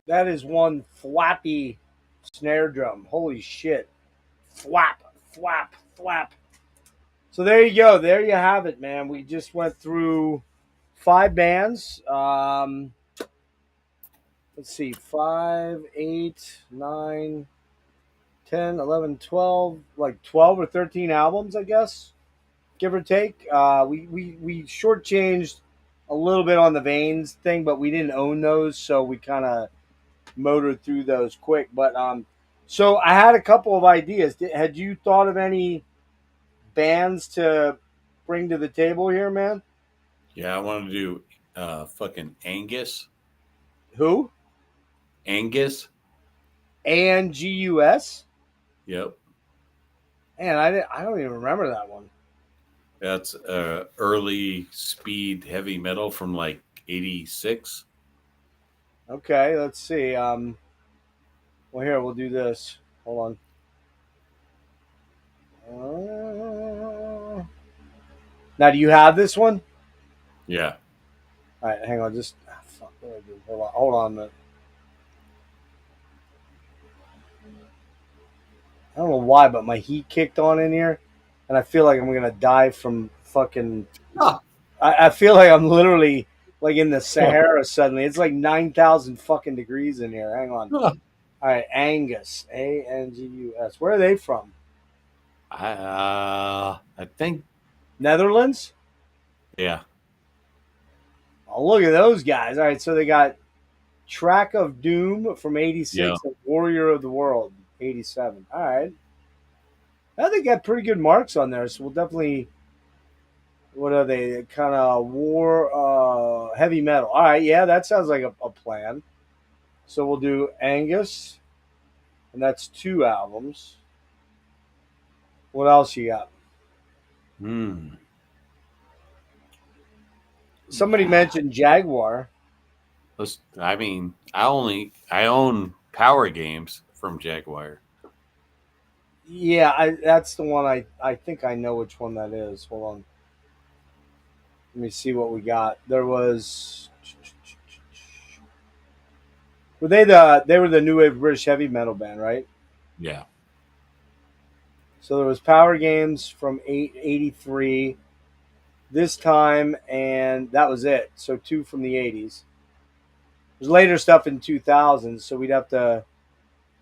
That is one flappy snare drum. Holy shit. Flap, flap, flap. So there you go. There you have it, man. We just went through 5 bands. Let's see, 5, 8, 9, 10, 11, 12, like 12 or 13 albums, I guess, give or take. We shortchanged a little bit on the Veins thing, but we didn't own those, so we kind of motored through those quick. But so I had a couple of ideas. Had you thought of any bands to bring to the table here, man? Yeah, I want to do fucking Angus. Who? Angus. ANGUS? Yep. Man, I don't even remember that one. That's early speed heavy metal from like 86. Okay, let's see. Well, here, we'll do this. Hold on. Now, do you have this one? Yeah. All right, hang on. Just fuck. What do I do? Hold on a minute. I don't know why, but my heat kicked on in here, and I feel like I'm gonna die from fucking. Ah. I feel like I'm literally like in the Sahara suddenly. It's like 9,000 fucking degrees in here. Hang on. Ah. All right, Angus, ANGUS. Where are they from? I think. Netherlands. Yeah. Oh, look at those guys. All right, so they got Track of Doom from 86 Yeah. and Warrior of the World 87. All right. I think they got pretty good marks on there, so we'll definitely. What are they? Kind of war, heavy metal. All right, yeah, that sounds like a plan. So we'll do Angus, and that's 2 albums. What else you got? Somebody mentioned Jaguar. I mean, I own Power Games from Jaguar. Yeah, that's the one. I think I know which one that is. Hold on. Let me see what we got. There was. Were they were the new wave British heavy metal band, right? Yeah. So there was Power Games from 83 this time, and that was it. So 2 from the 80s. There's later stuff in 2000, so we'd have to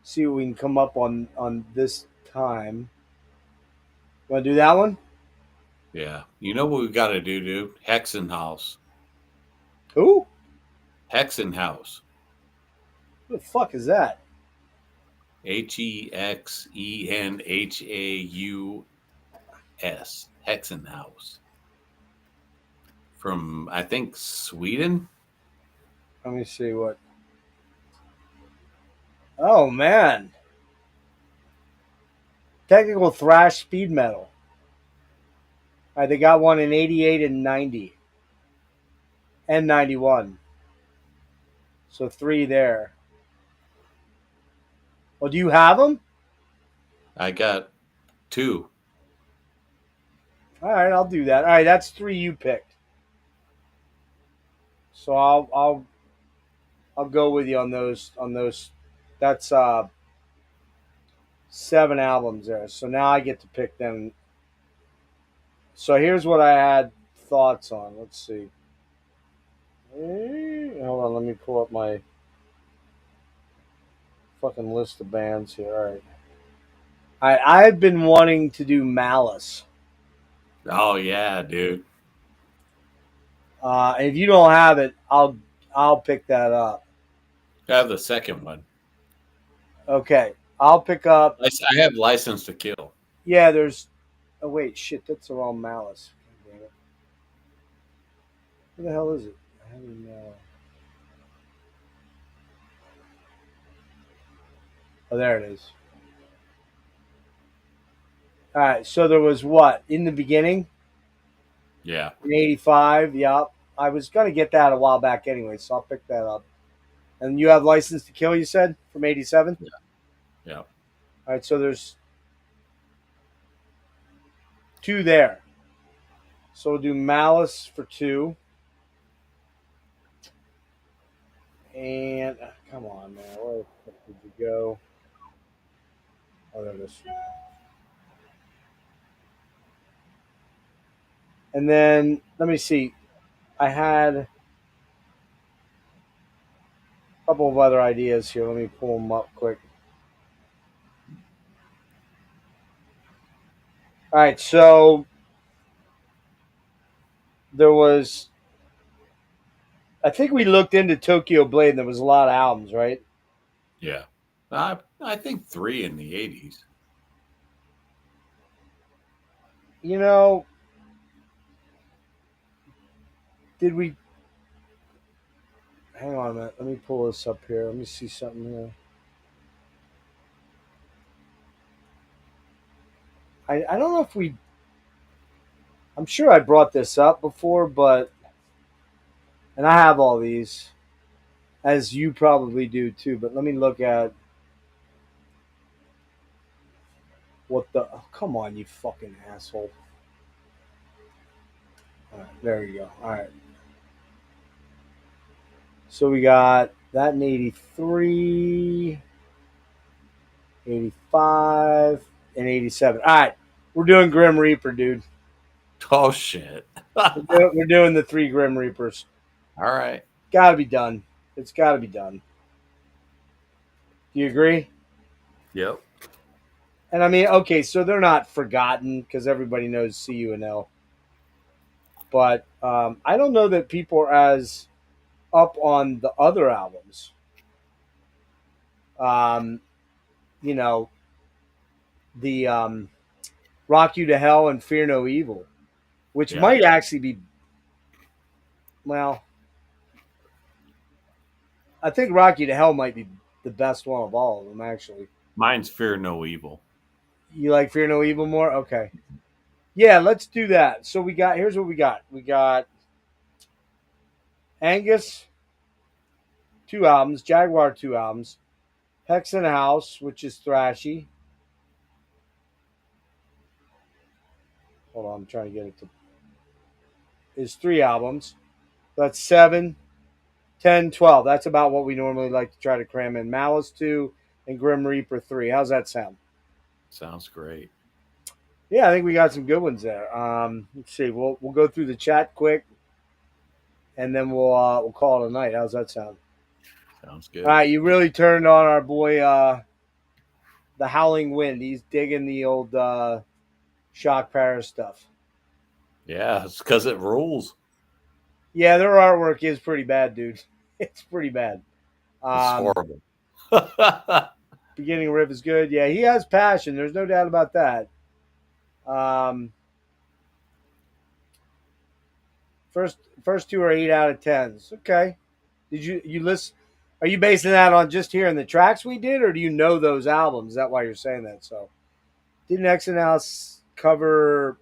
see what we can come up on this time. Want to do that one? Yeah. You know what we got to do, dude? Hexenhaus. Who? Hexenhaus. Who the fuck is that? Hexenhaus. Hexenhaus. From, I think, Sweden. Let me see what. Oh, man. Technical thrash speed metal. All right, they got one in 88 and 90. And 91. So 3 there. Well, do you have them? I got 2. All right, I'll do that. All right, that's 3 you picked. So I'll go with you on those. That's 7 albums there. So now I get to pick them. So here's what I had thoughts on. Let's see. Hold on, let me pull up my fucking list of bands here. All right. I've been wanting to do Malice. Oh, yeah, dude. If you don't have it, I'll pick that up. I have the second one. Okay, I'll pick up. I have License to Kill. Yeah, there's. Oh wait, shit, that's the wrong Malice. God damn it. Where the hell is it? I don't even know. Oh, there it is. All right, so there was what in the beginning? Yeah. In 85, yeah. I was going to get that a while back anyway, so I'll pick that up. And you have License to Kill, you said, from 87? Yeah. Yeah. All right, so there's 2 there. So we'll do Malice for 2. And come on, man, where the fuck did you go? Oh, there it is. And then let me see. I had a couple of other ideas here. Let me pull them up quick. All right, so there was. I think we looked into Tokyo Blade, and there was a lot of albums, right? Yeah. I think 3 in the 80s. You know, did we? Hang on a minute. Let me pull this up here. Let me see something here. I don't know if we. I'm sure I brought this up before, but. And I have all these, as you probably do too, but let me look at what the. Oh, come on, you fucking asshole. All right, there you go. All right. So we got that in 83, 85, and 87. All right. We're doing Grim Reaper, dude. Oh, shit. We're doing the 3 Grim Reapers. All right. Gotta be done. It's gotta be done. Do you agree? Yep. And I mean, okay, so they're not forgotten because everybody knows CU and L. But I don't know that people are as up on the other albums. You know, the Rock You to Hell and Fear No Evil, which might actually be, well, I think Rock You to Hell might be the best one of all of them, actually. Mine's Fear No Evil. You like Fear No Evil more? Okay. Yeah, let's do that. So here's what we got. We got Angus, 2 albums, Jaguar, 2 albums, Hex in a House, which is thrashy. Hold on, I'm trying to get it to. Is 3 albums. That's 7, 10, 12. That's about what we normally like to try to cram in. Malice 2 and Grim Reaper 3. How's that sound? Sounds great. Yeah, I think we got some good ones there. Let's see. We'll go through the chat quick, and then we'll call it a night. How's that sound? Sounds good. All right, you really turned on our boy, the Howling Wind. He's digging the old Shock Paris stuff. Yeah, it's because it rules. Yeah, their artwork is pretty bad, dude. It's pretty bad. It's horrible. Beginning riff is good. Yeah, he has passion. There's no doubt about that. First 2 are 8 out of 10s. Okay. Did you listen? Are you basing that on just hearing the tracks we did, or do you know those albums? Is that why you're saying that? So, didn't X and House cover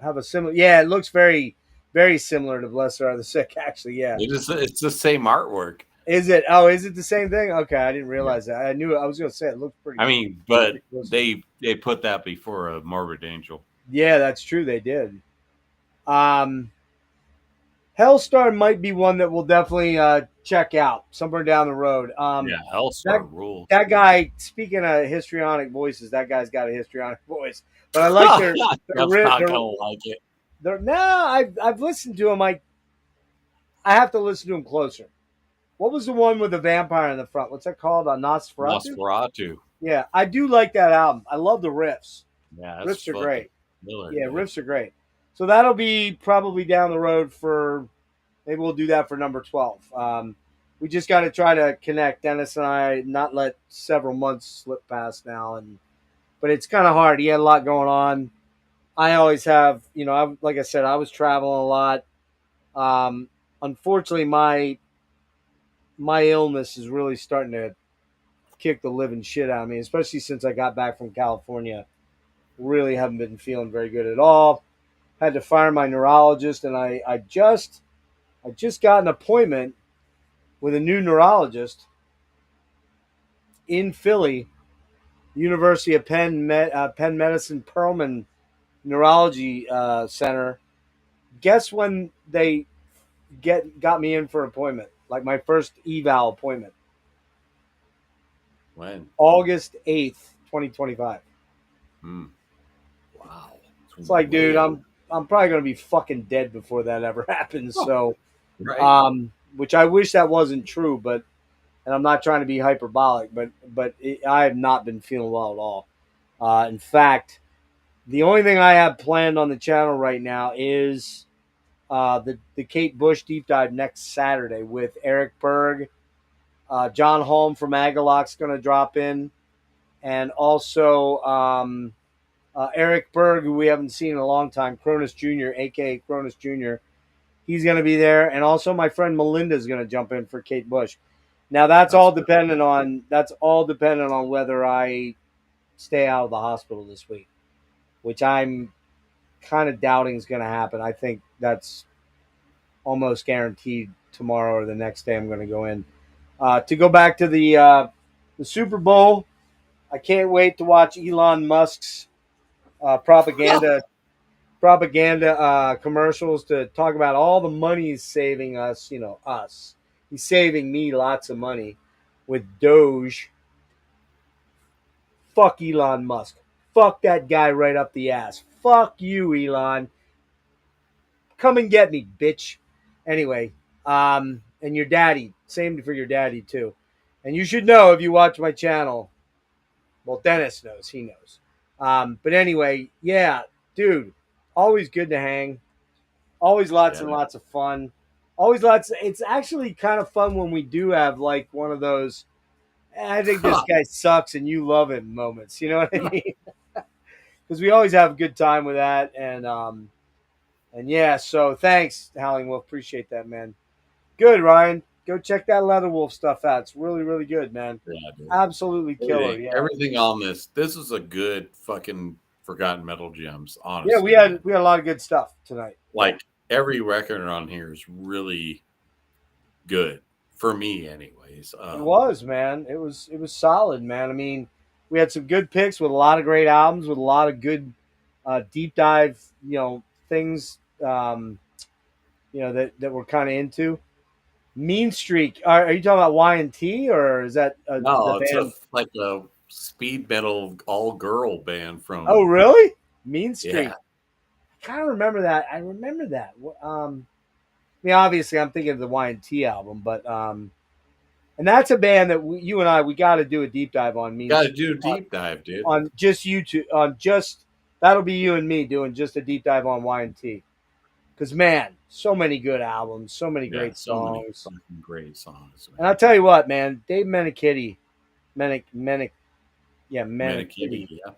have a similar? Yeah, it looks very, very similar to Blessed Are the Sick. Actually, yeah. It's the same artwork. Is it? Oh, is it the same thing? Okay, I didn't realize that. I knew I was going to say it looked pretty. I mean, but they put that before a Morbid Angel. Yeah, that's true. They did. Hellstar might be one that we'll definitely check out somewhere down the road. Yeah, Hellstar rules. That guy, speaking of histrionic voices, that guy's got a histrionic voice. But I like their not gonna like it. I've listened to him. I have to listen to him closer. What was the one with the vampire in the front? What's that called? Nosferatu? Nosferatu. Yeah, I do like that album. I love the riffs. Yeah, riffs are great. Miller, yeah, riffs are great. So that'll be probably down the road for, maybe we'll do that for number 12. We just got to try to connect, Dennis and I, not let several months slip past now. But it's kind of hard. He had a lot going on. I always have, like I said, I was traveling a lot. Unfortunately, my illness is really starting to kick the living shit out of me, especially since I got back from California. Really haven't been feeling very good at all. Had to fire my neurologist, and I just got an appointment with a new neurologist in Philly, University of Penn Medicine Perelman Neurology Center. Guess when they got me in for an appointment? like my first eval appointment. When? August 8th, 2025. Wow. It's like, dude, way I'm probably gonna be fucking dead before that ever happens. So, right. which I wish that wasn't true, but and I'm not trying to be hyperbolic, but I have not been feeling well at all. In fact, the only thing I have planned on the channel right now is the Kate Bush deep dive next Saturday with Eric Berg, John Holm from Agalock's going to drop in, and also Eric Berg, who we haven't seen in a long time, Cronus Jr., aka Cronus Jr. He's going to be there, and also my friend Melinda is going to jump in for Kate Bush. Now that's all dependent on whether I stay out of the hospital this week, which I'm kind of doubting is going to happen. I think that's almost guaranteed tomorrow or the next day I'm going to go in. To go back to the Super Bowl, I can't wait to watch Elon Musk's propaganda commercials to talk about all the money he's saving us. You know, us. He's saving me lots of money with Doge. Fuck Elon Musk. Fuck that guy right up the ass. Fuck you, Elon. Come and get me, bitch. Anyway, and your daddy. Same for your daddy, too. And you should know if you watch my channel. Well, Dennis knows. He knows. But anyway, yeah, dude. Always good to hang. Always lots and lots of fun. Always lots. It's actually kind of fun when we do have like one of those, I think this guy sucks and you love him moments. You know what I mean? Because we always have a good time with that. And yeah, so thanks, Howling Wolf. Appreciate that, man. Good, Ryan. Go check that Leatherwolf stuff out. It's really, really good, man. Yeah, dude. Absolutely killer. Yeah. Everything on this. This is a good fucking Forgotten Metal Gems, honestly. Yeah, we had a lot of good stuff tonight. Like every record on here is really good for me, anyways. It was, man. It was solid, man. I mean, we had some good picks with a lot of great albums, with a lot of good deep dive, things, that we're kind of into. Mean Streak. Are you talking about Y&T or is that no? the band? It's like a speed metal all girl band from. Oh, really? Mean Streak. Yeah. I kind of remember that. I remember that. I mean, obviously, I'm thinking of the Y&T album, but and that's a band that you and I got to do a deep dive on. Got to do a deep dive, dude. On just YouTube, that'll be you and me doing just a deep dive on Y&T. Because man, so many good albums, so many great songs, so many great songs. Man. And I'll tell you what, man, Dave Mennikitty, Mennikitty, yeah.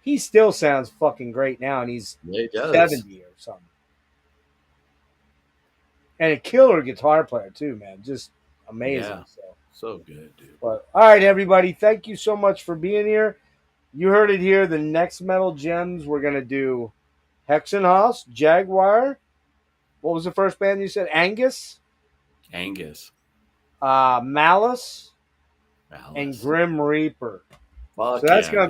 He still sounds fucking great now, and he's 70 or something. And a killer guitar player too, man, just amazing. Yeah, so good, dude. But all right, everybody, thank you so much for being here. You heard it here. The next Metal Gems, we're gonna do Hexenhaus, Jaguar. What was the first band you said? Angus. Malice. And Grim Reaper. Fuck so that's yeah, gonna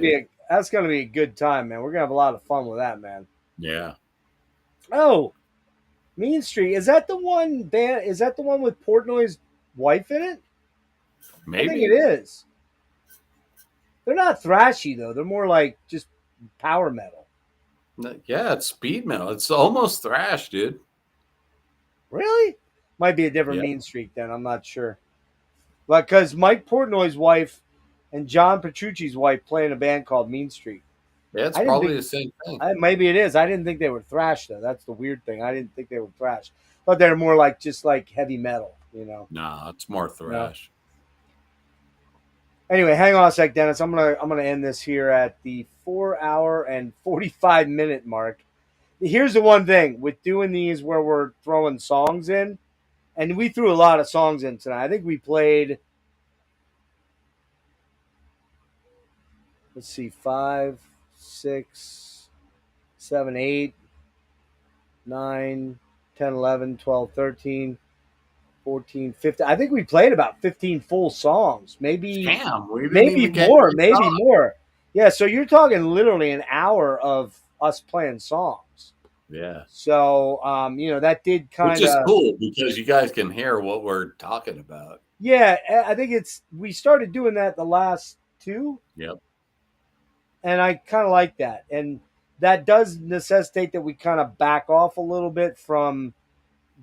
be a good time, man. We're gonna have a lot of fun with that, man. Yeah. Oh, Mean Street. Is that the one band? Is that the one with Portnoy's wife in it? Maybe. I think it is. They're not thrashy though. They're more like just power metal. Yeah, it's speed metal. It's almost thrash, dude. Really? Might be a different Mean Streak then. I'm not sure. But because Mike Portnoy's wife and John Petrucci's wife play in a band called Mean Streak. Yeah, it's probably the same thing. Maybe it is. I didn't think they were thrash though. That's the weird thing. I didn't think they were thrash. But they're more like just like heavy metal, Nah, it's more thrash. Anyway, hang on a sec, Dennis. I'm gonna end this here at the 4 hour and 45 minute mark. Here's the one thing with doing these where we're throwing songs in, and we threw a lot of songs in tonight. I think we played, let's see, 5, 6, 7, 8, 9, 10, 11, 12, 13, 14, 15. I think we played about 15 full songs. Maybe more. Yeah, so you're talking literally an hour of us playing songs. Yeah. So, that did kind Which is of, cool because you guys can hear what we're talking about. yeah, I think we started doing that the last two, Yep. and I kind of like that. And that does necessitate that we kind of back off a little bit from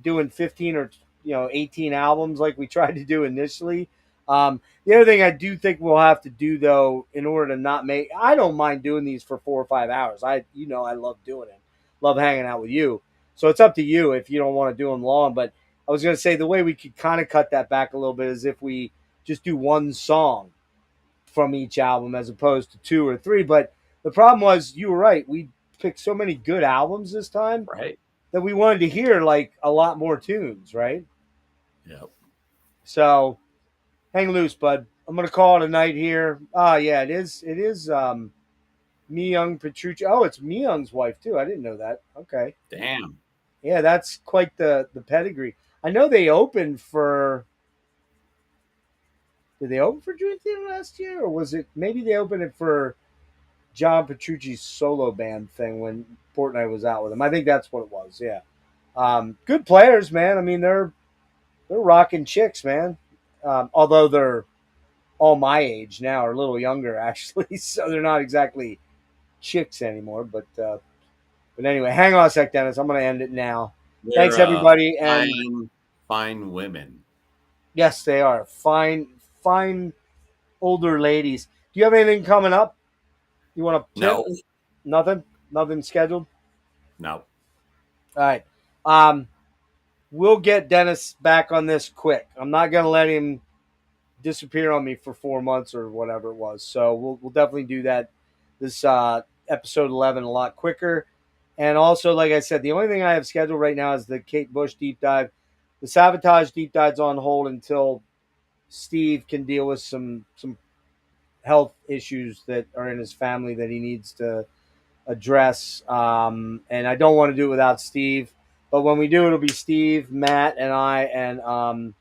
doing 15 or 18 albums like we tried to do initially. The other thing I do think we'll have to do though, in order to not make, I don't mind doing these for 4 or 5 hours. I love doing it, love hanging out with you. So it's up to you if you don't want to do them long. But I was going to say the way we could kind of cut that back a little bit is if we just do one song from each album as opposed to 2 or 3. But the problem was, you were right, we picked so many good albums this time Right. that we wanted to hear like a lot more tunes, right? Yep. So hang loose, bud. I'm gonna call it a night here. Yeah, it is. It is Mi Young Petrucci. Oh, it's Mi Young's wife too. I didn't know that. Okay. Damn. Yeah, that's quite the pedigree. I know they opened for. Did they open for Dream Theater last year, or was it maybe they opened it for John Petrucci's solo band thing when Portnoy was out with him? I think that's what it was. Yeah. Good players, man. I mean, they're rocking chicks, man. Although they're all my age now, or a little younger actually, so they're not exactly chicks anymore. But anyway, hang on a sec, Dennis. I'm going to end it now. They're Thanks everybody, and fine women. yes, they are fine older ladies. Do you have anything coming up? You want to No. Nothing scheduled. No. All right. We'll get Dennis back on this quick. I'm not going to let him disappear on me for 4 months or whatever it was. So we'll definitely do that this episode 11 a lot quicker. And also, like I said, the only thing I have scheduled right now is the Kate Bush deep dive. The Sabotage deep dive's on hold until Steve can deal with some health issues that are in his family that he needs to address. And I don't want to do it without Steve. But when we do, it'll be Steve, Matt, and I, and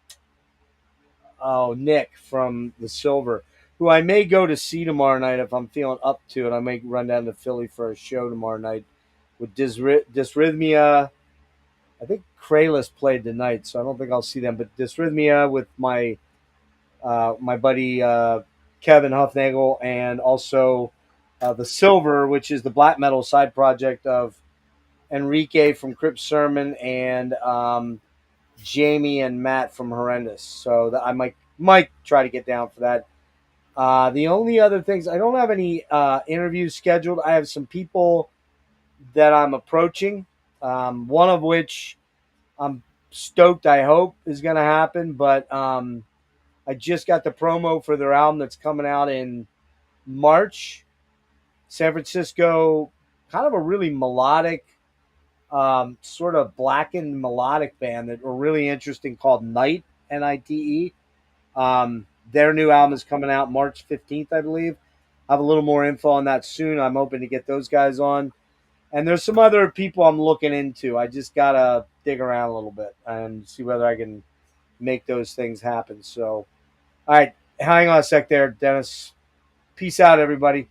Nick from the Silver, who I may go to see tomorrow night if I'm feeling up to it. I may run down to Philly for a show tomorrow night with Dysrhythmia. I think Kralis played tonight, so I don't think I'll see them. But Dysrhythmia with my buddy Kevin Huffnagel, and also the Silver, which is the black metal side project of Enrique from Crypt Sermon and Jamie and Matt from Horrendous. So I might try to get down for that. The only other things, I don't have any interviews scheduled. I have some people that I'm approaching, one of which I'm stoked, I hope, is going to happen. But I just got the promo for their album that's coming out in March. San Francisco, kind of a really melodic, sort of blackened melodic band that were really interesting called Night, Nite. Their new album is coming out March 15th, I believe. I'll have a little more info on that soon. I'm hoping to get those guys on. And there's some other people I'm looking into. I just got to dig around a little bit and see whether I can make those things happen. So, all right, hang on a sec there, Dennis. Peace out, everybody.